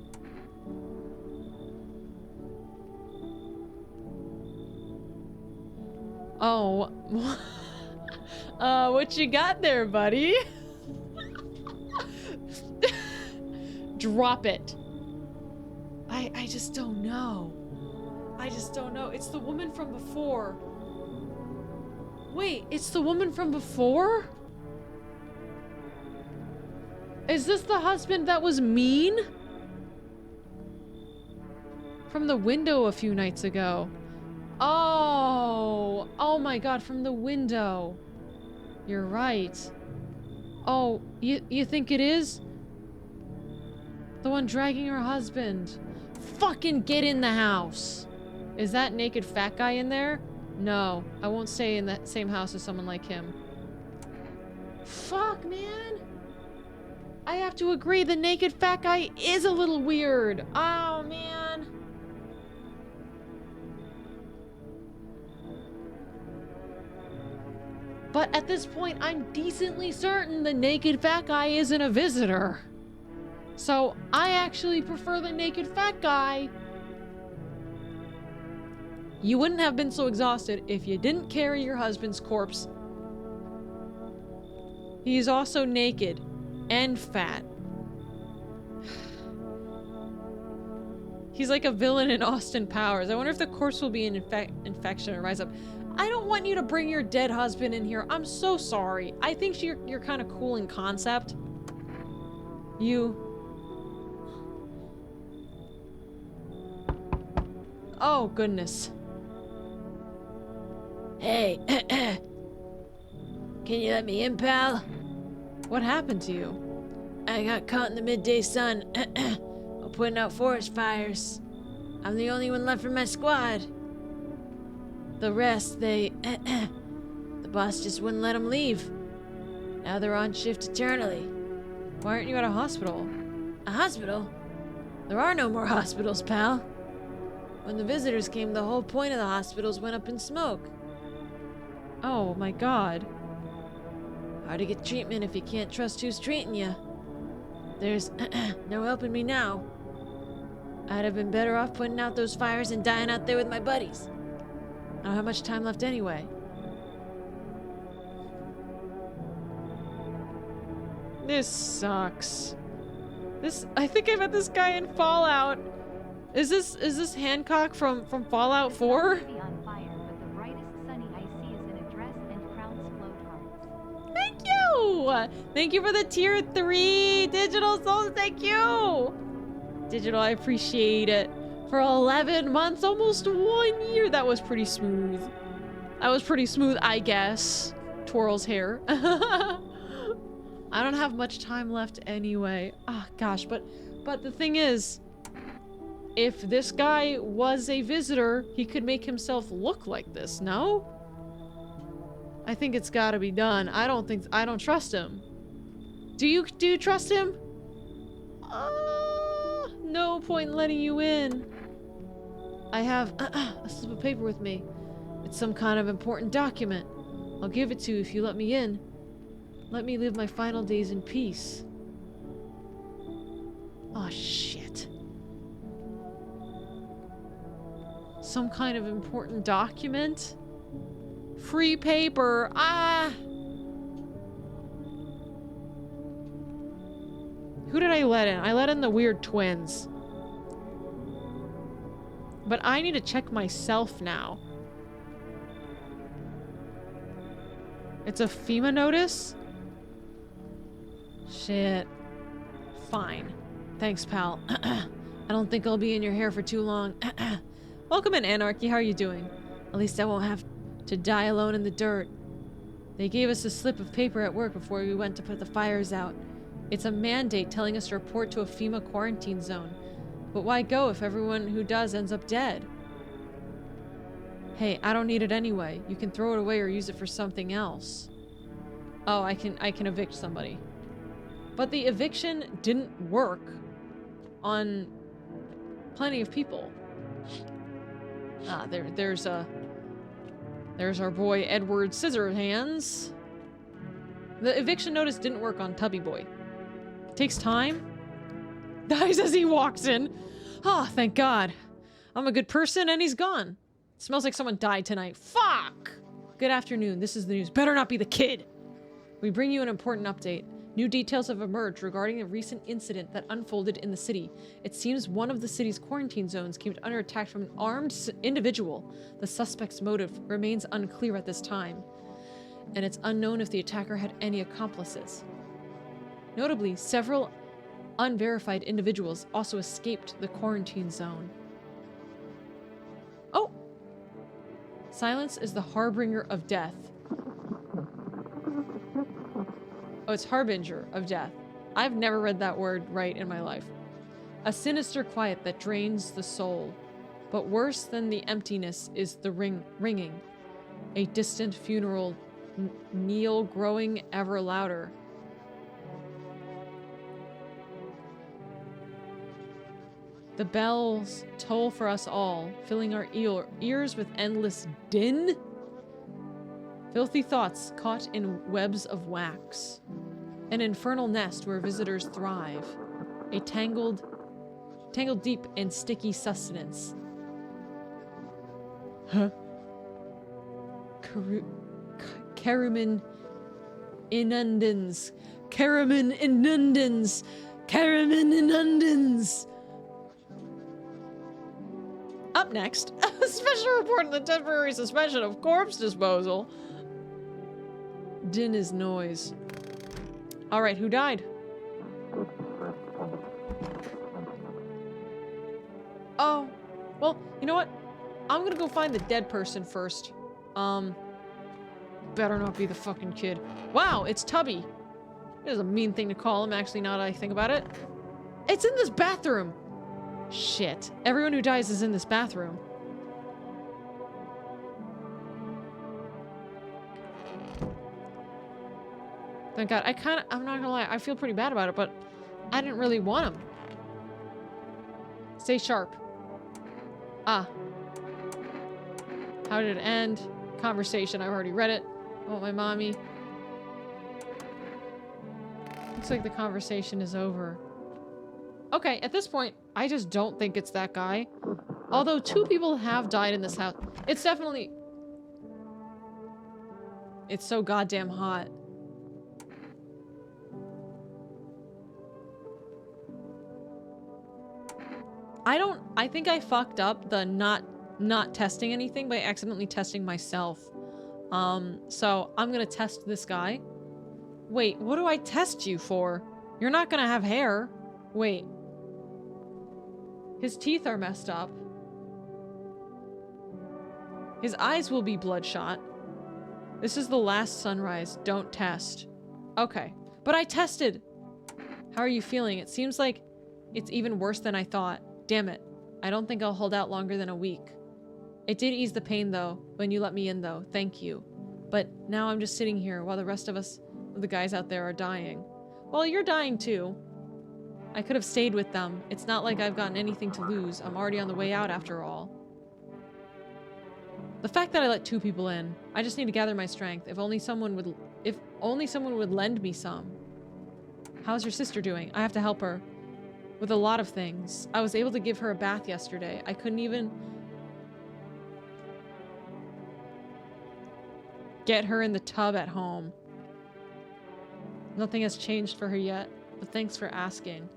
Oh. What you got there, buddy? Drop it. I just don't know. I just don't know. It's the woman from before. Wait, it's the woman from before? Is this the husband that was mean? From the window a few nights ago. Oh, oh my god, from the window. You're right. Oh, you think it is? The one dragging her husband. Fucking get in the house. Is that naked fat guy in there? No, I won't stay in that same house as someone like him. Fuck, man. I have to agree, the naked fat guy is a little weird. Oh, man. But at this point, I'm decently certain the naked fat guy isn't a visitor. So I actually prefer the naked fat guy. You wouldn't have been so exhausted if you didn't carry your husband's corpse. He's also naked and fat. He's like a villain in Austin Powers. I wonder if the corpse will be an infection or rise up. I don't want you to bring your dead husband in here. I'm so sorry. I think you're kind of cool in concept. Oh, goodness. Hey, can you let me in, pal? What happened to you? I got caught in the midday sun while putting out forest fires. I'm the only one left from my squad. The rest, the boss just wouldn't let them leave. Now they're on shift eternally. Why aren't you at a hospital? A hospital? There are no more hospitals, pal. When the visitors came, the whole point of the hospitals went up in smoke. Oh my god. Hard to get treatment if you can't trust who's treating you. There's no helping me now. I'd have been better off putting out those fires and dying out there with my buddies. I don't have much time left anyway. This sucks. I think I met this guy in Fallout. Is this Hancock from Fallout 4? Thank you! Thank you for the tier 3 digital souls. Thank you! Digital, I appreciate it. For 11 months, almost 1 year. That was pretty smooth. That was pretty smooth, I guess. Twirl's hair. I don't have much time left anyway. Ah, gosh, but the thing is, if this guy was a visitor, he could make himself look like this, no? I think it's gotta be done. I don't trust him. Do you trust him? No point in letting you in. I have a slip of paper with me. It's some kind of important document. I'll give it to you if you let me in. Let me live my final days in peace. Oh, shit. Some kind of important document? Free paper. Ah! Who did I let in? I let in the weird twins. But I need to check myself now. It's a FEMA notice? Shit. Fine. Thanks, pal. I don't think I'll be in your hair for too long. Welcome in, Anarchy. How are you doing? At least I won't have to die alone in the dirt. They gave us a slip of paper at work before we went to put the fires out. It's a mandate telling us to report to a FEMA quarantine zone. But why go if everyone who does ends up dead? Hey, I don't need it anyway. You can throw it away or use it for something else. Oh, I can evict somebody. But the eviction didn't work on plenty of people. Ah, there's our boy Edward Scissorhands. The eviction notice didn't work on Tubby Boy. Takes time. Dies as he walks in. Oh, thank God. I'm a good person and he's gone. It smells like someone died tonight. Fuck! Good afternoon. This is the news. Better not be the kid. We bring you an important update. New details have emerged regarding a recent incident that unfolded in the city. It seems one of the city's quarantine zones came under attack from an armed individual. The suspect's motive remains unclear at this time, and it's unknown if the attacker had any accomplices. Notably, several unverified individuals also escaped the quarantine zone. Oh! Silence is the harbinger of death. Oh, it's harbinger of death. I've never read that word right in my life. A sinister quiet that drains the soul. But worse than the emptiness is the ringing. A distant funeral knell growing ever louder. The bells toll for us all, filling our ears with endless din. Filthy thoughts caught in webs of wax. An infernal nest where visitors thrive. A tangled deep in sticky sustenance. Huh? Caruman inundans. Caruman inundans. Caruman inundans. Up next, a special report on the temporary suspension of corpse disposal. Din is noise. Alright, who died? Oh, well, you know what? I'm gonna go find the dead person first. Better not be the fucking kid. Wow, it's Tubby. It is a mean thing to call him, actually, now that I think about it. It's in this bathroom! Shit. Everyone who dies is in this bathroom. Thank God. I'm not gonna lie, I feel pretty bad about it, but I didn't really want him. Stay sharp. Ah. How did it end? Conversation. I've already read it. I want my mommy. Looks like the conversation is over. Okay, at this point, I just don't think it's that guy. Although 2 people have died in this house. It's definitely... It's so goddamn hot. I think I fucked up the not testing anything by accidentally testing myself. So I'm gonna test this guy. Wait, what do I test you for? You're not gonna have hair. Wait. His teeth are messed up. His eyes will be bloodshot. This is the last sunrise. Don't test. Okay. But I tested. How are you feeling? It seems like it's even worse than I thought. Damn it. I don't think I'll hold out longer than a week. It did ease the pain, though, when you let me in, though. Thank you. But now I'm just sitting here while the rest of us, the guys out there, are dying. Well, you're dying, too. I could have stayed with them. It's not like I've gotten anything to lose. I'm already on the way out, after all. The fact that I let 2 people in, I just need to gather my strength. If only someone would lend me some. How's your sister doing? I have to help her with a lot of things. I was able to give her a bath yesterday. I couldn't even get her in the tub at home. Nothing has changed for her yet, but thanks for asking.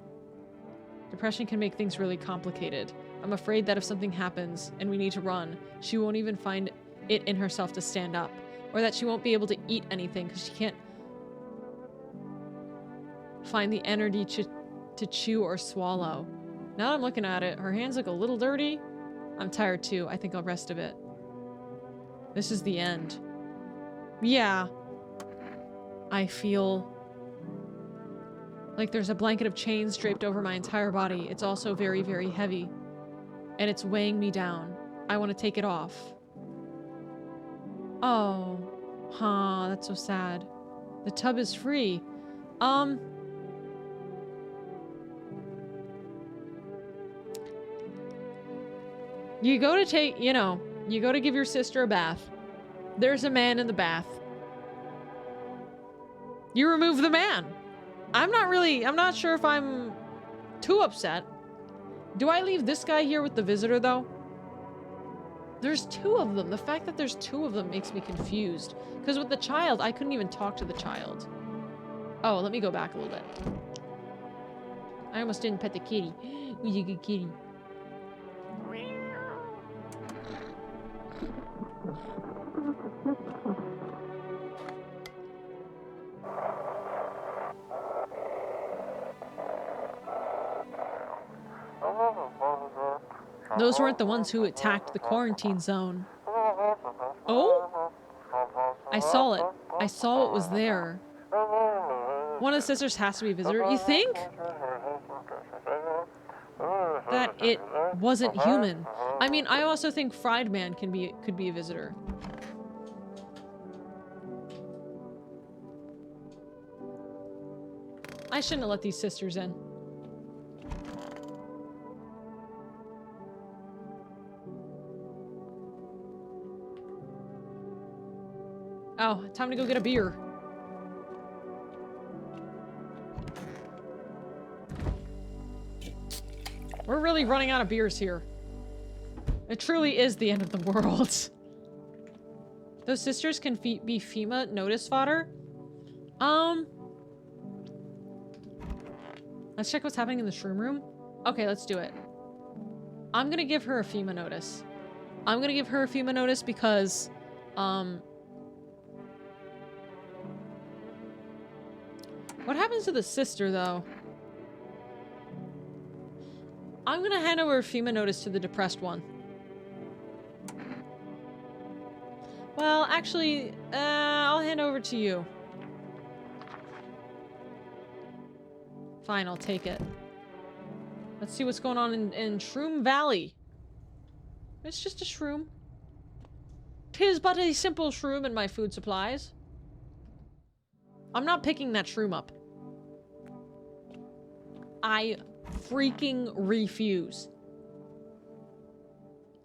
Depression can make things really complicated. I'm afraid that if something happens and we need to run, she won't even find it in herself to stand up, or that she won't be able to eat anything because she can't find the energy to chew or swallow. Now that I'm looking at it, her hands look a little dirty. I'm tired too. I think I'll rest a bit. This is the end. Yeah. I feel like there's a blanket of chains draped over my entire body. It's also very, very heavy. And it's weighing me down. I want to take it off. Oh. Huh, that's so sad. The tub is free. You go to take, you go to give your sister a bath. There's a man in the bath. You remove the man. I'm not sure if I'm too upset. Do I leave this guy here with the visitor, though? There's 2 of them. The fact that there's 2 of them makes me confused. Because with the child, I couldn't even talk to the child. Oh, let me go back a little bit. I almost didn't pet the kitty. Who's a good kitty? Those weren't the ones who attacked the quarantine zone. Oh? I saw it. I saw what was there. One of the sisters has to be a visitor. You think? That it wasn't human. I mean, I also think Fried Man could be a visitor. I shouldn't have let these sisters in. Oh, time to go get a beer. We're really running out of beers here. It truly is the end of the world. Those sisters can be FEMA notice fodder? Let's check what's happening in the shroom room. Okay, let's do it. I'm gonna give her a FEMA notice. I'm gonna give her a FEMA notice because, what happens to the sister, though? I'm gonna hand over a FEMA notice to the depressed one. Well, actually, I'll hand over to you. Fine, I'll take it. Let's see what's going on in Shroom Valley. It's just a shroom. 'Tis but a simple shroom in my food supplies. I'm not picking that shroom up. I freaking refuse.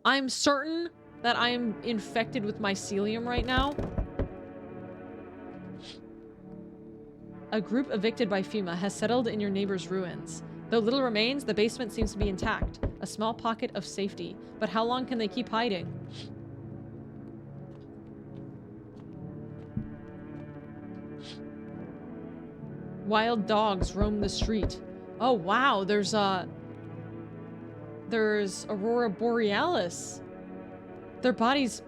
I'm certain that I'm infected with mycelium right now. A group evicted by FEMA has settled in your neighbor's ruins. Though little remains, the basement seems to be intact. A small pocket of safety. But how long can they keep hiding? Wild dogs roam the street. Oh wow, there's Aurora Borealis. Their bodies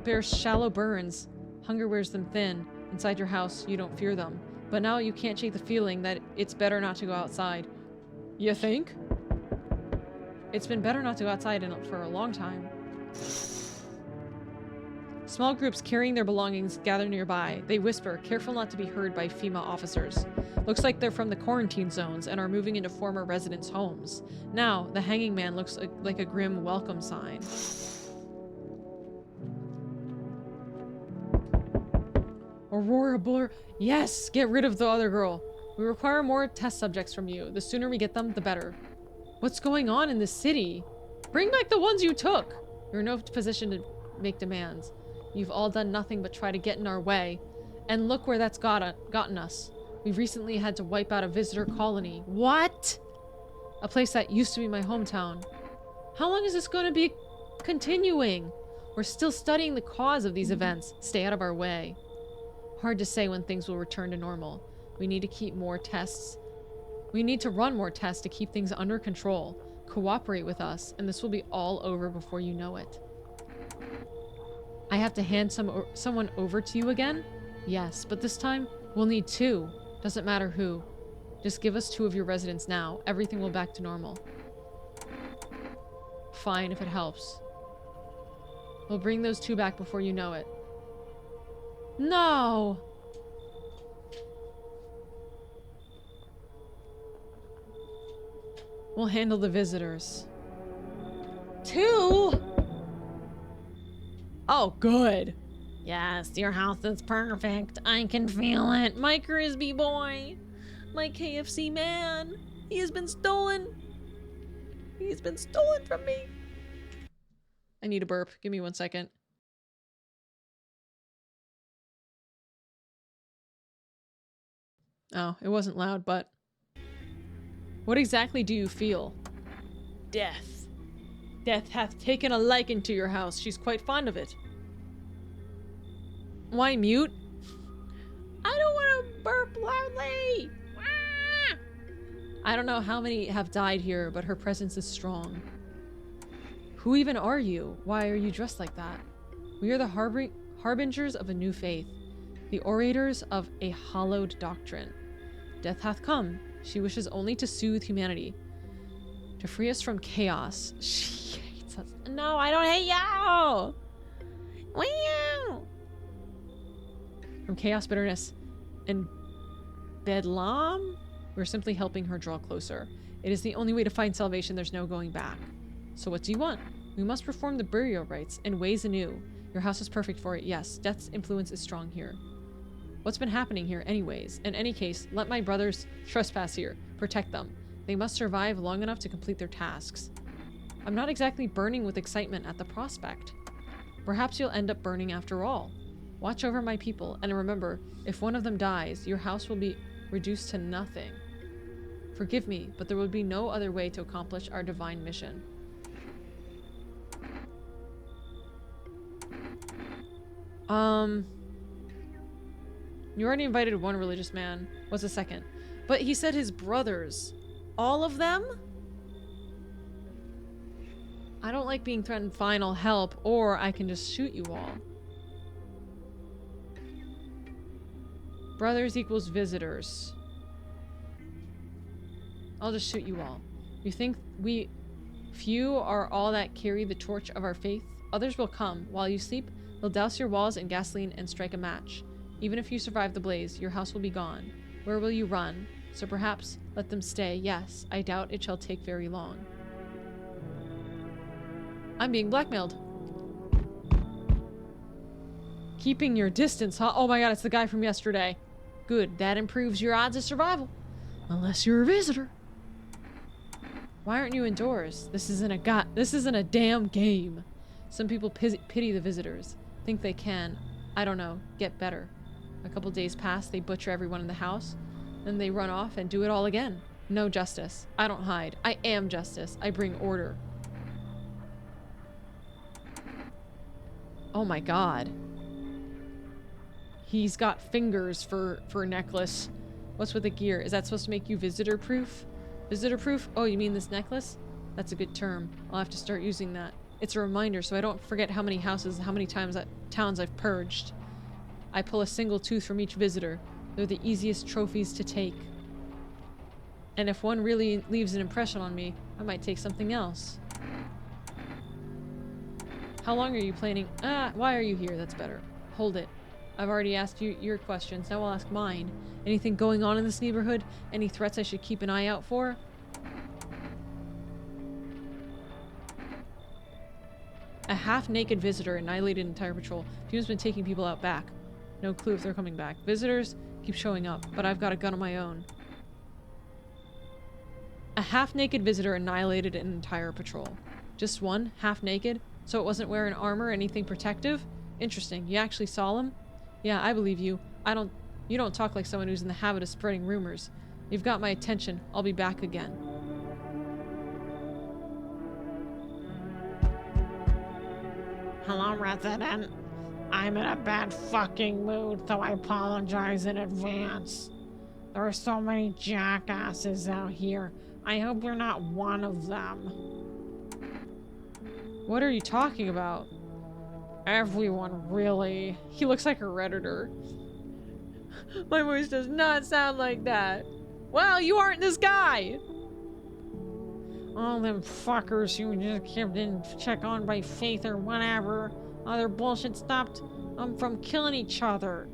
bear shallow burns. Hunger wears them thin. Inside your house, you don't fear them. But now you can't shake the feeling that it's better not to go outside. You think? It's been better not to go outside for a long time. Small groups carrying their belongings gather nearby. They whisper, careful not to be heard by FEMA officers. Looks like they're from the quarantine zones and are moving into former residents' homes. Now, the hanging man looks like a grim welcome sign. Aurora Buller. Yes! Get rid of the other girl. We require more test subjects from you. The sooner we get them, the better. What's going on in this city? Bring back the ones you took! You're in no position to make demands. You've all done nothing but try to get in our way. And look where that's gotten us. We've recently had to wipe out a visitor colony. What? A place that used to be my hometown. How long is this going to be continuing? We're still studying the cause of these events. Stay out of our way. Hard to say when things will return to normal. We need to keep more tests. We need to run more tests to keep things under control. Cooperate with us, and this will be all over before you know it. I have to hand someone over to you again? Yes, but this time, we'll need 2. Doesn't matter who. Just give us 2 of your residents now. Everything will back to normal. Fine, if it helps. We'll bring those 2 back before you know it. No! We'll handle the visitors. 2?! Oh, good. Yes, your house is perfect. I can feel it. My Crispy boy. My KFC man. He has been stolen. He's been stolen from me. I need a burp. Give me 1 second. Oh, it wasn't loud, but... What exactly do you feel? Death. Death hath taken a liking to your house. She's quite fond of it. Why mute? I don't want to burp loudly! Ah! I don't know how many have died here, but her presence is strong. Who even are you? Why are you dressed like that? We are the harbingers of a new faith, the orators of a hallowed doctrine. Death hath come. She wishes only to soothe humanity, to free us from chaos. She hates us. No, I don't hate you! Wow! From chaos, bitterness, and bedlam? We're simply helping her draw closer. It is the only way to find salvation. There's no going back. So what do you want? We must perform the burial rites in ways anew. Your house is perfect for it, yes. Death's influence is strong here. What's been happening here anyways? In any case, let my brothers trespass here. Protect them. They must survive long enough to complete their tasks. I'm not exactly burning with excitement at the prospect. Perhaps you'll end up burning after all. Watch over my people, and remember, if one of them dies, your house will be reduced to nothing. Forgive me, but there will be no other way to accomplish our divine mission. You already invited one religious man. What's the second? But he said his brothers. All of them? I don't like being threatened. Fine, I'll help, or I can just shoot you all. Brothers equals visitors. I'll just shoot you all. You think we few are all that carry the torch of our faith? Others will come. While you sleep, they'll douse your walls in gasoline and strike a match. Even if you survive the blaze, your house will be gone. Where will you run? So perhaps let them stay. Yes, I doubt it shall take very long. I'm being blackmailed. Keeping your distance, huh? Oh my god, it's the guy from yesterday. Good, that improves your odds of survival. Unless you're a visitor. Why aren't you indoors? This isn't a damn game. Some people pity the visitors. Think they can, I don't know, get better. A couple days pass, they butcher everyone in the house. Then they run off and do it all again. No justice. I don't hide. I am justice. I bring order. Oh my god. He's got fingers for a necklace. What's with the gear? Is that supposed to make you visitor proof? Visitor proof? Oh, you mean this necklace? That's a good term. I'll have to start using that. It's a reminder so I don't forget how many houses, how many towns I've purged. I pull a single tooth from each visitor. They're the easiest trophies to take. And if one really leaves an impression on me, I might take something else. How long are you planning? Why are you here? That's better. Hold it. I've already asked you your questions. Now I'll ask mine. Anything going on in this neighborhood? Any threats I should keep an eye out for? A half-naked visitor annihilated an entire patrol. Fuma's been taking people out back. No clue if they're coming back. Visitors keep showing up, but I've got a gun of my own. A half-naked visitor annihilated an entire patrol. Just one? Half-naked? So it wasn't wearing armor or anything protective? Interesting. You actually saw him? Yeah, I believe you. You don't talk like someone who's in the habit of spreading rumors. You've got my attention. I'll be back again. Hello, resident. I'm in a bad fucking mood, so I apologize in advance. There are so many jackasses out here. I hope you're not one of them. What are you talking about? Everyone, really. He looks like a Redditor. My voice does not sound like that. Well, you aren't this guy! All them fuckers who just kept in check on by faith or whatever. Other bullshit stopped them from killing each other.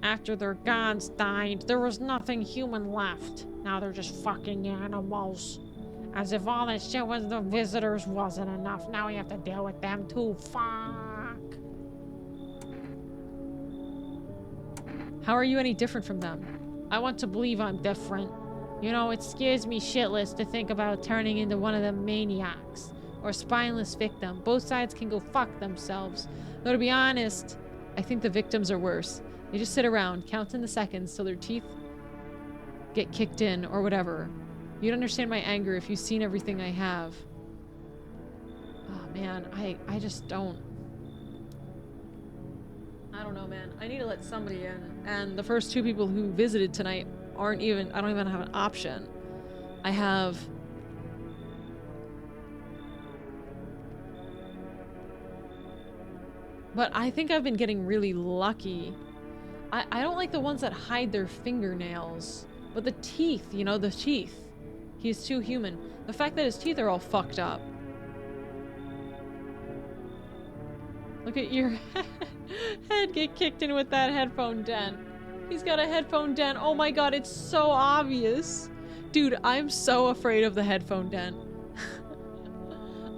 After their gods died, there was nothing human left. Now they're just fucking animals. As if all that shit with the visitors wasn't enough. Now we have to deal with them too. Fuck. How are you any different from them? I want to believe I'm different. You know, it scares me shitless to think about turning into one of them maniacs. Or spineless victim. Both sides can go fuck themselves. Though to be honest, I think the victims are worse. They just sit around, counting the seconds till their teeth get kicked in or whatever. You'd understand my anger if you've seen everything I have. Oh man, I just don't. I don't know, man. I need to let somebody in. And the first two people who visited tonight I don't even have an option. I have... But I think I've been getting really lucky. I don't like the ones that hide their fingernails. But the teeth, you know, the teeth. He's too human. The fact that his teeth are all fucked up. Look at your head get kicked in with that headphone dent. He's got a headphone dent. Oh my god, it's so obvious. Dude, I'm so afraid of the headphone dent.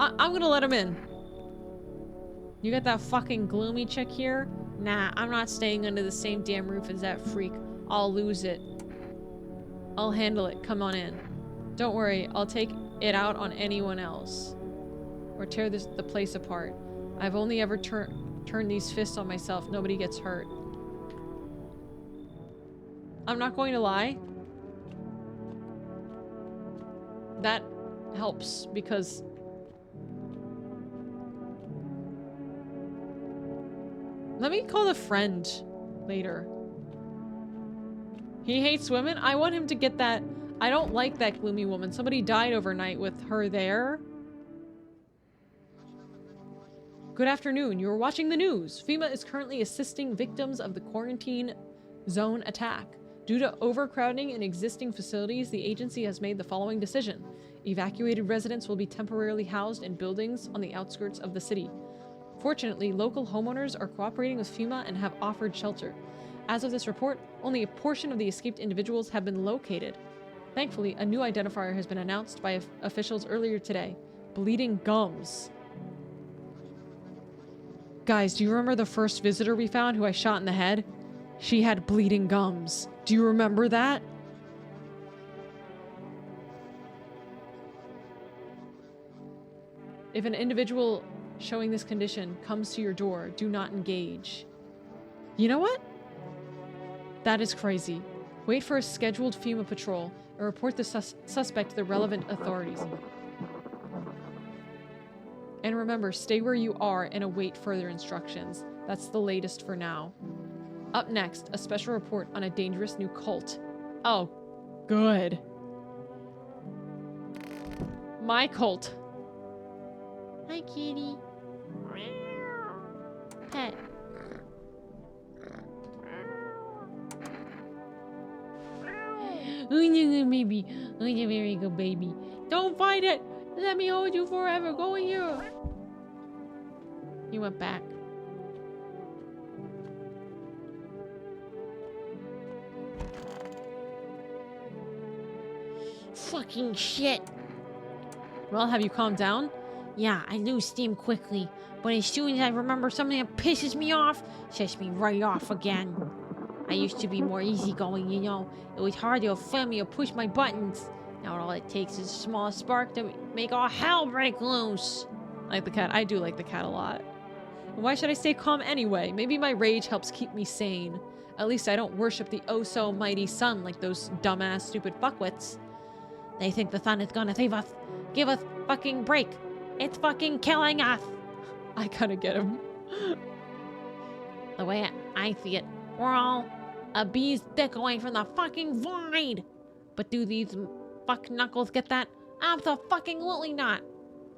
I'm gonna let him in. You got that fucking gloomy chick here? Nah, I'm not staying under the same damn roof as that freak. I'll lose it. I'll handle it. Come on in. Don't worry, I'll take it out on anyone else. Or tear the place apart. I've only ever turned these fists on myself. Nobody gets hurt. I'm not going to lie. That helps because... Let me call a friend later. He hates women? I want him to get that... I don't like that gloomy woman. Somebody died overnight with her there. Good afternoon. You are watching the news. FEMA is currently assisting victims of the quarantine zone attack. Due to overcrowding in existing facilities, the agency has made the following decision. Evacuated residents will be temporarily housed in buildings on the outskirts of the city. Fortunately, local homeowners are cooperating with FEMA and have offered shelter. As of this report, only a portion of the escaped individuals have been located. Thankfully, a new identifier has been announced by officials earlier today. Bleeding gums. Guys, do you remember the first visitor we found who I shot in the head? She had bleeding gums. Do you remember that? If an individual showing this condition comes to your door, do not engage. You know what? That is crazy. Wait for a scheduled FEMA patrol and report the suspect to the relevant authorities. And remember, stay where you are and await further instructions. That's the latest for now. Up next, a special report on a dangerous new cult. Oh, good. My cult. Hi, kitty. Pet. Oh, you're a good baby. Oh, you're a very good baby. Don't fight it. Let me hold you forever. Go in here. He went back. Fucking shit. Well, have you calmed down? Yeah, I lose steam quickly, but as soon as I remember something that pisses me off, sets me right off again. I used to be more easygoing, you know. It was hard to offend me or push my buttons. Now all it takes is a small spark to make all hell break loose. I like the cat. I do like the cat a lot. Why should I stay calm anyway? Maybe my rage helps keep me sane. At least I don't worship the oh-so-mighty sun like those dumbass, stupid fuckwits. They think the sun is gonna save us. Give us fucking break. It's fucking killing us. I gotta get him. The way I see it, we're all a bee's dick away from the fucking void. But do these fuck knuckles get that? Abso-fucking-lutely not.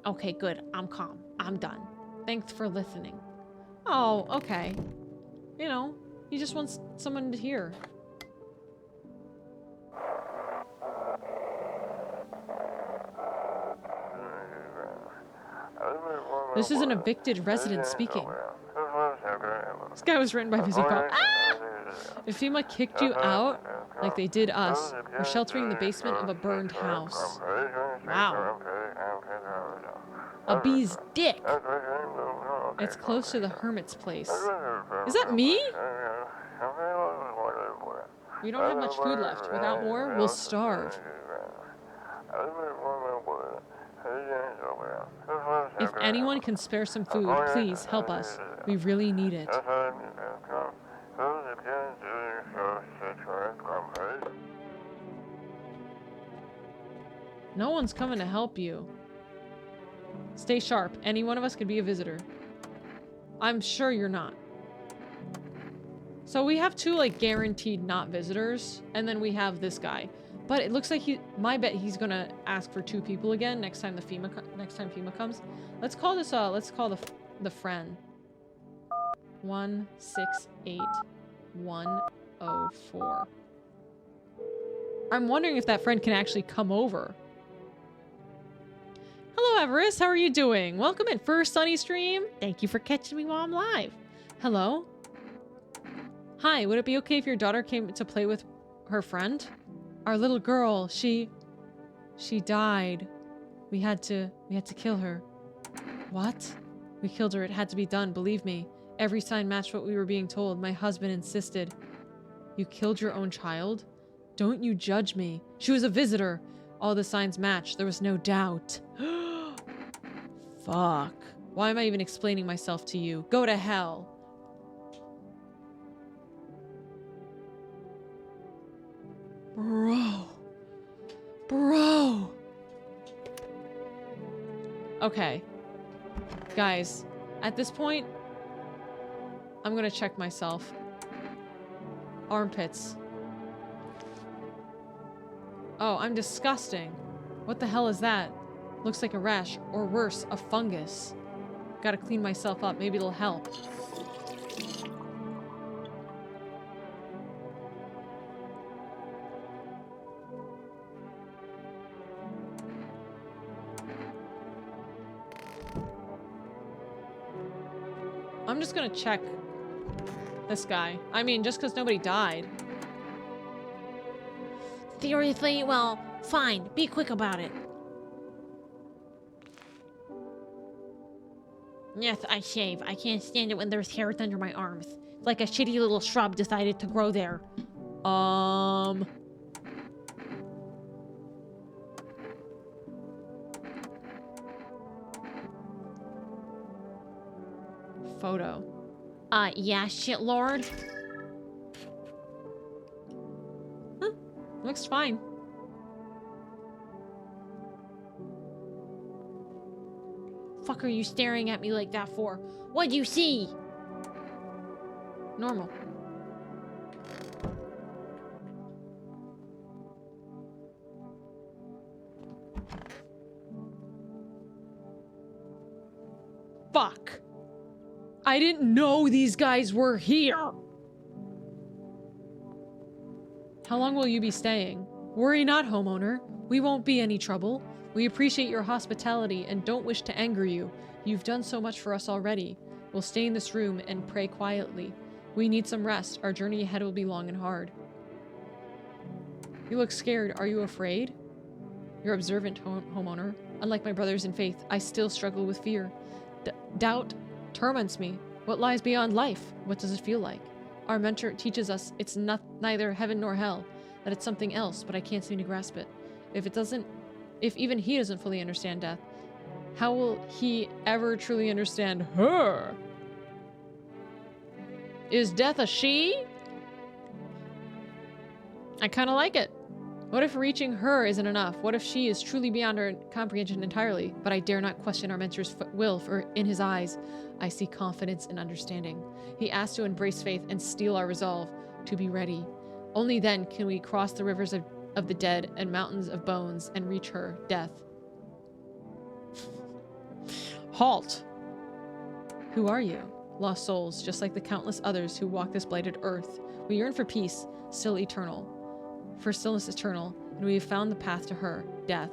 Okay, good. I'm calm. I'm done. Thanks for listening. Oh, okay. You know, he just wants someone to hear. This is an evicted resident speaking. This guy was written by Vizzy-Pop. Ah! If FEMA kicked you out, like they did us, we're sheltering in the basement of a burned house. Wow. A bee's dick. It's close to the hermit's place. Is that me? We don't have much food left. Without more, we'll starve. If anyone can spare some food, please help us. We really need it. No one's coming to help you. Stay sharp. Any one of us could be a visitor. I'm sure you're not. So we have two, like, guaranteed not visitors, and then we have this guy. But it looks like my bet he's gonna ask for 2 people again next time FEMA comes. Let's call this let's call the friend. 168104. I'm wondering if that friend can actually come over. Hello Everest, how are you doing? Welcome in first Sunny stream. Thank you for catching me while I'm live. Hello? Hi, would it be okay if your daughter came to play with her friend? Our little girl, she died. We had to kill her. What? We killed her. It had to be done, believe me. Every sign matched what we were being told. My husband insisted. You killed your own child? Don't you judge me. She was a visitor. All the signs matched. There was no doubt. Fuck. Why am I even explaining myself to you? Go to hell. Bro. Okay. Guys, at this point, I'm gonna check myself. Armpits. Oh, I'm disgusting. What the hell is that? Looks like a rash, or worse, a fungus. Gotta clean myself up. Maybe it'll help. I'm just gonna check this guy. I mean, just because nobody died. Seriously? Well, fine. Be quick about it. Yes, I shave. I can't stand it when there's hairs under my arms. It's like a shitty little shrub decided to grow there. Photo. Yeah, shit lord. Huh. Looks fine. Fuck are you staring at me like that for? What'd you see? Normal. Fuck. I didn't know these guys were here. How long will you be staying? Worry not, homeowner. We won't be any trouble. We appreciate your hospitality and don't wish to anger you. You've done so much for us already. We'll stay in this room and pray quietly. We need some rest. Our journey ahead will be long and hard. You look scared. Are you afraid? You're observant, homeowner. Unlike my brothers in faith, I still struggle with fear. Doubt torments me. What lies beyond life? What does it feel like? Our mentor teaches us it's neither heaven nor hell, that it's something else, but I can't seem to grasp it. If even he doesn't fully understand death, how will he ever truly understand her? Is death a she? I kind of like it. What if reaching her isn't enough? What if she is truly beyond our comprehension entirely? But I dare not question our mentor's will, for in his eyes, I see confidence and understanding. He asks to embrace faith and steel our resolve to be ready. Only then can we cross the rivers of the dead and mountains of bones and reach her, death. Halt! Who are you? Lost souls, just like the countless others who walk this blighted earth. We yearn for peace, still eternal. For stillness eternal, and we have found the path to her, death.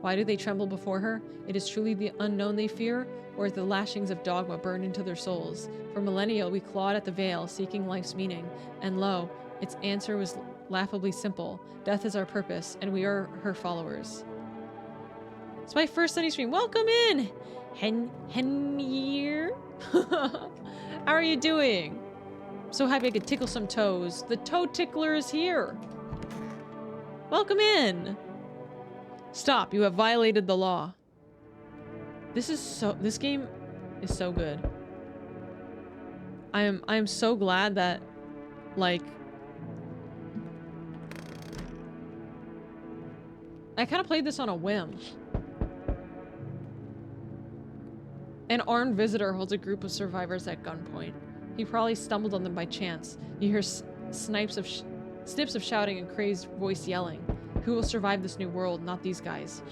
Why do they tremble before her? It is truly the unknown they fear, or is the lashings of dogma burned into their souls? For millennia we clawed at the veil, seeking life's meaning, and lo, its answer was laughably simple. Death is our purpose, and we are her followers. It's my first Sunday stream. Welcome in! Henyear? How are you doing? I'm so happy I could tickle some toes. The toe tickler is here. Welcome in. Stop, you have violated the law. This game is so good. I am so glad that, like, I kind of played this on a whim. An armed visitor holds a group of survivors at gunpoint. He probably stumbled on them by chance. You hear snips of shouting and crazed voice yelling. Who will survive this new world? Not these guys.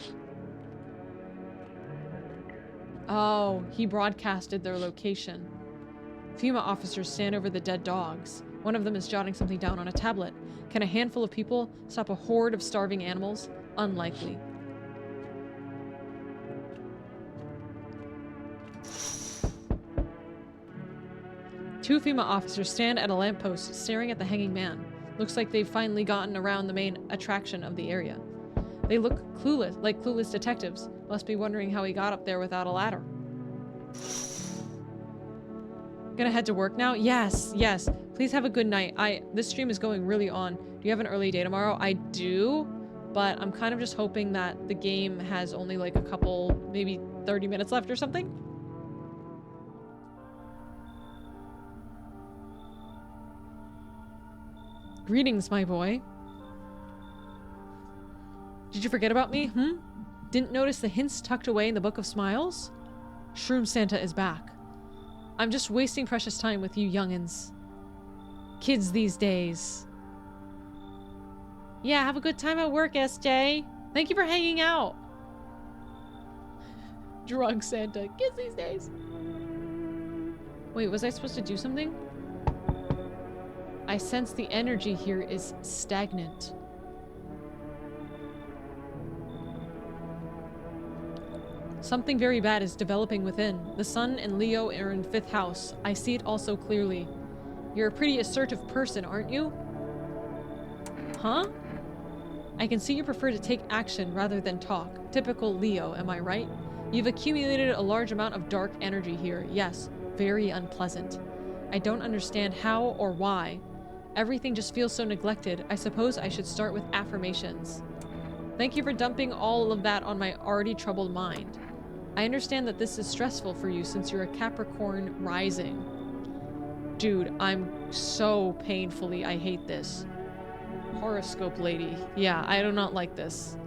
Oh, he broadcasted their location. FEMA officers stand over the dead dogs. One of them is jotting something down on a tablet. Can a handful of people stop a horde of starving animals? Unlikely. Two FEMA officers stand at a lamppost staring at the hanging man. Looks like they've finally gotten around the main attraction of the area. They look clueless, like clueless detectives. Must be wondering how he got up there without a ladder. Gonna head to work now? Yes, yes. Please have a good night. This stream is going really on. Do you have an early day tomorrow? I do, but I'm kind of just hoping that the game has only like a couple, maybe 30 minutes left or something. Greetings, my boy. Did you forget about me? Didn't notice the hints tucked away in the Book of Smiles? Shroom Santa is back. I'm just wasting precious time with you youngins. Kids these days. Yeah, have a good time at work, SJ. Thank you for hanging out. Drug Santa. Kids these days. Wait, was I supposed to do something? I sense the energy here is stagnant. Something very bad is developing within. The sun and Leo are in 5th house. I see it also clearly. You're a pretty assertive person, aren't you? Huh? I can see you prefer to take action rather than talk. Typical Leo, am I right? You've accumulated a large amount of dark energy here. Yes, very unpleasant. I don't understand how or why. Everything just feels so neglected. I suppose I should start with affirmations. Thank you for dumping all of that on my already troubled mind. I understand that this is stressful for you since you're a Capricorn rising. Dude, I'm so painfully, I hate this. Horoscope lady. Yeah, I do not like this.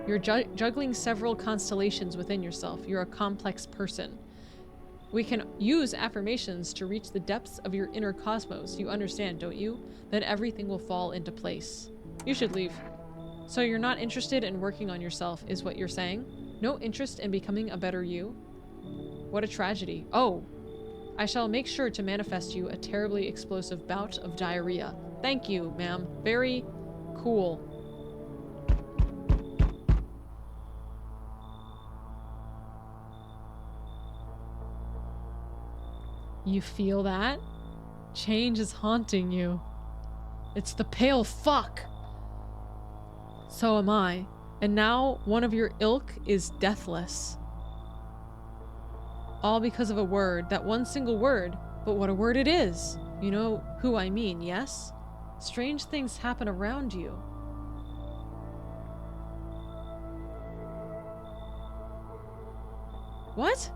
You're juggling several constellations within yourself. You're a complex person. We can use affirmations to reach the depths of your inner cosmos. You understand, don't you? Then everything will fall into place. You should leave. So you're not interested in working on yourself, is what you're saying? No interest in becoming a better you? What a tragedy. Oh, I shall make sure to manifest you a terribly explosive bout of diarrhea. Thank you, ma'am. Very cool. You feel that? Change is haunting you. It's the pale fuck. So am I. And now one of your ilk is deathless. All because of a word. That one single word. But what a word it is. You know who I mean, yes? Strange things happen around you. What?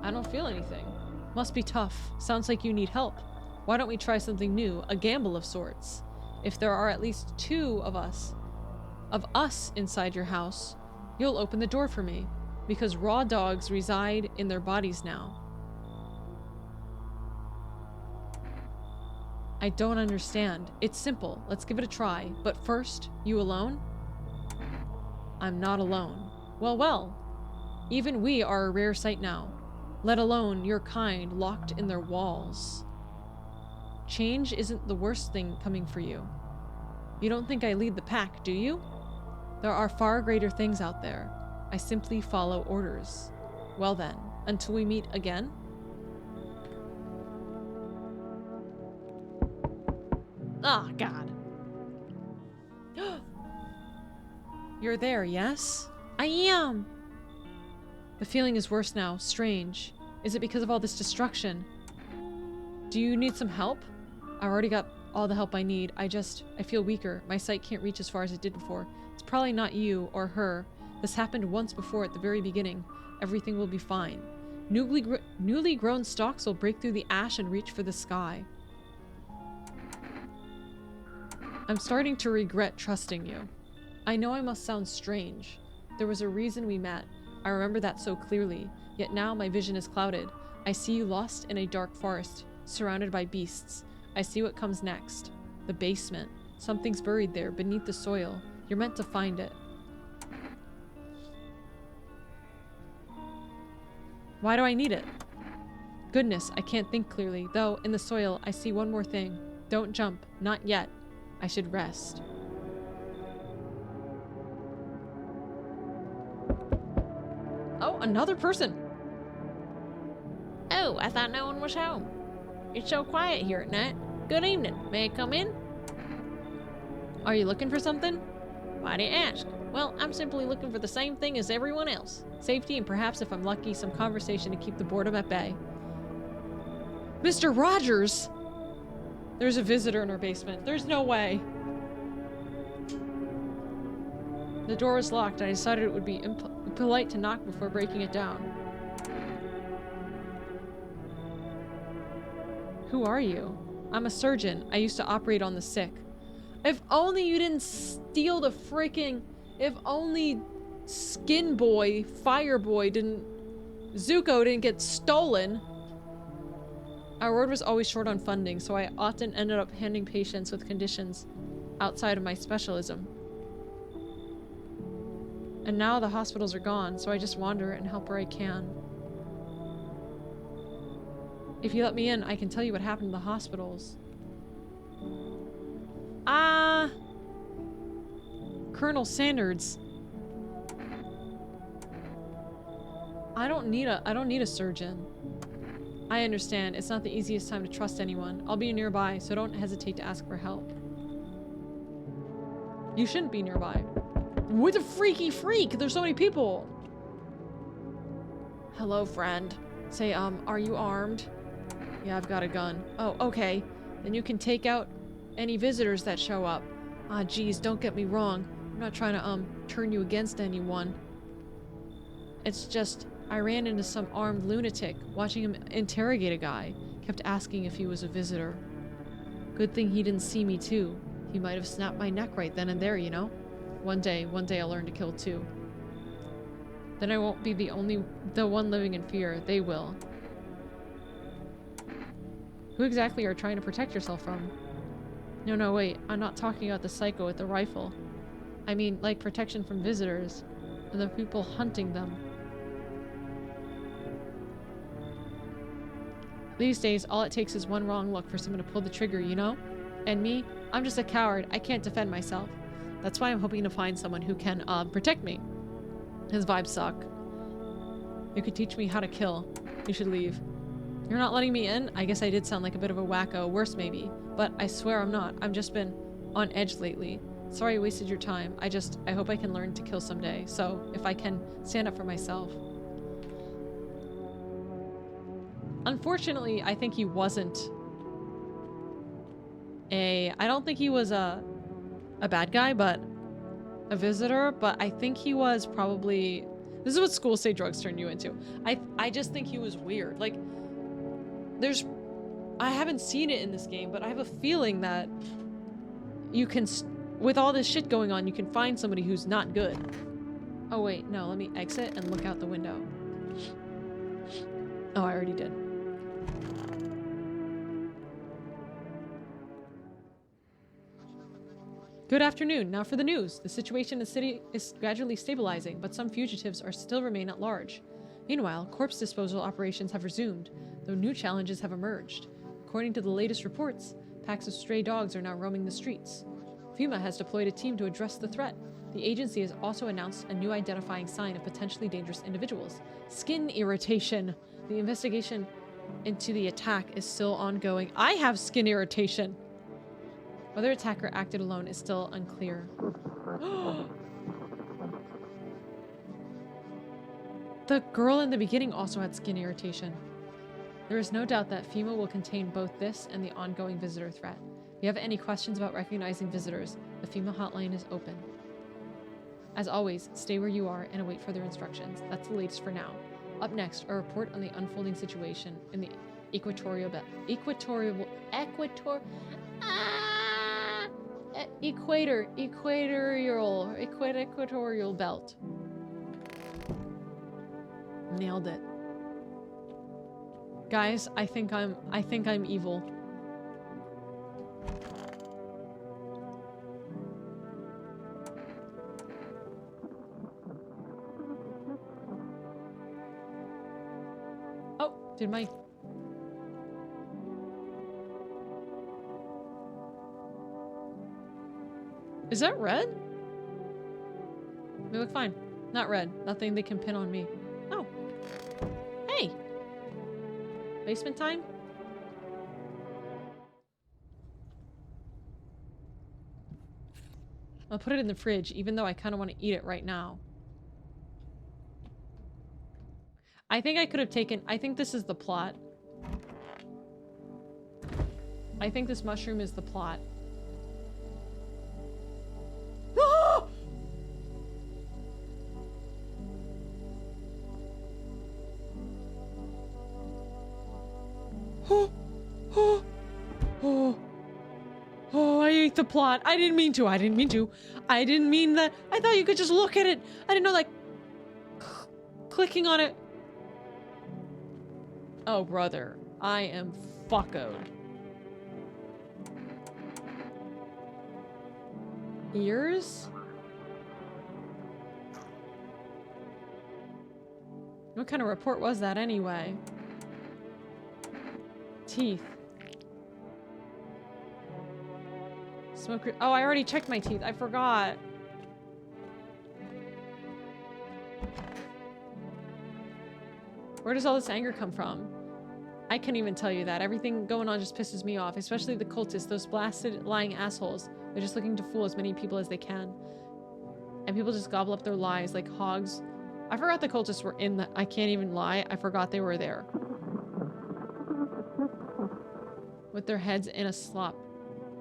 I don't feel anything. Must be tough. Sounds like you need help. Why don't we try something new? A gamble of sorts. If there are at least 2 of us inside your house, you'll open the door for me. Because raw dogs reside in their bodies now. I don't understand. It's simple. Let's give it a try. But first, you alone? I'm not alone. Well, well. Even we are a rare sight now. Let alone your kind locked in their walls. Change isn't the worst thing coming for you. You don't think I lead the pack, do you? There are far greater things out there. I simply follow orders. Well then, until we meet again. Oh, God. You're there, yes? I am. The feeling is worse now. Strange. Is it because of all this destruction? Do you need some help? I've already got all the help I need. I feel weaker. My sight can't reach as far as it did before. It's probably not you or her. This happened once before at the very beginning. Everything will be fine. Newly grown stalks will break through the ash and reach for the sky. I'm starting to regret trusting you. I know I must sound strange. There was a reason we met. I remember that so clearly. Yet now my vision is clouded. I see you lost in a dark forest, surrounded by beasts. I see what comes next. The basement. Something's buried there, beneath the soil. You're meant to find it. Why do I need it? Goodness, I can't think clearly. Though, in the soil, I see one more thing. Don't jump. Not yet. I should rest. Oh, another person! Oh, I thought no one was home. It's so quiet here at night. Good evening. May I come in? Are you looking for something? Why do you ask? Well, I'm simply looking for the same thing as everyone else. Safety and perhaps, if I'm lucky, some conversation to keep the boredom at bay. Mr. Rogers! There's a visitor in our basement. There's no way. The door was locked. I decided it would be impolite to knock before breaking it down. Who are you? I'm a surgeon. I used to operate on the sick. If only you didn't steal the freaking... If only Skin Boy, Fire Boy Zuko didn't get stolen. Our ward was always short on funding, so I often ended up handling patients with conditions outside of my specialism. And now the hospitals are gone, so I just wander and help where I can. If you let me in, I can tell you what happened in the hospitals. Colonel Sanders. I don't need a surgeon. I understand. It's not the easiest time to trust anyone. I'll be nearby, so don't hesitate to ask for help. You shouldn't be nearby. What a freaky freak! There's so many people! Hello, friend. Say, are you armed? Yeah, I've got a gun. Oh, okay. Then you can take out any visitors that show up. Ah, geez, don't get me wrong. I'm not trying to, turn you against anyone. It's just, I ran into some armed lunatic, watching him interrogate a guy. Kept asking if he was a visitor. Good thing he didn't see me too. He might have snapped my neck right then and there, you know? One day I'll learn to kill too. Then I won't be the one living in fear. They will. Who exactly are you trying to protect yourself from? No, wait. I'm not talking about the psycho with the rifle. I mean, like protection from visitors and the people hunting them. These days, all it takes is one wrong look for someone to pull the trigger, you know? And me? I'm just a coward. I can't defend myself. That's why I'm hoping to find someone who can, protect me. His vibes suck. You could teach me how to kill. You should leave. You're not letting me in? I guess I did sound like a bit of a wacko. Worse, maybe. But I swear I'm not. I've just been on edge lately. Sorry I wasted your time. I hope I can learn to kill someday. So, if I can stand up for myself. Unfortunately, I think he wasn't I don't think he was a bad guy, but a visitor, but I think he was probably, this is what school say drugs turn you into. I just think he was weird. Like, I haven't seen it in this game, but I have a feeling that you can, with all this shit going on, you can find somebody who's not good. Oh wait, no, let me exit and look out the window. Oh, I already did. Good afternoon. Now for the news. The situation in the city is gradually stabilizing, but some fugitives still remain at large. Meanwhile, corpse disposal operations have resumed, though new challenges have emerged. According to the latest reports, packs of stray dogs are now roaming the streets. FEMA has deployed a team to address the threat. The agency has also announced a new identifying sign of potentially dangerous individuals: skin irritation. The investigation into the attack is still ongoing. I have skin irritation. Whether attacker acted alone is still unclear. The girl in the beginning also had skin irritation. There is no doubt that FEMA will contain both this and the ongoing visitor threat. If you have any questions about recognizing visitors, the FEMA hotline is open. As always, stay where you are and await further instructions. That's the latest for now. Up next, a report on the unfolding situation in the equatorial belt. Equatorial belt. Nailed it. Guys, I think I'm evil. Oh, did my... Is that red? They look fine. Not red. Nothing they can pin on me. Oh. Hey! Basement time? I'll put it in the fridge, even though I kind of want to eat it right now. I think I could have taken... I think this is the plot. I think this mushroom is the plot. Oh, I ate the plot. I didn't mean to. I didn't mean that. I thought you could just look at it. I didn't know, like, clicking on it. Oh, brother. I am fuckoed. Ears? What kind of report was that anyway? Teeth. Smoke. Oh, I already checked my teeth. I forgot. Where does all this anger come from? I can't even tell you that. Everything going on just pisses me off, especially the cultists, those blasted, lying assholes. They're just looking to fool as many people as they can. And people just gobble up their lies like hogs. I forgot the cultists were in the... I can't even lie. I forgot they were there. With their heads in a slop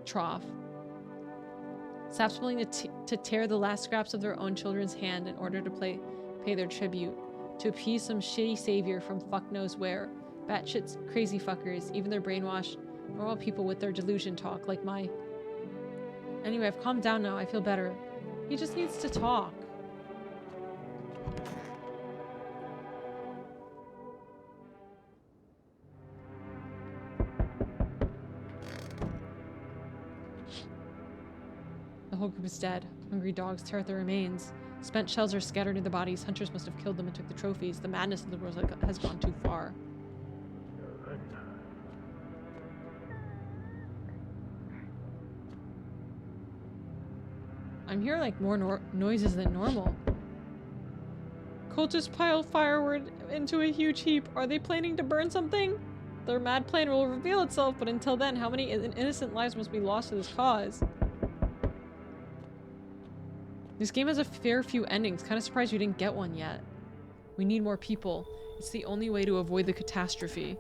trough. Saps willing to tear the last scraps of their own children's hand in order to pay their tribute. To appease some shitty savior from fuck knows where. Batshit crazy fuckers. Even their brainwashed normal people with their delusion talk like my... Anyway, I've calmed down now. I feel better. He just needs to talk. The whole group is dead. Hungry dogs tear at their remains. Spent shells are scattered near the bodies. Hunters must have killed them and took the trophies. The madness of the world has gone too far. I'm hearing like more noises than normal. Cultists pile firewood into a huge heap. Are they planning to burn something? Their mad plan will reveal itself, but until then, how many innocent lives must be lost to this cause? This game has a fair few endings. Kind of surprised you didn't get one yet. We need more people. It's the only way to avoid the catastrophe.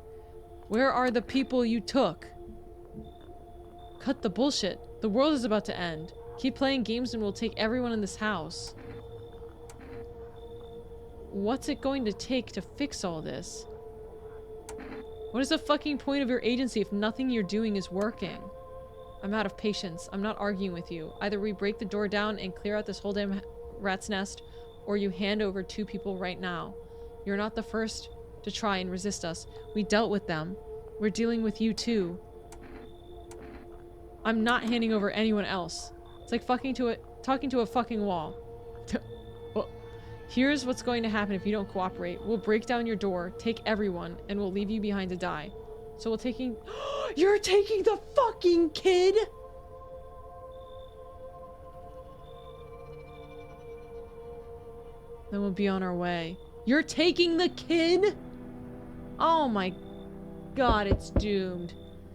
Where are the people you took? Cut the bullshit. The world is about to end. Keep playing games and we'll take everyone in this house. What's it going to take to fix all this? What is the fucking point of your agency if nothing you're doing is working? I'm out of patience. I'm not arguing with you. Either we break the door down and clear out this whole damn rat's nest, or you hand over 2 people right now. You're not the first to try and resist us. We dealt with them. We're dealing with you too. I'm not handing over anyone else. It's like talking to a fucking wall. Well, here's what's going to happen if you don't cooperate. We'll break down your door, take everyone, and we'll leave you behind to die. So we're taking... You're taking the fucking kid?! Then we'll be on our way. You're taking the kid?! Oh my god, it's doomed.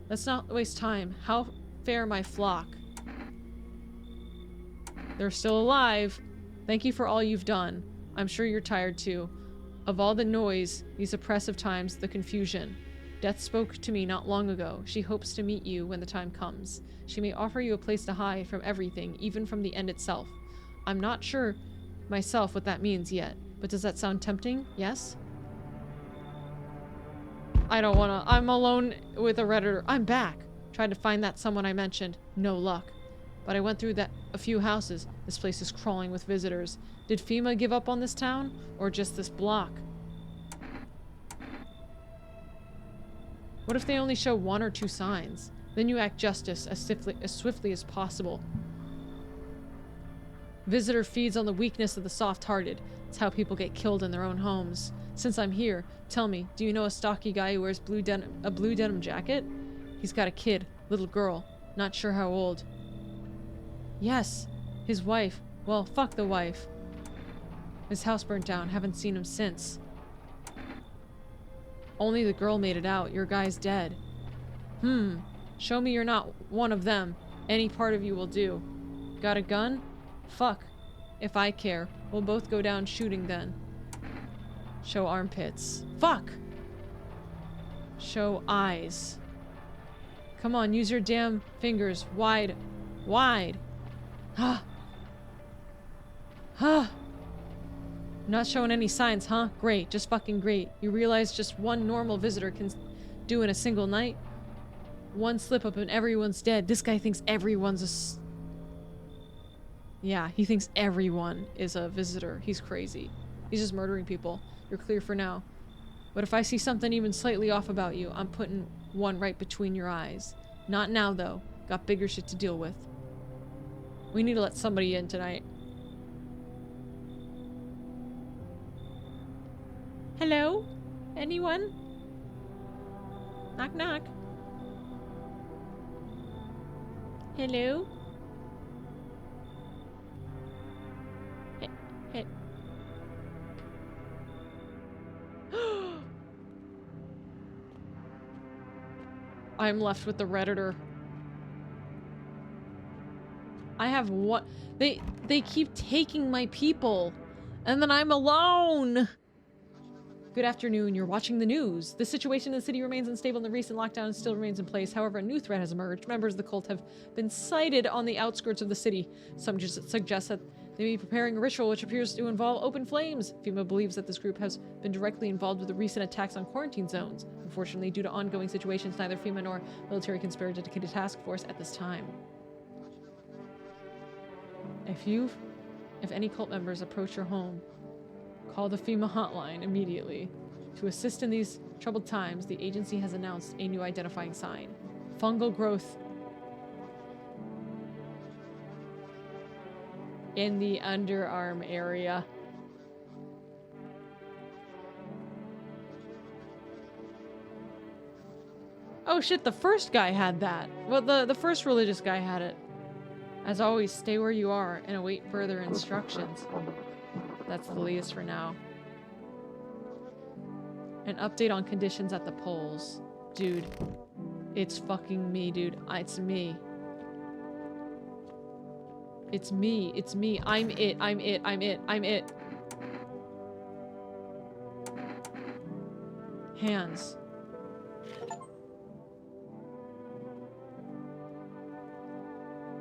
Let's not waste time. How fare my flock? They're still alive. Thank you for all you've done. I'm sure you're tired too. Of all the noise, these oppressive times, the confusion. Death spoke to me not long ago. She hopes to meet you when the time comes. She may offer you a place to hide from everything, even from the end itself. I'm not sure myself what that means yet, but does that sound tempting? Yes? I don't wanna. I'm alone with a Redditor. I'm back. Tried to find that someone I mentioned. No luck. But I went through a few houses. This place is crawling with visitors. Did FEMA give up on this town? Or just this block? What if they only show 1 or 2 signs? Then you act justice as swiftly as possible. Visitor feeds on the weakness of the soft-hearted. It's how people get killed in their own homes. Since I'm here, tell me, do you know a stocky guy who wears a blue denim jacket? He's got a kid, little girl, not sure how old. Yes, his wife. Well, fuck the wife. His house burnt down, haven't seen him since. Only the girl made it out, your guy's dead. Show me you're not one of them. Any part of you will do. Got a gun? Fuck. If I care, we'll both go down shooting then. Show armpits. Fuck! Show eyes. Come on, use your damn fingers. Wide. Wide. Not showing any signs, huh? Great. Just fucking great. You realize just one normal visitor can do in a single night? One slip up and everyone's dead. This guy thinks everyone's yeah, he thinks everyone is a visitor. He's crazy. He's just murdering people. You're clear for now. But if I see something even slightly off about you, I'm putting one right between your eyes. Not now, though. Got bigger shit to deal with. We need to let somebody in tonight. Hello? Anyone? Knock knock. Hello? Hey. I'm left with the Redditor. I have what? They keep taking my people, and then I'm alone. Good afternoon, you're watching the news. The situation in the city remains unstable and the recent lockdown still remains in place. However, a new threat has emerged. Members of the cult have been sighted on the outskirts of the city. Some just suggest that they may be preparing a ritual which appears to involve open flames. FEMA believes that this group has been directly involved with the recent attacks on quarantine zones. Unfortunately, due to ongoing situations, neither FEMA nor military can spare a dedicated task force at this time. If any cult members approach your home, call the FEMA hotline immediately. To assist in these troubled times, the agency has announced a new identifying sign. Fungal growth in the underarm area. Oh shit, the first guy had that. Well, the first religious guy had it. As always, stay where you are and await further instructions. That's the latest for now. An update on conditions at the polls. Dude. It's fucking me, dude. It's me. It's me. It's me. I'm it. I'm it. I'm it. I'm it. Hands.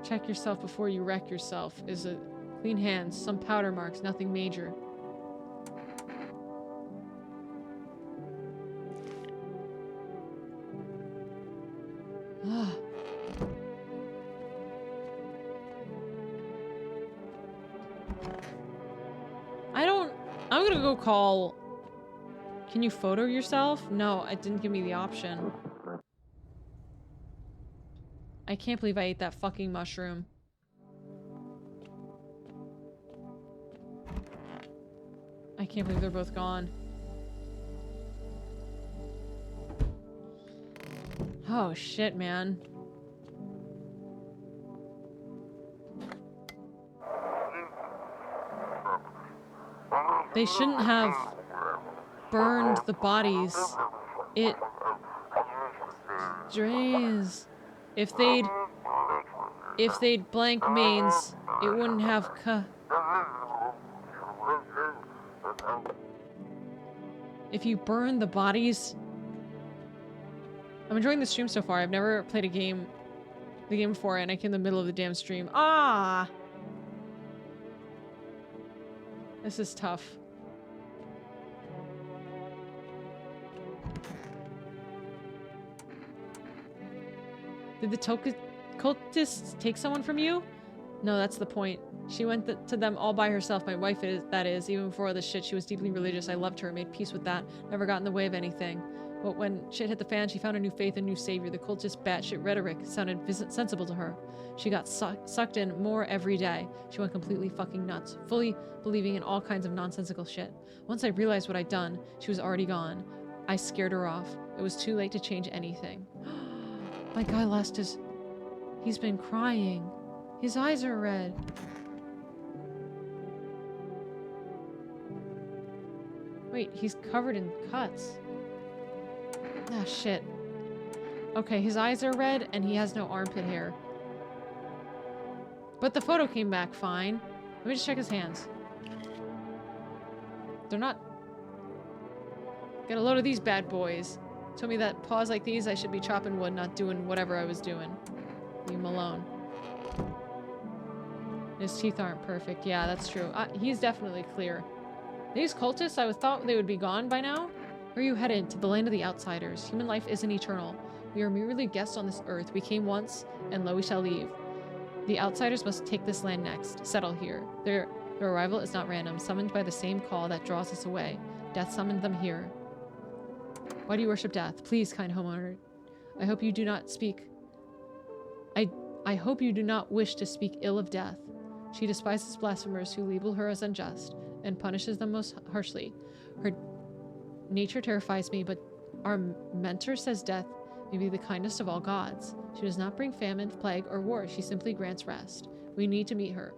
Check yourself before you wreck yourself. Is a clean hands, some powder marks, nothing major. I'm gonna go call. Can you photo yourself? No, it didn't give me the option. I can't believe I ate that fucking mushroom. I can't believe they're both gone. Oh shit, man. They shouldn't have burned the bodies. It drains. If they'd blank mains, it wouldn't have If you burn the bodies. I'm enjoying the stream so far. I've never played the game before, and I came in the middle of the damn stream. Ah! This is tough. Did the cultists take someone from you? No, that's the point. She went to them all by herself. My wife that is. Even before all this shit, she was deeply religious. I loved her, made peace with that. Never got in the way of anything. But when shit hit the fan, she found a new faith and new savior. The cultist batshit rhetoric sounded sensible to her. She got sucked in more every day. She went completely fucking nuts, fully believing in all kinds of nonsensical shit. Once I realized what I'd done, she was already gone. I scared her off. It was too late to change anything. My guy lost his... He's been crying. His eyes are red. Wait, he's covered in cuts. Ah, shit. Okay, his eyes are red and he has no armpit hair. But the photo came back fine. Let me just check his hands. They're not... Get a load of these bad boys. Told me that paws like these I should be chopping wood, not doing whatever I was doing. Leave him alone. His teeth aren't perfect. Yeah, that's true. He's definitely clear. These cultists, I thought they would be gone by now. Where are you headed? To the land of the outsiders. Human life isn't eternal. We are merely guests on this earth. We came once, and lo we shall leave. The outsiders must take this land next. Settle here. Their arrival is not random. Summoned by the same call that draws us away. Death summoned them here. Why do you worship death? Please, kind homeowner. I hope you do not speak... I hope you do not wish to speak ill of death. She despises blasphemers who label her as unjust and punishes them most harshly. Her nature terrifies me, but our mentor says death may be the kindest of all gods. She does not bring famine, plague, or war. She simply grants rest. We need to meet her.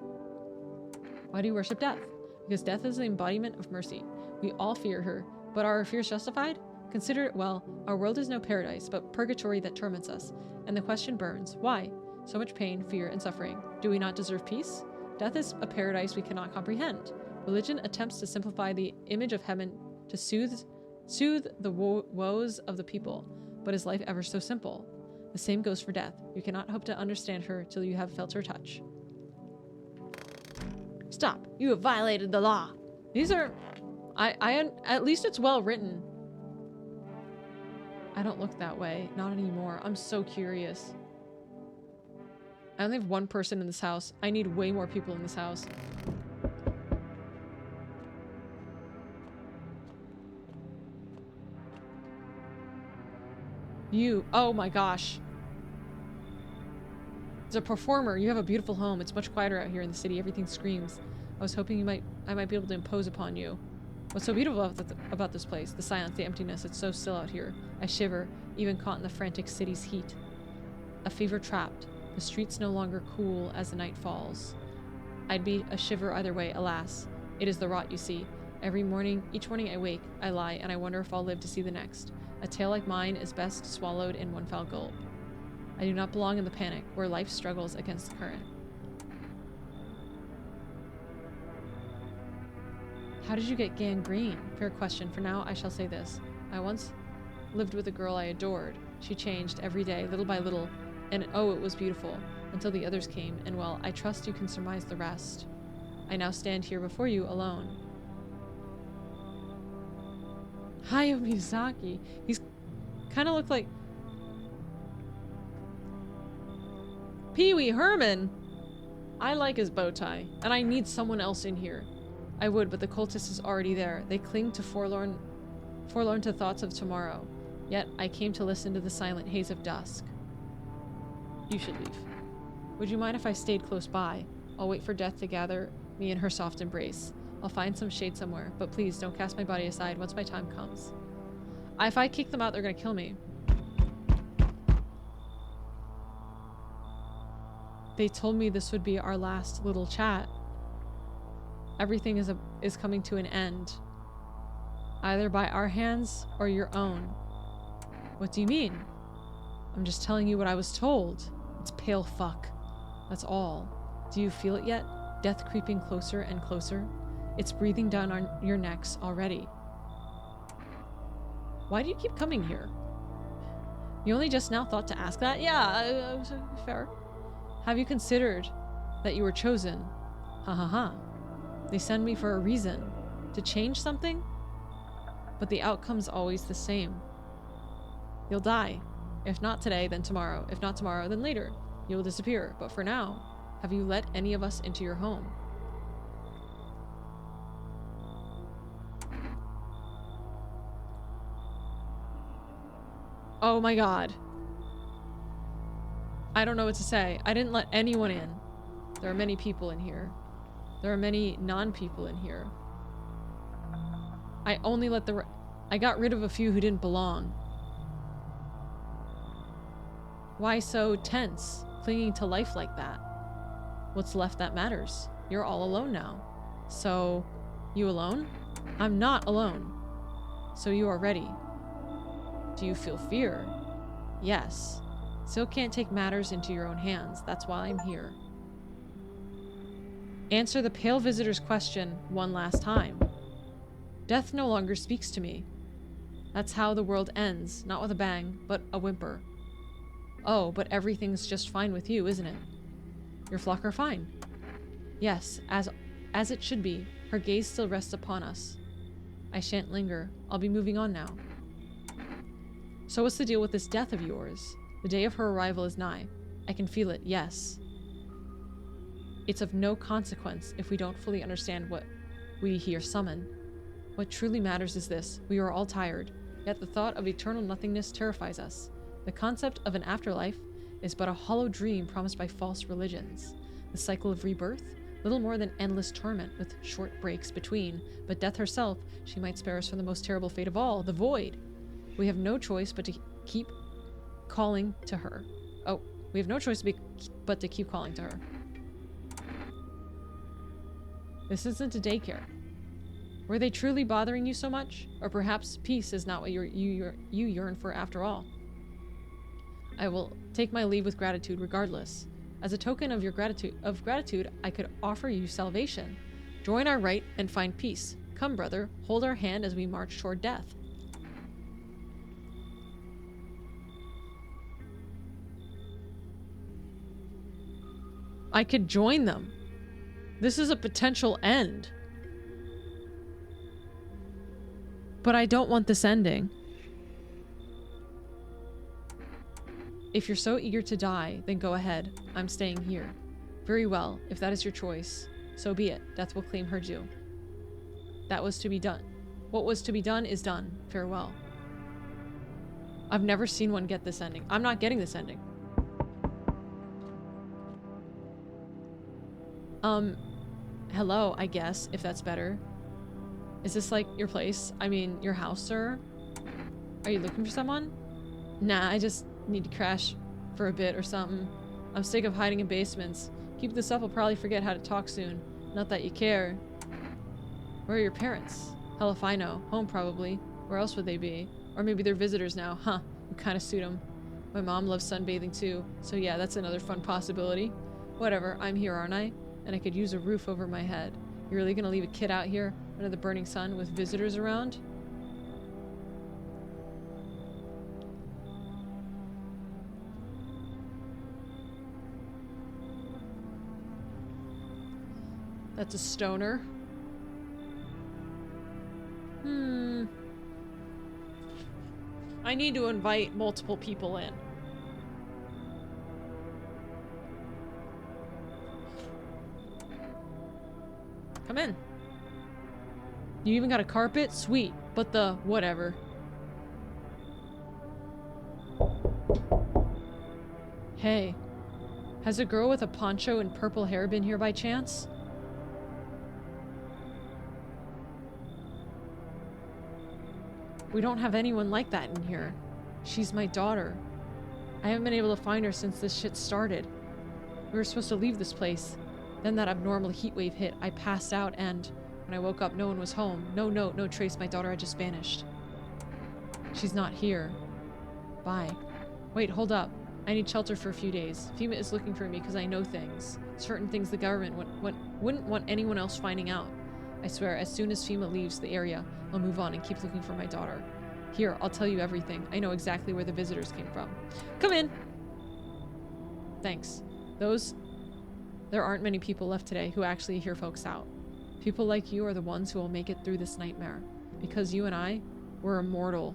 Why do you worship death? Because death is the embodiment of mercy. We all fear her, but are our fears justified? Consider it well. Our world is no paradise, but purgatory that torments us. And the question burns. Why? So much pain, fear, and suffering. Do we not deserve peace? Death is a paradise we cannot comprehend. Religion attempts to simplify the image of heaven to soothe the woes of the people. But is life ever so simple? The same goes for death. You cannot hope to understand her till you have felt her touch. Stop! You have violated the law! These are... at least it's well written. I don't look that way. Not anymore. I'm so curious. I only have one person in this house. I need way more people in this house. You. Oh my gosh. As a performer, you have a beautiful home. It's much quieter out here in the city. Everything screams. I was hoping I might be able to impose upon you. What's so beautiful about this place? The silence, the emptiness. It's so still out here. I shiver, even caught in the frantic city's heat. A fever trapped. The streets no longer cool as the night falls. I'd be a shiver either way, alas. It is the rot, you see. Each morning I wake, I lie, and I wonder if I'll live to see the next. A tale like mine is best swallowed in one foul gulp. I do not belong in the panic, where life struggles against the current. How did you get gangrene? Fair question. For now, I shall say this. I once lived with a girl I adored. She changed every day, little by little, and oh, it was beautiful, until the others came, and well, I trust you can surmise the rest. I now stand here before you alone. Hayao Miyazaki. He's kind of looked like Pee-wee Herman. I like his bow tie, and I need someone else in here. I would, but the cultist is already there. They cling to forlorn to thoughts of tomorrow. Yet I came to listen to the silent haze of dusk. You should leave. Would you mind if I stayed close by? I'll wait for death to gather me in her soft embrace. I'll find some shade somewhere, but please don't cast my body aside once my time comes. If I kick them out, they're gonna kill me. They told me this would be our last little chat. Everything is coming to an end. Either by our hands or your own. What do you mean? I'm just telling you what I was told. It's pale fuck. That's all. Do you feel it yet? Death creeping closer and closer? It's breathing down on your necks already. Why do you keep coming here? You only just now thought to ask that? Yeah, fair. Have you considered that you were chosen? Ha ha ha. They send me for a reason. To change something? But the outcome's always the same. You'll die. If not today, then tomorrow. If not tomorrow, then later. You will disappear. But for now, have you let any of us into your home? Oh my god. I don't know what to say. I didn't let anyone in. There are many people in here. There are many non-people in here. I only let I got rid of a few who didn't belong. Why so tense, clinging to life like that? What's left that matters? You're all alone now. So, you alone? I'm not alone. So you are ready. Do you feel fear? Yes. Still can't take matters into your own hands. That's why I'm here. Answer the pale visitor's question one last time. Death no longer speaks to me. That's how the world ends, not with a bang, but a whimper. Oh, but everything's just fine with you, isn't it? Your flock are fine. Yes, as it should be. Her gaze still rests upon us. I shan't linger. I'll be moving on now. So what's the deal with this death of yours? The day of her arrival is nigh. I can feel it, yes. It's of no consequence if we don't fully understand what we here summon. What truly matters is this. We are all tired, yet the thought of eternal nothingness terrifies us. The concept of an afterlife is but a hollow dream promised by false religions. The cycle of rebirth? Little more than endless torment with short breaks between, but death herself, she might spare us from the most terrible fate of all, the void. We have no choice but to keep calling to her. Oh, we have no choice but to keep calling to her. This isn't a daycare. Were they truly bothering you so much? Or perhaps peace is not what you yearn for after all. I will take my leave with gratitude regardless. As a token of your gratitude, I could offer you salvation. Join our rite and find peace. Come, brother, hold our hand as we march toward death. I could join them. This is a potential end. But I don't want this ending. If you're so eager to die, then go ahead. I'm staying here. Very well, if that is your choice, so be it. Death will claim her due. That was to be done. What was to be done is done. Farewell. I've never seen one get this ending. I'm not getting this ending. Hello, I guess, if that's better. Is this like your place? I mean, your house, sir? Are you looking for someone? Nah, I just need to crash for a bit or something. I'm sick of hiding in basements. Keep this up, I'll probably forget how to talk soon. Not that you care. Where are your parents? Hell if I know. Home probably. Where else would they be? Or maybe they're visitors now. Huh. Would kind of suit them. My mom loves sunbathing too. So yeah, that's another fun possibility. Whatever. I'm here, aren't I? And I could use a roof over my head. You're really gonna leave a kid out here under the burning sun with visitors around? That's a stoner. I need to invite multiple people in. Come in. You even got a carpet? Sweet. But the whatever. Hey. Has a girl with a poncho and purple hair been here by chance? We don't have anyone like that in here. She's my daughter. I haven't been able to find her since this shit started. We were supposed to leave this place. Then that abnormal heat wave hit. I passed out and when I woke up, no one was home. No note, no trace. My daughter had just vanished. She's not here. Bye. Wait, hold up. I need shelter for a few days. FEMA is looking for me because I know things. Certain things the government wouldn't want anyone else finding out. I swear, as soon as FEMA leaves the area, I'll move on and keep looking for my daughter. Here, I'll tell you everything. I know exactly where the visitors came from. Come in! Thanks. There aren't many people left today who actually hear folks out. People like you are the ones who will make it through this nightmare. Because you and I, we're immortal.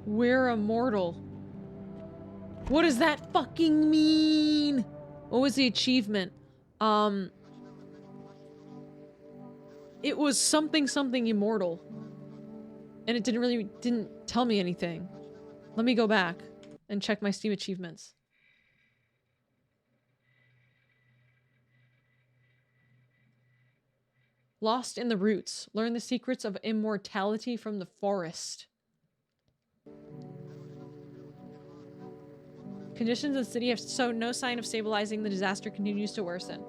We're immortal. What does that fucking mean? What was the achievement? It was something immortal. And it didn't tell me anything. Let me go back and check my Steam achievements. Lost in the Roots. Learn the secrets of immortality from the forest. Conditions in the city have shown no sign of stabilizing. The disaster continues to worsen.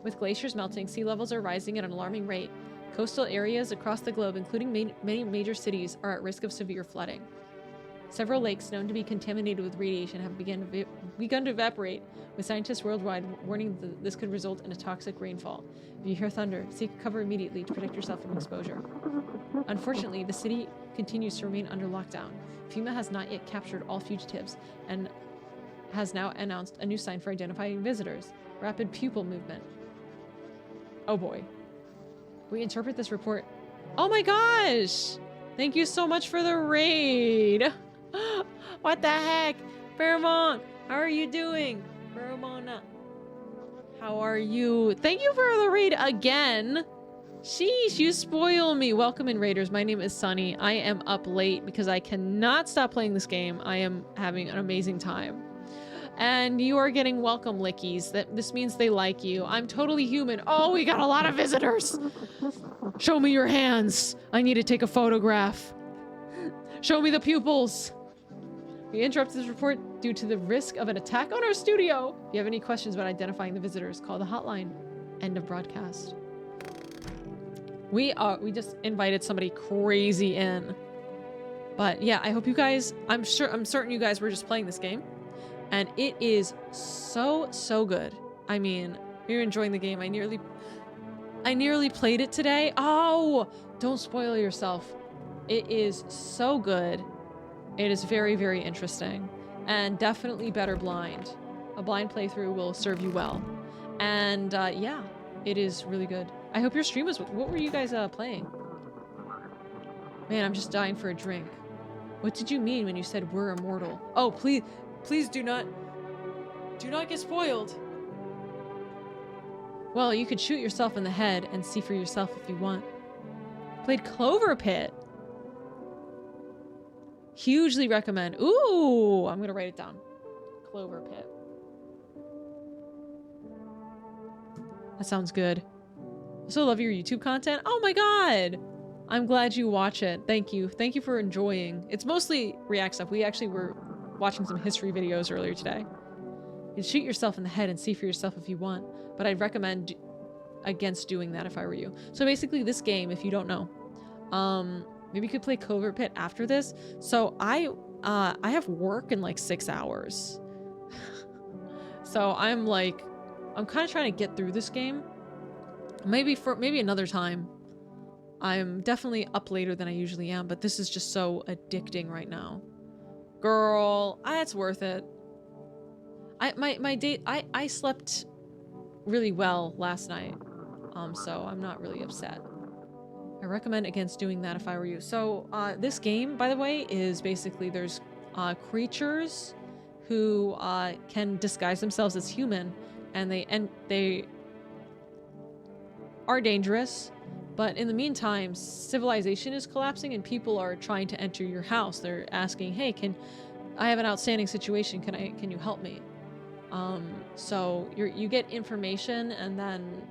With glaciers melting, sea levels are rising at an alarming rate. Coastal areas across the globe, including many major cities, are at risk of severe flooding. Several lakes known to be contaminated with radiation have begun to evaporate, with scientists worldwide warning that this could result in a toxic rainfall. If you hear thunder, seek cover immediately to protect yourself from exposure. Unfortunately, the city continues to remain under lockdown. FEMA has not yet captured all fugitives and has now announced a new sign for identifying visitors: rapid pupil movement. Oh boy. We interpret this report. Oh my gosh! Thank you so much for the raid! What the heck? Paramount, how are you doing? Paramount, how are you? Thank you for the raid again! Sheesh, you spoil me. Welcome in, raiders. My name is Sunny. I am up late because I cannot stop playing this game. I am having an amazing time. And you are getting welcome lickies. This means they like you. I'm totally human. Oh, we got a lot of visitors. Show me your hands. I need to take a photograph. Show me the pupils. We interrupted this report due to the risk of an attack on our studio. If you have any questions about identifying the visitors, call the hotline. End of broadcast. We just invited somebody crazy in. But yeah, I hope you guys, I'm certain you guys were just playing this game. And it is so good. I mean, you're enjoying the game. I nearly played it today. Oh, don't spoil yourself. It is so good. It is very, very interesting. And definitely better blind. A blind playthrough will serve you well. And yeah, it is really good. I hope your stream was, what were you guys playing? Man, I'm just dying for a drink. What did you mean when you said we're immortal? Oh, please do not get spoiled. Well, you could shoot yourself in the head and see for yourself if you want. Played Clover Pit. Hugely recommend. Ooh, I'm gonna write it down. Clover Pit. That sounds good. Also love your YouTube content. Oh my god! I'm glad you watch it. Thank you. Thank you for enjoying. It's mostly React stuff. We actually were watching some history videos earlier today. You can shoot yourself in the head and see for yourself if you want, but I'd recommend against doing that if I were you. So basically this game, if you don't know, maybe you could play Covert Pit after this. So I have work in like 6 hours. So I'm kind of trying to get through this game. Maybe another time. I'm definitely up later than I usually am, but this is just so addicting right now. Girl, it's worth it. I slept really well last night. So I'm not really upset. I recommend against doing that if I were you. So, this game, by the way, is basically there's creatures who can disguise themselves as human, and they are dangerous. But in the meantime, civilization is collapsing and people are trying to enter your house. They're asking, "Hey, I have an outstanding situation. Can you help me?" So you get information and then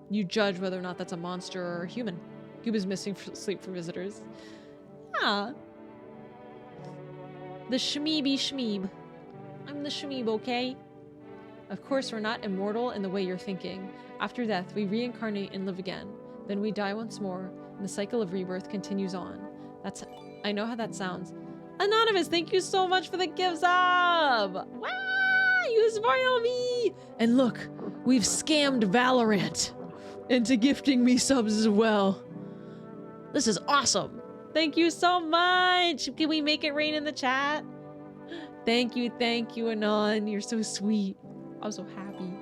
you judge whether or not that's a monster or a human. Cuba's missing sleep for visitors. Yeah. The Shmeeby Shmeeb. I'm the Shmeeb, okay? Of course, we're not immortal in the way you're thinking. After death, we reincarnate and live again. Then we die once more, and the cycle of rebirth continues on. I know how that sounds. Anonymous, thank you so much for the gift sub! Wow, you spoil me! And look, we've scammed Valorant into gifting me subs as well. This is awesome. Thank you so much. Can we make it rain in the chat? Thank you, Anon. You're so sweet. I'm so happy.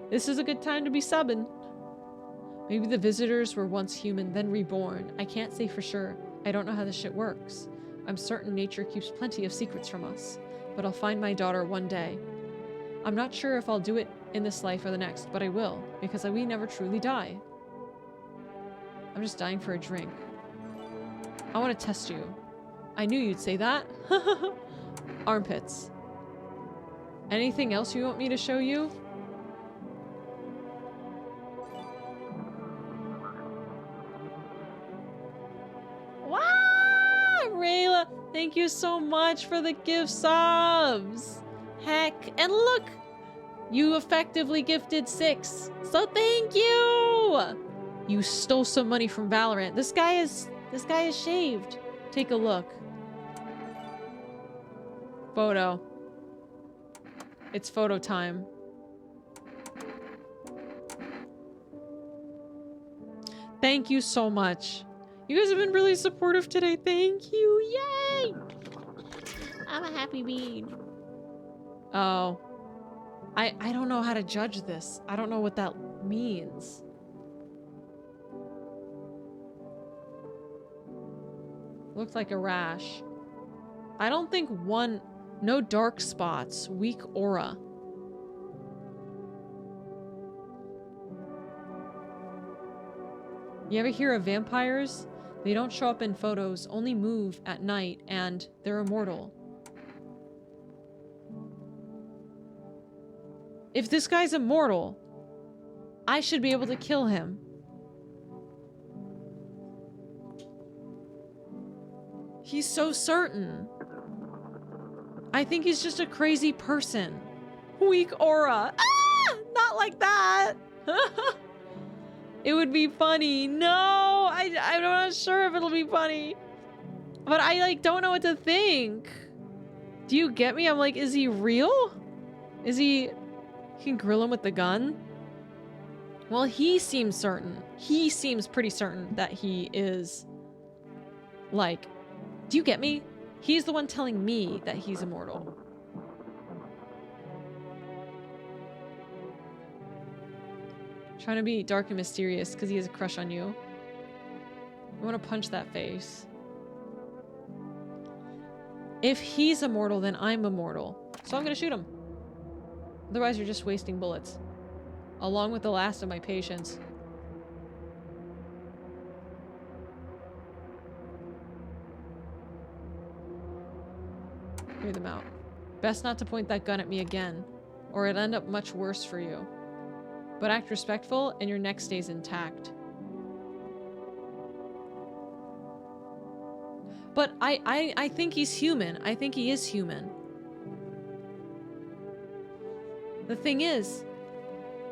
This is a good time to be subbing. Maybe the visitors were once human, then reborn. I can't say for sure. I don't know how this shit works. I'm certain nature keeps plenty of secrets from us, but I'll find my daughter one day. I'm not sure if I'll do it in this life or the next, but I will, because we never truly die. I'm just dying for a drink. I want to test you. I knew you'd say that. Armpits. Anything else you want me to show you? Wow! Rayla, thank you so much for the gift subs. Heck, and look! You effectively gifted 6. So thank you! You stole some money from Valorant. This guy is shaved. Take a look. Photo. It's photo time. Thank you so much. You guys have been really supportive today. Thank you. Yay! I'm a happy bean. Oh. I don't know how to judge this. I don't know what that means. Looked like a rash. I don't think no dark spots, weak aura. You ever hear of vampires? They don't show up in photos, only move at night, and they're immortal. If this guy's immortal, I should be able to kill him. He's so certain. I think he's just a crazy person. Weak aura. Ah! Not like that. It would be funny. No, I'm not sure if it'll be funny. But I don't know what to think. Do you get me? I'm like, is he real? Is he... You can grill him with the gun? Well, he seems certain. He seems pretty certain that he is... Like... Do you get me? He's the one telling me that he's immortal. Trying to be dark and mysterious because he has a crush on you. I want to punch that face. If he's immortal, then I'm immortal. So I'm going to shoot him. Otherwise, you're just wasting bullets. Along with the last of my patience. Hear them out. Best not to point that gun at me again, or it'll end up much worse for you. But act respectful and your neck stays intact. But I think he's human. I think he is human. The thing is,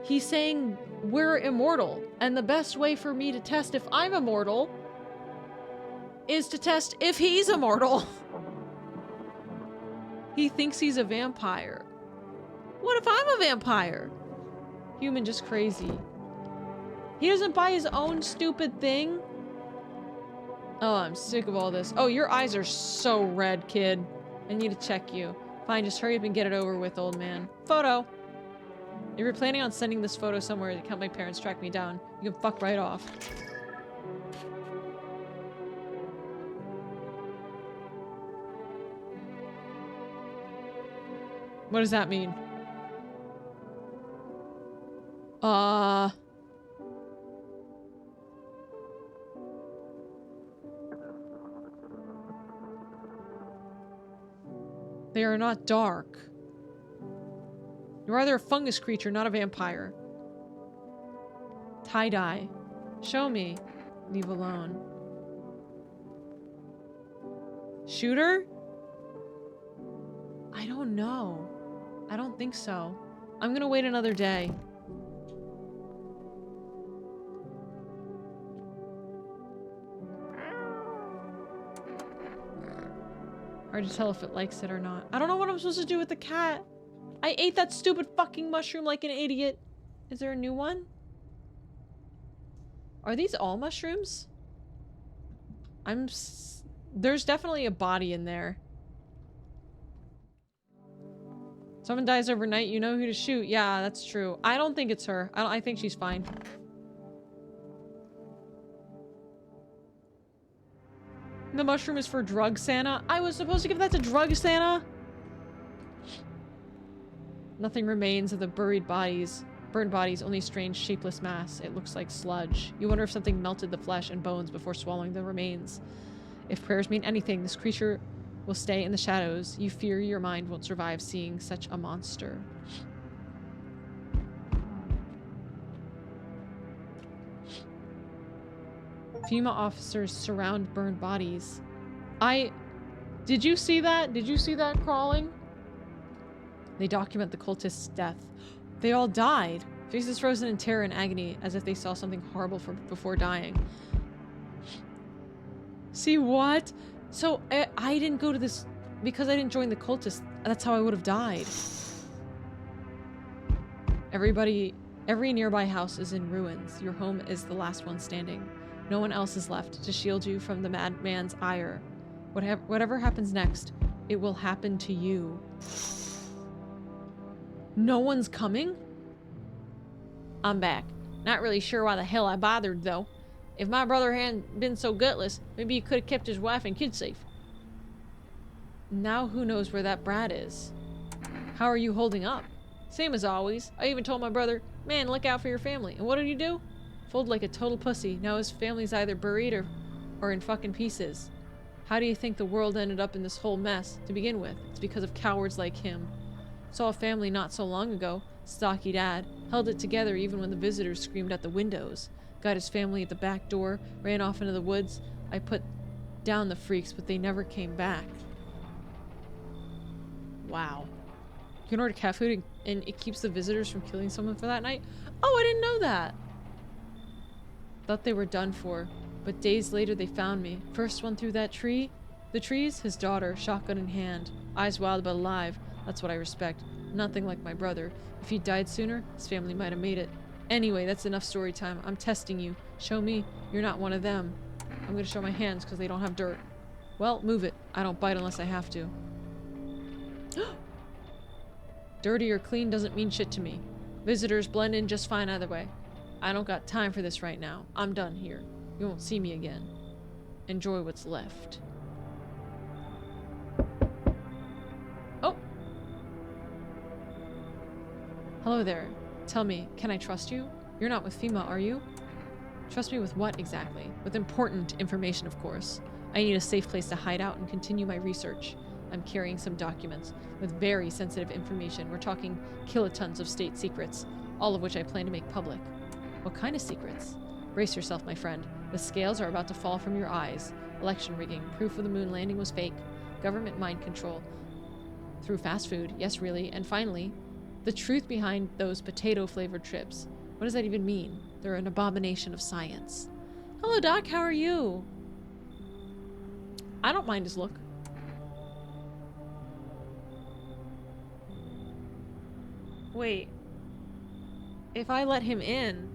he's saying we're immortal, and the best way for me to test if I'm immortal is to test if he's immortal. He thinks he's a vampire. What if I'm a vampire? Human just crazy. He doesn't buy his own stupid thing. Oh, I'm sick of all this. Oh, your eyes are so red, kid. I need to check you. Fine, just hurry up and get it over with, old man. Photo. If you're planning on sending this photo somewhere to help my parents track me down, you can fuck right off. What does that mean? They are not dark. You're either a fungus creature, not a vampire. Tie-dye. Show me. Leave alone. Shooter? I don't know. I don't think so. I'm gonna wait another day. Hard to tell if it likes it or not. I don't know what I'm supposed to do with the cat. I ate that stupid fucking mushroom like an idiot. Is there a new one? Are these all mushrooms? There's definitely a body in there. Someone dies overnight, you know who to shoot. Yeah, that's true. I don't think it's her. I think she's fine. The mushroom is for Drug Santa. I was supposed to give that to Drug Santa? Nothing remains of the burned bodies, only a strange shapeless mass. It looks like sludge. You wonder if something melted the flesh and bones before swallowing the remains. If prayers mean anything, this creature will stay in the shadows. You fear your mind won't survive seeing such a monster. FEMA officers surround burned bodies. Did you see that? Did you see that crawling? They document the cultist's death. They all died. Faces frozen in terror and agony, as if they saw something horrible before dying. See what? So I didn't go to this because I didn't join the cultists. That's how I would have died. Every nearby house is in ruins. Your home is the last one standing. No one else is left to shield you from the madman's ire. Whatever happens next, it will happen to you. No one's coming? I'm back. Not really sure why the hell I bothered, though. If my brother hadn't been so gutless, maybe he could have kept his wife and kids safe. Now who knows where that brat is? How are you holding up? Same as always. I even told my brother, man, look out for your family. And what did he do? Fold like a total pussy. Now his family's either buried or in fucking pieces. How do you think the world ended up in this whole mess to begin with? It's because of cowards like him. Saw a family not so long ago. Stocky dad. Held it together even when the visitors screamed at the windows. Got his family at the back door. Ran off into the woods. I put down the freaks, but they never came back. Wow. You can order cat food and it keeps the visitors from killing someone for that night? Oh, I didn't know that! Thought they were done for, but days later they found me. First one through that tree. The trees, his daughter, shotgun in hand. Eyes wild but alive. That's what I respect. Nothing like my brother. If he'd died sooner, his family might have made it. Anyway, that's enough story time. I'm testing you. Show me you're not one of them. I'm gonna show my hands because they don't have dirt. Well, move it. I don't bite unless I have to. Dirty or clean doesn't mean shit to me. Visitors blend in just fine either way. I don't got time for this right now. I'm done here. You won't see me again. Enjoy what's left. Oh! Hello there. Tell me, can I trust you? You're not with FEMA, are you? Trust me with what exactly? With important information, of course. I need a safe place to hide out and continue my research. I'm carrying some documents with very sensitive information. We're talking kilotons of state secrets, all of which I plan to make public. What kind of secrets? Brace yourself, my friend. The scales are about to fall from your eyes. Election rigging, proof of the moon landing was fake, government mind control through fast food, yes really, and finally, the truth behind those potato-flavored chips. What does that even mean? They're an abomination of science. Hello, Doc, how are you? I don't mind his look. Wait. If I let him in...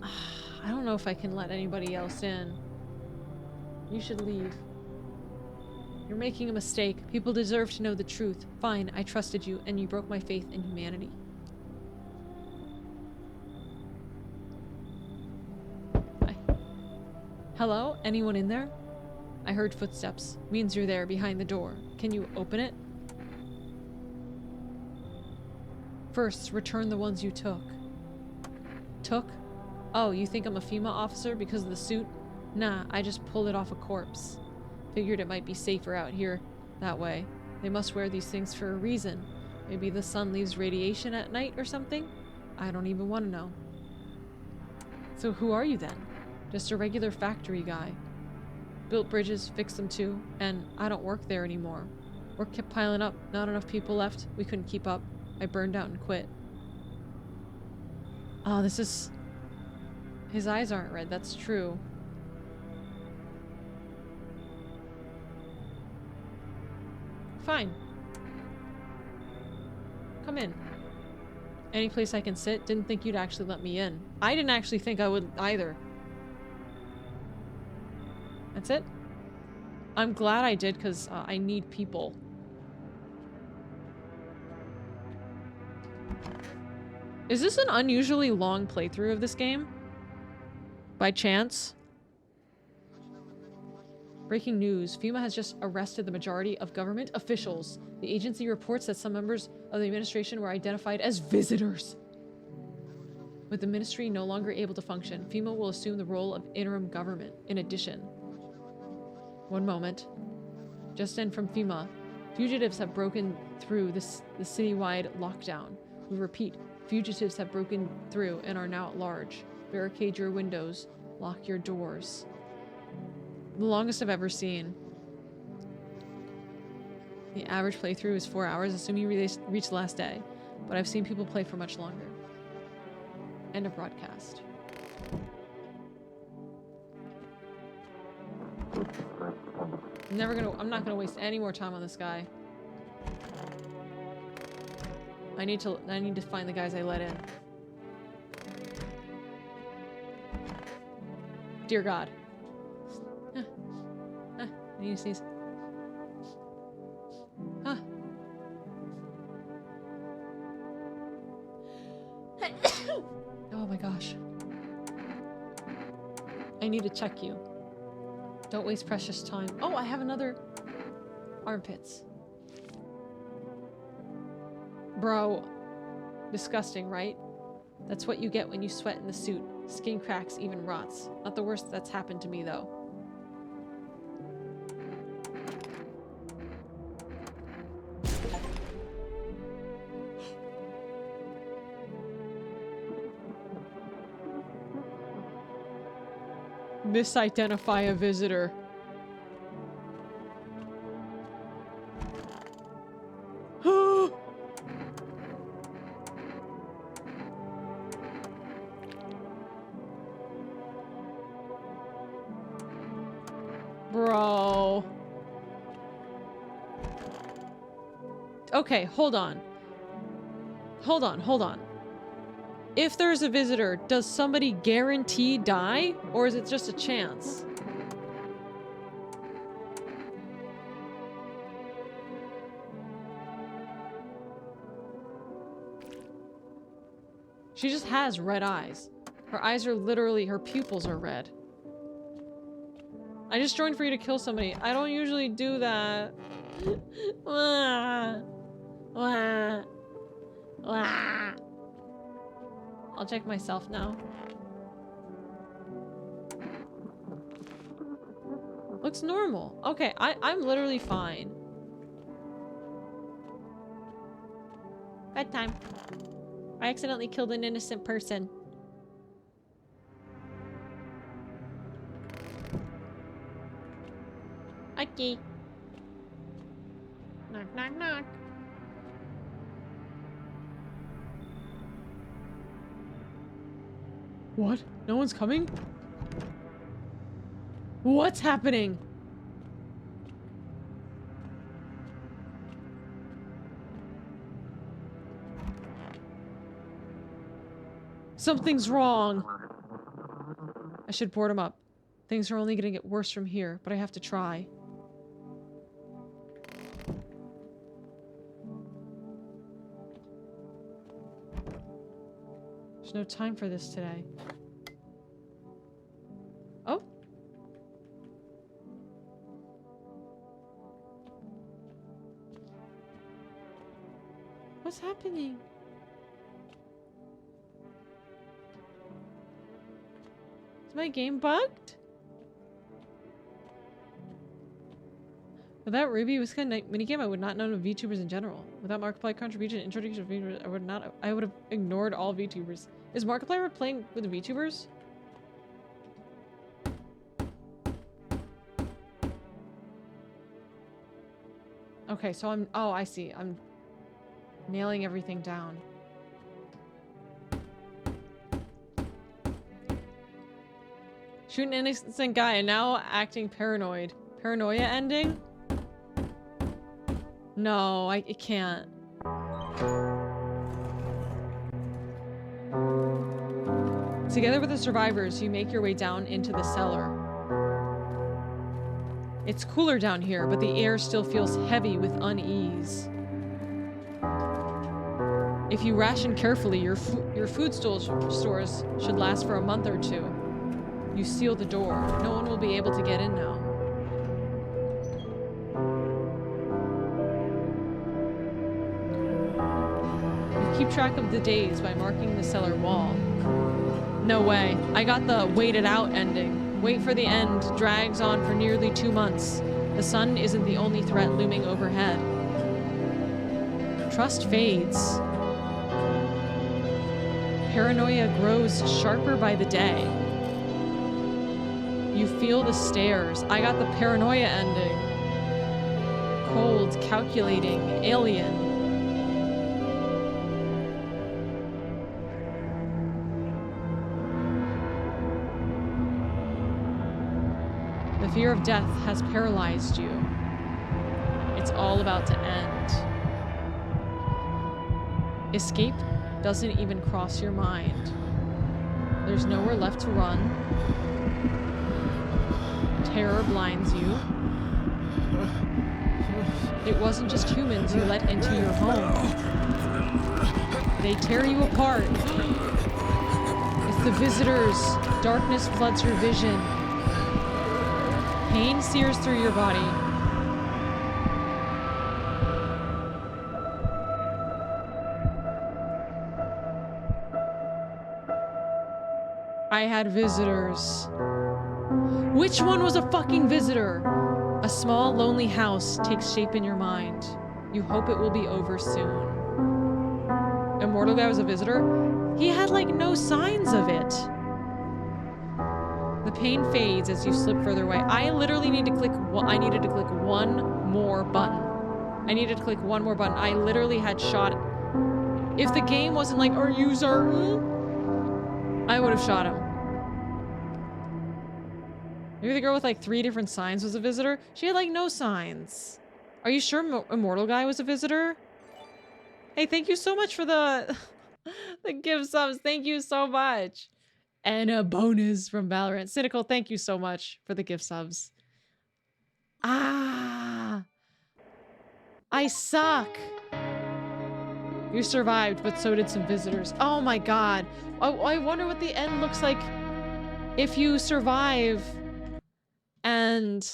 I don't know if I can let anybody else in. You should leave. You're making a mistake. People deserve to know the truth. Fine, I trusted you, and you broke my faith in humanity. Hi. Hello? Anyone in there? I heard footsteps. Means you're there, behind the door. Can you open it? First, return the ones you took. Took? Oh, you think I'm a FEMA officer because of the suit? Nah, I just pulled it off a corpse. Figured it might be safer out here that way. They must wear these things for a reason. Maybe the sun leaves radiation at night or something? I don't even want to know. So who are you then? Just a regular factory guy. Built bridges, fixed them too, and I don't work there anymore. Work kept piling up, not enough people left, we couldn't keep up. I burned out and quit. Oh, this is... His eyes aren't red, that's true. Fine. Come in. Any place I can sit? Didn't think you'd actually let me in. I didn't actually think I would either. That's it? I'm glad I did, because I need people. Is this an unusually long playthrough of this game? By chance? Breaking news. FEMA has just arrested the majority of government officials. The agency reports that some members of the administration were identified as visitors. With the ministry no longer able to function, FEMA will assume the role of interim government. In addition, one moment. Just in from FEMA, fugitives have broken through the citywide lockdown. We repeat, fugitives have broken through and are now at large. Barricade your windows. Lock your doors. The longest I've ever seen. The average playthrough is 4 hours, assuming you reach the last day. But I've seen people play for much longer. End of broadcast. I'm not gonna waste any more time on this guy. I need to find the guys I let in. Dear God. I need to sneeze. Oh my gosh. I need to check you. Don't waste precious time. Oh, I have another armpits. Bro. Disgusting, right? That's what you get when you sweat in the suit. Skin cracks, even rots. Not the worst that's happened to me, though. Misidentify a visitor. Bro. Okay, hold on. Hold on. If there's a visitor, does somebody guarantee die? Or is it just a chance? She just has red eyes. Her eyes are literally, her pupils are red. I just joined for you to kill somebody. I don't usually do that. I'll check myself now. Looks normal. Okay, I'm literally fine. Bedtime. I accidentally killed an innocent person. Okay. Knock, knock, knock. What? No one's coming? What's happening? Something's wrong. I should board him up. Things are only gonna get worse from here, but I have to try. There's no time for this today. Oh. What's happening? Is my game bugged? Without Ruby Whiska minigame, I would not know of VTubers in general. Without Markiplier contribution, introduction of VTubers, I would have ignored all VTubers. Is Markiplier playing with the VTubers? Okay, so oh, I see. I'm nailing everything down. Shoot an innocent guy and now acting paranoid. Paranoia ending? No, it can't. Together with the survivors, you make your way down into the cellar. It's cooler down here, but the air still feels heavy with unease. If you ration carefully, your food stores should last for a month or two. You seal the door. No one will be able to get in now. You keep track of the days by marking the cellar wall. No way. I got the wait it out ending. Wait for the end drags on for nearly 2 months. The sun isn't the only threat looming overhead. Trust fades. Paranoia grows sharper by the day. You feel the stares. I got the paranoia ending. Cold, calculating, alien. The fear of death has paralyzed you. It's all about to end. Escape doesn't even cross your mind. There's nowhere left to run. Terror blinds you. It wasn't just humans you let into your home. They tear you apart. It's the visitors. Darkness floods your vision. Pain sears through your body. I had visitors. Which one was a fucking visitor? A small, lonely house takes shape in your mind. You hope it will be over soon. Immortal Guy was a visitor? He had, like, no signs of it. The pain fades as you slip further away. I literally need to click I needed to click one more button. I needed to click one more button. I literally had shot. If the game wasn't like, are you certain? I would have shot him. Maybe the girl with like 3 different signs was a visitor? She had like no signs. Are you sure Immortal Guy was a visitor? Hey, thank you so much for the gift subs. Thank you so much. And a bonus from Valorant. Cynical, thank you so much for the gift subs. Ah! I suck! You survived, but so did some visitors. Oh my god. Oh, I wonder what the end looks like if you survive and...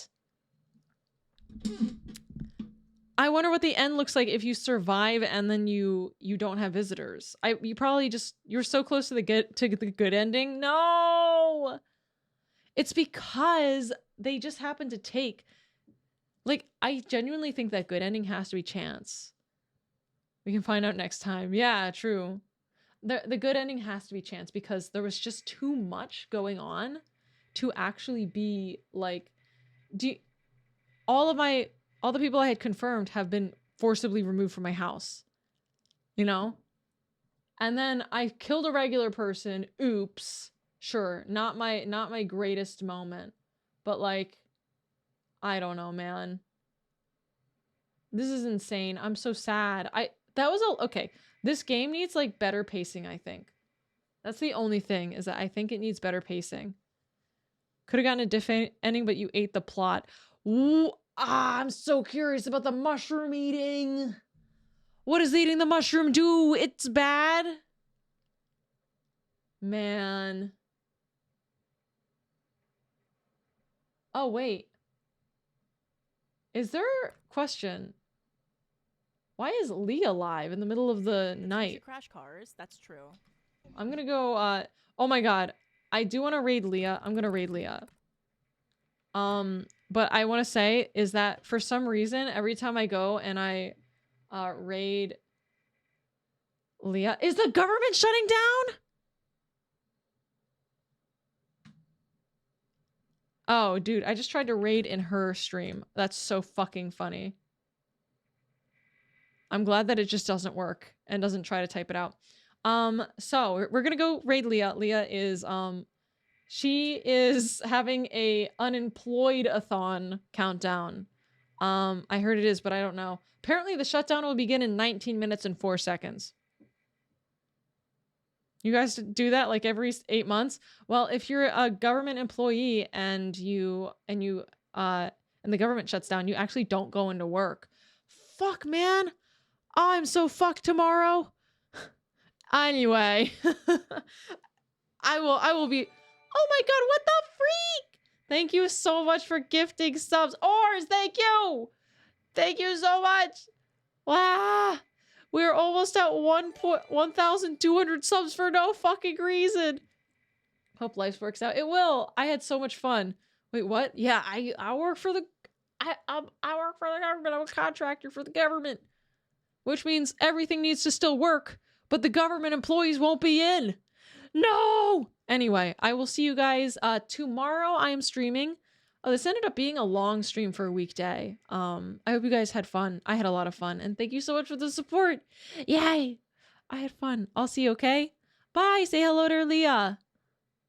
I wonder what the end looks like if you survive and then you don't have visitors. You probably just, you're so close to the good ending. No! It's because they just happen to take, like, I genuinely think that good ending has to be chance. We can find out next time. Yeah, true. The good ending has to be chance because there was just too much going on to actually be like, all the people I had confirmed have been forcibly removed from my house, you know? And then I killed a regular person. Oops. Sure, not my greatest moment. But like, I don't know, man. This is insane. I'm so sad. Okay. This game needs like better pacing, I think. That's the only thing, is that I think it needs better pacing. Could have gotten a different ending, but you ate the plot. Ooh, I'm so curious about the mushroom eating. What does eating the mushroom do? It's bad. Man. Oh, wait. Is there... Question. Why is Leah alive in the middle of the night? She crash cars. That's true. I'm gonna go, oh my god. I do want to raid Leah. I'm gonna raid Leah. But I want to say is that for some reason, every time I go and I, raid Leah... Is the government shutting down? Oh, dude, I just tried to raid in her stream. That's so fucking funny. I'm glad that it just doesn't work and doesn't try to type it out. So we're gonna go raid Leah. Leah is, she is having a unemployed-a-thon countdown. I heard it is, but I don't know. Apparently the shutdown will begin in 19 minutes and 4 seconds. You guys do that like every 8 months? Well, if you're a government employee and the government shuts down, you actually don't go into work. Fuck, man. I'm so fucked tomorrow. Anyway, I will be. Oh my god, what the freak? Thank you so much for gifting subs. Ors, thank you. Thank you so much. Wow. We're almost at 1,200 subs for no fucking reason. Hope life works out. It will. I had so much fun. Wait, what? Yeah, I work for the I work for the government. I'm a contractor for the government. Which means everything needs to still work, but the government employees won't be in. No! Anyway, I will see you guys tomorrow. I am streaming. Oh, this ended up being a long stream for a weekday. I hope you guys had fun. I had a lot of fun, and thank you so much for the support. Yay! I had fun. I'll see you, okay? Bye! Say hello to Leah.